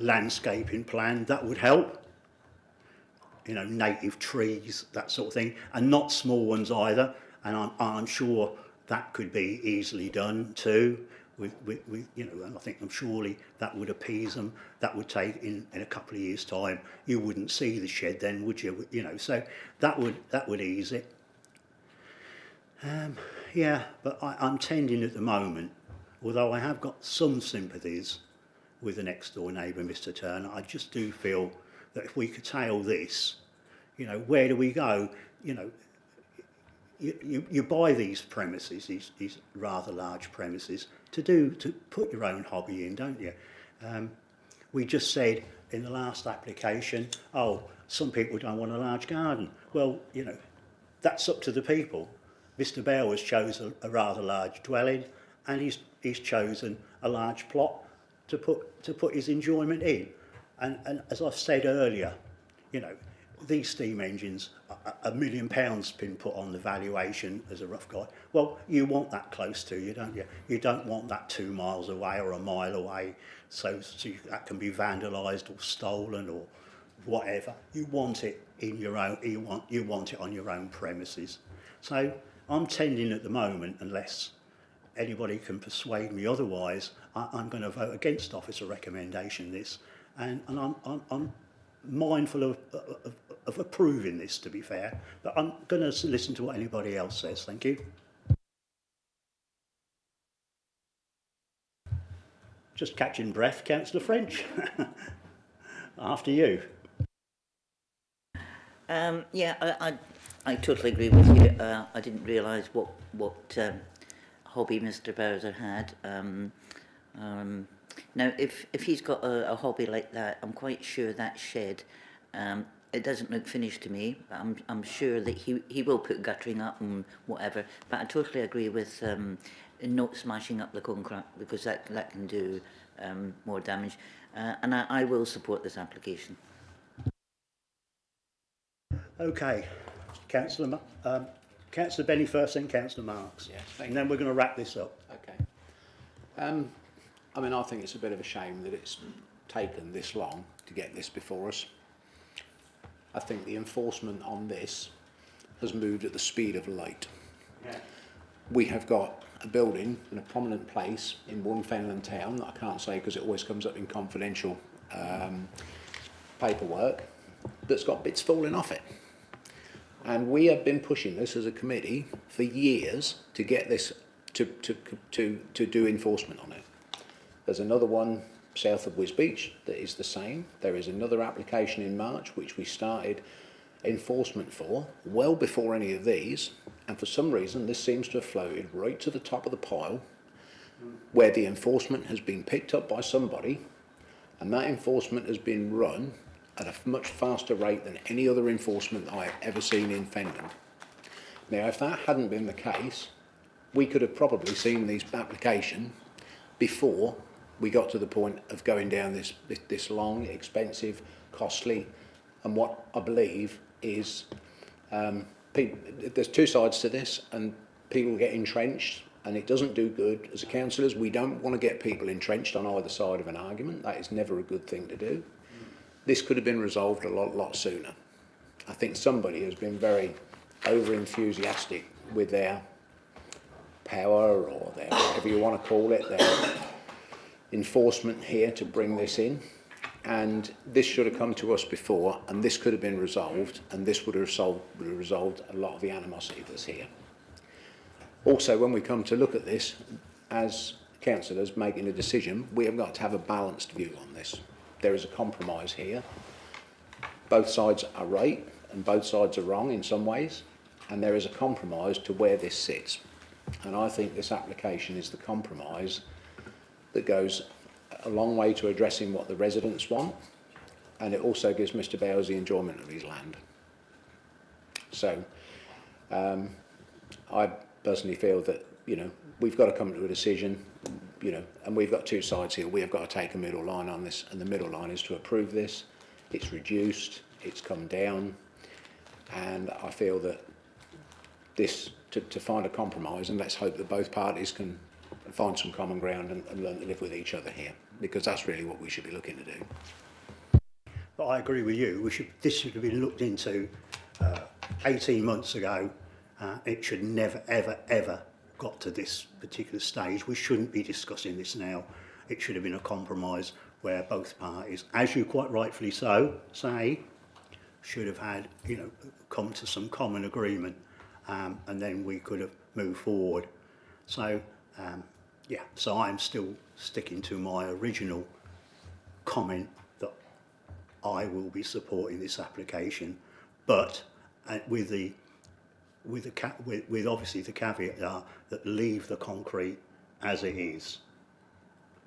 landscaping plan that would help. You know, native trees, that sort of thing, and not small ones either. And I'm sure that could be easily done too. With you know, and I think surely that would appease them. That would take in a couple of years' time. You wouldn't see the shed then, would you? You know, so that would ease it. Yeah, but I'm tending at the moment, although I have got some sympathies with the next door neighbour, Mr. Turner. I just do feel that if we curtail this, you know, where do we go? You know, you buy these premises, these rather large premises, to put your own hobby in, don't you? We just said in the last application, oh, some people don't want a large garden. Well, you know, that's up to the people. Mr. Bowers chose a rather large dwelling, and he's chosen a large plot to put his enjoyment in. And as I've said earlier, you know, these steam engines, £1 million been put on the valuation as a rough guide. Well, you want that close to you, don't you? You don't want that 2 miles away or a mile away, so that can be vandalised or stolen or whatever. You want it in your own. You want it on your own premises. So I'm tending at the moment, unless anybody can persuade me otherwise, I'm going to vote against officer recommendation this. And I'm mindful of approving this, to be fair, but I'm going to listen to what anybody else says. Thank you. just catching breath, Councillor French. After you. Yeah, I totally agree with you. I didn't realise what hobby Mr. Bowser had. Now, if he's got a hobby like that, I'm quite sure that shed, it doesn't look finished to me. But I'm sure that he will put guttering up and whatever. But I totally agree with not smashing up the concrete, because that can do more damage. And I will support this application. Okay, Councillor Benny first, then Councillor Marks. Yes, and then we're going to wrap this up. Okay. I mean, I think it's a bit of a shame that it's taken this long to get this before us. I think the enforcement on this has moved at the speed of light. Yeah. We have got a building in a prominent place in one Fenland town that I can't say because it always comes up in confidential paperwork, that's got bits falling off it. And we have been pushing this as a committee for years to get this to do enforcement on it. There's another one south of Wisbeach that is the same. There is another application in March which we started enforcement for well before any of these, and for some reason this seems to have floated right to the top of the pile where the enforcement has been picked up by somebody, and that enforcement has been run at a much faster rate than any other enforcement I have ever seen in Fenland. Now, if that hadn't been the case, we could have probably seen these application before we got to the point of going down this long, expensive, costly, and what I believe is there's two sides to this, and people get entrenched, and it doesn't do good. As councillors, we don't want to get people entrenched on either side of an argument. That is never a good thing to do. This could have been resolved a lot sooner. I think somebody has been very over-enthusiastic with their power, or their, whatever you want to call it, their enforcement here to bring this in. And this should have come to us before, and this could have been resolved, and this would have resolved a lot of the animosity that's here. Also, when we come to look at this, as councillors making a decision, we have got to have a balanced view on this. There is a compromise here. Both sides are right and both sides are wrong in some ways, and there is a compromise to where this sits. And I think this application is the compromise that goes a long way to addressing what the residents want, and it also gives Mr. Bowers the enjoyment of his land. So I personally feel that, you know, we've got to come to a decision, you know, and we've got two sides here. We have got to take a middle line on this, and the middle line is to approve this. It's reduced, it's come down, and I feel that this, to find a compromise, and let's hope that both parties can find some common ground and learn to live with each other here, because that's really what we should be looking to do. But I agree with you. This should have been looked into 18 months ago. It should never, ever got to this particular stage. We shouldn't be discussing this now. It should have been a compromise where both parties, as you quite rightfully so say, should have had, you know, come to some common agreement, and then we could have moved forward. So yeah, so I'm still sticking to my original comment that I will be supporting this application, but with obviously the caveat that leave the concrete as it is,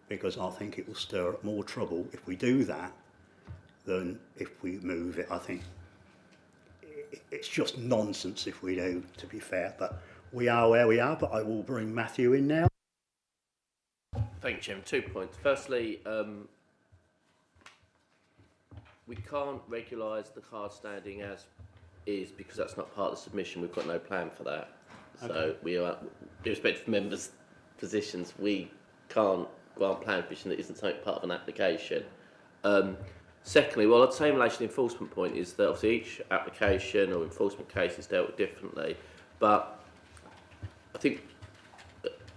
because I think it will stir up more trouble if we do that than if we move it. I think it's just nonsense if we do, to be fair, but we are where we are. But I will bring Matthew in now. Thank you, Chairman. 2 points. Firstly, we can't regularise the card standing as is, because that's not part of the submission. We've got no plan for that. Okay. So we are, irrespective of members' positions, we can't grant plan permission that isn't something part of an application. Secondly, well, I'd say in relation to the enforcement point is that obviously each application or enforcement case is dealt with differently, but I think,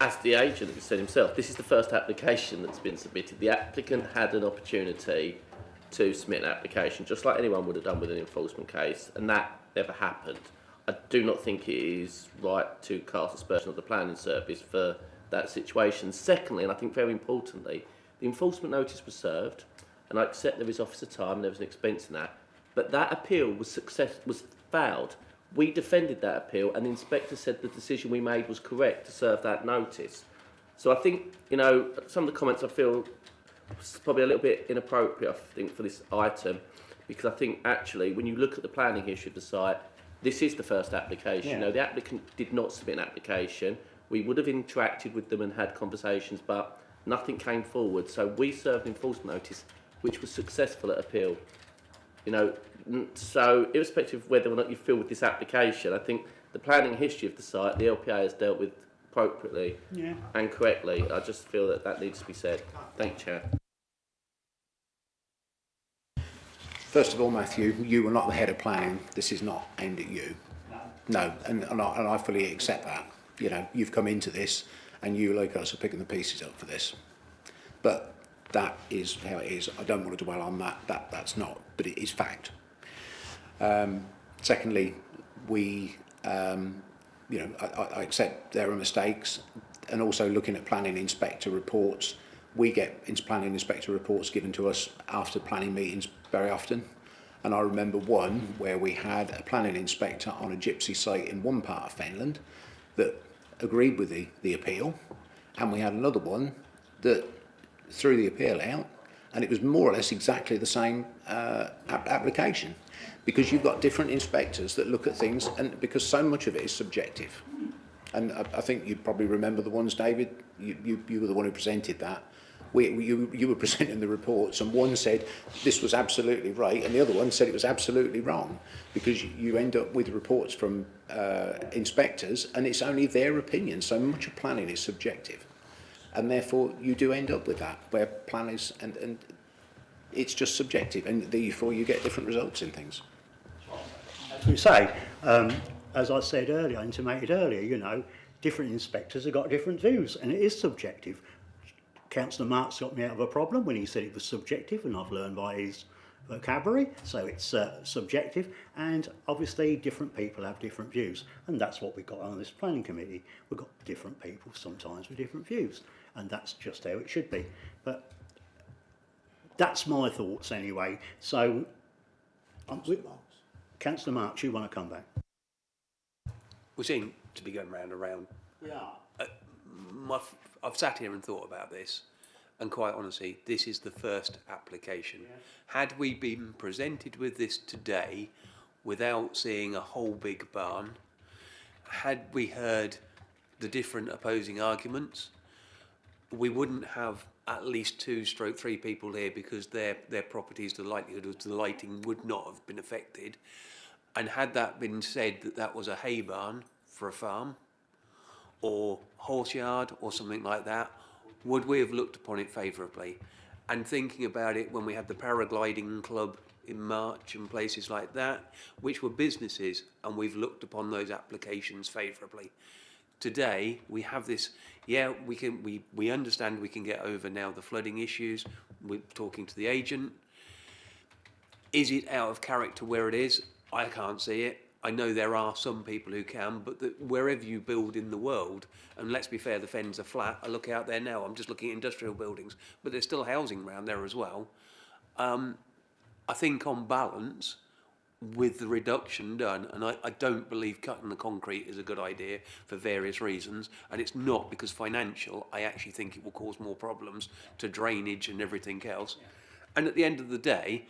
as the agent has said himself, this is the first application that's been submitted. The applicant had an opportunity to submit an application, just like anyone would have done with an enforcement case, and that never happened. I do not think it is right to cast aspersion of the planning service for that situation. Secondly, and I think very importantly, The enforcement notice was served, and I accept there is officer time, there was an expense in that, but that appeal was failed. We defended that appeal, and the inspector said the decision we made was correct to serve that notice. So I think, you know, some of the comments I feel was probably a little bit inappropriate, I think, for this item, because I think actually when you look at the planning history of the site, this is the first application. You know, the applicant did not submit an application. We would have interacted with them and had conversations, but nothing came forward. So we served an enforcement notice, which was successful at appeal. You know, so irrespective of whether or not you feel with this application, I think the planning history of the site, the LPA has dealt with appropriately and correctly. I just feel that that needs to be said. Thank you, Chair. First of all, Matthew, you were not the head of planning. This is not aimed at you. No, and I fully accept that. You know, you've come into this and you, like us, are picking the pieces up for this. But that is how it is. I don't want to dwell on that. That's not, but it is fact. Secondly, we, you know, I accept there are mistakes, and also looking at planning inspector reports, we get planning inspector reports given to us after planning meetings very often. And I remember one where we had a planning inspector on a gypsy site in one part of Fenland that agreed with the appeal, and we had another one that threw the appeal out, and it was more or less exactly the same application, because you've got different inspectors that look at things, and because so much of it is subjective. And I think you probably remember the ones, David, you were the one who presented that. You were presenting the reports, and one said this was absolutely right, and the other one said it was absolutely wrong, because you end up with reports from inspectors, and it's only their opinion. So much of planning is subjective, and therefore you do end up with that, where plan is, and it's just subjective, and therefore you get different results in things. As we say, as I said earlier, intimated earlier, you know, different inspectors have got different views, and it is subjective. Councillor Marks got me out of a problem when he said it was subjective, and I've learned by his vocabulary, so it's subjective, and obviously different people have different views, and that's what we've got on this planning committee. We've got different people sometimes with different views, and that's just how it should be. But that's my thoughts anyway. So, Councillor Marks, you want to come back? We seem to be going round and round. Yeah. I've sat here and thought about this, and quite honestly, this is the first application. Yeah. Had we been presented with this today without seeing a whole big barn, had we heard the different opposing arguments, we wouldn't have at least 2/3 people here, because their properties, the likelihood of the lighting would not have been affected. And had that been said that that was a hay barn for a farm, or horse yard or something like that, would we have looked upon it favourably? And thinking about it when we had the paragliding club in March and places like that, which were businesses, and we've looked upon those applications favourably. Today we have this, we understand we can get over now the flooding issues. We're talking to the agent. Is it out of character where it is? I can't see it. I know there are some people who can, but wherever you build in the world, and let's be fair, the Fens are flat. I look out there now, I'm just looking at industrial buildings, but there's still housing around there as well. I think on balance, with the reduction done, and I don't believe cutting the concrete is a good idea for various reasons, and it's not because financial. I actually think it will cause more problems to drainage and everything else. And at the end of the day,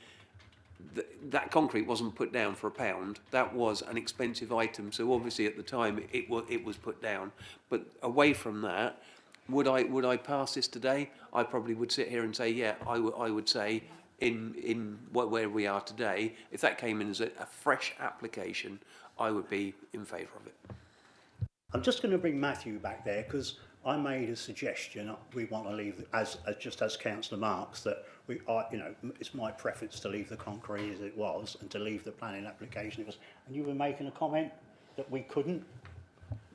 that concrete wasn't put down for £1. That was an expensive item, so obviously at the time it was put down. But away from that, would I pass this today? I probably would sit here and say, yeah, I would say in where we are today, if that came in as a fresh application, I would be in favour of it. I'm just going to bring Matthew back there, because I made a suggestion. We want to leave, as Councillor Marks, that we are, you know, it's my preference to leave the concrete as it was and to leave the planning application it was. And you were making a comment that we couldn't,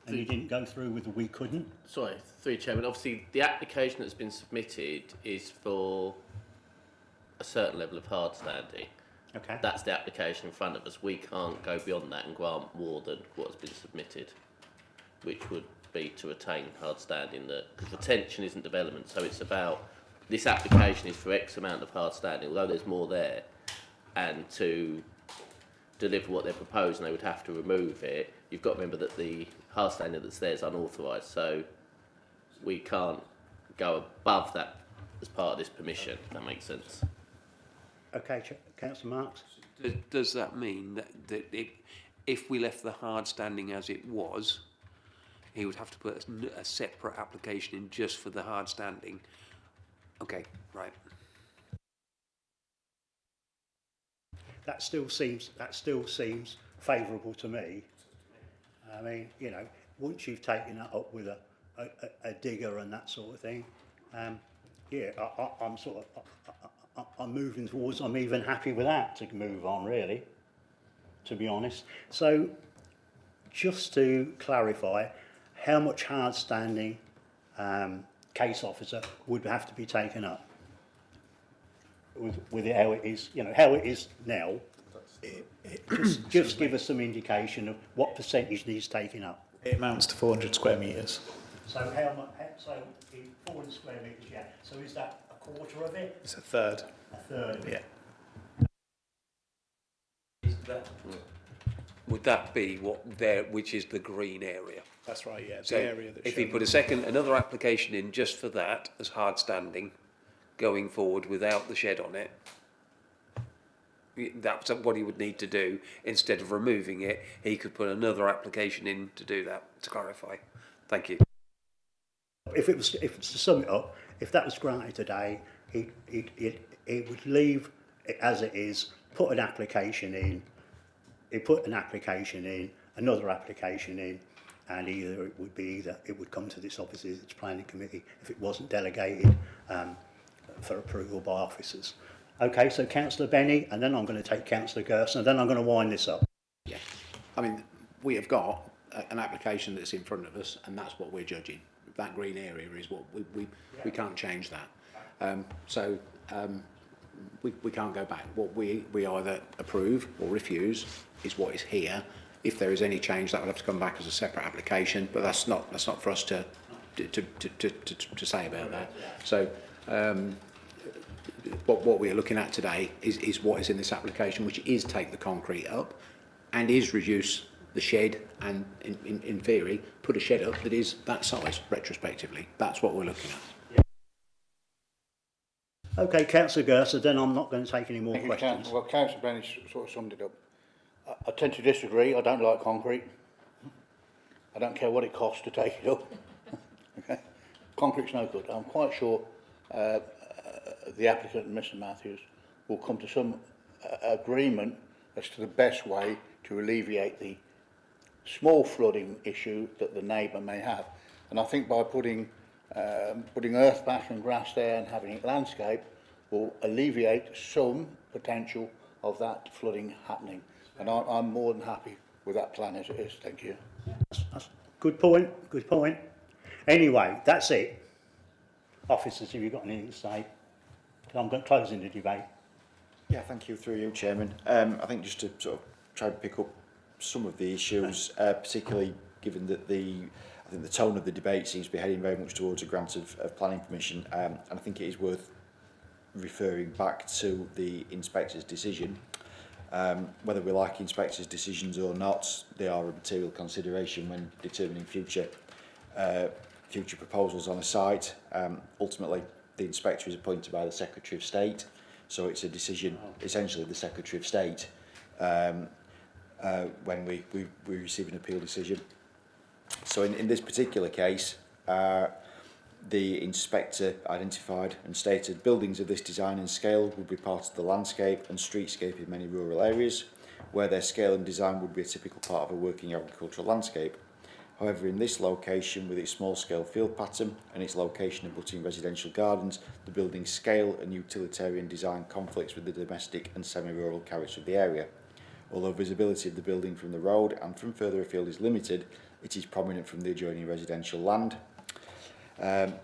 and you didn't go through with the we couldn't. Sorry, through you, Chairman. Obviously, the application that's been submitted is for a certain level of hard standing. Okay. That's the application in front of us. We can't go beyond that and grant more than what has been submitted, which would be to attain hard standing, because retention isn't development, so it's about this application is for X amount of hard standing, although there's more there, and to deliver what they're proposing, they would have to remove it. You've got to remember that the hard standing that's there is unauthorised, so we can't go above that as part of this permission, if that makes sense. Okay, Councillor Marks. Does that mean that if we left the hard standing as it was, he would have to put a separate application in just for the hard standing? Okay, right. That still seems favourable to me. I mean, you know, once you've taken that up with a digger and that sort of thing, yeah, I'm sort of I'm moving towards. I'm even happy with that to move on, really, to be honest. So, just to clarify, how much hard standing case officer would have to be taken up with how it is, you know, how it is now? Just give us some indication of what percentage needs taking up. It amounts to 400 square metres. So how much? So in 400 square metres, yeah. So is that a quarter of it? It's a third. A third of it. Yeah. Would that be which is the green area? That's right, yeah. So the area that's if he put another application in just for that as hard standing, going forward without the shed on it, that's what he would need to do. Instead of removing it, he could put another application in to do that, to clarify. Thank you. If it's to sum it up, if that was granted today, he would leave it as it is, put an application in, another application in, and either it would come to this office's planning committee if it wasn't delegated for approval by officers. Okay, so Councillor Benny, and then I'm going to take Councillor Gerson, and then I'm going to wind this up. Yeah, I mean, we have got an application that's in front of us, and that's what we're judging. That green area is what we can't change that. We can't go back. What we either approve or refuse is what is here. If there is any change, that will have to come back as a separate application. But that's not for us to say about that. So. What we are looking at today is what is in this application, which is take the concrete up and is reduce the shed and, in theory, put a shed up that is that size retrospectively. That's what we're looking at. Okay, Councillor Gerson, then I'm not going to take any more questions. Well, Councillor Benny sort of summed it up. I tend to disagree. I don't like concrete. I don't care what it costs to take it up. Okay, concrete's no good. I'm quite sure the applicant and Mr Matthews will come to some agreement as to the best way to alleviate the small flooding issue that the neighbour may have. And I think by putting earth back and grass there and having it landscape will alleviate some potential of that flooding happening. And I'm more than happy with that plan as it is. Thank you. That's good point. Good point. Anyway, that's it. Officers, have you got anything to say? I'm closing the debate. Yeah, thank you, through you, Chairman. I think just to sort of try and pick up some of the issues, particularly given that I think the tone of the debate seems to be heading very much towards a grant of planning permission, and I think it is worth referring back to the inspector's decision. Whether we like inspectors' decisions or not, they are a material consideration when determining future proposals on a site. Ultimately, the inspector is appointed by the Secretary of State, so it's a decision, essentially, of the Secretary of State when we receive an appeal decision. So in this particular case, the inspector identified and stated buildings of this design and scale would be part of the landscape and streetscape in many rural areas, where their scale and design would be a typical part of a working agricultural landscape. However, in this location, with its small-scale field pattern and its location abutting residential gardens, the building's scale and utilitarian design conflicts with the domestic and semi-rural character of the area. Although visibility of the building from the road and from further afield is limited, it is prominent from the adjoining residential land.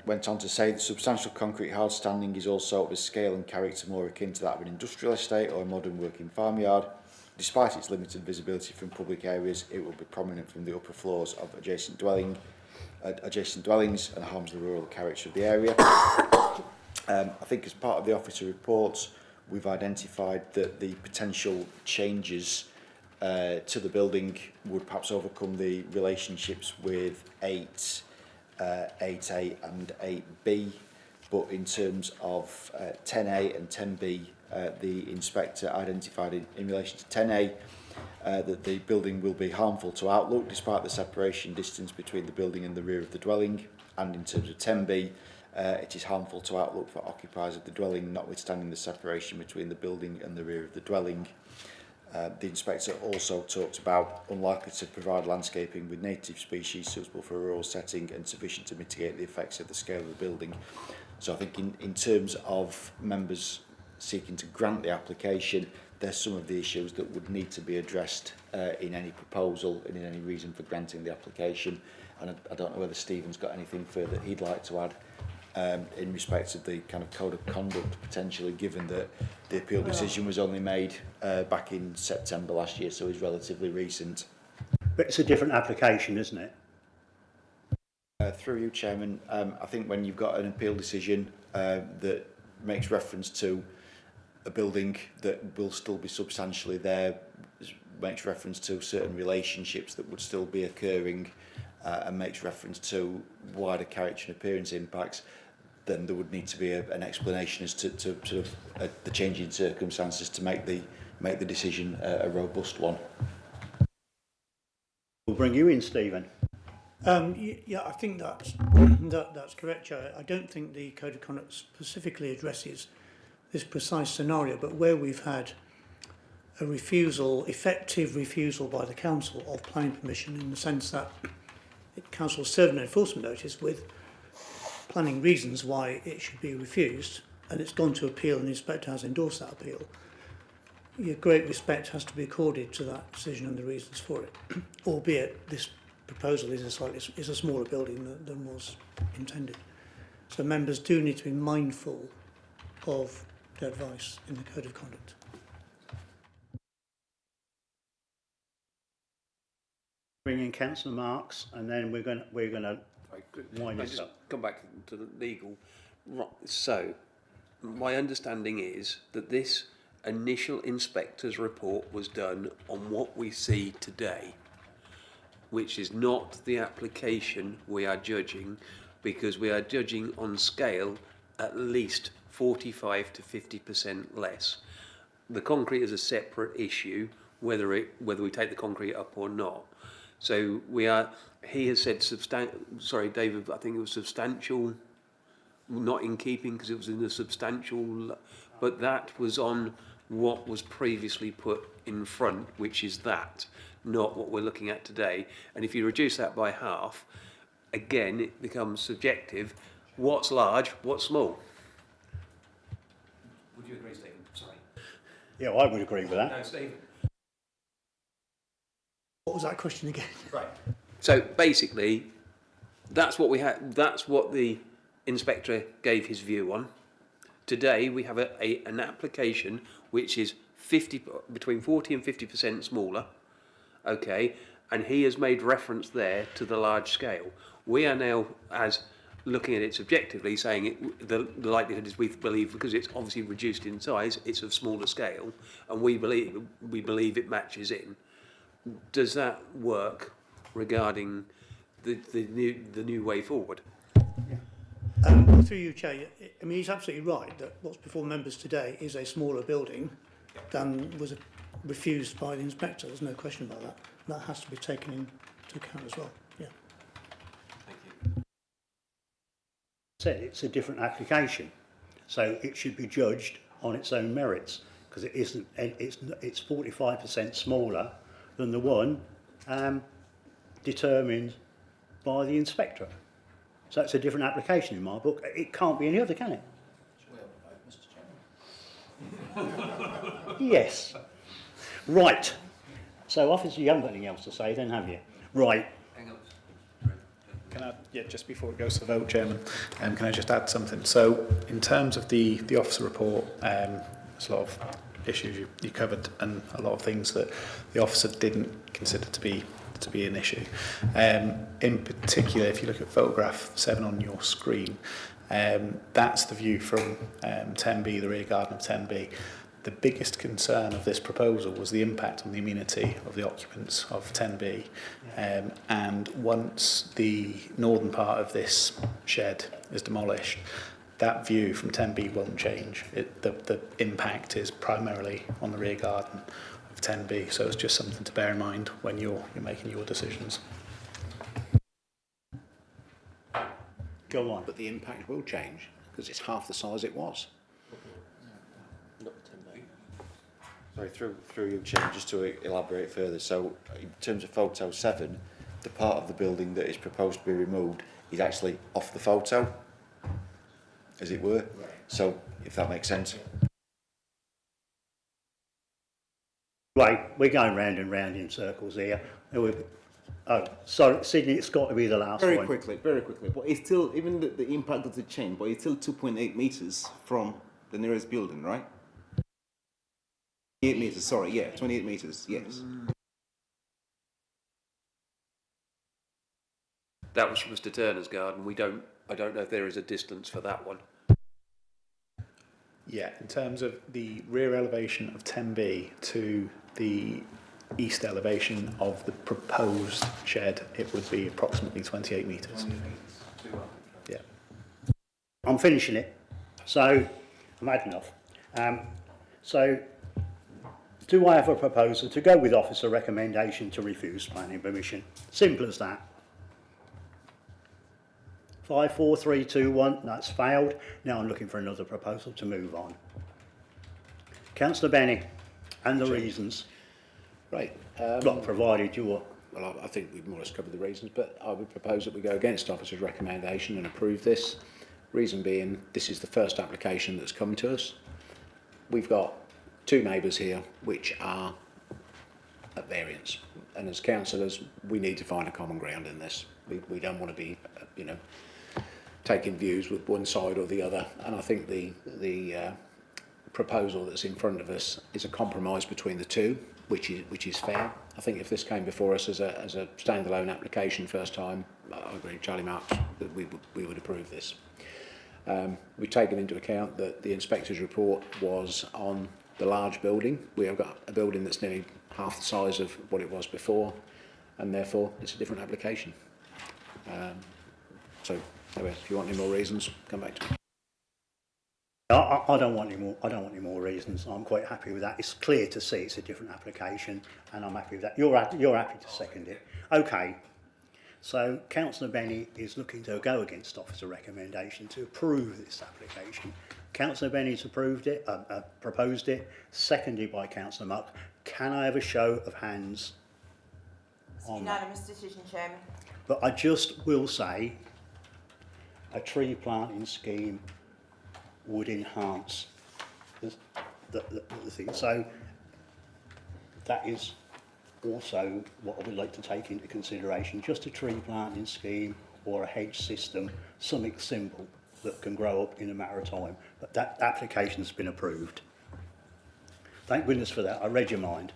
Went on to say that substantial concrete hard standing is also of a scale and character more akin to that of an industrial estate or a modern working farmyard. Despite its limited visibility from public areas, it will be prominent from the upper floors of adjacent dwellings and harms the rural character of the area. I think as part of the officer reports, we've identified that the potential changes to the building would perhaps overcome the relationships with 8A and 8B, but in terms of 10A and 10B, the inspector identified in relation to 10A that the building will be harmful to outlook despite the separation distance between the building and the rear of the dwelling, and in terms of 10B, it is harmful to outlook for occupiers of the dwelling, notwithstanding the separation between the building and the rear of the dwelling. The inspector also talked about unlikely to provide landscaping with native species suitable for a rural setting and sufficient to mitigate the effects of the scale of the building. So I think in terms of members seeking to grant the application, there's some of the issues that would need to be addressed in any proposal and in any reason for granting the application. And I don't know whether Stephen's got anything further he'd like to add in respect of the kind of code of conduct, potentially, given that the appeal decision was only made back in September last year, so it's relatively recent. But it's a different application, isn't it? Through you, Chairman, I think when you've got an appeal decision that makes reference to a building that will still be substantially there, makes reference to certain relationships that would still be occurring, and makes reference to wider character and appearance impacts, then there would need to be an explanation as to sort of the changing circumstances to make the decision a robust one. We'll bring you in, Stephen. Yeah, I think that's correct, Chair. I don't think the Code of Conduct specifically addresses this precise scenario, but where we've had a refusal, effective refusal by the council of planning permission, in the sense that the council served an enforcement notice with planning reasons why it should be refused, and it's gone to appeal and the inspector has endorsed that appeal. Your great respect has to be accorded to that decision and the reasons for it, albeit this proposal is a smaller building than was intended. So members do need to be mindful of the advice in the Code of Conduct. Bring in Councillor Marks, and then we're going to wind this up. Come back to the legal. Right. So, my understanding is that this initial inspector's report was done on what we see today, which is not the application we are judging, because we are judging on scale at least 45 to 50% less. The concrete is a separate issue, whether we take the concrete up or not. So he has said sorry, David, I think it was substantial, not in keeping because it was in a substantial, but that was on what was previously put in front, which is that, not what we're looking at today. And if you reduce that by half, again, it becomes subjective. What's large, what's small? Would you agree, Stephen? Sorry. Yeah, I would agree with that. No, Stephen. What was that question again? Right. So basically, that's what we had. That's what the inspector gave his view on. Today we have an application which is between 40 and 50% smaller. Okay, and he has made reference there to the large scale. We are now, as looking at it subjectively, saying the likelihood is we believe, because it's obviously reduced in size, it's of smaller scale, and we believe it matches in. Does that work regarding the new way forward? Through you, Chair, I mean, he's absolutely right that what's before members today is a smaller building than was refused by the inspector. There's no question about that. That has to be taken into account as well. Yeah. Thank you. Said it's a different application, so it should be judged on its own merits, because it isn't. It's 45% smaller than the one determined by the inspector. So it's a different application in my book. It can't be any other, can it? Yes. Right. So, Officer, you haven't got anything else to say then, have you? Right. Hang on. Can I, just before it goes to the vote, Chairman, can I just add something? So, in terms of the officer report, there's a lot of issues you covered and a lot of things that the officer didn't consider to be an issue. In particular, if you look at photograph 7 on your screen, That's the view from 10B, the rear garden of 10B. The biggest concern of this proposal was the impact on the amenity of the occupants of 10B. And once the northern part of this shed is demolished, that view from 10B won't change. The impact is primarily on the rear garden of 10B, so it's just something to bear in mind when you're making your decisions. Go on. But the impact will change because it's half the size it was. Sorry, through you, Chair, just to elaborate further. So, in terms of photo 7, the part of the building that is proposed to be removed is actually off the photo, as it were. Right. So, if that makes sense. Right, we're going round and round in circles here. Oh, sorry, Sydney, it's got to be the last one. Very quickly. But it's still, even the impact doesn't change, but it's still 2.8 meters from the nearest building, right? 28 meters, sorry, yeah, 28 meters, yes. That was from Mr. Turner's garden. I don't know if there is a distance for that one. Yeah, in terms of the rear elevation of 10B to the east elevation of the proposed shed, it would be approximately 28 metres. Yeah. I'm finishing it, so I've had enough. So, do I have a proposal to go with officer recommendation to refuse planning permission? Simple as that. 5, 4, 3, 2, 1, that's failed. Now I'm looking for another proposal to move on. Councillor Benny, and the reasons. Right. Not provided your... Well, I think we've more or less covered the reasons, but I would propose that we go against officer's recommendation and approve this. Reason being, this is the first application that's come to us. We've got 2 neighbours here which are at variance, and as councillors we need to find a common ground in this. We don't want to be taking views with one side or the other, and I think the proposal that's in front of us is a compromise between the two, which is fair. I think if this came before us as a standalone application first time, I agree with Charlie Marks that we would approve this. We've taken into account that the inspector's report was on the large building. We have got a building that's nearly half the size of what it was before, and therefore it's a different application. So anyway, if you want any more reasons, come back to me. I don't want any more. I don't want any more reasons. I'm quite happy with that. It's clear to see it's a different application, and I'm happy with that. You're happy to second it. Okay. So Councillor Benny is looking to go against officer recommendation to approve this application. Councillor Benny's approved it, proposed it, seconded by Councillor Muck. Can I have a show of hands on that? Unanimous decision, Chairman. But I just will say a tree planting scheme would enhance the thing. So that is also what I would like to take into consideration. Just a tree planting scheme or a hedge system, something simple that can grow up in a matter of time. But that application's been approved. Thank goodness for that. I read your mind.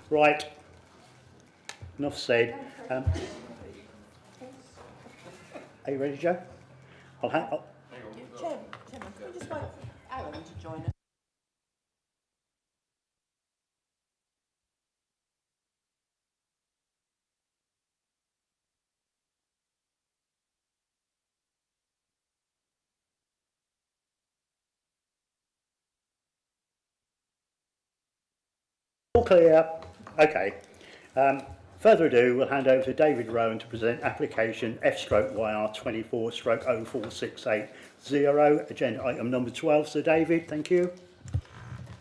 Right, enough said. Are you ready, Joe? Chairman, can we just wait for Alan to join us? All clear. Okay. Further ado, we'll hand over to David Rowan to present application F/YR 24/04680, agenda item number 12. So, David, thank you.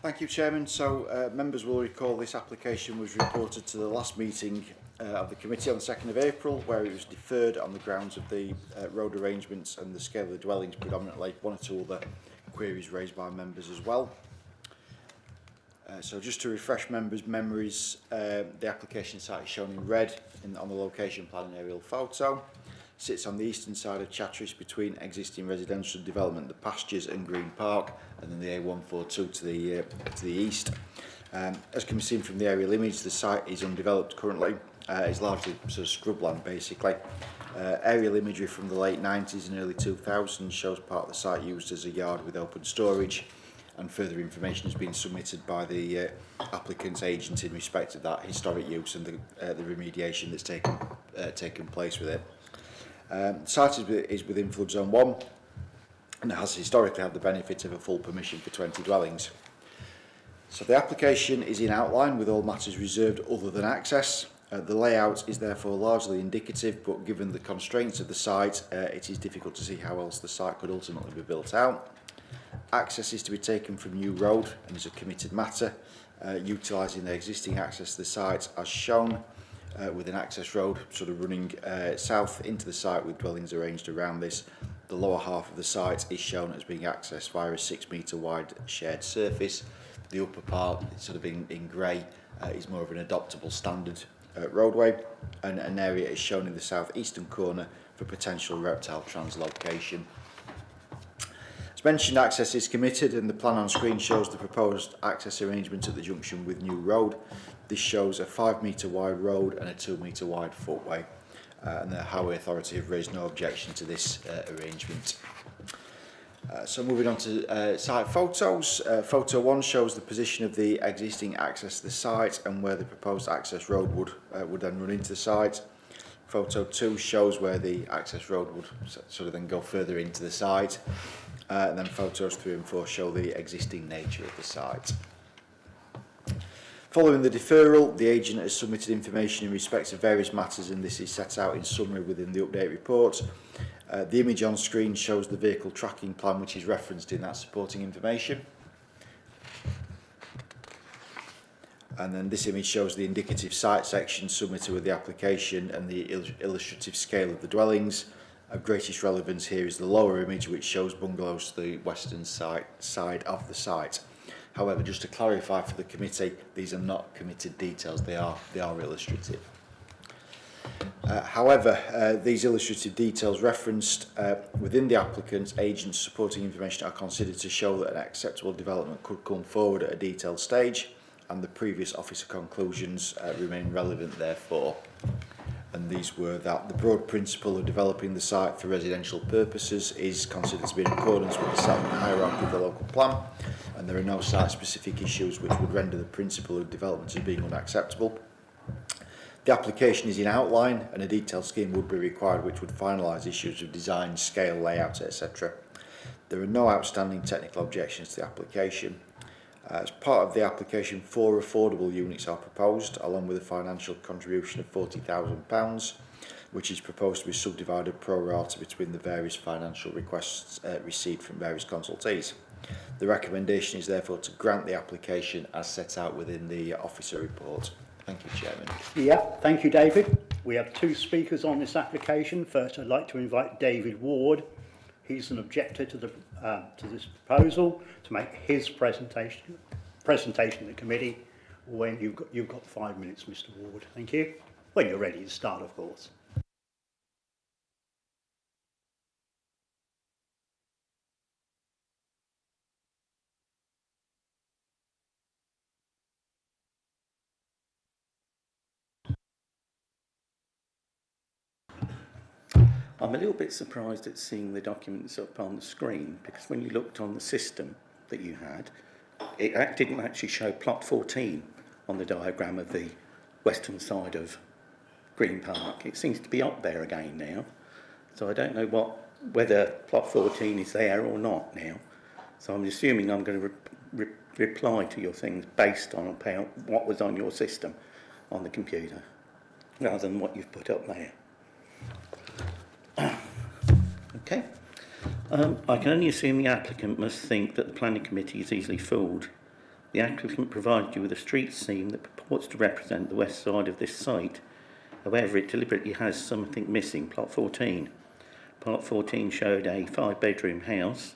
Thank you, Chairman. So, members will recall this application was reported to the last meeting of the committee on the 2nd of April, where it was deferred on the grounds of the road arrangements and the scale of the dwellings predominantly, one or two other queries raised by members as well. So just to refresh members' memories, the application site is shown in red on the location plan and aerial photo. Sits on the eastern side of Chatteris between existing residential development, the pastures and Green Park, and then the A142 to the east. As can be seen from the aerial image, the site is undeveloped currently. It's largely sort of scrubland basically. Aerial imagery from the late 90s and early 2000s shows part of the site used as a yard with open storage, and further information has been submitted by the applicant's agent in respect of that historic use and the remediation that's taken place with it. The site is within flood zone 1 and has historically had the benefit of a full permission for 20 dwellings. So the application is in outline with all matters reserved other than access. The layout is therefore largely indicative, but given the constraints of the site, it is difficult to see how else the site could ultimately be built out. Access is to be taken from New Road and is a committed matter, utilising the existing access to the site as shown, with an access road sort of running south into the site with dwellings arranged around this. The lower half of the site is shown as being accessed via a 6 metre wide shared surface. The upper part, sort of in grey, is more of an adoptable standard roadway, and an area is shown in the south-eastern corner for potential reptile translocation. As mentioned, access is committed, and the plan on screen shows the proposed access arrangement at the junction with New Road. This shows a 5 metre wide road and a 2 metre wide footway, and the Highway Authority have raised no objection to this arrangement. So moving on to site photos. Photo 1 shows the position of the existing access to the site and where the proposed access road would then run into the site. Photo 2 shows where the access road would sort of then go further into the site. And then photos 3 and 4 show the existing nature of the site. Following the deferral, the agent has submitted information in respect of various matters, and this is set out in summary within the update report. The image on screen shows the vehicle tracking plan, which is referenced in that supporting information. And then this image shows the indicative site section submitted with the application and the illustrative scale of the dwellings. Of greatest relevance here is the lower image, which shows bungalows to the western side of the site. However, just to clarify for the committee, these are not committed details, they are illustrative. However, these illustrative details referenced within the applicant's agent's supporting information are considered to show that an acceptable development could come forward at a detailed stage, and the previous officer conclusions remain relevant therefore. And these were that the broad principle of developing the site for residential purposes is considered to be in accordance with the settlement hierarchy of the local plan, and there are no site-specific issues which would render the principle of development as being unacceptable. The application is in outline, and a detailed scheme would be required which would finalise issues of design, scale, layout, etc. There are no outstanding technical objections to the application. As part of the application, 4 affordable units are proposed, along with a financial contribution of £40,000, which is proposed to be subdivided pro rata between the various financial requests received from various consultees. The recommendation is therefore to grant the application as set out within the officer report. Thank you, Chairman. Yeah, thank you, David. We have 2 speakers on this application. First, I'd like to invite David Ward. He's an objector to this proposal, to make his presentation to the committee. When you've got 5 minutes, Mr. Ward. Thank you. When you're ready to start, of course. I'm a little bit surprised at seeing the documents up on the screen, because when you looked on the system that you had, it didn't actually show plot 14 on the diagram of the western side of Green Park. It seems to be up there again now, so I don't know whether plot 14 is there or not now. So I'm assuming I'm going to reply to your things based on what was on your system on the computer, rather than what you've put up there. Okay. I can only assume the applicant must think that the planning committee is easily fooled. The applicant provided you with a street scene that purports to represent the west side of this site. However, it deliberately has something missing, plot 14. Plot 14 showed a 5-bedroom house.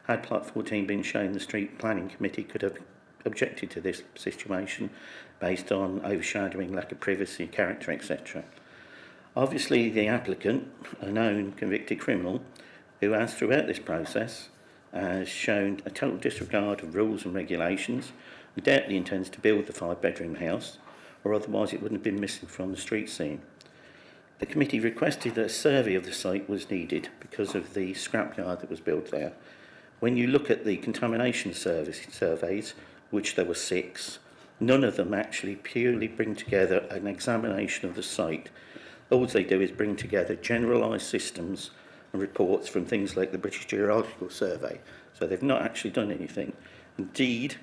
Had plot 14 been shown, the street planning committee could have objected to this situation based on overshadowing, lack of privacy, character, etc. Obviously, the applicant, a known convicted criminal, who has throughout this process has shown a total disregard of rules and regulations, undoubtedly intends to build the 5-bedroom house, or otherwise it wouldn't have been missing from the street scene. The committee requested that a survey of the site was needed because of the scrapyard that was built there. When you look at the contamination surveys, which there were 6, none of them actually purely bring together an examination of the site. All they do is bring together generalised systems and reports from things like the British Geological Survey. So they've not actually done anything. Indeed,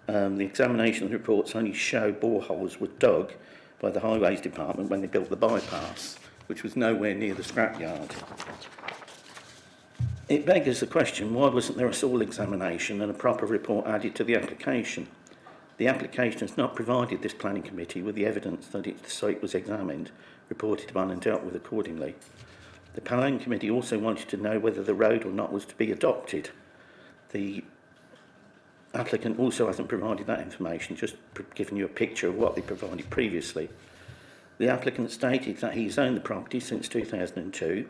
the examination reports only show boreholes were dug by the Highways Department when they built the bypass, which was nowhere near the scrapyard. It begs the question, why wasn't there a soil examination and a proper report added to the application? The application has not provided this planning committee with the evidence that the site was examined, reported upon and dealt with accordingly. The planning committee also wanted to know whether the road or not was to be adopted. The applicant also hasn't provided that information, just giving you a picture of what they provided previously. The applicant stated that he's owned the property since 2002,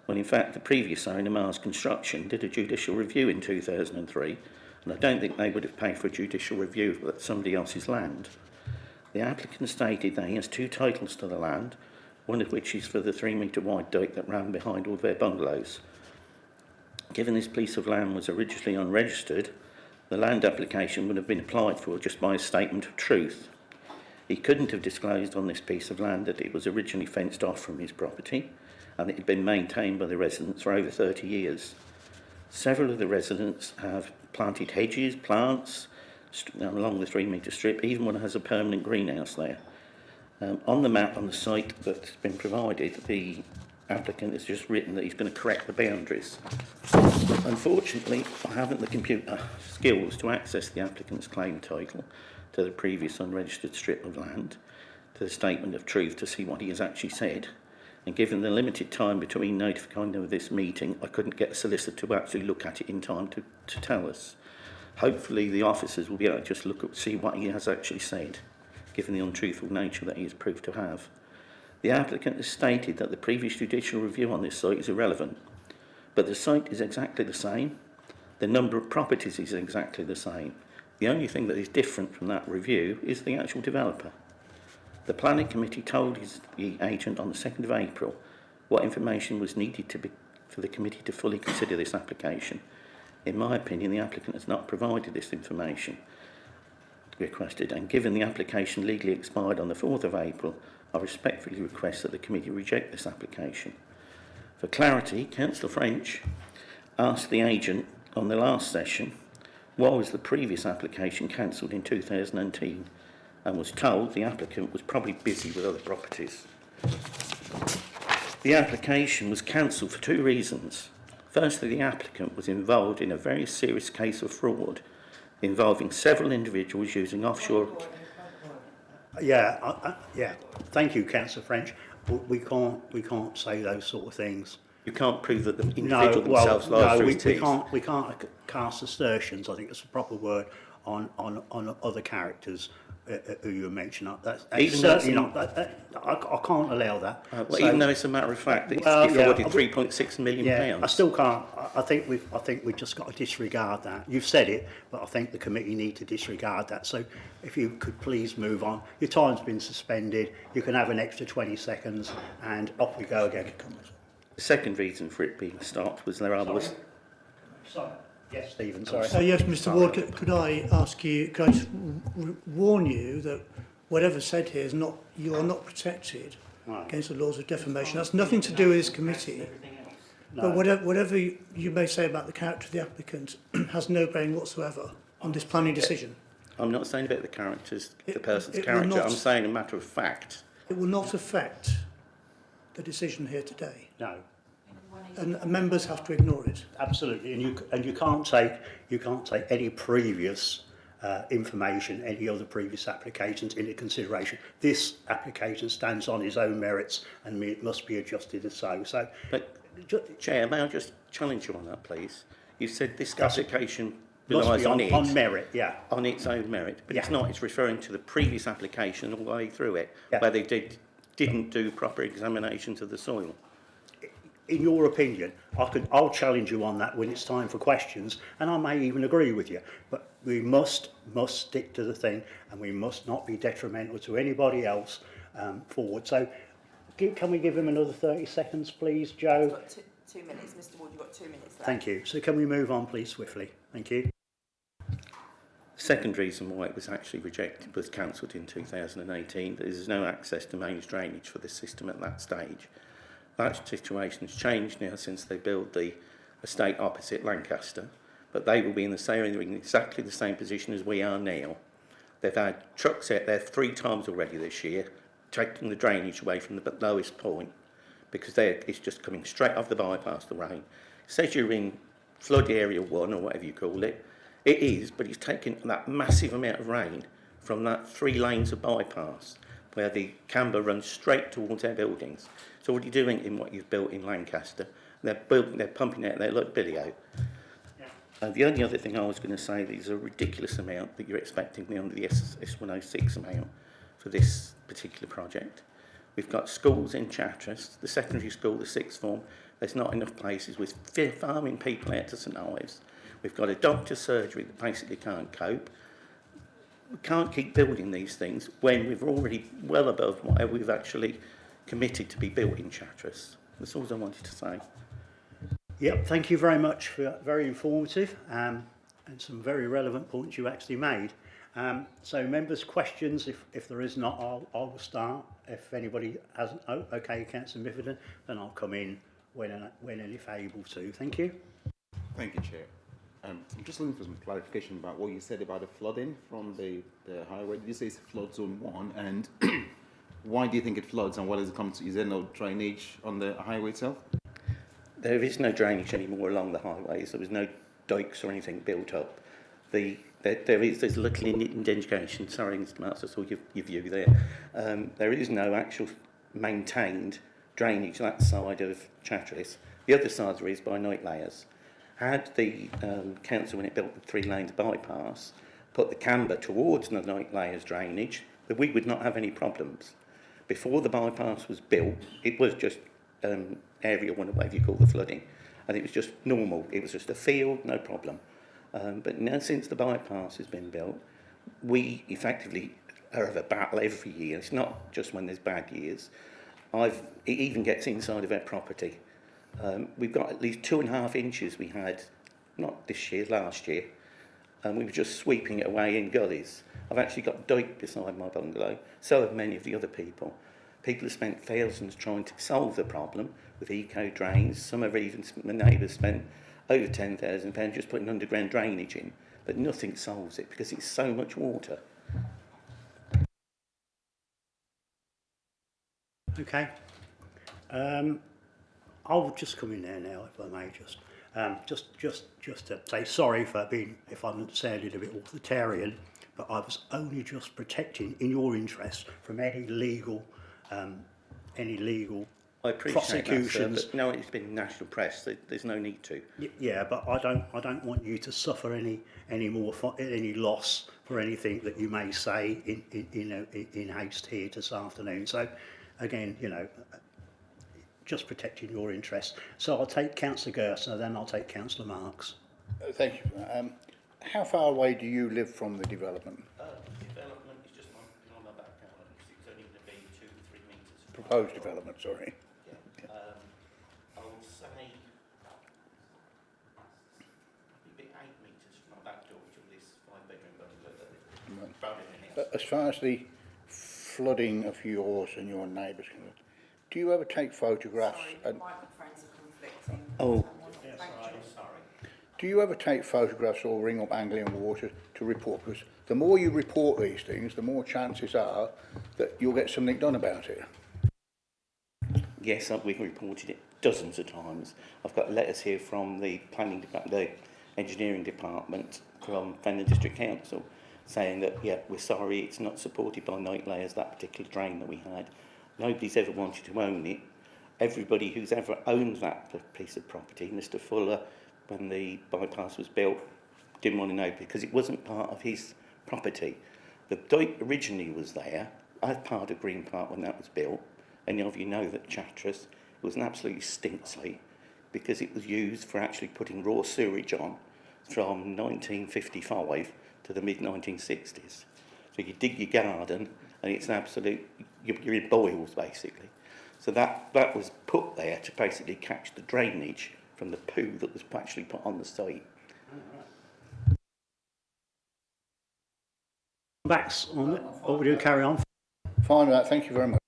when in fact the previous owner, Mars Construction, did a judicial review in 2003, and I don't think they would have paid for a judicial review of somebody else's land. The applicant stated that he has 2 titles to the land, one of which is for the 3-metre wide dyke that ran behind all their bungalows. Given this piece of land was originally unregistered, the land application would have been applied for just by a statement of truth. He couldn't have disclosed on this piece of land that it was originally fenced off from his property and it had been maintained by the residents for over 30 years. Several of the residents have planted hedges, plants along the 3-metre strip, even one has a permanent greenhouse there. On the map on the site that's been provided, the applicant has just written that he's going to correct the boundaries. Unfortunately, I haven't the computer skills to access the applicant's claim title to the previous unregistered strip of land, to the statement of truth to see what he has actually said. And given the limited time between notifying them of this meeting, I couldn't get a solicitor to actually look at it in time to tell us. Hopefully the officers will be able to just look at see what he has actually said, given the untruthful nature that he is proved to have. The applicant has stated that the previous judicial review on this site is irrelevant, but the site is exactly the same. The number of properties is exactly the same. The only thing that is different from that review is the actual developer. The planning committee told the agent on the 2nd of April what information was needed for the committee to fully consider this application. In my opinion, the applicant has not provided this information requested, and given the application legally expired on the 4th of April, I respectfully request that the committee reject this application. For clarity, Councillor French asked the agent on the last session why was the previous application cancelled in 2010, and was told the applicant was probably busy with other properties. The application was cancelled for 2 reasons. Firstly, the applicant was involved in a very serious case of fraud involving several individuals using offshore... Yeah, thank you, Councillor French. We can't say those sort of things. You can't prove that the individual themselves lies through his teeth. We can't cast assertions, I think it's a proper word, on other characters who you mentioned. That's certainly not. I can't allow that. Well, so, even though it's a matter of fact that it's defrauded £3.6 million. I still can't. I think we've just got to disregard that. You've said it, but I think the committee need to disregard that. So if you could please move on. Your time's been suspended. You can have an extra 20 seconds, and off we go again. The second reason for it being stopped was there are... Sorry. Yes, Stephen, sorry. Yes, Mr Ward, could I ask you, could I just warn you that whatever's said here is not, you are not protected against the laws of defamation. That's nothing to do with this committee. No. But whatever you may say about the character of the applicant has no bearing whatsoever on this planning decision. I'm not saying about the characters, the person's it will character. not- I'm saying a matter of fact. It will not affect the decision here today. No. And members have to ignore it. Absolutely, and you can't take any previous information, any other previous applications into consideration. This application stands on its own merits and it must be adjusted as so. So, but Chair, may I just challenge you on that, please? You said this application relies on merit, yeah, on its own merit, but yeah. it's not. It's referring to the previous application all the way through it, Yeah. where they didn't do proper examinations of the soil. In your opinion, I'll challenge you on that when it's time for questions, and I may even agree with you. But we must stick to the thing, and we must not be detrimental to anybody else forward. So, can we give him another 30 seconds, please, Joe? You've got 2 minutes, Mr Ward. You've got 2 minutes left. Thank you. So, can we move on, please, swiftly? Thank you. Second reason why it was actually rejected was cancelled in 2018. There's no access to mains drainage for the system at that stage. That situation has changed now since they built the estate opposite Lancaster, but they will be in exactly the same position as we are now. They've had trucks out there 3 times already this year, taking the drainage away from the lowest point, because it's just coming straight off the bypass, the rain. It says you're in flood area 1, or whatever you call it. It is, but it's taken that massive amount of rain from that 3 lanes of bypass, where the camber runs straight towards our buildings. It's already doing in what you've built in Lancaster. They're pumping out there like Billy out. The only other thing I was going to say is a ridiculous amount that you're expecting me under the S106 amount for this particular project. We've got schools in Chatteris, the secondary school, the 6th form. There's not enough places. We're farming people out to St Ives. We've got a doctor's surgery that basically can't cope. We can't keep building these things when we're already well above whatever we've actually committed to be built in Chatteris. That's all I wanted to say. Yep, thank you very much for that. Very informative and some very relevant points you actually made. So members' questions, if there is not, I will start. If anybody hasn't, okay, Councillor Mifferton, then I'll come in when and if able to. Thank you. Thank you, Chair. I'm just looking for some clarification about what you said about the flooding from the highway. Did you say it's flood zone 1? And why do you think it floods, and what does it come to? Is there no drainage on the highway itself? There is no drainage anymore along the highways. There was no dikes or anything built up. There's little indication. Sorry, Mr. Marks, I saw your view there. There is no actual maintained drainage that side of Chatteris. The other side there is by night layers. Had the council, when it built the 3 lanes bypass, put the camber towards the night layers drainage, then we would not have any problems. Before the bypass was built, it was just area 1, or whatever you call the flooding, and it was just normal. It was just a field, no problem. But now, since the bypass has been built, we effectively have a battle every year. It's not just when there's bad years. It even gets inside of our property. We've got at least 2.5 inches we had, not this year, last year, and we were just sweeping it away in gullies. I've actually got dike beside my bungalow, so have many of the other people. People have spent thousands trying to solve the problem with eco drains. Some have even, my neighbours spent over £10,000 just putting underground drainage in, but nothing solves it because it's so much water. Okay. I'll just come in there now, if I may, just to say sorry for being, if I'm sounded a bit authoritarian, but I was only just protecting, in your interest, from any legal I appreciate prosecutions. That, sir, but no, it's been national press. There's no need to. Yeah, but I don't want you to suffer any more any loss for anything that you may say in haste here this afternoon. So, again, just protecting your interests. So I'll take Councillor Gerson, then I'll take Councillor Marks. Thank you. How far away do you live from the development? Development is just on my back garden. It's only going to be 2 to 3 metres. Proposed development, sorry. I will As far as the flooding of yours and your neighbours, do you ever take photographs? Oh, Do you ever take photographs or ring up Anglian Water to report? Because the more you report these things, the more chances are that you'll get something done about it. yes, we've reported it dozens of times. I've got letters here from the the engineering department from Fenland District Council saying that, yeah, we're sorry, it's not supported by night layers, that particular drain that we had. Nobody's ever wanted to own it. Everybody who's ever owned that piece of property, Mr. Fuller, when the bypass was built, didn't want to know because it wasn't part of his property. The dike originally was there. I was part of Green Park when that was built. Any of you know that Chatteris was an absolute stink site because it was used for actually putting raw sewage on from 1955 to the mid-1960s. So you dig your garden and it's an absolute, you're in boils basically. So that was put there to basically catch the drainage from the poo that was actually put on the site. Backs on it. What we do, carry on. Fine with that, thank you very much.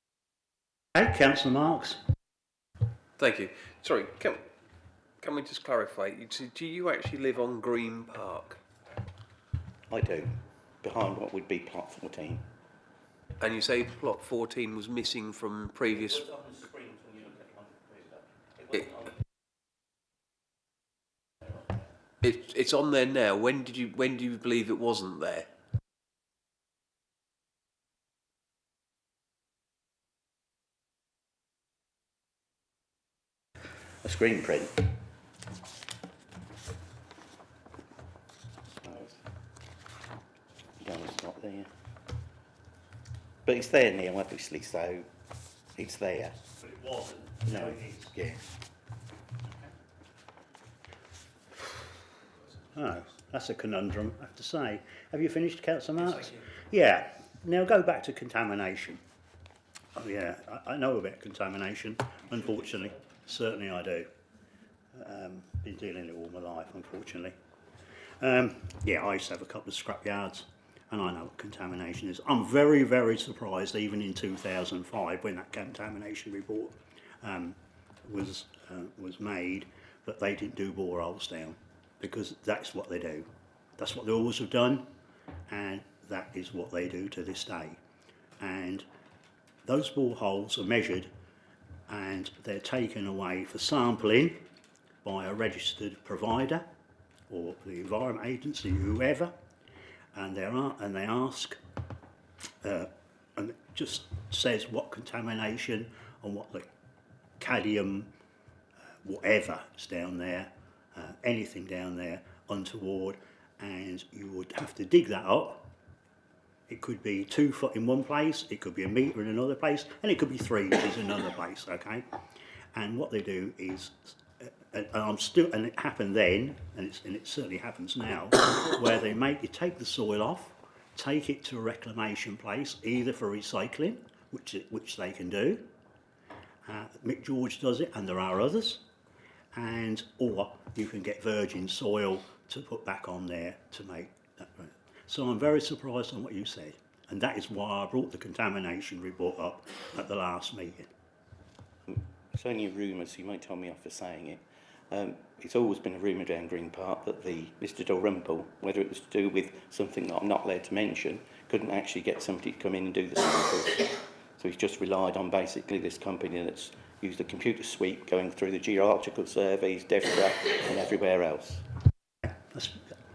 Okay, Councillor Marks. Thank you. Sorry, can we just clarify? Do you actually live on Green Park? I do, behind what would be plot 14. And you say plot 14 was missing from previous... It's on there now. When do you believe it wasn't there? A screen print. No, it's not there. But it's there now, obviously, so it's there. But it wasn't. No, it is. Yeah. Oh, that's a conundrum, I have to say. Have you finished, Councillor Marks? Yeah. Now go back to contamination. Oh yeah, I know about contamination, unfortunately. Certainly I do. Been dealing with it all my life, unfortunately. Yeah, I used to have a couple of scrap yards and I know what contamination is. I'm very, very surprised even in 2005 when that contamination report was made that they didn't do boreholes down, because that's what they do. That's what they always have done, and that is what they do to this day. And those boreholes are measured and they're taken away for sampling by a registered provider or the Environment Agency, whoever, and they ask, and it just says what contamination and what the cadmium, whatever is down there, anything down there untoward, and you would have to dig that up. It could be 2 foot in one place, it could be 1 metre in another place, and it could be 3 inches in another place, okay? And what they do is, and it happened then, and it certainly happens now, where you take the soil off, take it to a reclamation place, either for recycling, which they can do. Mick George does it, and there are others, or you can get virgin soil to put back on there to make that. So I'm very surprised on what you said, and that is why I brought the contamination report up at the last meeting. It's only a rumour, so you might tell me off for saying it. It's always been a rumour down Green Park that Mr Dalrymple, whether it was to do with something that I'm not allowed to mention, couldn't actually get somebody to come in and do the samples. So he's just relied on basically this company that's used the computer suite going through the geological surveys, DEFRA and everywhere else.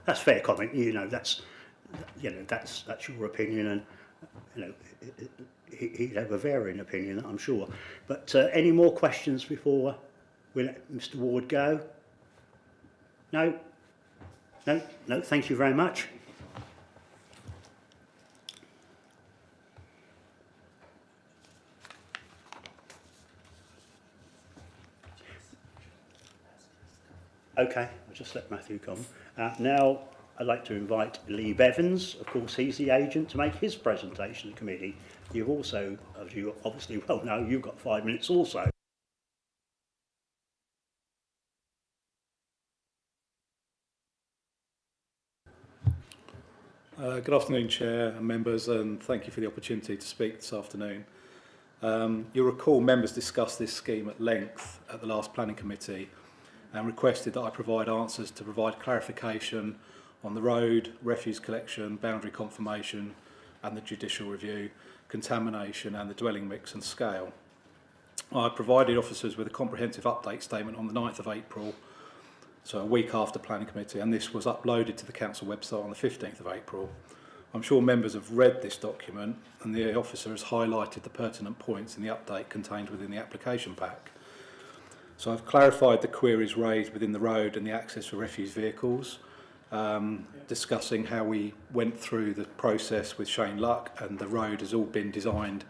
That's fair comment. That's your opinion, and he'd have a varying opinion, I'm sure. But any more questions before we let Mr Ward go? No. Thank you very much. Okay, I'll just let Matthew come. Now, I'd like to invite Lee Bevans. Of course, he's the agent to make his presentation to the committee. You've also, as you obviously well know, you've got 5 minutes also. Good afternoon, Chair and members, and thank you for the opportunity to speak this afternoon. You'll recall members discussed this scheme at length at the last Planning Committee and requested that I provide answers to provide clarification on the road, refuse collection, boundary confirmation and the judicial review, contamination and the dwelling mix and scale. I provided officers with a comprehensive update statement on the 9th of April, so a week after Planning Committee, and this was uploaded to the Council website on the 15th of April. I'm sure members have read this document, and the officer has highlighted the pertinent points in the update contained within the application pack. So I've clarified the queries raised within the road and the access for refuse vehicles, discussing how we went through the process with Shane Luck, and the road has all been designed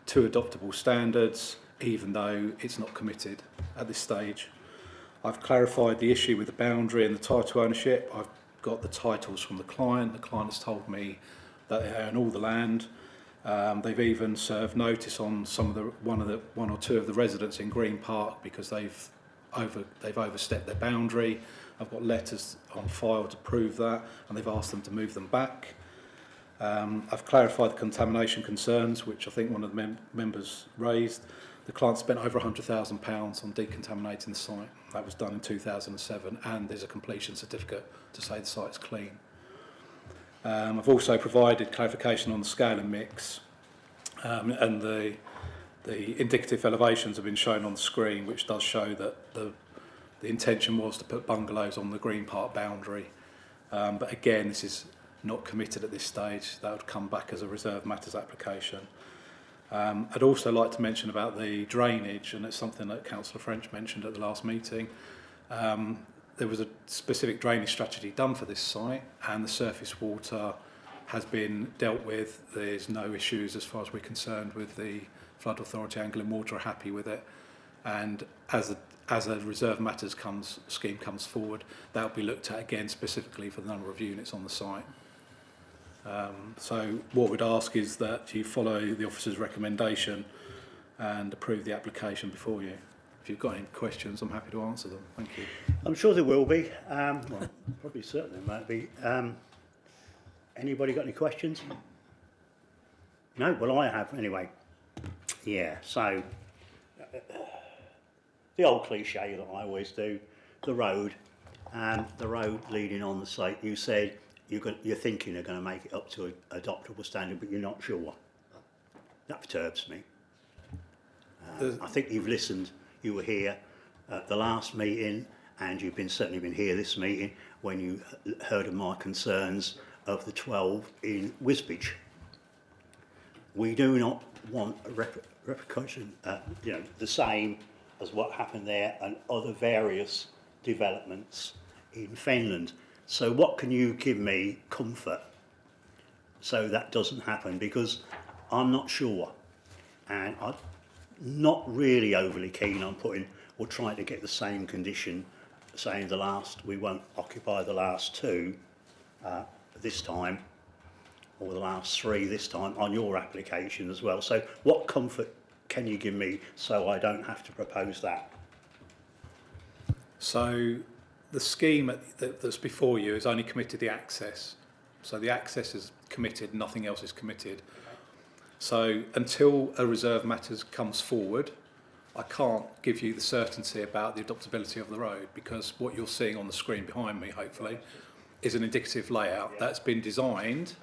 to adoptable standards, even though it's not committed at this stage. I've clarified the issue with the boundary and the title ownership. I've got the titles from the client. The client has told me that they own all the land. They've even served notice on one or two of the residents in Green Park because they've overstepped their boundary. I've got letters on file to prove that, and they've asked them to move them back. I've clarified the contamination concerns, which I think one of the members raised. The client spent over £100,000 on decontaminating the site. That was done in 2007, and there's a completion certificate to say the site's clean. I've also provided clarification on the scale and mix, and the indicative elevations have been shown on the screen, which does show that the intention was to put bungalows on the Green Park boundary. But again, this is not committed at this stage. That would come back as a reserve matters application. I'd also like to mention about the drainage, and it's something that Councillor French mentioned at the last meeting. There was a specific drainage strategy done for this site, and the surface water has been dealt with. There's no issues as far as we're concerned with the Flood Authority. Anglian Water are happy with it, and as a reserve matters scheme comes forward, that will be looked at again specifically for the number of units on the site. So what we'd ask is that you follow the officer's recommendation and approve the application before you. If you've got any questions, I'm happy to answer them. Thank you. I'm sure there will be. Well, probably certainly there might be. Anybody got any questions? No? Well, I have anyway. Yeah, so the old cliche that I always do, the road leading on the site. You said you're thinking they're going to make it up to an adoptable standard, but you're not sure. That perturbs me. I think you've listened. You were here at the last meeting, and you've certainly been here this meeting when you heard of my concerns of the 12 in Wisbech. We do not want a repercussion, the same as what happened there and other various developments in Fenland. So what can you give me comfort so that doesn't happen? Because I'm not sure, and I'm not really overly keen on putting or trying to get the same condition, saying we won't occupy the last two this time, or the last three this time on your application as well. So what comfort can you give me so I don't have to propose that? So the scheme that's before you is only committed the access. So the access is committed, nothing else is committed. So until a reserve matters comes forward, I can't give you the certainty about the adoptability of the road, because what you're seeing on the screen behind me, hopefully, is an indicative layout that's been designed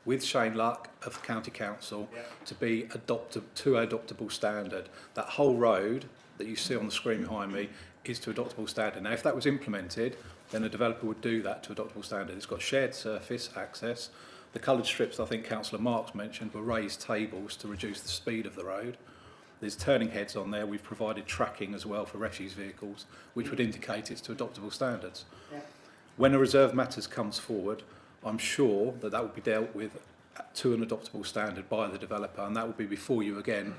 with Shane Luck of the County Council to be adoptable standard. That whole road that you see on the screen behind me is to adoptable standard. Now, if that was implemented, then a developer would do that to adoptable standard. It's got shared surface access. The coloured strips, I think Councillor Marks mentioned, were raised tables to reduce the speed of the road. There's turning heads on there. We've provided tracking as well for refuse vehicles, which would indicate it's to adoptable standards. Yeah. When a reserve matters comes forward, I'm sure that will be dealt with to an adoptable standard by the developer, and that will be before you again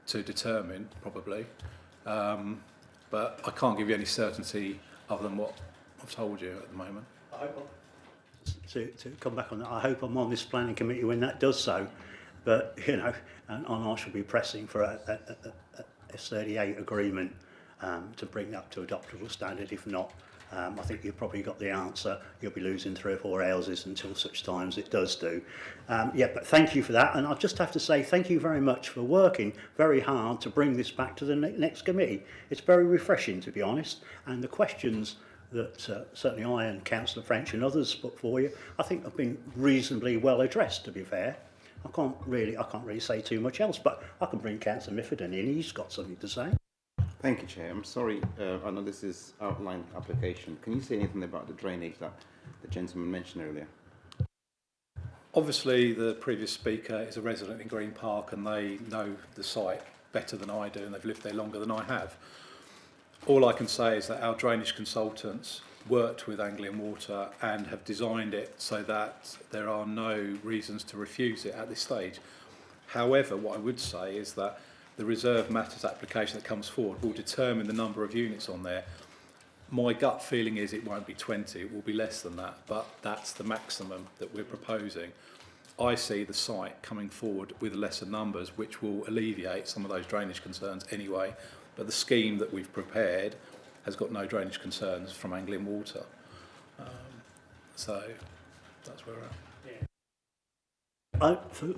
to determine, probably. But I can't give you any certainty other than what I've told you at the moment. I hope to come back on that, I hope I'm on this planning committee when that does so. But, and I shall be pressing for a S38 agreement to bring up to adoptable standard. If not, I think you've probably got the answer. You'll be losing 3 or 4 houses until such times it does do. Yeah, but thank you for that. And I'll just have to say thank you very much for working very hard to bring this back to the next committee. It's very refreshing, to be honest. And the questions that certainly I and Councillor French and others put for you, I think have been reasonably well addressed, to be fair. I can't really say too much else, but I can bring Councillor Mifferton in. He's got something to say. Thank you, Chair. I'm sorry, I know this is outline application. Can you say anything about the drainage that the gentleman mentioned earlier? Obviously, the previous speaker is a resident in Green Park and they know the site better than I do, and they've lived there longer than I have. All I can say is that our drainage consultants worked with Anglian Water and have designed it so that there are no reasons to refuse it at this stage. However, what I would say is that the reserve matters application that comes forward will determine the number of units on there. My gut feeling is it won't be 20, it will be less than that, but that's the maximum that we're proposing. I see the site coming forward with lesser numbers, which will alleviate some of those drainage concerns anyway, but the scheme that we've prepared has got no drainage concerns from Anglian Water. So that's where we're at.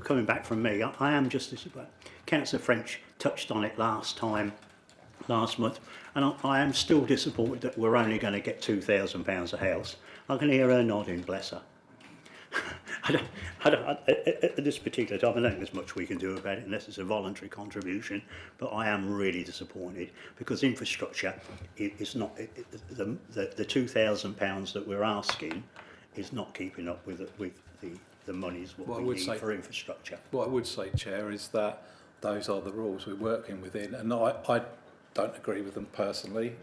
Coming back from me, I am just disappointed. Councillor French touched on it last month, and I am still disappointed that we're only going to get £2,000 a house. I can hear her nodding, bless her. At this particular time, I don't think there's much we can do about it unless it's a voluntary contribution, but I am really disappointed because infrastructure is not, the £2,000 that we're asking is not keeping up with the monies what we need for infrastructure. What I would say, Chair, is that those are the rules we're working within, and I don't agree with them personally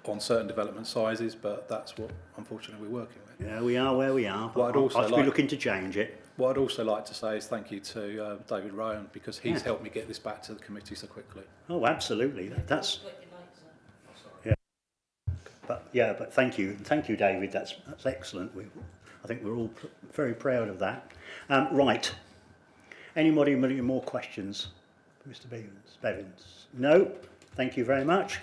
on certain development sizes, but that's what unfortunately we're working with. Yeah, we are where we are, but I'll be looking to change it. What I'd also like to say is thank you to David Rowan, because he's helped me get this back to the committee so quickly. Oh, absolutely. That's yeah. But thank you, David. That's excellent. I think we're all very proud of that. Right. Anybody with any more questions, Mr. Bevins? No. Thank you very much.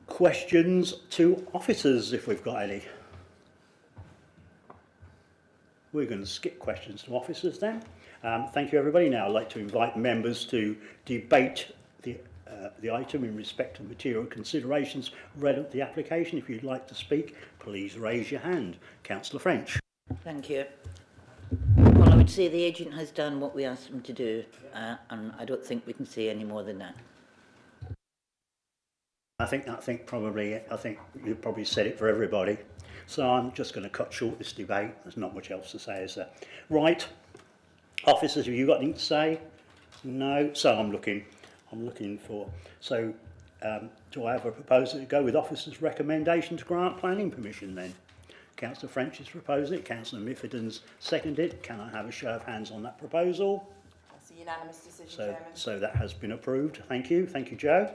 Questions to officers, if we've got any. We're going to skip questions to officers then. Thank you, everybody. Now I'd like to invite members to debate the item in respect of material considerations read at the application. If you'd like to speak, please raise your hand. Councillor French. Thank you. Well, I would say the agent has done what we asked him to do, and I don't think we can say any more than that. I think you've probably said it for everybody. So I'm just going to cut short this debate. There's not much else to say, is there? Right. Officers, have you got anything to say? No. So I'm looking for. So do I have a proposal to go with officers' recommendation to grant planning permission then? Councillor French has proposed it. Councillor Mifferton's seconded it. Can I have a show of hands on that proposal? That's a unanimous decision, Chairman. So that has been approved. Thank you. Thank you, Joe.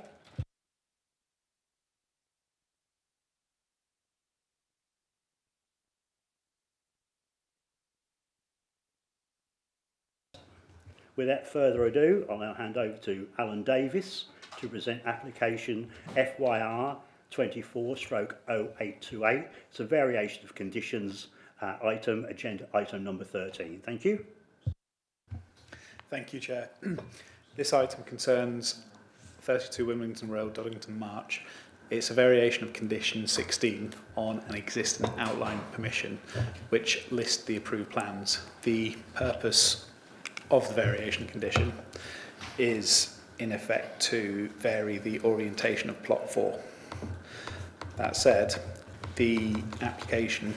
Without further ado, I'll now hand over to Alan Davis to present application FYR 24/0828. It's a variation of conditions item, agenda item number 13. Thank you. Thank you, Chair. This item concerns 32 Wimbledon Road, Doddington March. It's a variation of condition 16 on an existing outline permission, which lists the approved plans. The purpose of the variation condition is in effect to vary the orientation of plot 4. That said, the application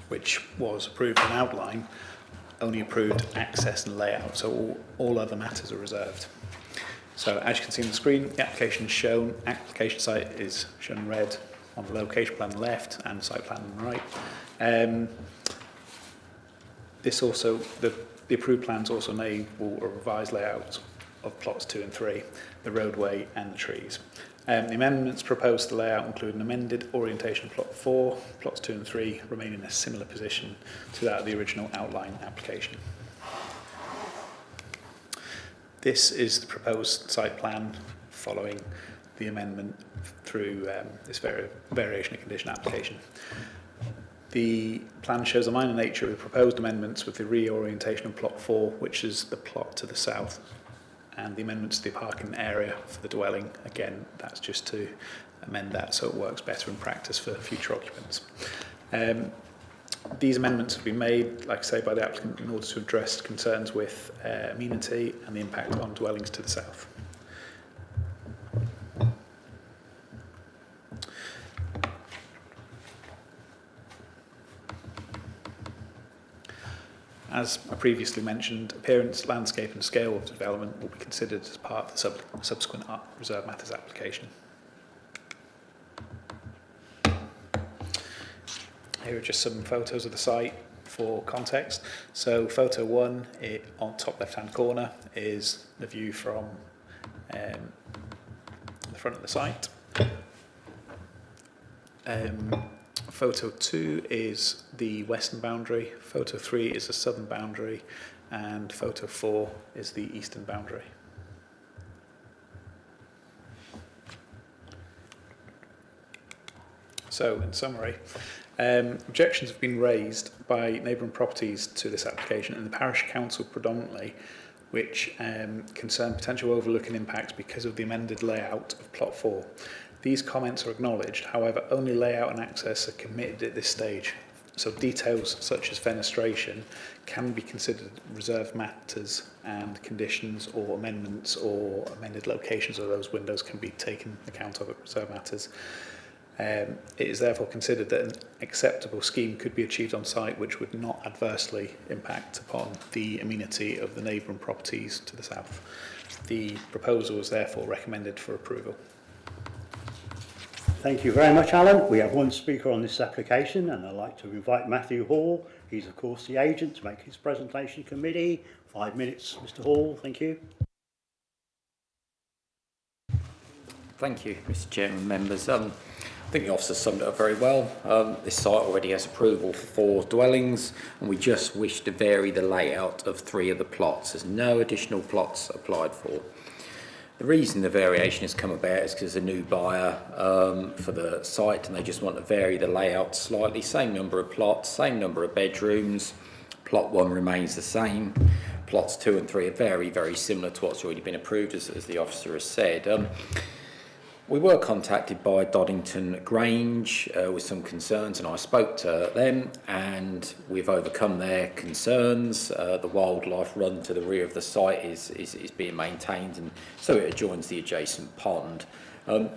which was approved in outline only approved access and layout, so all other matters are reserved. So as you can see on the screen, the application is shown. Application site is shown in red on the location plan on the left and the site plan on the right. The approved plans also enable a revised layout of plots 2 and 3, the roadway and the trees. The amendments proposed to the layout include an amended orientation of plot 4, plots 2 and 3 remain in a similar position to that of the original outline application. This is the proposed site plan following the amendment through this variation of condition application. The plan shows the minor nature of the proposed amendments with the reorientation of plot 4, which is the plot to the south, and the amendments to the parking area for the dwelling. Again, that's just to amend that so it works better in practice for future occupants. These amendments have been made, like I say, by the applicant in order to address concerns with amenity and the impact on dwellings to the south. As I previously mentioned, appearance, landscape and scale of development will be considered as part of the subsequent reserve matters application. Here are just some photos of the site for context. So photo 1, on top left-hand corner, is the view from the front of the site. Photo 2 is the western boundary, photo 3 is the southern boundary, and photo 4 is the eastern boundary. So, in summary, objections have been raised by neighbouring properties to this application and the parish council predominantly, which concern potential overlooking impacts because of the amended layout of plot 4. These comments are acknowledged, however, only layout and access are committed at this stage. So details such as fenestration can be considered reserved matters, and conditions or amendments or amended locations of those windows can be taken account of at reserved matters. It is therefore considered that an acceptable scheme could be achieved on site which would not adversely impact upon the amenity of the neighbouring properties to the south. The proposal is therefore recommended for approval. Thank you very much, Alan. We have one speaker on this application, and I'd like to invite Matthew Hall. He's, of course, the agent to make his presentation committee. 5 minutes, Mr. Hall. Thank you. Thank you, Mr. Chairman, members. I think the officer summed it up very well. This site already has approval for 4 dwellings, and we just wish to vary the layout of 3 of the plots. There's no additional plots applied for. The reason the variation has come about is because there's a new buyer for the site and they just want to vary the layout slightly. Same number of plots, same number of bedrooms. Plot 1 remains the same. Plots 2 and 3 are very, very similar to what's already been approved, as the officer has said. We were contacted by Doddington Grange with some concerns, and I spoke to them, and we've overcome their concerns. The wildlife run to the rear of the site is being maintained, and so it adjoins the adjacent pond.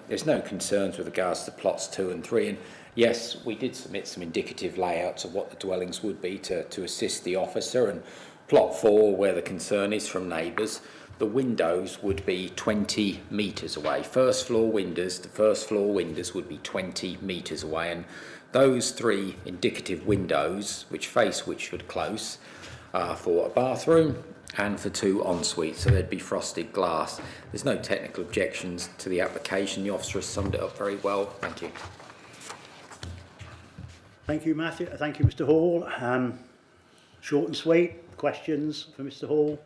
There's no concerns with regards to plots 2 and 3, and yes, we did submit some indicative layouts of what the dwellings would be to assist the officer. And plot 4, where the concern is from neighbours, the windows would be 20 metres away. The first floor windows would be 20 metres away, and those 3 indicative windows, which face Witchford Close, are for a bathroom and for 2 en-suites, so there'd be frosted glass. There's no technical objections to the application. The officer has summed it up very well. Thank you. Thank you, Matthew. Thank you, Mr. Hall. Short and sweet. Questions for Mr. Hall?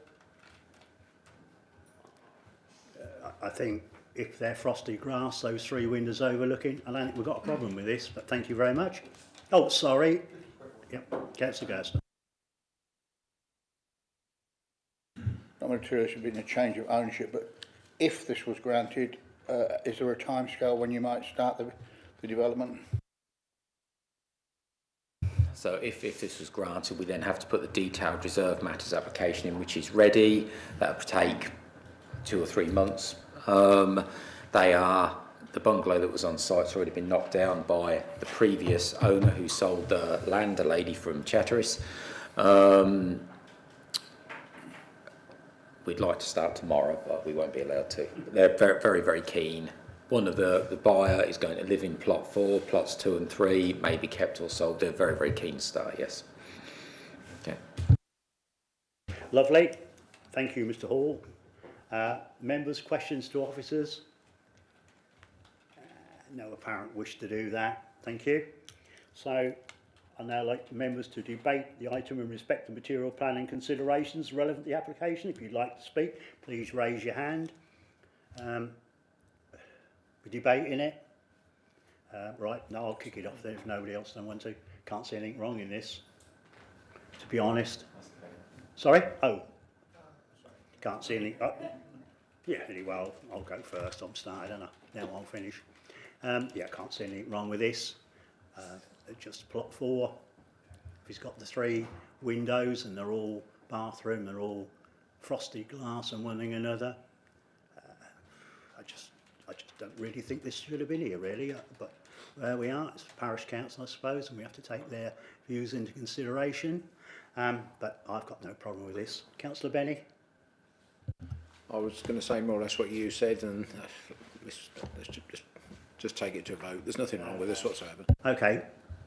I think if they're frosty grass, those 3 windows overlooking, I don't think we've got a problem with this, but thank you very much. Oh, sorry. Yep, Councillor Garston. Not material should be a change of ownership, but if this was granted, is there a timescale when you might start the development? So if this was granted, we then have to put the detailed reserve matters application in, which is ready. That would take 2 or 3 months. The bungalow that was on site's already been knocked down by the previous owner who sold the land, a lady from Chatteris. We'd like to start tomorrow, but we won't be allowed to. They're very, very, very keen. One of the buyer is going to live in plot 4, plots 2 and 3 may be kept or sold. They're very, very keen to start, yes. Okay. Lovely. Thank you, Mr. Hall. Members, questions to officers? No apparent wish to do that. Thank you. So I'd now like members to debate the item in respect to material planning considerations relevant to the application. If you'd like to speak, please raise your hand. We're debating it. Right, no, I'll kick it off then if nobody else doesn't want to. Can't see anything wrong in this, to be honest. Sorry? Oh. Can't see anything. Oh. Yeah, anyway, I'll go first. I'm started, and now I'll finish. Yeah, can't see anything wrong with this. Just plot 4. If he's got the 3 windows and they're all bathroom, they're all frosted glass and one thing another. I just don't really think this should have been here, really. But where we are, it's parish council, I suppose, and we have to take their views into consideration. But I've got no problem with this. Councillor Benny? I was going to say more or less what you said, and let's just take it to a vote. There's nothing wrong with this whatsoever. Okay.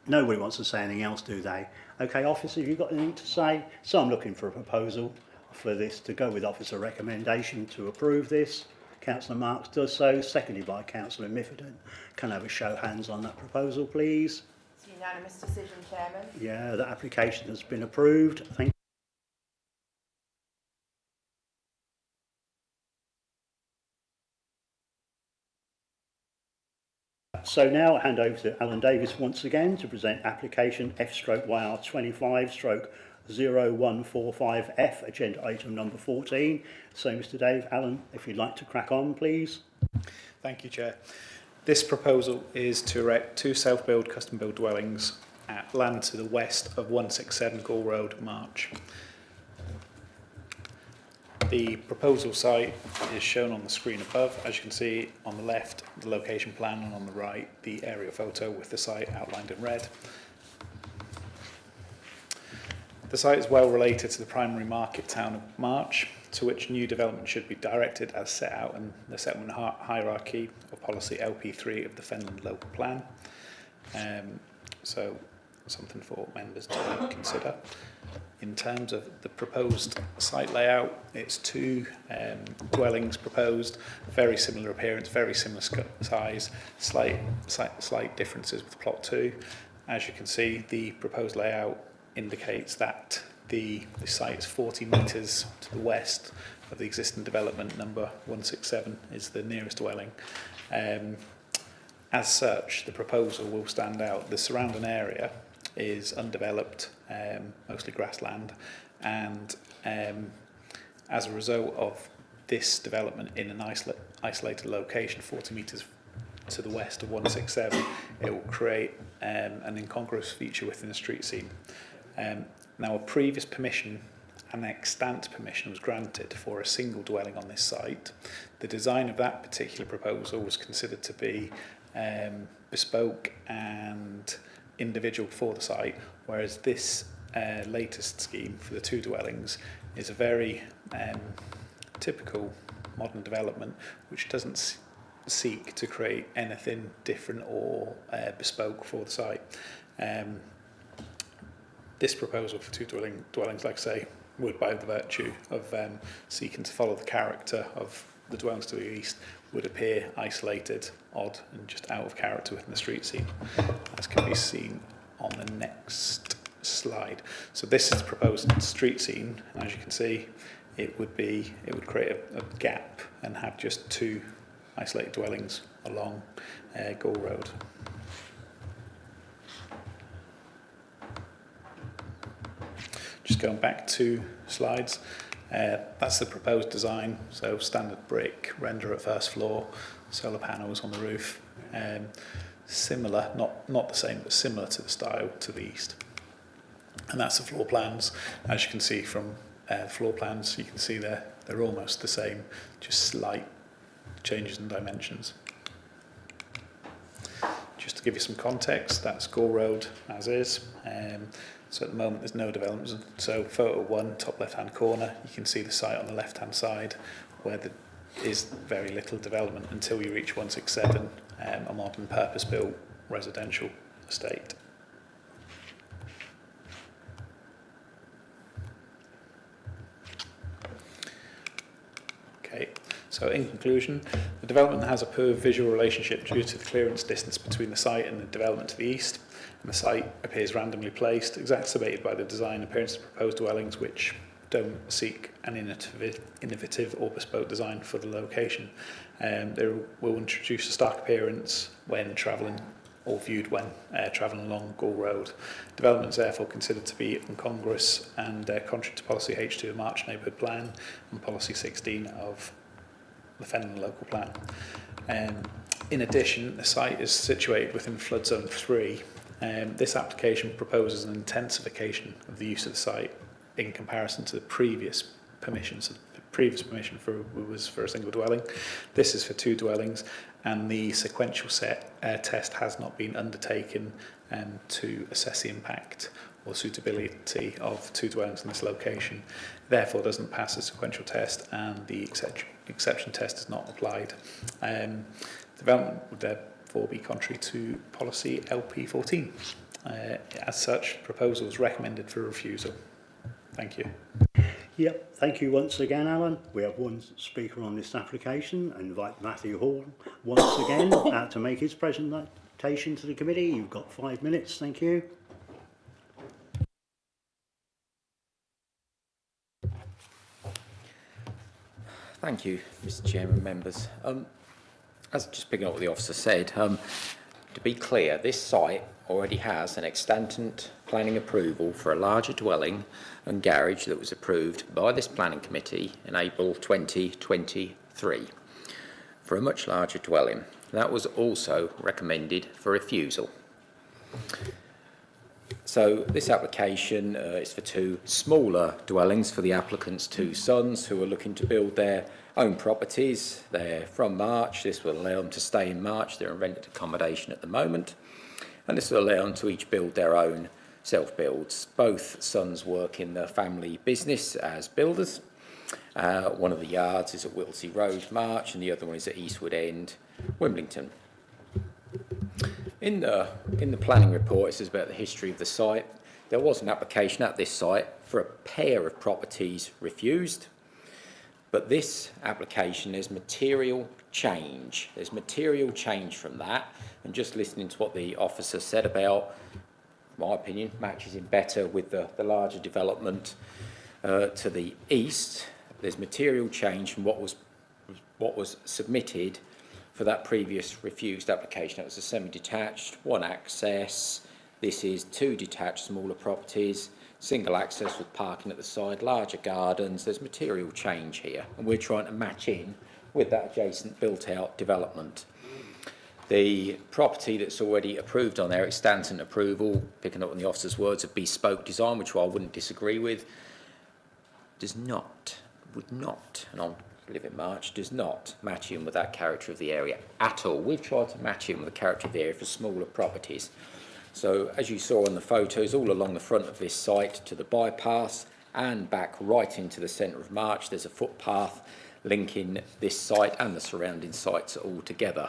Nobody wants to say anything else, do they? Okay, officer, have you got anything to say? So I'm looking for a proposal for this to go with officer recommendation to approve this. Councillor Marks does so, seconded by Councillor Miffordon. Can I have a show of hands on that proposal, please? It's a unanimous decision, Chairman. Yeah, the application has been approved. Thank you. So now I hand over to Alan Davis once again to present application F/YR25/0145F, agenda item number 14. So Mr. Dave, Alan, if you'd like to crack on, please. Thank you, Chair. This proposal is to erect 2 self-build, custom-built dwellings at land to the west of 167 Gall Road, March. The proposal site is shown on the screen above. As you can see, on the left, the location plan, and on the right, the aerial photo with the site outlined in red. The site is well related to the primary market town of March, to which new development should be directed as set out in the settlement hierarchy of policy LP3 of the Fenland local plan. So something for members to consider. In terms of the proposed site layout, it's 2 dwellings proposed, very similar appearance, very similar size, slight differences with plot 2. As you can see, the proposed layout indicates that the site is 40 metres to the west of the existing development. Number 167 is the nearest dwelling. As such, the proposal will stand out. The surrounding area is undeveloped, mostly grassland, and as a result of this development in an isolated location 40 metres to the west of 167, it will create an incongruous feature within the street scene. Now, a previous permission, an extant permission, was granted for a single dwelling on this site. The design of that particular proposal was considered to be bespoke and individual for the site, whereas this latest scheme for the 2 dwellings is a very typical modern development which doesn't seek to create anything different or bespoke for the site. This proposal for 2 dwellings, like I say, would, by the virtue of seeking to follow the character of the dwellings to the east, would appear isolated, odd, and just out of character within the street scene, as can be seen on the next slide. So this is the proposed street scene, and as you can see, it would create a gap and have just 2 isolated dwellings along Gall Road. Just going back 2 slides. That's the proposed design, so standard brick, render at first floor, solar panels on the roof. Similar, not the same, but similar to the style to the east. And that's the floor plans. As you can see from floor plans, you can see they're almost the same, just slight changes in dimensions. Just to give you some context, that's Gall Road as is. So at the moment there's no developments. So photo 1, top left-hand corner, you can see the site on the left-hand side where there is very little development until you reach 167, a modern purpose-built residential estate. Okay, so in conclusion, the development has a poor visual relationship due to the clearance distance between the site and the development to the east. And the site appears randomly placed, exacerbated by the design appearance of proposed dwellings which don't seek an innovative or bespoke design for the location. They will introduce a stark appearance when travelling or viewed when travelling along Gall Road. Development is therefore considered to be incongruous and contrary to Policy H2 of March Neighbourhood Plan and Policy 16 of the Fenland Local Plan. In addition, the site is situated within Flood Zone 3. This application proposes an intensification of the use of the site in comparison to the previous permission. So the previous permission was for a single dwelling. This is for 2 dwellings, and the sequential test has not been undertaken to assess the impact or suitability of 2 dwellings in this location. Therefore, doesn't pass the sequential test, and the exception test is not applied. Development would therefore be contrary to policy LP14. As such, proposal is recommended for refusal. Thank you. Yep, thank you once again, Alan. We have one speaker on this application. I invite Matthew Hall once again to make his presentation to the committee. You've got 5 minutes. Thank you. Thank you, Mr. Chairman, members. As just picking up what the officer said, to be clear, this site already has an extant planning approval for a larger dwelling and garage that was approved by this planning committee in April 2023 for a much larger dwelling. That was also recommended for refusal. So this application is for 2 smaller dwellings for the applicant's 2 sons who are looking to build their own properties. They're from March. This will allow them to stay in March. They're in rented accommodation at the moment. And this will allow them to each build their own self-builds. Both sons work in the family business as builders. One of the yards is at Whittlesey Road, March, and the other one is at Eastwood End, Wimbledon. In the planning report, it says about the history of the site. There was an application at this site for a pair of properties refused, but this application is material change. There's material change from that, and just listening to what the officer said about, my opinion, matches in better with the larger development to the east. There's material change from what was submitted for that previous refused application. It was a semi-detached, 1 access. This is 2 detached smaller properties, single access with parking at the side, larger gardens. There's material change here, and we're trying to match in with that adjacent built-out development. The property that's already approved on there, extant approval, picking up on the officer's words of bespoke design, which I wouldn't disagree with, would not, and I'll live in March, does not match in with that character of the area at all. We've tried to match in with the character of the area for smaller properties. So as you saw in the photos, all along the front of this site to the bypass and back right into the centre of March, there's a footpath linking this site and the surrounding sites all together.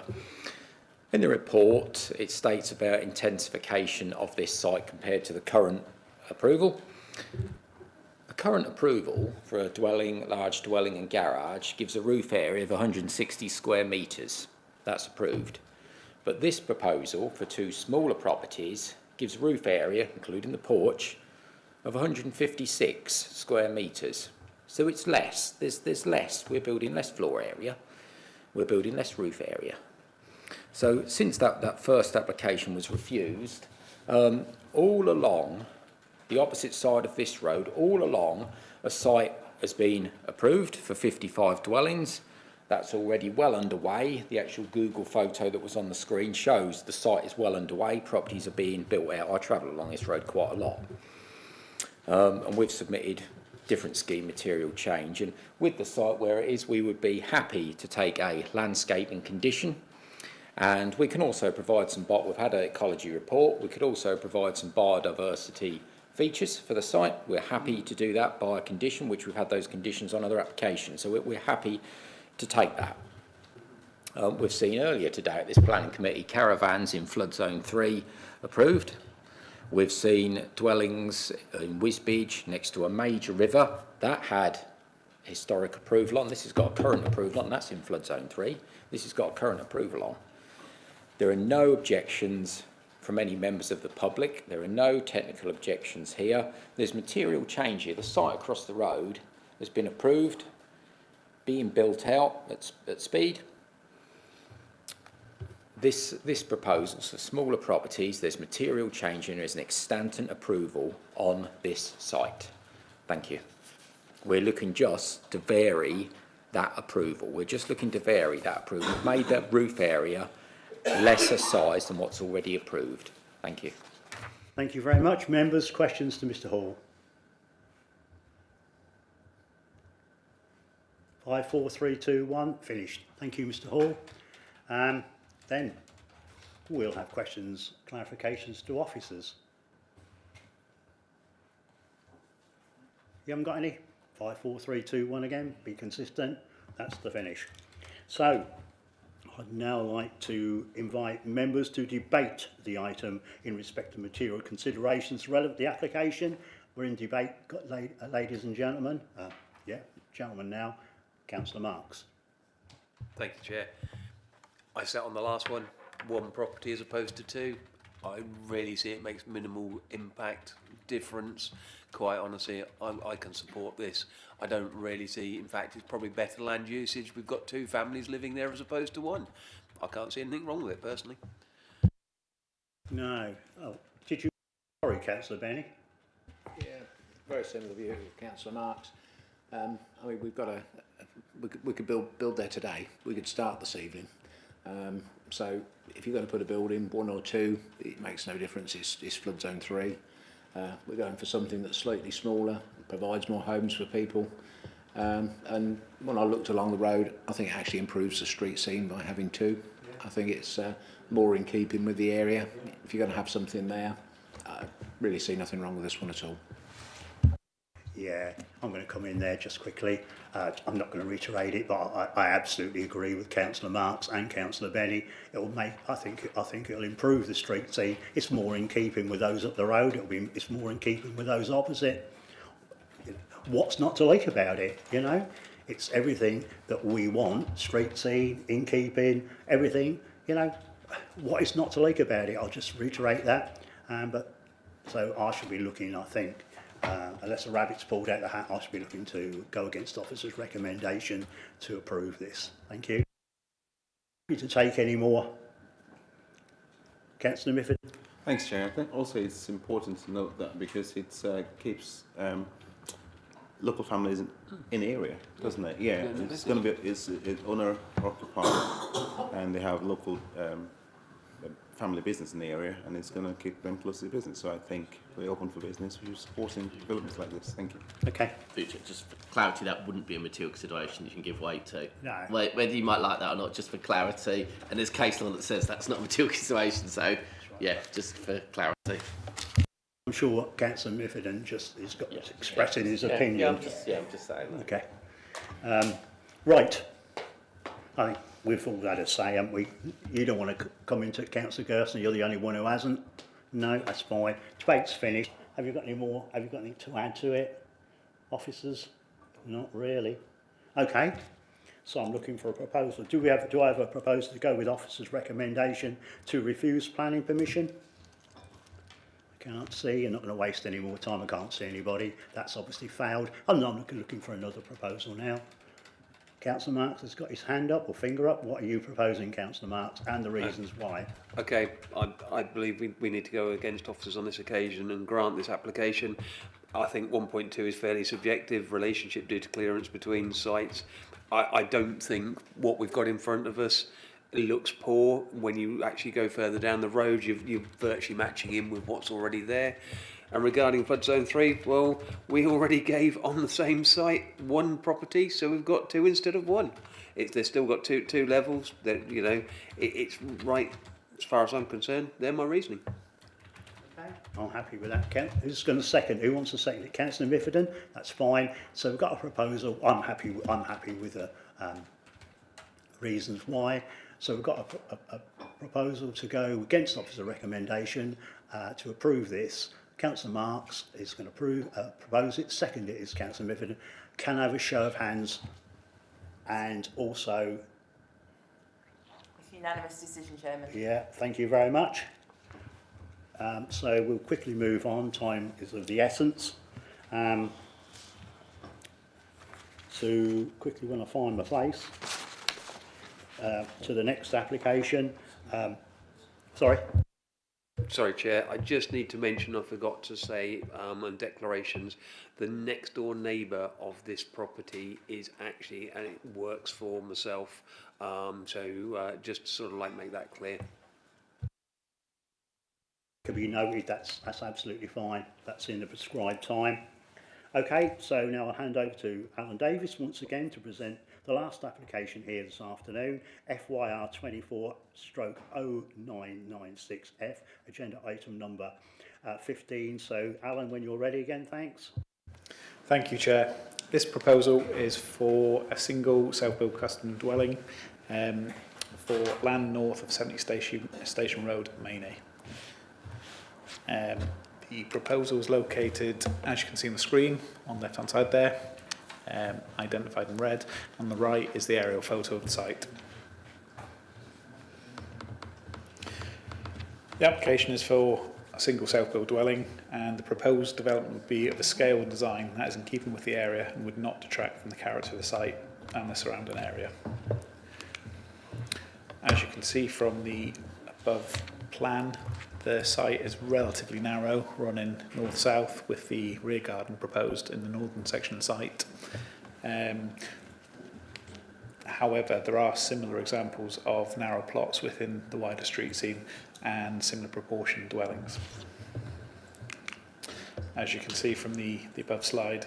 In the report, it states about intensification of this site compared to the current approval. The current approval for a dwelling, large dwelling and garage gives a roof area of 160 square metres. That's approved. But this proposal for 2 smaller properties gives a roof area, including the porch, of 156 square metres. So it's less. There's less. We're building less floor area. We're building less roof area. So since that first application was refused, all along the opposite side of this road, all along, a site has been approved for 55 dwellings. That's already well underway. The actual Google photo that was on the screen shows the site is well underway. Properties are being built out. I travel along this road quite a lot. And we've submitted different scheme material change. And with the site where it is, we would be happy to take a landscaping condition. And we can also provide some, we've had an ecology report. We could also provide some biodiversity features for the site. We're happy to do that by a condition, which we've had those conditions on other applications. So we're happy to take that. We've seen earlier today at this planning committee caravans in flood zone 3 approved. We've seen dwellings in Wisbech next to a major river that had historic approval on. This has got a current approval on. That's in flood zone 3. This has got a current approval on. There are no objections from any members of the public. There are no technical objections here. There's material change here. The site across the road has been approved, being built out at speed. This proposal for smaller properties, there's material change and there's an extant approval on this site. Thank you. We're looking just to vary that approval. We're just looking to vary that approval. We've made that roof area lesser size than what's already approved. Thank you. Thank you very much. Members, questions to Mr Hall? 5, 4, 3, 2, 1, finished. Thank you, Mr Hall. Then we'll have questions, clarifications to officers. You haven't got any? 5, 4, 3, 2, 1 again. Be consistent. That's the finish. So I'd now like to invite members to debate the item in respect to material considerations relevant to the application. We're in debate, ladies and gentlemen. Gentlemen now. Councillor Marks. Thank you, Chair. I sat on the last one property as opposed to 2. I really see it makes minimal impact difference. Quite honestly, I can support this. I don't really see, in fact, it's probably better land usage. We've got 2 families living there as opposed to 1. I can't see anything wrong with it, personally. No. Oh, did you? Sorry, Councillor Benny. Yeah, very similar view to Councillor Marks. I mean, we've got we could build there today. We could start this evening. So if you're going to put a building, 1 or 2, it makes no difference. It's flood zone 3. We're going for something that's slightly smaller, provides more homes for people. And when I looked along the road, I think it actually improves the street scene by having 2. Yeah. I think it's more in keeping with the area. If you're going to have something there, I really see nothing wrong with this one at all. Yeah, I'm going to come in there just quickly. I'm not going to reiterate it, but I absolutely agree with Councillor Marks and Councillor Benny. It'll make, I think it'll improve the street scene. It's more in keeping with those up the road. It's more in keeping with those opposite. What's not to like about it? You know, it's everything that we want. Street scene, in keeping, everything. You know, what is not to like about it? I'll just reiterate that. But so I should be looking, I think. Unless a rabbit's pulled out the hat, I should be looking to go against officer's recommendation to approve this. Thank you. To take any more? Councillor Mifford. Thanks, Chair. I think also it's important to note that because it keeps local families in area, doesn't it? Yeah, it's going to be it's owner occupied, and they have local family business in the area, and it's going to keep them close to the business. So I think we're open for business. We're supporting developments like this. Thank you. Okay. Just for clarity, that wouldn't be a material consideration you can give weight to. No. Whether you might like that or not, just for clarity. And there's case law that says that's not a material consideration. So, yeah, just for clarity. I'm sure Councillor Mifford just is got expressing his opinion. Yeah, I'm just saying that. Okay. Right. I think we've all had a say, haven't we? You don't want to come into it, Councillor Gerson. You're the only one who hasn't. No, that's fine. Debate's finished. Have you got any more? Have you got anything to add to it, officers? Not really. Okay. So I'm looking for a proposal. Do I have a proposal to go with officer's recommendation to refuse planning permission? I can't see. I'm not going to waste any more time. I can't see anybody. That's obviously failed. I'm not looking for another proposal now. Councillor Marks has got his hand up or finger up. What are you proposing, Councillor Marks, and the reasons why? Okay, I believe we need to go against officers on this occasion and grant this application. I think 1.2 is fairly subjective, relationship due to clearance between sites. I don't think what we've got in front of us looks poor. When you actually go further down the road, you're virtually matching in with what's already there. And regarding flood zone 3, well, we already gave on the same site 1 property, so we've got 2 instead of 1. They've still got two levels. That it's right as far as I'm concerned. They're my reasoning. Okay, I'm happy with that. Who's going to second? Who wants to second it? Councillor Mifford. That's fine. So we've got a proposal. I'm happy with the reasons why. So we've got a proposal to go against officer recommendation to approve this. Councillor Marks is going to propose it. Second it is Councillor Mifford. Can I have a show of hands? And also... It's unanimous decision, Chairman. Yeah, thank you very much. So we'll quickly move on. Time is of the essence. So quickly, when I find my place, to the next application. Sorry. Sorry, Chair. I just need to mention, I forgot to say, on declarations, the next door neighbour of this property is actually, and it works for myself. Just sort of like make that clear. Can be noted, that's absolutely fine. That's in the prescribed time. Okay, so now I'll hand over to Alan Davis once again to present the last application here this afternoon, FYR 24/0996F, agenda item number 15. So Alan, when you're ready again, thanks. Thank you, Chair. This proposal is for a single self-built custom dwelling for land north of 70 Station Road, Mainey. The proposal is located, as you can see on the screen, on the left-hand side there, identified in red. On the right is the aerial photo of the site. The application is for a single self-built dwelling, and the proposed development would be of a scale and design that is in keeping with the area and would not detract from the character of the site and the surrounding area. As you can see from the above plan, the site is relatively narrow, running north-south, with the rear garden proposed in the northern section of the site. However, there are similar examples of narrow plots within the wider street scene and similar proportioned dwellings. As you can see from the above slide,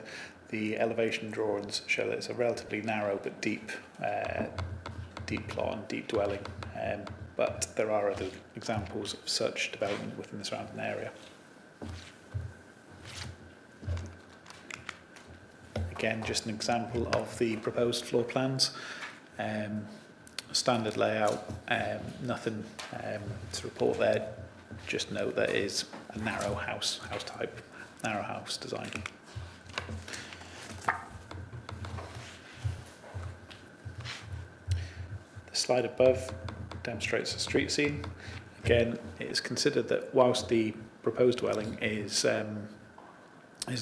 the elevation drawings show that it's a relatively narrow but deep plot and deep dwelling. But there are other examples of such development within the surrounding area. Again, just an example of the proposed floor plans. Standard layout, nothing to report there. Just note that it is a narrow house type, narrow house design. The slide above demonstrates the street scene. Again, it is considered that whilst the proposed dwelling is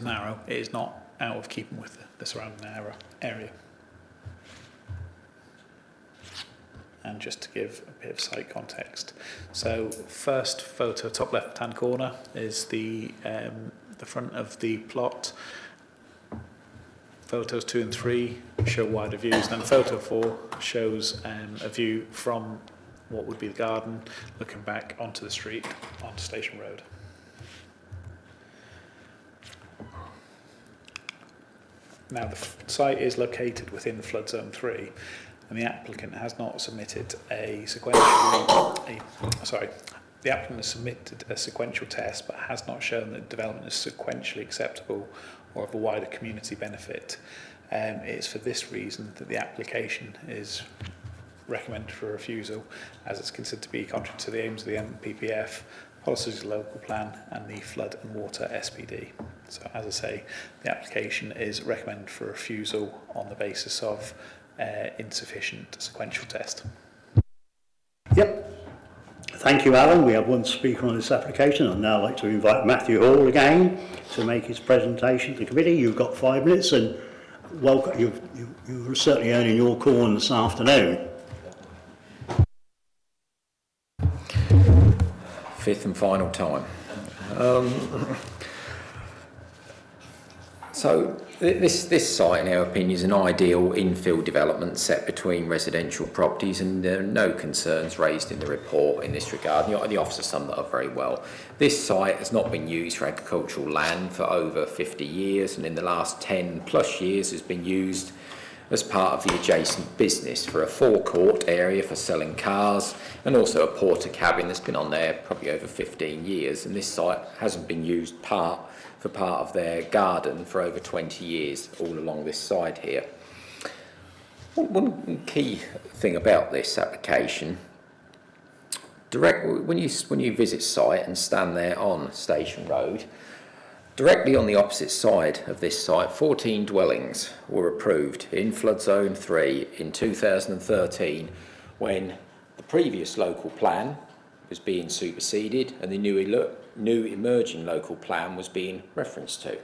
narrow, it is not out of keeping with the surrounding area. And just to give a bit of site context, so first photo, top left-hand corner, is the front of the plot. Photos 2 and 3 show wider views, and photo 4 shows a view from what would be the garden, looking back onto the street, onto Station Road. Now, the site is located within flood zone 3, and the applicant has not submitted a sequential test, but has not shown that development is sequentially acceptable or of a wider community benefit. It's for this reason that the application is recommended for refusal, as it's considered to be contrary to the aims of the MPPF, policies of the local plan, and the flood and water SPD. So, as I say, the application is recommended for refusal on the basis of insufficient sequential test. Yep. Thank you, Alan. We have one speaker on this application. I'd now like to invite Matthew Hall again to make his presentation to the committee. You've got 5 minutes, and welcome. You're certainly earning your corn this afternoon. Fifth and final time. So this site, in our opinion, is an ideal infill development set between residential properties, and there are no concerns raised in the report in this regard. The officer summed that up very well. This site has not been used for agricultural land for over 50 years, and in the last 10 plus years has been used as part of the adjacent business for a forecourt area for selling cars, and also a porter cabin that's been on there probably over 15 years, and this site hasn't been used for part of their garden for over 20 years all along this side here. One key thing about this application, when you visit site and stand there on Station Road, directly on the opposite side of this site, 14 dwellings were approved in Flood Zone 3 in 2013, when the previous local plan was being superseded and the new emerging local plan was being referenced to.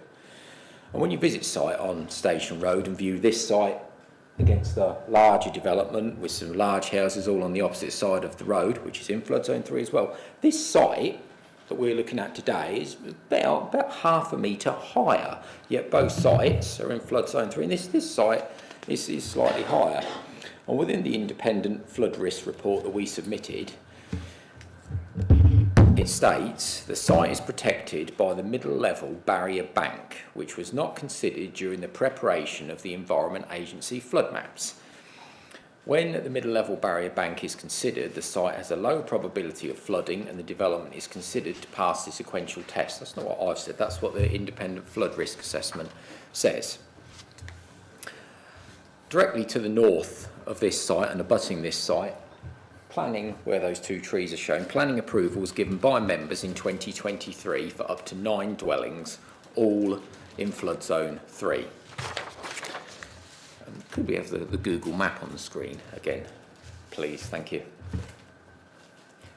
And when you visit site on Station Road and view this site against the larger development with some large houses all on the opposite side of the road, which is in flood zone 3 as well, this site that we're looking at today is about half a metre higher, yet both sites are in flood zone 3, and this site is slightly higher. And within the independent flood risk report that we submitted, it states the site is protected by the middle level barrier bank, which was not considered during the preparation of the Environment Agency flood maps. When the middle level barrier bank is considered, the site has a low probability of flooding and the development is considered to pass the sequential test. That's not what I've said, that's what the independent flood risk assessment says. Directly to the north of this site and abutting this site, planning, where those two trees are shown, planning approval was given by members in 2023 for up to 9 dwellings, all in flood zone 3. Could we have the Google map on the screen again, please? Thank you.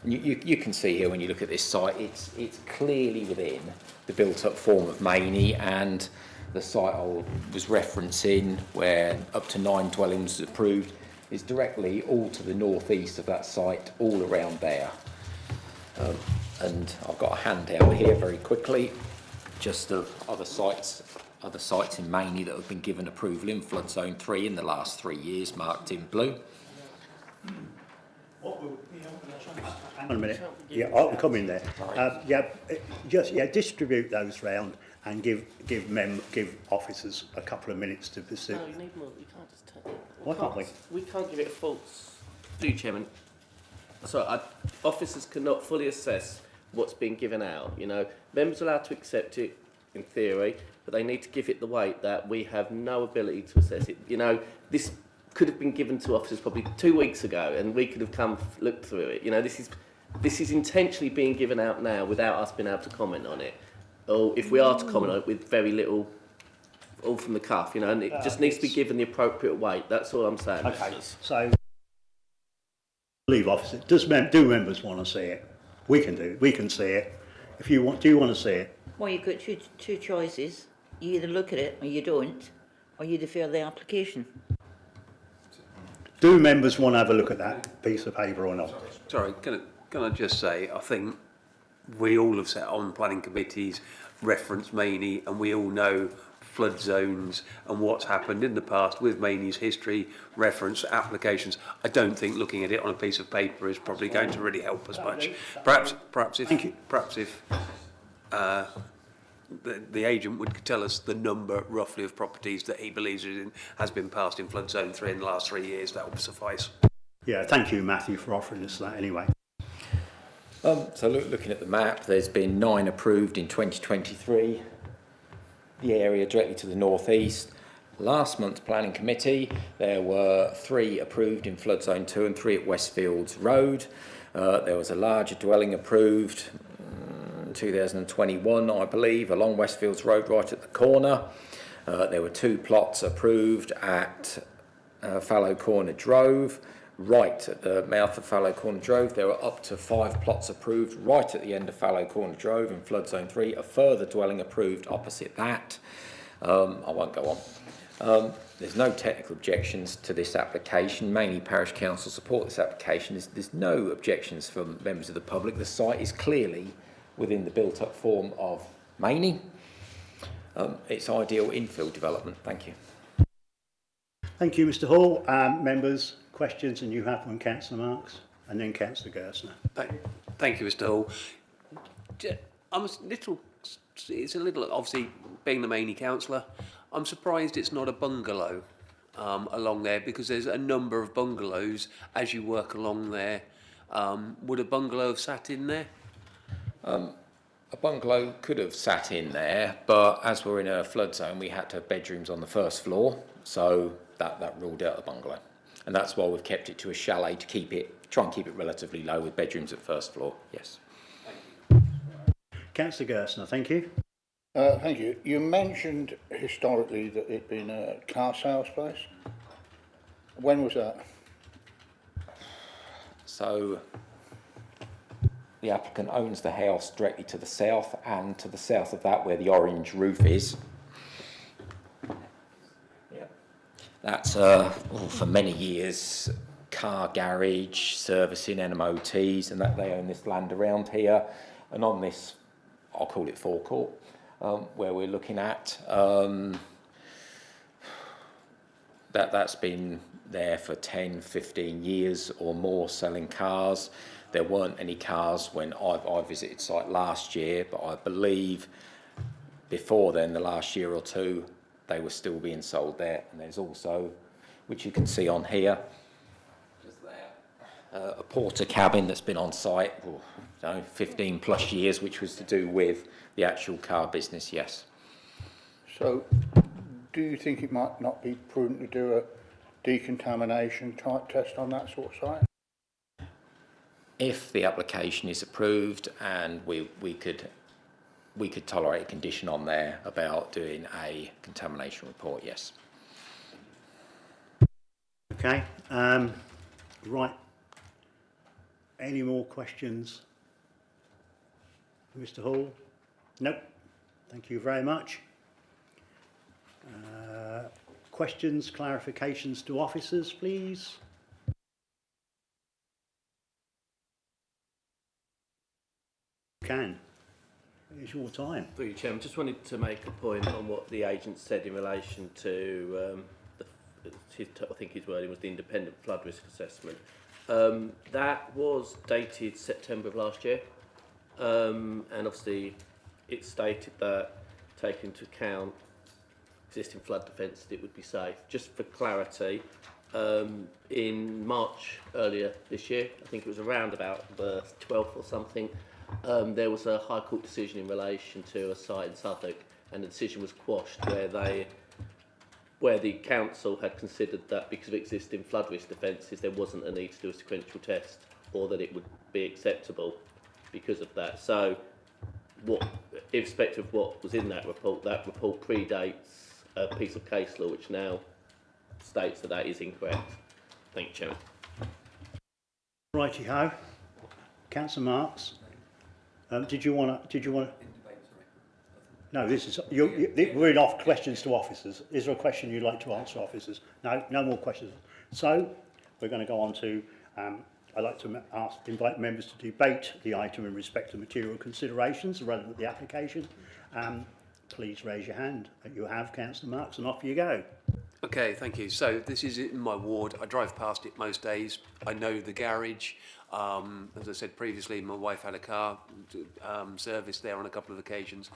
And you can see here when you look at this site, it's clearly within the built-up form of Mainey, and the site I was referencing, where up to 9 dwellings approved, is directly all to the northeast of that site, all around there. And I've got a handout here very quickly, just of other sites in Mainey that have been given approval in flood zone 3 in the last 3 years, marked in blue. Hang on a minute. Yeah, I'll come in there. Distribute those round and give officers a couple of minutes to pursue. No, you need more. You can't just take it. Why can't we? We can't give it a false. Do, Chairman. So officers cannot fully assess what's been given out. You know, members are allowed to accept it in theory, but they need to give it the weight that we have no ability to assess it. You know, this could have been given to officers probably 2 weeks ago, and we could have come looked through it. You know, this is intentionally being given out now without us being able to comment on it, or if we are to comment on it with very little, all from the cuff. You know, and it just needs to be given the appropriate weight. That's all I'm saying. Okay, so leave officers. Do members want to see it? We can see it. If you want, do you want to see it? Well, you've got two choices. You either look at it or you don't, or you defer the application. Do members want to have a look at that piece of paper or not? Sorry, can I just say, I think we all have sat on planning committees, reference Mainey, and we all know flood zones and what's happened in the past with Mainey's history, reference applications. I don't think looking at it on a piece of paper is probably going to really help us much. Perhaps if the agent would tell us the number roughly of properties that he believes has been passed in flood zone 3 in the last 3 years, that would suffice. Yeah, thank you, Matthew, for offering us that anyway. So looking at the map, there's been 9 approved in 2023. The area directly to the northeast. Last month's planning committee, there were 3 approved in flood zone 2 and 3 at Westfields Road. There was a larger dwelling approved 2021, I believe, along Westfields Road, right at the corner. There were 2 plots approved at Fallow Corner Drove, right at the mouth of Fallow Corner Drove. There were up to 5 plots approved right at the end of Fallow Corner Drove in flood zone 3. A further dwelling approved opposite that. I won't go on. There's no technical objections to this application. Mainly Parish Council support this application. There's no objections from members of the public. The site is clearly within the built-up form of Mainey. It's ideal infill development. Thank you. Thank you, Mr Hall. Members, questions, and you have one, Councillor Marks, and then Councillor Gerstner. Thank you, Mr Hall. It's a little, obviously, being the Mainey councillor, I'm surprised it's not a bungalow along there, because there's a number of bungalows as you work along there. Would a bungalow have sat in there? A bungalow could have sat in there, but as we're in a flood zone, we had to have bedrooms on the first floor, so that ruled out the bungalow. And that's why we've kept it to a chalet to try and keep it relatively low with bedrooms at first floor. Yes. Councillor Gerstner, thank you. Thank you. You mentioned historically that it'd been a car sales place. When was that? So the applicant owns the house directly to the south, and to the south of that, where the orange roof is, that's for many years car garage, servicing, and MOTs, and that they own this land around here. And on this, I'll call it forecourt, where we're looking at, that's been there for 10, 15 years or more, selling cars. There weren't any cars when I visited site last year, but I believe before then, the last year or two, they were still being sold there. And there's also, which you can see on here, just there, a porter cabin that's been on site for 15 plus years, which was to do with the actual car business, yes. So, do you think it might not be prudent to do a decontamination type test on that sort of site? If the application is approved, and we could tolerate a condition on there about doing a contamination report, yes. Okay, right. Any more questions for Mr. Hall? Nope. Thank you very much. Questions, clarifications to officers, please? You can. It's your time. Through you, Chairman, just wanted to make a point on what the agent said in relation to I think his wording was the independent flood risk assessment. That was dated September of last year, and obviously it stated that, taking into account existing flood defence, it would be safe. Just for clarity, in March earlier this year, I think it was around about the 12th or something, there was a High Court decision in relation to a site in Southwark, and the decision was quashed where the council had considered that because of existing flood risk defences there wasn't a need to do a sequential test, or that it would be acceptable because of that. So, irrespective of what was in that report predates a piece of case law which now states that that is incorrect. Thank you, Chairman. Righty ho. Councillor Marks. Did you want to? No, this is we're in off questions to officers. Is there a question you'd like to answer, officers? No, no more questions. So we're going to go on to. I'd like to invite members to debate the item in respect to material considerations relevant to the application. Please raise your hand. You have, Councillor Marks, and off you go. Okay, thank you. So this is in my ward. I drive past it most days. I know the garage. As I said previously, my wife had a car service there on a couple of occasions.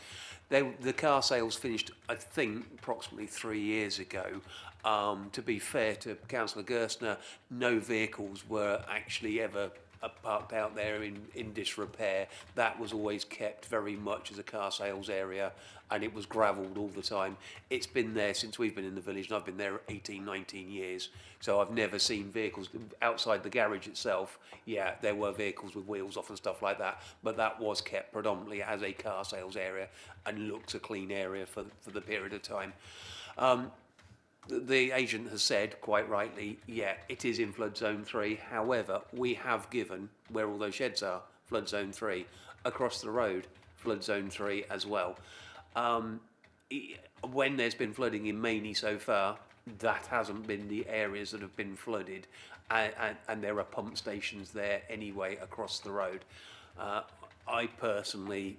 The car sales finished, I think, approximately 3 years ago. To be fair to Councillor Gerstner, no vehicles were actually ever parked out there in disrepair. That was always kept very much as a car sales area, and it was gravelled all the time. It's been there since we've been in the village, and I've been there 18, 19 years. So I've never seen vehicles outside the garage itself. Yeah, there were vehicles with wheels off and stuff like that, but that was kept predominantly as a car sales area and looked a clean area for the period of time. The agent has said, quite rightly, yeah, it is in flood zone 3. However, we have given, where all those sheds are, flood zone 3. Across the road, flood zone 3 as well. When there's been flooding in Mainey so far, that hasn't been the areas that have been flooded, and there are pump stations there anyway across the road. I personally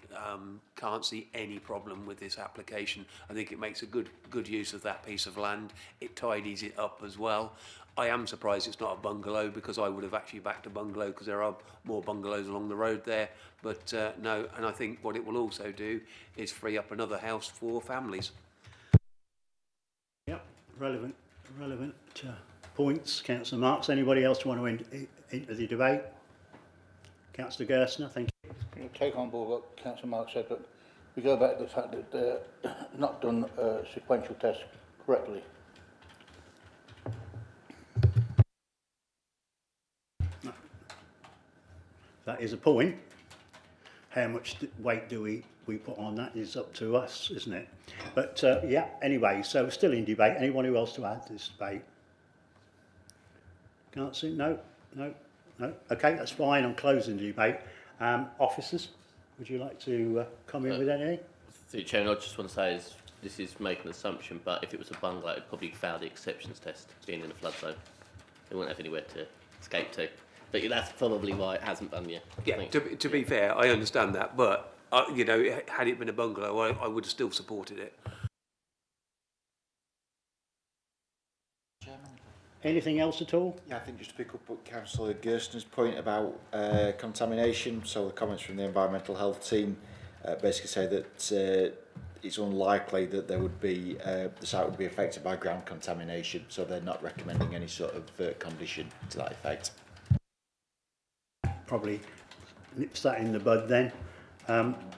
can't see any problem with this application. I think it makes a good use of that piece of land. It tidies it up as well. I am surprised it's not a bungalow, because I would have actually backed a bungalow, because there are more bungalows along the road there. But no, and I think what it will also do is free up another house for families. Yep, relevant points, Councillor Marks. Anybody else want to enter the debate? Councillor Gerstner, thank you. I'll take on board what Councillor Mark said, but we go back to the fact that they're not done sequential tests correctly. That is a point. How much weight do we put on that is up to us, isn't it? But yeah, anyway, so we're still in debate. Anyone who else to add to this debate? Can't see? No. Okay, that's fine. I'm closing the debate. Officers, would you like to come in with anything? Through the Chairman, I just want to say this is making an assumption, but if it was a bungalow, it'd probably fail the exceptions test, being in a flood zone. They wouldn't have anywhere to escape to. But that's probably why it hasn't done yet. Yeah, to be fair, I understand that, but, you know, had it been a bungalow, I would have still supported it. Anything else at all? Yeah, I think just to pick up what Councillor Gerstner's point about contamination, so the comments from the environmental health team basically say that it's unlikely that there would be the site would be affected by ground contamination, so they're not recommending any sort of condition to that effect. Probably nips that in the bud then.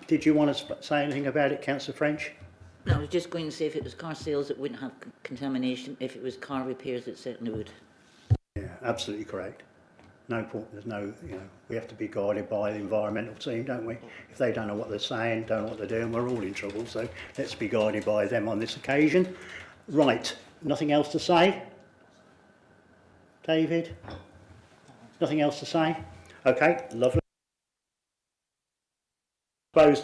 Did you want to say anything about it, Councillor French? No, I was just going to say if it was car sales, it wouldn't have contamination. If it was car repairs, it certainly would. Yeah, absolutely correct. No point, there's no, you know, we have to be guided by the environmental team, don't we? If they don't know what they're saying, don't know what they're doing, we're all in trouble, so let's be guided by them on this occasion. Right, nothing else to say? David? Nothing else to say? Okay, lovely. We're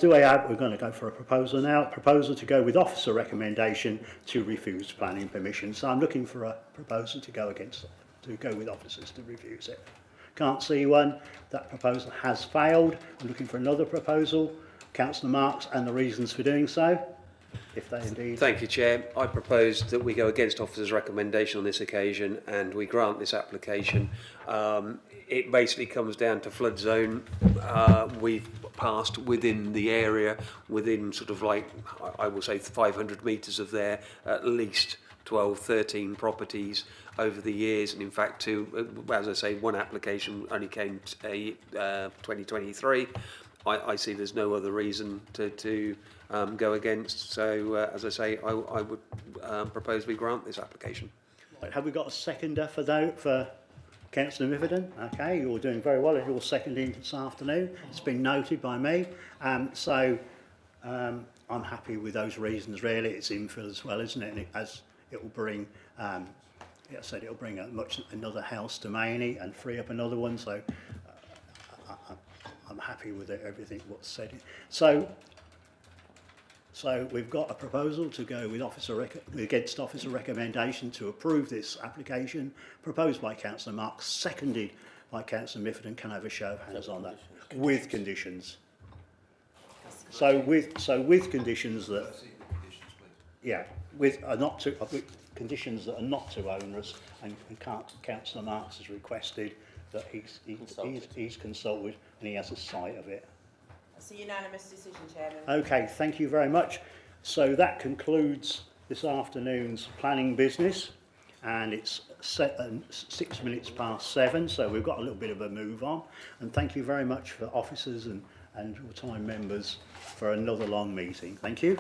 going to go for a proposal now. Proposal to go with officer recommendation to refuse planning permission. So I'm looking for a proposal to go with officers to refuse it. Can't see one. That proposal has failed. I'm looking for another proposal. Councillor Marks, and the reasons for doing so, if they indeed. Thank you, Chair. I propose that we go against officer's recommendation on this occasion and we grant this application. It basically comes down to flood zone. We've passed within the area, within sort of like, I will say 500 metres of there, at least 12, 13 properties over the years. And in fact, as I say, one application only came to 2023. I see there's no other reason to go against. So, as I say, I would propose we grant this application. Right, have we got a seconder for Councillor Mifferton? Okay, you're doing very well. You're seconding this afternoon. It's been noted by me. I'm happy with those reasons. Really, it's infill as well, isn't it? And it will bring, I said it'll bring another house to Maney and free up another one. So I'm happy with it, everything what's said. So we've got a proposal to go with against officer recommendation to approve this application, proposed by Councillor Marks, seconded by Councillor Mifferton. Can I have a show of hands on that? With conditions. So with conditions that, yeah, with conditions that are not too onerous, and Councillor Marks has requested that he's consulted and he has a sight of it. It's a unanimous decision, Chairman. Okay, thank you very much. So that concludes this afternoon's planning business, and it's 6 minutes past 7, so we've got a little bit of a move on. And thank you very much for officers and time members for another long meeting. Thank you.